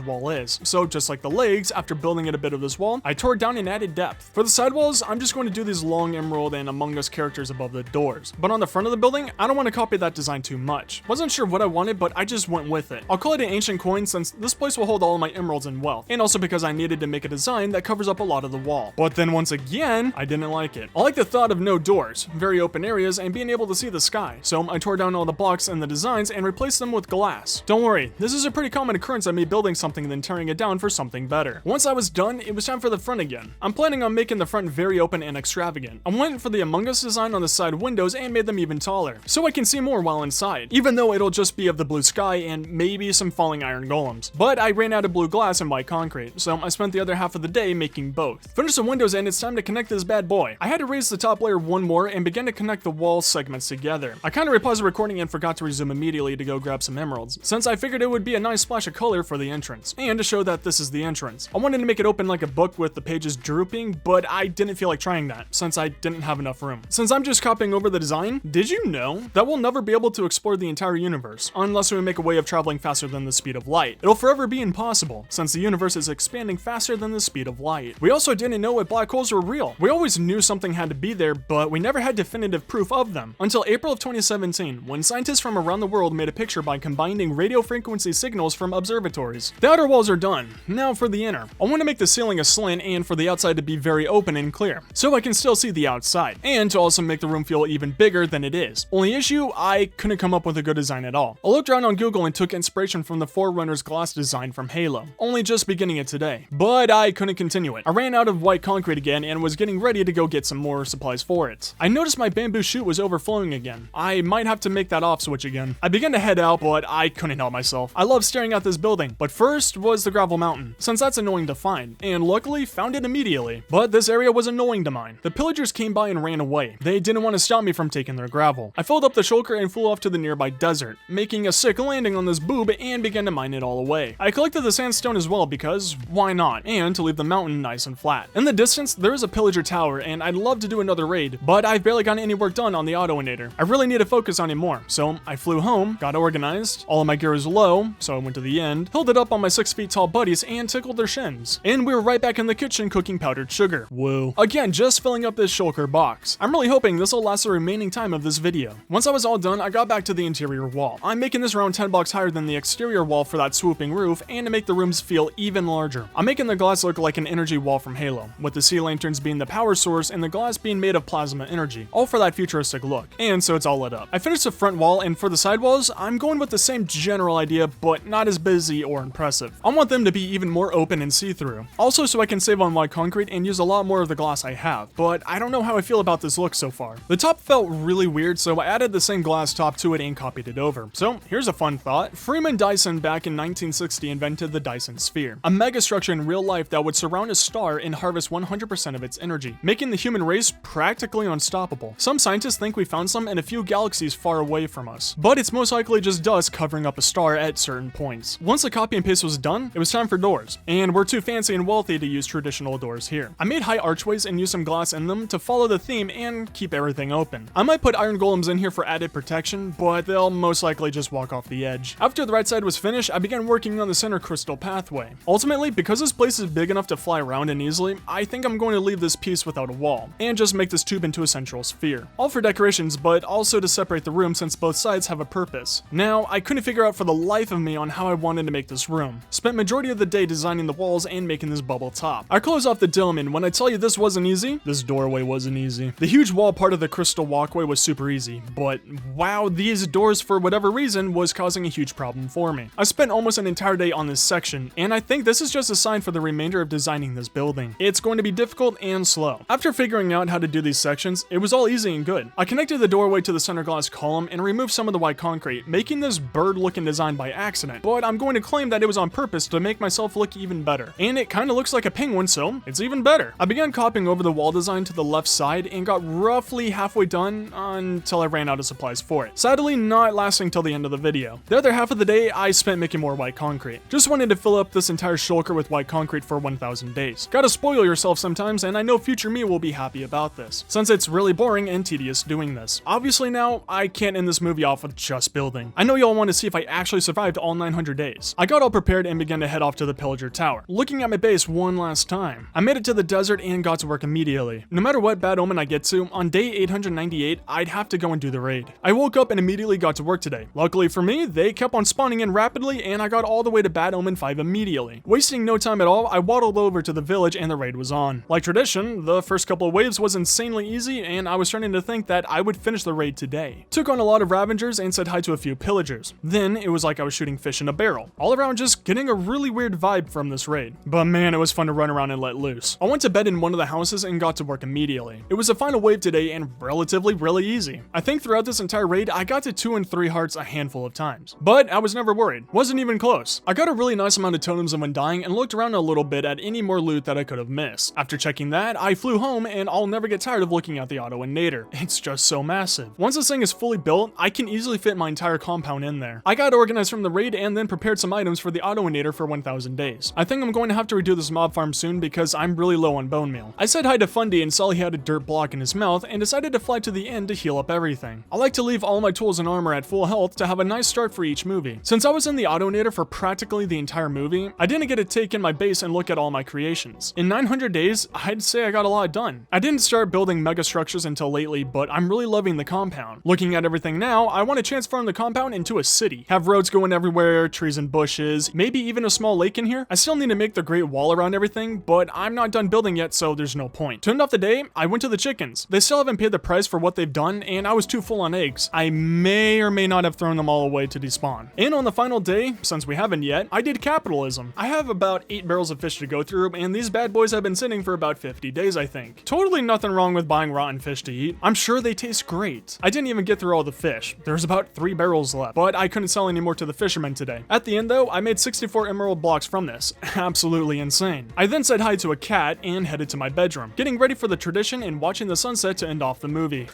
[SPEAKER 1] wall is. So just like the legs, after building it a bit of this wall, I tore it down and added depth. For the side walls, I'm just going to do these long emerald and Among Us characters above the doors. But on the front of the building, I don't want to copy that design too much. Wasn't sure what I wanted, but I just went with it. I'll call it an ancient coin since this place will hold all of my emeralds and wealth, and also because I needed to make a design that covers up a lot of the wall. But then once again, I didn't like it. I like the thought of no doors, very open areas, and being able to see the sky. So I tore down all the blocks and the designs and replaced them with glass. Don't don't worry, this is a pretty common occurrence of me building something and then tearing it down for something better. Once I was done, it was time for the front again. I'm planning on making the front very open and extravagant. I went for the Among Us design on the side windows and made them even taller, so I can see more while inside, even though it'll just be of the blue sky and maybe some falling iron golems. But I ran out of blue glass and white concrete, so I spent the other half of the day making both. Finished the windows and it's time to connect this bad boy. I had to raise the top layer one more and begin to connect the wall segments together. I kinda repaused the recording and forgot to resume immediately to go grab some emeralds, since I figured it would be a nice splash of color for the entrance, and to show that this is the entrance. I wanted to make it open like a book with the pages drooping, but I didn't feel like trying that, since I didn't have enough room. Since I'm just copying over the design, did you know that we'll never be able to explore the entire universe, unless we make a way of traveling faster than the speed of light? It'll forever be impossible, since the universe is expanding faster than the speed of light. We also didn't know if black holes were real. We always knew something had to be there, but we never had definitive proof of them, until April of 2017, when scientists from around the world made a picture by combining radio frequency signals from observatories. The outer walls are done. Now for the inner. I want to make the ceiling a slant and for the outside to be very open and clear, so I can still see the outside, and to also make the room feel even bigger than it is. Only issue, I couldn't come up with a good design at all. I looked around on Google and took inspiration from the Forerunner's glass design from Halo, only just beginning it today, but I couldn't continue it. I ran out of white concrete again and was getting ready to go get some more supplies for it. I noticed my bamboo chute was overflowing again. I might have to make that off switch again. I began to head out, but I couldn't help myself. I love staring at this building, but first was the gravel mountain, since that's annoying to find, and luckily found it immediately. But this area was annoying to mine. The pillagers came by and ran away. They didn't want to stop me from taking their gravel. I filled up the shulker and flew off to the nearby desert, making a sick landing on this boob and began to mine it all away. I collected the sandstone as well because why not, and to leave the mountain nice and flat. In the distance, there is a pillager tower and I'd love to do another raid, but I've barely gotten any work done on the auto-inator. I really need to focus on it more, so I flew home, got organized, all of my gear was low, so I went to the end, held it up on my 6 feet tall buddies and tickled their shins. And we were right back in the kitchen cooking powdered sugar. Whoa. Again, just filling up this shulker box. I'm really hoping this will last the remaining time of this video. Once I was all done, I got back to the interior wall. I'm making this around 10 blocks higher than the exterior wall for that swooping roof and to make the rooms feel even larger. I'm making the glass look like an energy wall from Halo, with the sea lanterns being the power source and the glass being made of plasma energy, all for that futuristic look. And so it's all lit up. I finished the front wall, and for the side walls, I'm going with the same general idea, but not as busy or impressive. I want them to be even more open and see-through. Also so I can save on white concrete and use a lot more of the glass I have, but I don't know how I feel about this look so far. The top felt really weird, so I added the same glass top to it and copied it over. So here's a fun thought. Freeman Dyson back in 1960 invented the Dyson Sphere, a mega structure in real life that would surround a star and harvest 100% of its energy, making the human race practically unstoppable. Some scientists think we found some in a few galaxies far away from us, but it's most likely just dust covering up a star at certain points. Once the copy and paste was done, it was time for doors, and we're too fancy and wealthy to use traditional doors here. I made high archways and used some glass in them to follow the theme and keep everything open. I might put iron golems in here for added protection, but they'll most likely just walk off the edge. After the right side was finished, I began working on the center crystal pathway. Ultimately, because this place is big enough to fly around and easily, I think I'm going to leave this piece without a wall, and just make this tube into a central sphere. All for decorations, but also to separate the room since both sides have a purpose. Now, I couldn't figure out for the life of me on how I wanted to make this room. Spent majority of the day designing the walls and making this bubble top. I closed off the dome, and when I tell you this wasn't easy, this doorway wasn't easy. The huge wall part of the crystal walkway was super easy, but wow, these doors for whatever reason was causing a huge problem for me. I spent almost an entire day on this section, and I think this is just a sign for the remainder of designing this building. It's going to be difficult and slow. After figuring out how to do these sections, it was all easy and good. I connected the doorway to the center glass column and removed some of the white concrete, making this bird-looking design by accident, but I'm going to claim that it was on purpose to make myself look even better. And it kind of looks like a penguin, so it's even better. I began copying over the wall design to the left side and got roughly halfway done until I ran out of supplies for it. Sadly, not lasting till the end of the video. The other half of the day, I spent making more white concrete. Just wanted to fill up this entire shulker with white concrete for 1,000 days. Gotta spoil yourself sometimes, and I know future me will be happy about this, since it's really boring and tedious doing this. Obviously now, I can't end this movie off with just building. I know y'all want to see if I actually survived all 900 days. I got all prepared and began to head off to the Pillager Tower, looking at my base one last time. I made it to the desert and got to work immediately. No matter what bad omen I get to, on day 898, I'd have to go and do the raid. I woke up and immediately got to work today. Luckily for me, they kept on spawning in rapidly and I got all the way to bad omen 5 immediately. Wasting no time at all, I waddled over to the village and the raid was on. Like tradition, the first couple of waves was insanely easy and I was starting to think that I would finish the raid today. Took on a lot of Ravengers and said hi to a few pillagers. Then it was like I was shooting fish in a barrel. All around just getting a really weird vibe from this raid. But man, it was fun to run around and let loose. I went to bed in one of the houses and got to work immediately. It was a final wave today and relatively really easy. I think throughout this entire raid, I got to 2 and 3 hearts a handful of times. But I was never worried. Wasn't even close. I got a really nice amount of totems when dying and looked around a little bit at any more loot that I could have missed. After checking that, I flew home and I'll never get tired of looking at the auto-innator. It's just so massive. Once this thing is fully built, I can easily fit my entire compound in there. I got organized from the raid and then prepared some items for the auto-innator for 1000 days. I think I'm going to have to redo this mob farm soon because I'm really low on bone meal. I said hi to Fundy and saw he had a dirt block in his mouth and decided to fly to the end to heal up everything. I like to leave all my tools and armor at full health to have a nice start for each movie. Since I was in the auto-innator for practically the entire movie, I didn't get to take in my base and look at all my creations. In 900 days, I'd say I got a lot done. I didn't start building mega structures until lately, but I'm really loving the compound. Looking at everything now, I want to transform the compound into a city. Have roads going everywhere, trees and bushes, maybe even a small lake in here. I still need to make the great wall around everything, but I'm not done building yet, so there's no point. To end off the day, I went to the chickens. They still haven't paid the price for what they've done, and I was too full on eggs. I may or may not have thrown them all away to despawn. And on the final day, since we haven't yet, I did capitalism. I have about 8 barrels of fish to go through, and these bad boys have been sitting for about 50 days, I think. Totally nothing wrong with buying rotten fish to eat. I'm sure they taste great. I didn't even get through all the fish. There's about 3 barrels left, but I couldn't sell any more to the fishermen today. At the end though, I made 64 emerald blocks from this. Absolutely insane. I then said hi to a cat and headed to my bedroom, getting ready for the tradition and watching the sunset to end off the movie.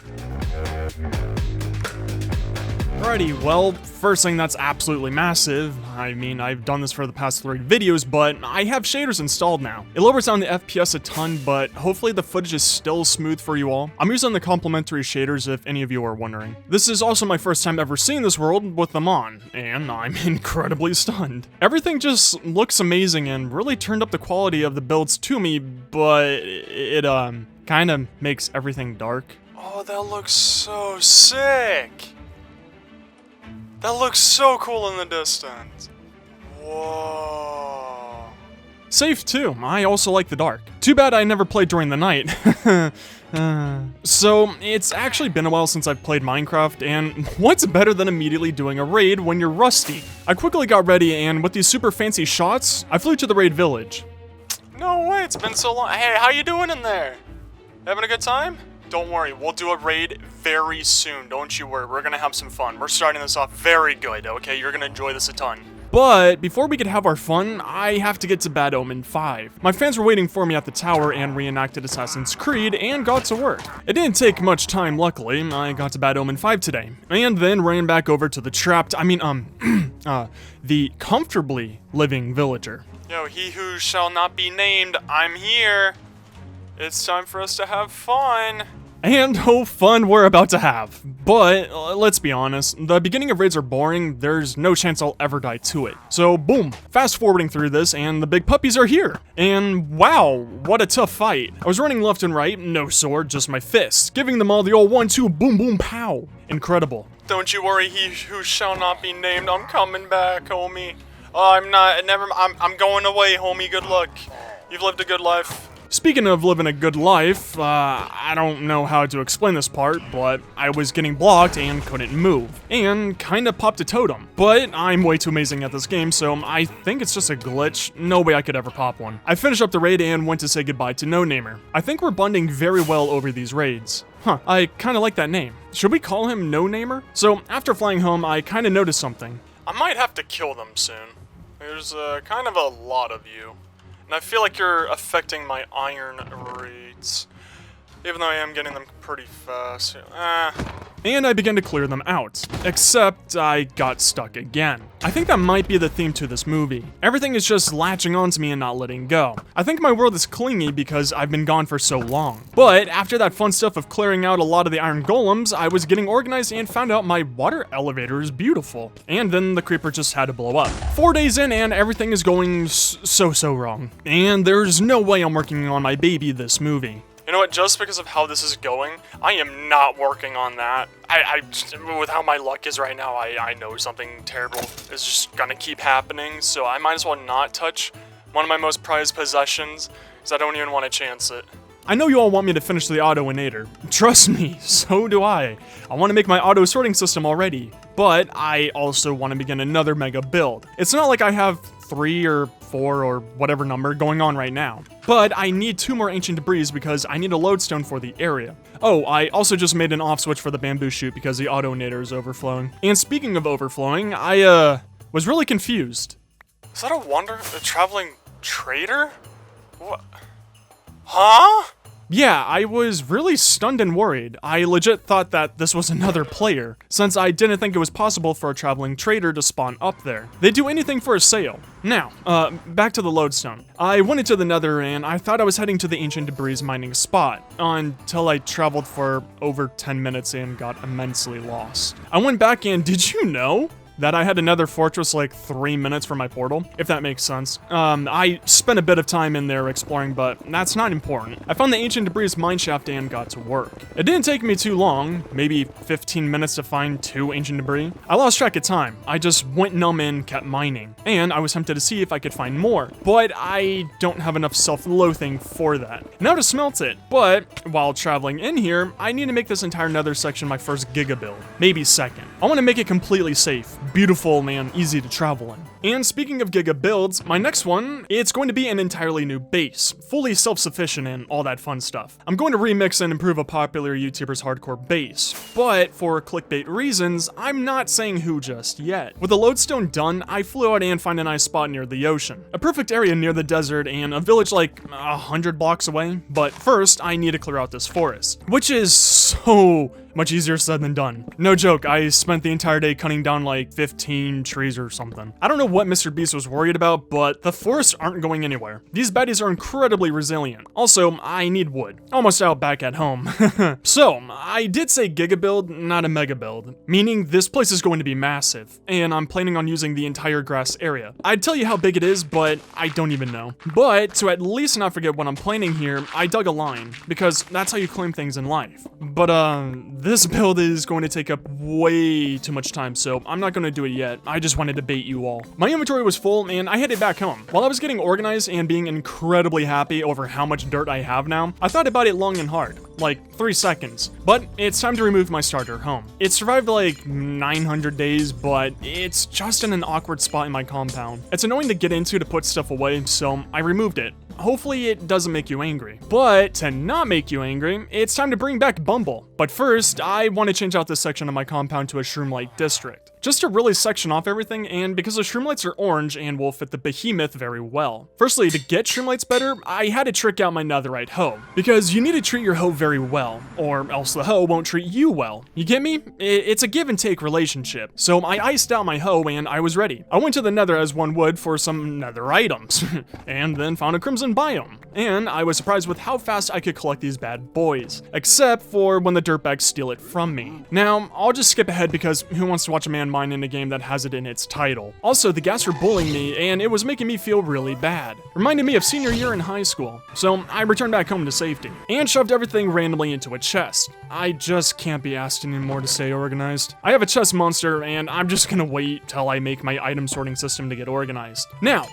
[SPEAKER 1] Alrighty, well, first thing that's absolutely massive. I mean, I've done this for the past 3 videos, but I have shaders installed now. It lowers down the FPS a ton, but hopefully the footage is still smooth for you all. I'm using the complimentary shaders if any of you are wondering. This is also my first time ever seeing this world with them on, and I'm incredibly stunned. Everything just looks amazing and really turned up the quality of the builds to me, but it kind of makes everything dark. Oh, that looks so sick! That looks so cool in the distance. Whoa. Safe too, I also like the dark. Too bad I never played during the night. So, it's actually been a while since I've played Minecraft, and what's better than immediately doing a raid when you're rusty? I quickly got ready, and with these super fancy shots, I flew to the raid village. No way, it's been so long. Hey, how you doing in there? Having a good time? Don't worry, we'll do a raid very soon, don't you worry, we're gonna have some fun. We're starting this off very good, okay? You're gonna enjoy this a ton. But before we could have our fun, I have to get to Bad Omen 5. My fans were waiting for me at the tower and reenacted Assassin's Creed and got to work. It didn't take much time, luckily. I got to Bad Omen 5 today. And then ran back over to the the comfortably living villager. Yo, he who shall not be named, I'm here. It's time for us to have fun. And oh, fun we're about to have. But let's be honest, the beginning of raids are boring. There's no chance I'll ever die to it. So boom, fast forwarding through this and the big puppies are here. And wow, what a tough fight. I was running left and right, no sword, just my fists, giving them all the old 1-2 boom boom pow. Incredible. Don't you worry, he who shall not be named. I'm coming back, homie. I'm going away, homie. Good luck. You've lived a good life. Speaking of living a good life, I don't know how to explain this part, but I was getting blocked and couldn't move, and kinda popped a totem. But I'm way too amazing at this game, so I think it's just a glitch. No way I could ever pop one. I finished up the raid and went to say goodbye to No Namer. I think we're bonding very well over these raids. Huh, I kinda like that name. Should we call him No Namer? So, after flying home, I kinda noticed something. I might have to kill them soon. There's kind of a lot of you. And I feel like you're affecting my iron rates. Even though I am getting them pretty fast. And I began to clear them out. Except I got stuck again. I think that might be the theme to this movie. Everything is just latching onto me and not letting go. I think my world is clingy because I've been gone for so long. But after that fun stuff of clearing out a lot of the iron golems, I was getting organized and found out my water elevator is beautiful. And then the creeper just had to blow up. 4 days in and everything is going so wrong. And there's no way I'm working on my baby this movie. You know what, just because of how this is going, I am not working on that. With how my luck is right now, I know something terrible is just gonna keep happening, so I might as well not touch one of my most prized possessions, because I don't even want to chance it. I know you all want me to finish the auto-inator. Trust me, so do I. I want to make my auto-sorting system already, but I also want to begin another mega build. It's not like I have 3 or 4 or whatever number going on right now, but I need 2 more ancient debris because I need a lodestone for the area. Oh, I also just made an off switch for the bamboo shoot because the auto-inator is overflowing. And speaking of overflowing, I was really confused. Is that a traveling trader? What? Huh? Yeah, I was really stunned and worried. I legit thought that this was another player, since I didn't think it was possible for a traveling trader to spawn up there. They'd do anything for a sale. Now, back to the lodestone. I went into the nether and I thought I was heading to the ancient debris mining spot, until I traveled for over 10 minutes and got immensely lost. I went back and did you know that I had another fortress like 3 minutes from my portal, if that makes sense. I spent a bit of time in there exploring, but that's not important. I found the ancient debris mineshaft and got to work. It didn't take me too long, maybe 15 minutes to find 2 ancient debris. I lost track of time. I just went numb and kept mining, and I was tempted to see if I could find more, but I don't have enough self-loathing for that. Now to smelt it, but while traveling in here, I need to make this entire nether section my first giga build, maybe second. I want to make it completely safe, beautiful, and easy to travel in. And speaking of giga builds, my next one, it's going to be an entirely new base, fully self-sufficient and all that fun stuff. I'm going to remix and improve a popular YouTuber's hardcore base, but for clickbait reasons, I'm not saying who just yet. With the lodestone done, I flew out and found a nice spot near the ocean. A perfect area near the desert and a village like 100 blocks away, but first I need to clear out this forest, which is so much easier said than done. No joke, I spent the entire day cutting down like 15 trees or something. I don't know what Mr. Beast was worried about, but the forests aren't going anywhere. These baddies are incredibly resilient. Also, I need wood. Almost out back at home. So, I did say giga build, not a mega build, meaning this place is going to be massive, and I'm planning on using the entire grass area. I'd tell you how big it is, but I don't even know. But to at least not forget what I'm planning here, I dug a line, because that's how you claim things in life. But this build is going to take up way too much time, so I'm not going to do it yet. I just wanted to bait you all. My inventory was full, and I headed back home. While I was getting organized and being incredibly happy over how much dirt I have now, I thought about it long and hard, like 3 seconds. But it's time to remove my starter home. It survived like 900 days, but it's just in an awkward spot in my compound. It's annoying to get into to put stuff away, so I removed it. Hopefully it doesn't make you angry. But to not make you angry, it's time to bring back Bumble. But first, I want to change out this section of my compound to a shroom-light district, just to really section off everything, and because the shroomlights are orange and will fit the behemoth very well. Firstly, to get shroomlights better, I had to trick out my netherite hoe, because you need to treat your hoe very well, or else the hoe won't treat you well. You get me? It's a give and take relationship. So I iced out my hoe and I was ready. I went to the nether as one would for some nether items, and then found a crimson biome. And I was surprised with how fast I could collect these bad boys, except for when the dirtbags steal it from me. Now, I'll just skip ahead because who wants to watch a man mine in a game that has it in its title? Also, the ghast were bullying me and it was making me feel really bad. Reminded me of senior year in high school. So I returned back home to safety and shoved everything randomly into a chest. I just can't be asked anymore to stay organized. I have a chest monster and I'm just gonna wait till I make my item sorting system to get organized. Now,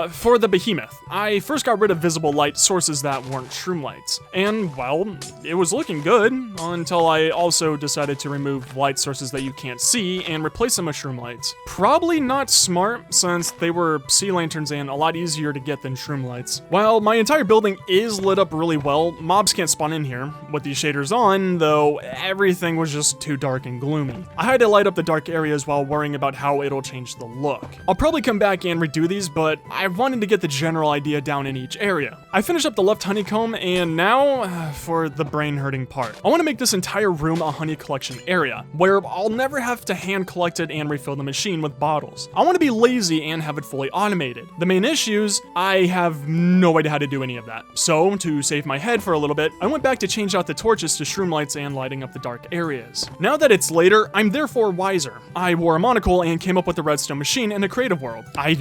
[SPEAKER 1] for the behemoth, I first got rid of visible light sources that weren't shroom lights. And, well, it was looking good until I also decided to remove light sources that you can't see and replace them with shroom lights. Probably not smart since they were sea lanterns and a lot easier to get than shroom lights. While my entire building is lit up really well, mobs can't spawn in here with these shaders on, though everything was just too dark and gloomy. I had to light up the dark areas while worrying about how it'll change the look. I'll probably come back and redo these, but I wanted to get the general idea down in each area. I finished up the left honeycomb, and now for the brain-hurting part. I want to make this entire room a honey collection area, where I'll never have to hand collect it and refill the machine with bottles. I want to be lazy and have it fully automated. The main issues, I have no idea how to do any of that. So, to save my head for a little bit, I went back to change out the torches to shroom lights and lighting up the dark areas. Now that it's later, I'm therefore wiser. I wore a monocle and came up with the redstone machine in a creative world. I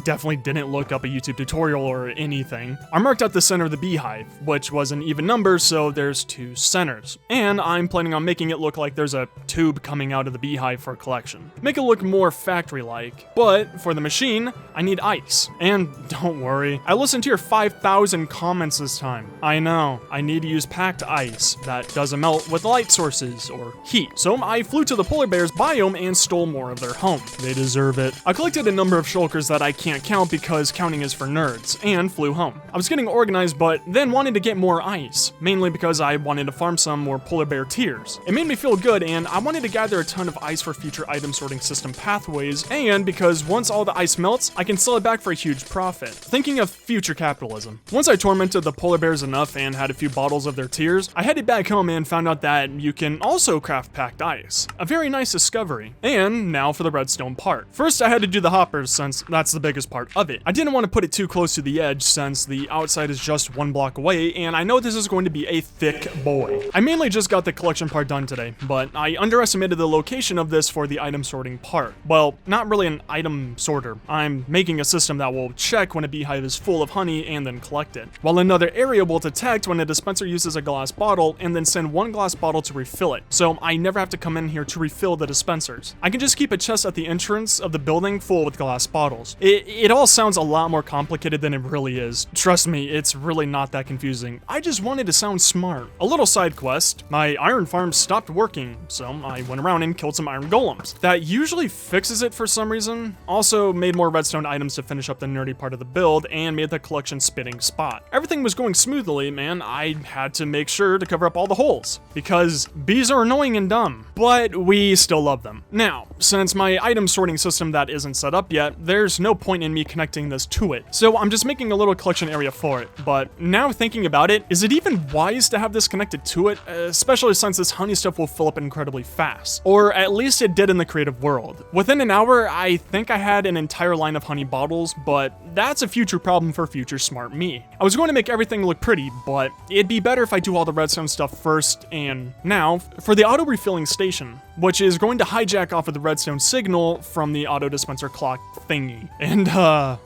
[SPEAKER 1] definitely didn't look up a YouTube tutorial or anything. I marked out the center of the beehive, which was an even number, so there's 2 centers. And I'm planning on making it look like there's a tube coming out of the beehive for collection. action. Make it look more factory-like. But for the machine, I need ice. And don't worry, I listened to your 5,000 comments this time. I know, I need to use packed ice that doesn't melt with light sources or heat. So I flew to the polar bear's biome and stole more of their home. They deserve it. I collected a number of shulkers that I can't count because counting is for nerds, and flew home. I was getting organized, but then wanted to get more ice, mainly because I wanted to farm some more polar bear tears. It made me feel good, and I wanted to gather a ton of ice for future item sorting system pathways, and because once all the ice melts, I can sell it back for a huge profit. Thinking of future capitalism. Once I tormented the polar bears enough and had a few bottles of their tears, I headed back home and found out that you can also craft packed ice. A very nice discovery. And now for the redstone part. First, I had to do the hoppers since that's the biggest part of it. I didn't want to put it too close to the edge since the outside is just 1 block away, and I know this is going to be a thick boy. I mainly just got the collection part done today, but I underestimated the location of this for the item sorting part. Well, not really an item sorter. I'm making a system that will check when a beehive is full of honey and then collect it, while another area will detect when a dispenser uses a glass bottle and then send 1 glass bottle to refill it, so I never have to come in here to refill the dispensers. I can just keep a chest at the entrance of the building full with glass bottles. It all sounds a lot more complicated than it really is. Trust me, it's really not that confusing. I just wanted to sound smart. A little side quest, my iron farm stopped working, so I went around and killed some iron golems. That usually fixes it for some reason. Also made more redstone items to finish up the nerdy part of the build and made the collection spinning spot. Everything was going smoothly, man. I had to make sure to cover up all the holes because bees are annoying and dumb, but we still love them. Now, since my item sorting system that isn't set up yet, there's no point in me connecting this to it. So I'm just making a little collection area for it. But now thinking about it, is it even wise to have this connected to it? Especially since this honey stuff will fill up incredibly fast. Or at least it did in the creative world. Within an hour, I think I had an entire line of honey bottles, but that's a future problem for future smart me. I was going to make everything look pretty, but it'd be better if I do all the redstone stuff first. And now, for the auto refilling station, which is going to hijack off of the redstone signal from the auto dispenser clock thingy. And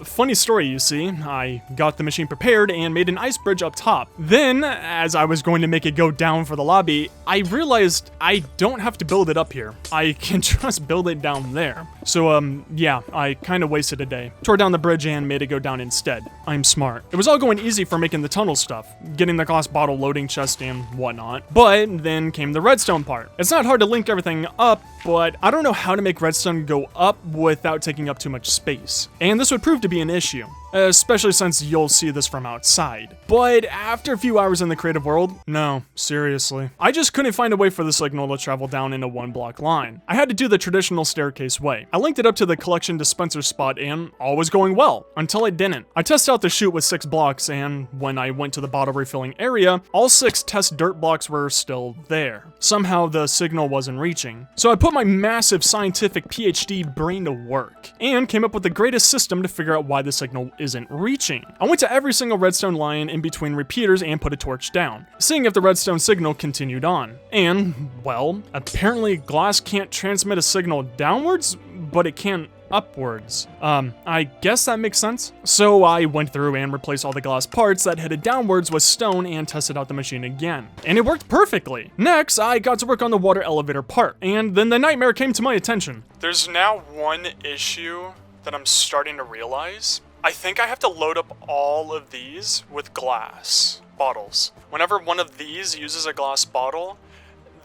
[SPEAKER 1] funny story, you see, I got the machine prepared and made an ice bridge up top. Then, as I was going to make it go down for the lobby, I realized I don't have to build it up here. I can just build it down there. So yeah, I kind of wasted a day. Tore down the bridge and made it go down instead. I'm smart. It was all going easy for making the tunnel stuff, getting the glass bottle loading chest and whatnot. But then came the redstone part. It's not hard to link everything up, but I don't know how to make redstone go up without taking up too much space. And this would prove to be an issue, especially since you'll see this from outside. But after a few hours in the creative world, no, seriously. I just couldn't find a way for the signal to travel down in a 1-block line. I had to do the traditional staircase way. I linked it up to the collection dispenser spot and all was going well, until it didn't. I tested out the chute with 6 blocks and when I went to the bottle refilling area, all 6 test dirt blocks were still there. Somehow the signal wasn't reaching. So I put my massive scientific PhD brain to work and came up with the greatest system to figure out why the signal isn't reaching. I went to every single redstone line in between repeaters and put a torch down, seeing if the redstone signal continued on. And, well, apparently glass can't transmit a signal downwards, but it can upwards. I guess that makes sense. So I went through and replaced all the glass parts that headed downwards with stone and tested out the machine again. And it worked perfectly. Next, I got to work on the water elevator part, and then the nightmare came to my attention. There's now one issue that I'm starting to realize. I think I have to load up all of these with glass bottles. Whenever one of these uses a glass bottle,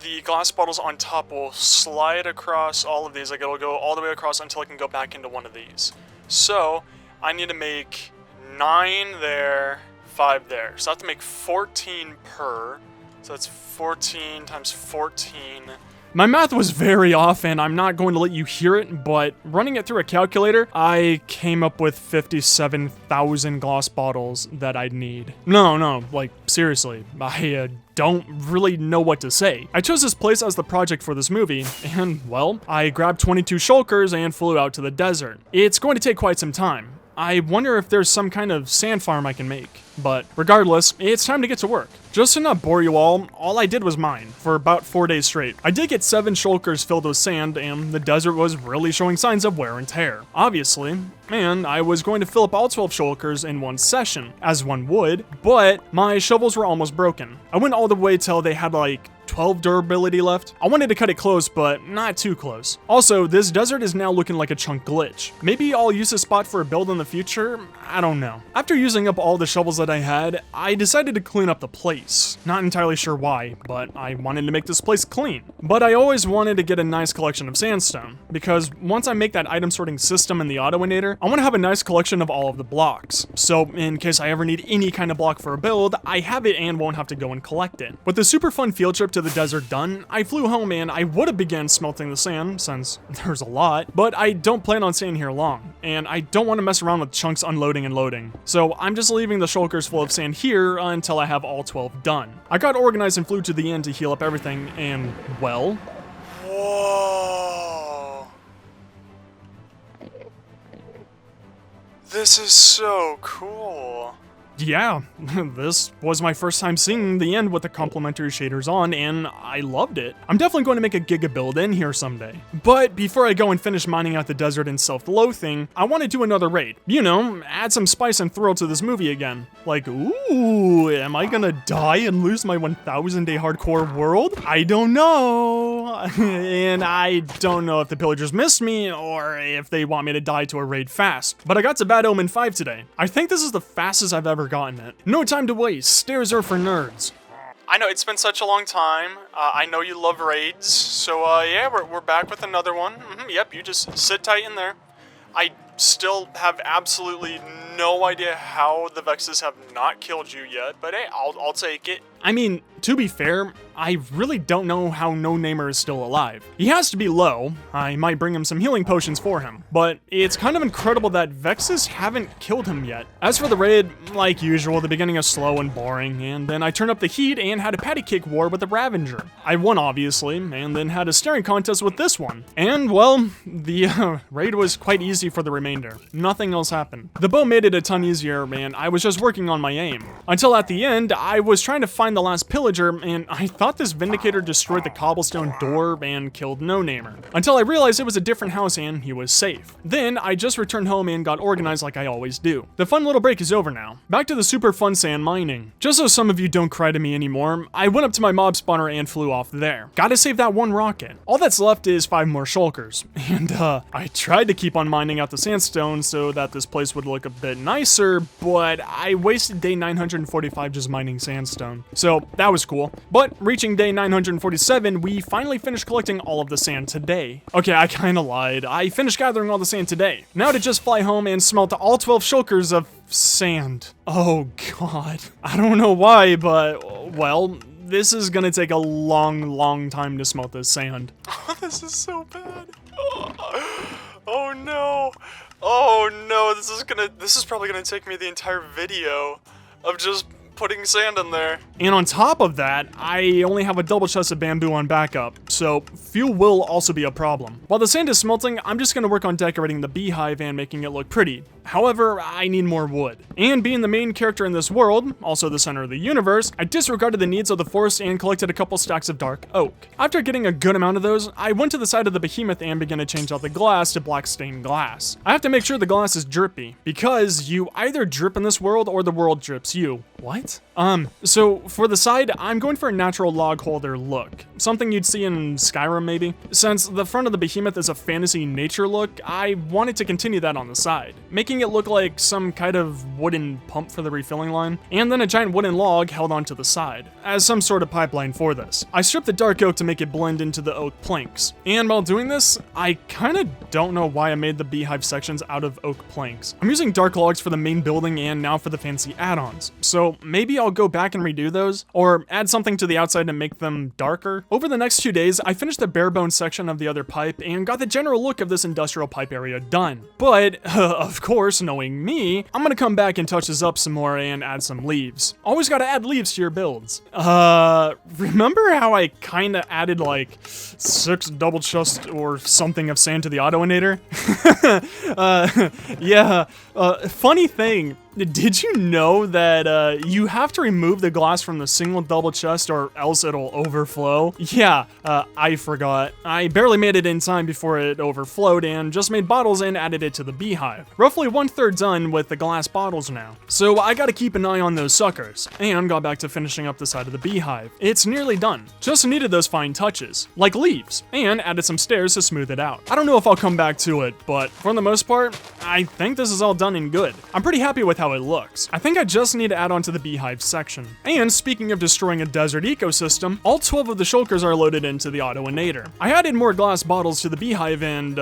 [SPEAKER 1] the glass bottles on top will slide across all of these, like it'll go all the way across until it can go back into one of these. So I need to make 9 there, 5 there. So I have to make 14 per. So that's 14 times 14. My math was very off and I'm not going to let you hear it, but running it through a calculator, I came up with 57,000 glass bottles that I'd need. No, like seriously, I don't really know what to say. I chose this place as the project for this movie, and well, I grabbed 22 shulkers and flew out to the desert. It's going to take quite some time. I wonder if there's some kind of sand farm I can make. But regardless, it's time to get to work. Just to not bore you all I did was mine for about 4 days straight. I did get 7 shulkers filled with sand, and the desert was really showing signs of wear and tear, obviously. And I was going to fill up all 12 shulkers in one session, as one would, but my shovels were almost broken. I went all the way till they had like 12 durability left. I wanted to cut it close, but not too close. Also, this desert is now looking like a chunk glitch. Maybe I'll use this spot for a build in the future? I don't know. After using up all the shovels that I had, I decided to clean up the place. Not entirely sure why, but I wanted to make this place clean. But I always wanted to get a nice collection of sandstone, because once I make that item sorting system in the Autoinator, I want to have a nice collection of all of the blocks. So in case I ever need any kind of block for a build, I have it and won't have to go and collect it. With the super fun field trip to the desert done, I flew home and I would have began smelting the sand, since there's a lot, but I don't plan on staying here long, and I don't want to mess around with chunks unloading and loading. So I'm just leaving the shulkers full of sand here until I have all 12 done. I got organized and flew to the inn to heal up everything, and well... Whoa! This is so cool. Yeah, this was my first time seeing the end with the complementary shaders on, and I loved it. I'm definitely going to make a Giga build in here someday. But before I go and finish mining out the desert in self-loathing, I want to do another raid. You know, add some spice and thrill to this movie again. Like, ooh, am I gonna die and lose my 1,000-day hardcore world? I don't know. And I don't know if the pillagers missed me, or if they want me to die to a raid fast. But I got to Bad Omen 5 today. I think this is the fastest I've ever gotten it. No time to waste. Stairs are for nerds. I know, it's been such a long time. I know you love raids. So, yeah, we're back with another one. Yep, you just sit tight in there. I still have absolutely no idea how the Vexes have not killed you yet, but hey, I'll take it. I mean, to be fair, I really don't know how No Namer is still alive. He has to be low. I might bring him some healing potions for him, but it's kind of incredible that Vexes haven't killed him yet. As for the raid, like usual, the beginning is slow and boring, and then I turned up the heat and had a patty cake war with the Ravager. I won, obviously, and then had a staring contest with this one. And, well, the raid was quite easy for the remainder. Nothing else happened. The bow made it a ton easier, and I was just working on my aim. Until at the end, I was trying to find the last pillager, and I thought this Vindicator destroyed the cobblestone door and killed No Namer. Until I realized it was a different house and he was safe. Then, I just returned home and got organized like I always do. The fun little break is over now. Back to the super fun sand mining. Just so some of you don't cry to me anymore, I went up to my mob spawner and flew off there. Gotta save that one rocket. All that's left is 5 more shulkers. And, I tried to keep on mining out the sandstone so that this place would look a bit nicer, but I wasted day 945 just mining sandstone. So, that was cool. But, reaching day 947, we finally finished collecting all of the sand today. Okay, I kinda lied. I finished gathering all the sand today. Now to just fly home and smelt all 12 shulkers of sand. Oh god. I don't know why, but, well, this is gonna take a long time to smelt this sand. This is so bad. Oh no. Oh no, this is probably gonna take me the entire video of just putting sand in there. And on top of that, I only have a double chest of bamboo on backup, so fuel will also be a problem. While the sand is smelting, I'm just gonna work on decorating the beehive and making it look pretty. However, I need more wood. And being the main character in this world, also the center of the universe, I disregarded the needs of the forest and collected a couple stacks of dark oak. After getting a good amount of those, I went to the side of the behemoth and began to change out the glass to black stained glass. I have to make sure the glass is drippy, because you either drip in this world or the world drips you. What? So for the side, I'm going for a natural log holder look. Something you'd see in Skyrim maybe. Since the front of the behemoth is a fantasy nature look, I wanted to continue that on the side, making it look like some kind of wooden pump for the refilling line, and then a giant wooden log held onto the side, as some sort of pipeline for this. I stripped the dark oak to make it blend into the oak planks, and while doing this, I kinda don't know why I made the beehive sections out of oak planks. I'm using dark logs for the main building and now for the fancy add-ons, so maybe I'll go back and redo those, or add something to the outside to make them darker. Over the next 2 days, I finished the bare bones section of the other pipe and got the general look of this industrial pipe area done. But, of course, knowing me, I'm gonna come back and touch this up some more and add some leaves. Always gotta add leaves to your builds. Remember how I kinda added like 6 double chest or something of sand to the Autoinator? Yeah, funny thing, did you know that you have to remove the glass from the single double chest or else it'll overflow? Yeah, I forgot. I barely made it in time before it overflowed and just made bottles and added it to the beehive. Roughly 1/3 done with the glass bottles now. So I gotta keep an eye on those suckers, and got back to finishing up the side of the beehive. It's nearly done. Just needed those fine touches, like leaves, and added some stairs to smooth it out. I don't know if I'll come back to it, but for the most part, I think this is all done and good. I'm pretty happy with how it looks. I think I just need to add on to the beehive section. And speaking of destroying a desert ecosystem, all 12 of the shulkers are loaded into the autoinator. I added more glass bottles to the beehive and,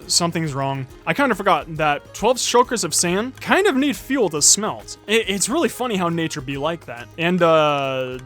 [SPEAKER 1] something's wrong. I kind of forgot that 12 shulkers of sand kind of need fuel to smelt. It's really funny how nature be like that. And,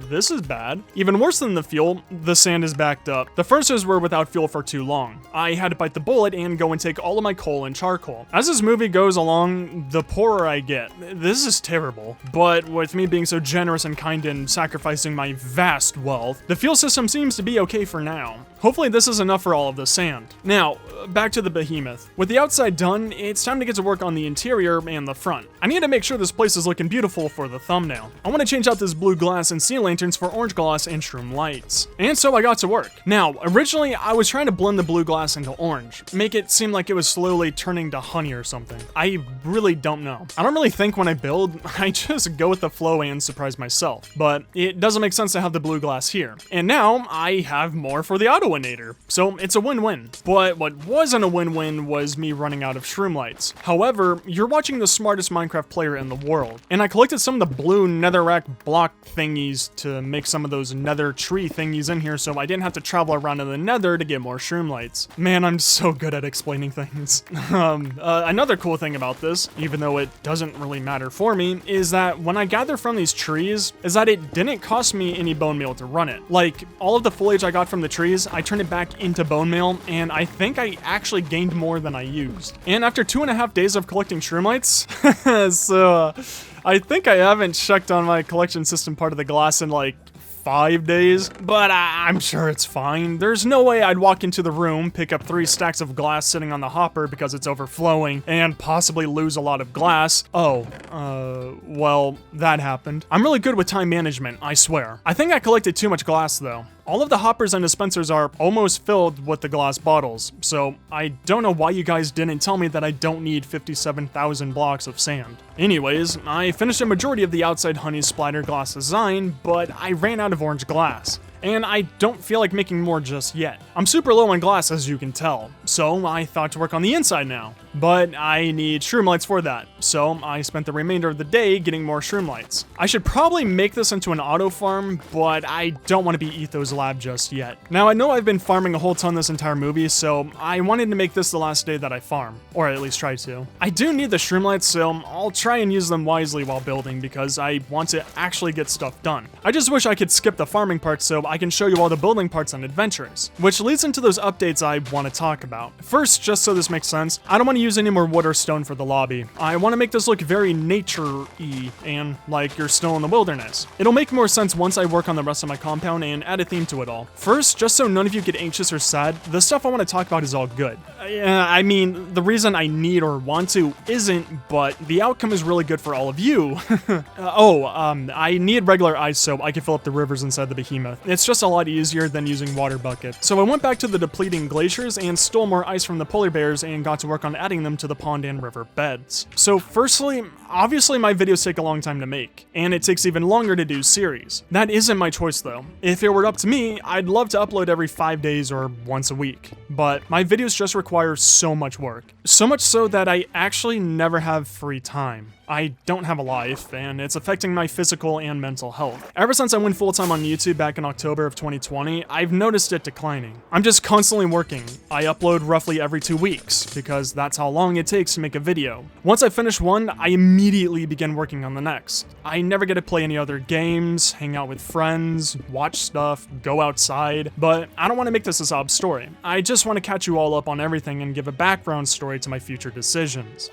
[SPEAKER 1] this is bad. Even worse than the fuel, the sand is backed up. The furnaces were without fuel for too long. I had to bite the bullet and go and take all of my coal and charcoal. As this movie goes along, the poorer I get. This is terrible. But with me being so generous and kind and sacrificing my vast wealth, the fuel system seems to be okay for now. Hopefully this is enough for all of the sand. Now, back to the behemoth. With the outside done, it's time to get to work on the interior and the front. I need to make sure this place is looking beautiful for the thumbnail. I want to change out this blue glass and sea lanterns for orange gloss and shroom lights. And so I got to work. Now, originally I was trying to blend the blue glass into orange, make it seem like it was slowly turning to honey or something. I really don't know. I don't really think when I build, I just go with the flow and surprise myself. But it doesn't make sense to have the blue glass here. And now I have more for the autoinator. So it's a win-win. But what wasn't a win-win was me running out of shroom lights. However, you're watching the smartest Minecraft player in the world. And I collected some of the blue netherrack block thingies to make some of those nether tree thingies in here so I didn't have to travel around to the nether to get more shroom lights. Man, I'm so good at explaining things. Another cool thing about this, even though it doesn't really matter for me, is that when I gather from these trees, is that it didn't cost me any bone meal to run it. Like, all of the foliage I got from the trees, I turned it back into bone meal, and I think I actually gained more than I used. And after 2.5 days of collecting shroom lights, I think I haven't checked on my collection system part of the glass in like 5 days, but I'm sure it's fine. There's no way I'd walk into the room, pick up 3 stacks of glass sitting on the hopper because it's overflowing, and possibly lose a lot of glass. Well, that happened. I'm really good with time management, I swear. I think I collected too much glass though. All of the hoppers and dispensers are almost filled with the glass bottles, so I don't know why you guys didn't tell me that I don't need 57,000 blocks of sand. Anyways, I finished a majority of the outside honey splatter glass design, but I ran out of orange glass. And I don't feel like making more just yet. I'm super low on glass, as you can tell, so I thought to work on the inside now. But I need shroom lights for that, so I spent the remainder of the day getting more shroom lights. I should probably make this into an auto farm, but I don't want to be Etho's lab just yet. Now, I know I've been farming a whole ton this entire movie, so I wanted to make this the last day that I farm, or at least try to. I do need the shroom lights, so I'll try and use them wisely while building because I want to actually get stuff done. I just wish I could skip the farming part so I can show you all the building parts and adventures, which leads into those updates I want to talk about. First, just so this makes sense, I don't want to use any more wood or stone for the lobby. I want to make this look very nature-y and like you're still in the wilderness. It'll make more sense once I work on the rest of my compound and add a theme to it all. First, just so none of you get anxious or sad, the stuff I want to talk about is all good. I mean, the reason I need or want to isn't, but the outcome is really good for all of you. I need regular ice so I can fill up the rivers inside the behemoth. It's just a lot easier than using water bucket. So I went back to the depleting glaciers and stole more ice from the polar bears and got to work on adding them to the pond and river beds. So firstly, obviously my videos take a long time to make, and it takes even longer to do series. That isn't my choice though. If it were up to me, I'd love to upload every 5 days or once a week, but my videos just require so much work. So much so that I actually never have free time. I don't have a life, and it's affecting my physical and mental health. Ever since I went full-time on YouTube back in October of 2020, I've noticed it declining. I'm just constantly working. I upload roughly every 2 weeks, because that's how long it takes to make a video. Once I finish one, I immediately begin working on the next. I never get to play any other games, hang out with friends, watch stuff, go outside, but I don't want to make this a sob story. I just want to catch you all up on everything and give a background story to my future decisions.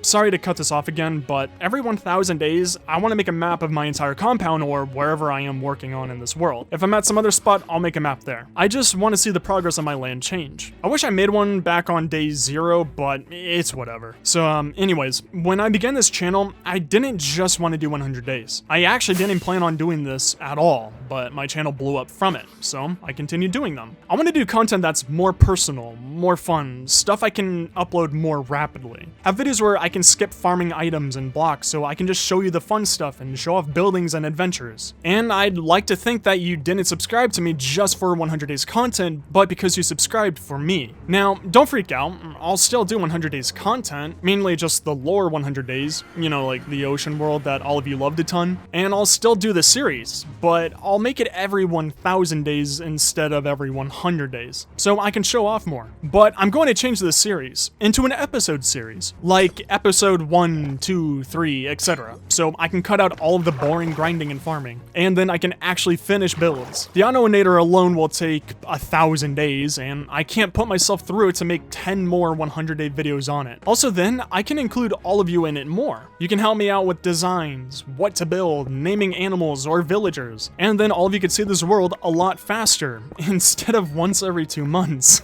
[SPEAKER 1] Sorry to cut this off again, again, but every 1,000 days, I want to make a map of my entire compound or wherever I am working on in this world. If I'm at some other spot, I'll make a map there. I just want to see the progress of my land change. I wish I made one back on day 0, but it's whatever. So anyways, when I began this channel, I didn't just want to do 100 days. I actually didn't plan on doing this at all, but my channel blew up from it, so I continued doing them. I want to do content that's more personal, more fun, stuff I can upload more rapidly. Have videos where I can skip farming items and blocks so I can just show you the fun stuff and show off buildings and adventures. And I'd like to think that you didn't subscribe to me just for 100 days content, but because you subscribed for me. Now, don't freak out, I'll still do 100 days content, mainly just the lore 100 days, you know, like the ocean world that all of you loved a ton, and I'll still do the series, but I'll make it every 1,000 days instead of every 100 days, so I can show off more. But I'm going to change this series into an episode series, like episode 1, 2, 3, etc. So I can cut out all of the boring grinding and farming, and then I can actually finish builds. The Autoinator alone will take 1,000 days, and I can't put myself through it to make 10 more 100-day videos on it. Also then, I can include all of you in it more. You can help me out with designs, what to build, naming animals or villagers, and then all of you can see this world a lot faster, instead of once every 2 months.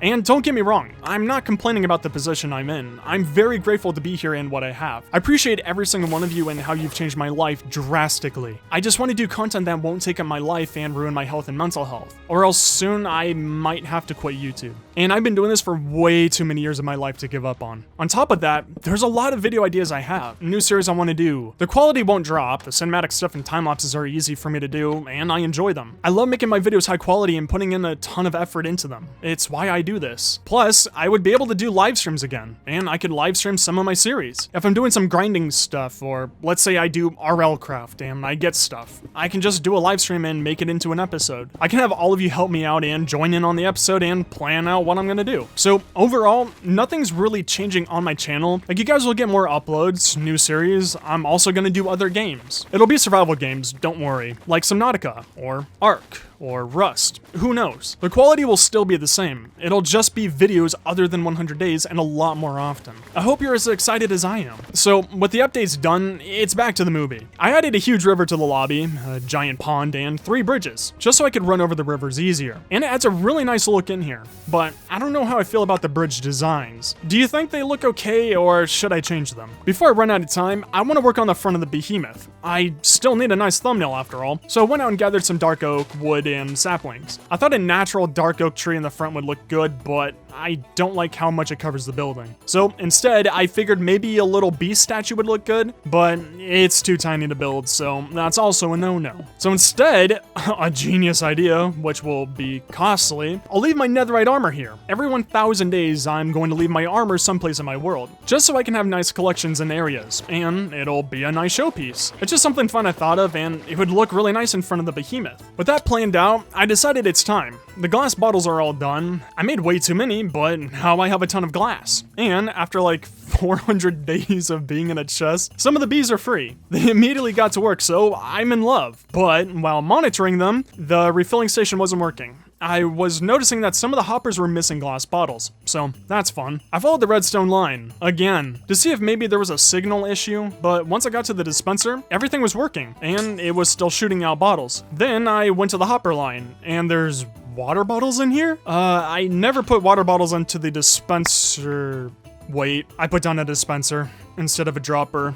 [SPEAKER 1] And don't get me wrong, I'm not complaining about the position I'm in. I'm very grateful to be here and what I have. I appreciate every single one of you and how you've changed my life drastically. I just want to do content that won't take up my life and ruin my health and mental health, or else soon I might have to quit YouTube. And I've been doing this for way too many years of my life to give up on. On top of that, there's a lot of video ideas I have, new series I want to do. The quality won't drop, the cinematic stuff and time lapses are easy for me to do, and I enjoy them. I love making my videos high quality and putting in a ton of effort into them. It's why I do this. Plus, I would be able to do live streams again, and I could live stream some of my series. If I'm doing some grinding stuff, or let's say I do RL craft and I get stuff, I can just do a live stream and make it into an episode. I can have all of you help me out and join in on the episode and plan out what I'm gonna do. So overall, nothing's really changing on my channel. Like, you guys will get more uploads, new series. I'm also gonna do other games. It'll be survival games, don't worry, like Subnautica, or Ark, or Rust. Who knows? The quality will still be the same. It'll just be videos other than 100 days and a lot more often. I hope you're as excited as I am. So, with the updates done, it's back to the movie. I added a huge river to the lobby, a giant pond, and 3 bridges, just so I could run over the rivers easier. And it adds a really nice look in here, but I don't know how I feel about the bridge designs. Do you think they look okay, or should I change them? Before I run out of time, I want to work on the front of the behemoth. I still need a nice thumbnail after all, so I went out and gathered some dark oak, wood, and saplings. I thought a natural dark oak tree in the front would look good, but I don't like how much it covers the building. So instead, I figured maybe a little beast statue would look good, but it's too tiny to build, so that's also a no-no. So instead, a genius idea, which will be costly, I'll leave my netherite armor here. Every 1,000 days, I'm going to leave my armor someplace in my world, just so I can have nice collections in areas, and it'll be a nice showpiece. It's just something fun I thought of, and it would look really nice in front of the behemoth. With that planned out, I decided it's time. The glass bottles are all done. I made way too many, but now I have a ton of glass. And after like 400 days of being in a chest, some of the bees are free. They immediately got to work, so I'm in love. But while monitoring them, the refilling station wasn't working. I was noticing that some of the hoppers were missing glass bottles, so that's fun. I followed the redstone line, again, to see if maybe there was a signal issue, but once I got to the dispenser, everything was working, and it was still shooting out bottles. Then I went to the hopper line, and there's water bottles in here? I never put water bottles into the dispenser. Wait, I put down a dispenser instead of a dropper.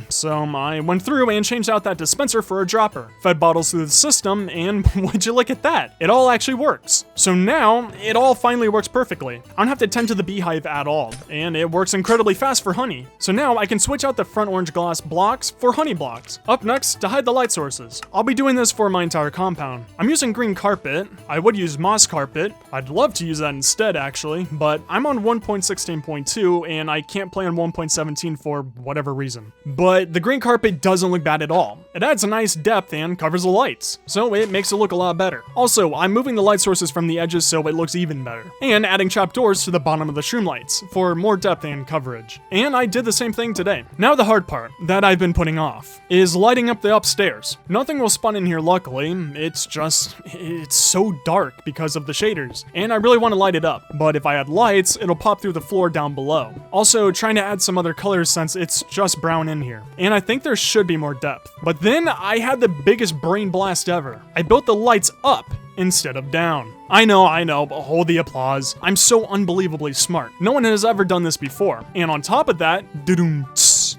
[SPEAKER 1] So I went through and changed out that dispenser for a dropper. Fed bottles through the system, and would you look at that? It all actually works. So now, it all finally works perfectly. I don't have to tend to the beehive at all, and it works incredibly fast for honey. So now I can switch out the front orange glass blocks for honey blocks. Up next, to hide the light sources. I'll be doing this for my entire compound. I'm using green carpet. I would use moss carpet. I'd love to use that instead, actually, but I'm on 1.16.2, and I can't play on 1.17 for whatever reason. But the green carpet doesn't look bad at all. It adds a nice depth and covers the lights, so it makes it look a lot better. Also, I'm moving the light sources from the edges so it looks even better, and adding trapdoors to the bottom of the shroom lights for more depth and coverage. And I did the same thing today. Now the hard part, that I've been putting off, is lighting up the upstairs. Nothing will spawn in here luckily, it's so dark because of the shaders, and I really want to light it up, but if I add lights, it'll pop through the floor down below. Also, trying to add some other colors since it's just brown in here. And I think there should be more depth. But then I had the biggest brain blast ever. I built the lights up instead of down. I know, but hold the applause. I'm so unbelievably smart. No one has ever done this before. And on top of that,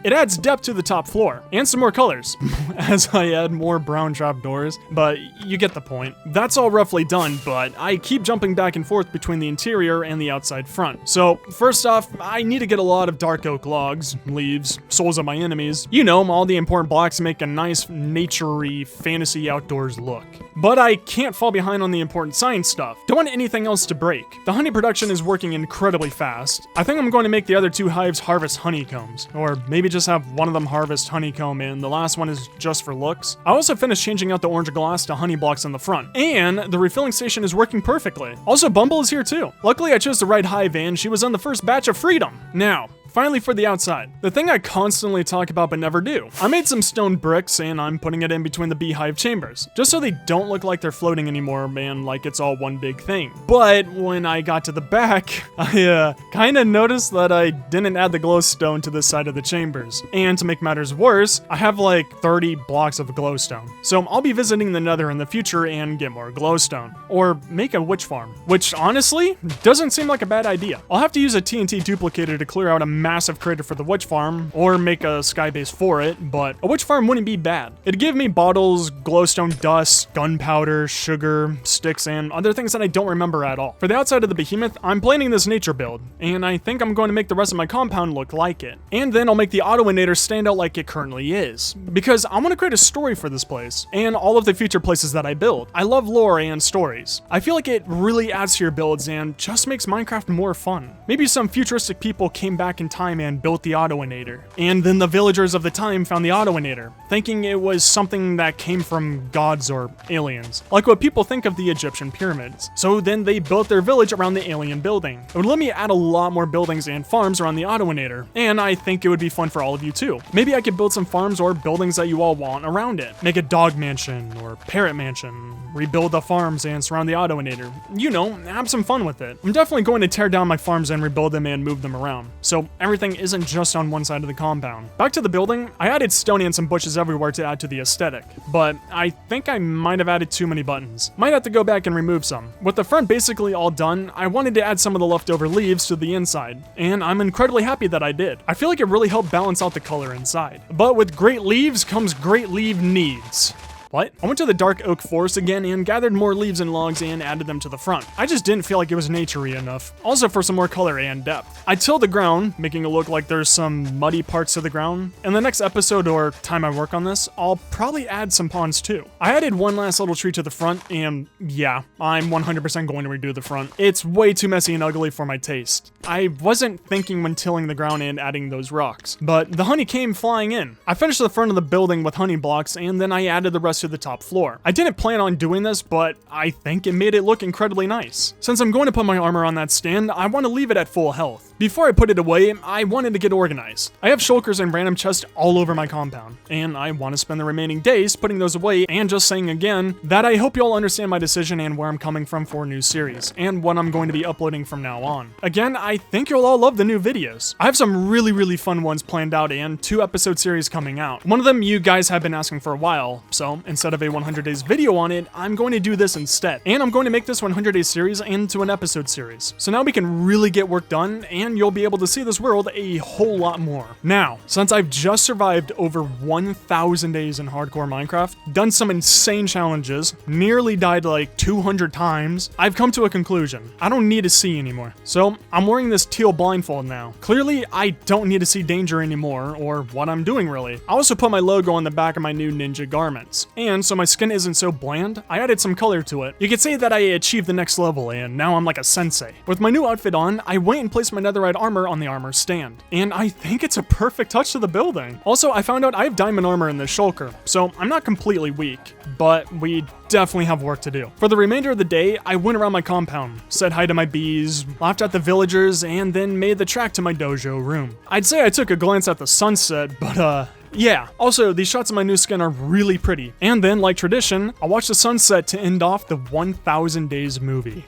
[SPEAKER 1] it adds depth to the top floor, and some more colors, as I add more brown trapdoors, but you get the point. That's all roughly done, but I keep jumping back and forth between the interior and the outside front. So, first off, I need to get a lot of dark oak logs, leaves, souls of my enemies. You know, all the important blocks make a nice, nature-y, fantasy outdoors look. But I can't fall behind on the important science stuff. Don't want anything else to break. The honey production is working incredibly fast. I think I'm going to make the other 2 hives harvest honeycombs, or maybe just have one of them harvest honeycomb and the last one is just for looks. I also finished changing out the orange glass to honey blocks on the front, and the refilling station is working perfectly. Also, Bumble is here too. Luckily, I chose the right hive and she was on the first batch of freedom. Now, finally for the outside. The thing I constantly talk about but never do. I made some stone bricks and I'm putting it in between the beehive chambers, just so they don't look like they're floating anymore and like it's all one big thing. But when I got to the back, I kinda noticed that I didn't add the glowstone to this side of the chambers. And to make matters worse, I have like 30 blocks of glowstone. So I'll be visiting the Nether in the future and get more glowstone. Or make a witch farm, which honestly doesn't seem like a bad idea. I'll have to use a TNT duplicator to clear out a massive crater for the witch farm, or make a sky base for it, but a witch farm wouldn't be bad. It'd give me bottles, glowstone dust, gunpowder, sugar, sticks, and other things that I don't remember at all. For the outside of the behemoth, I'm planning this nature build, and I think I'm going to make the rest of my compound look like it. And then I'll make the autoinator stand out like it currently is, because I want to create a story for this place, and all of the future places that I build. I love lore and stories. I feel like it really adds to your builds and just makes Minecraft more fun. Maybe some futuristic people came back in time and built the autoinator. And then the villagers of the time found the autoinator, thinking it was something that came from gods or aliens, like what people think of the Egyptian pyramids. So then they built their village around the alien building. It would let me add a lot more buildings and farms around the autoinator, and I think it would be fun for all of you too. Maybe I could build some farms or buildings that you all want around it. Make a dog mansion or parrot mansion, rebuild the farms and surround the autoinator. You know, have some fun with it. I'm definitely going to tear down my farms and rebuild them and move them around, so everything isn't just on one side of the compound. Back to the building, I added stone and some bushes everywhere to add to the aesthetic, but I think I might have added too many buttons. Might have to go back and remove some. With the front basically all done, I wanted to add some of the leftover leaves to the inside, and I'm incredibly happy that I did. I feel like it really helped balance out the color inside. But with great leaves comes great leave needs. What? I went to the dark oak forest again and gathered more leaves and logs and added them to the front. I just didn't feel like it was nature-y enough. Also for some more color and depth. I tilled the ground, making it look like there's some muddy parts to the ground. In the next episode or time I work on this, I'll probably add some ponds too. I added one last little tree to the front and yeah, I'm 100% going to redo the front. It's way too messy and ugly for my taste. I wasn't thinking when tilling the ground and adding those rocks, but the honey came flying in. I finished the front of the building with honey blocks and then I added the rest to the top floor. I didn't plan on doing this, but I think it made it look incredibly nice. Since I'm going to put my armor on that stand, I want to leave it at full health. Before I put it away, I wanted to get organized. I have shulkers and random chests all over my compound, and I want to spend the remaining days putting those away and just saying again that I hope you all understand my decision and where I'm coming from for a new series, and what I'm going to be uploading from now on. Again, I think you'll all love the new videos. I have some really fun ones planned out and 2-episode series coming out. One of them you guys have been asking for a while, so instead of a 100 days video on it, I'm going to do this instead. And I'm going to make this 100 days series into an episode series. So now we can really get work done, and you'll be able to see this world a whole lot more. Now, since I've just survived over 1,000 days in hardcore Minecraft, done some insane challenges, nearly died like 200 times, I've come to a conclusion. I don't need to see anymore. So I'm wearing this teal blindfold now. Clearly, I don't need to see danger anymore, or what I'm doing really. I also put my logo on the back of my new ninja garments. And so my skin isn't so bland, I added some color to it. You could say that I achieved the next level, and now I'm like a sensei. With my new outfit on, I went and placed my netherite armor on the armor stand. And I think it's a perfect touch to the building. Also, I found out I have diamond armor in this shulker, so I'm not completely weak, but we definitely have work to do. For the remainder of the day, I went around my compound, said hi to my bees, laughed at the villagers, and then made the track to my dojo room. I'd say I took a glance at the sunset, but yeah. Also, these shots of my new skin are really pretty. And then, like tradition, I'll watch the sunset to end off the 1,000 Days movie.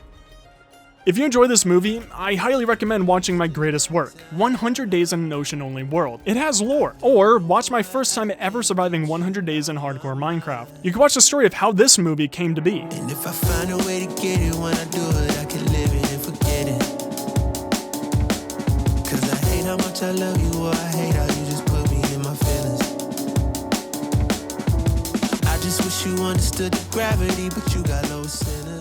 [SPEAKER 1] If you enjoy this movie, I highly recommend watching my greatest work, 100 Days in an Ocean-Only World. It has lore. Or watch my first time ever surviving 100 days in hardcore Minecraft. You can watch the story of how this movie came to be.
[SPEAKER 3] And if I find a way to get it, when I do it, I can live it and forget it. Cause I hate how much I love you, or I hate how you just put me in my feelings. I just wish you understood the gravity, but you got low sinners.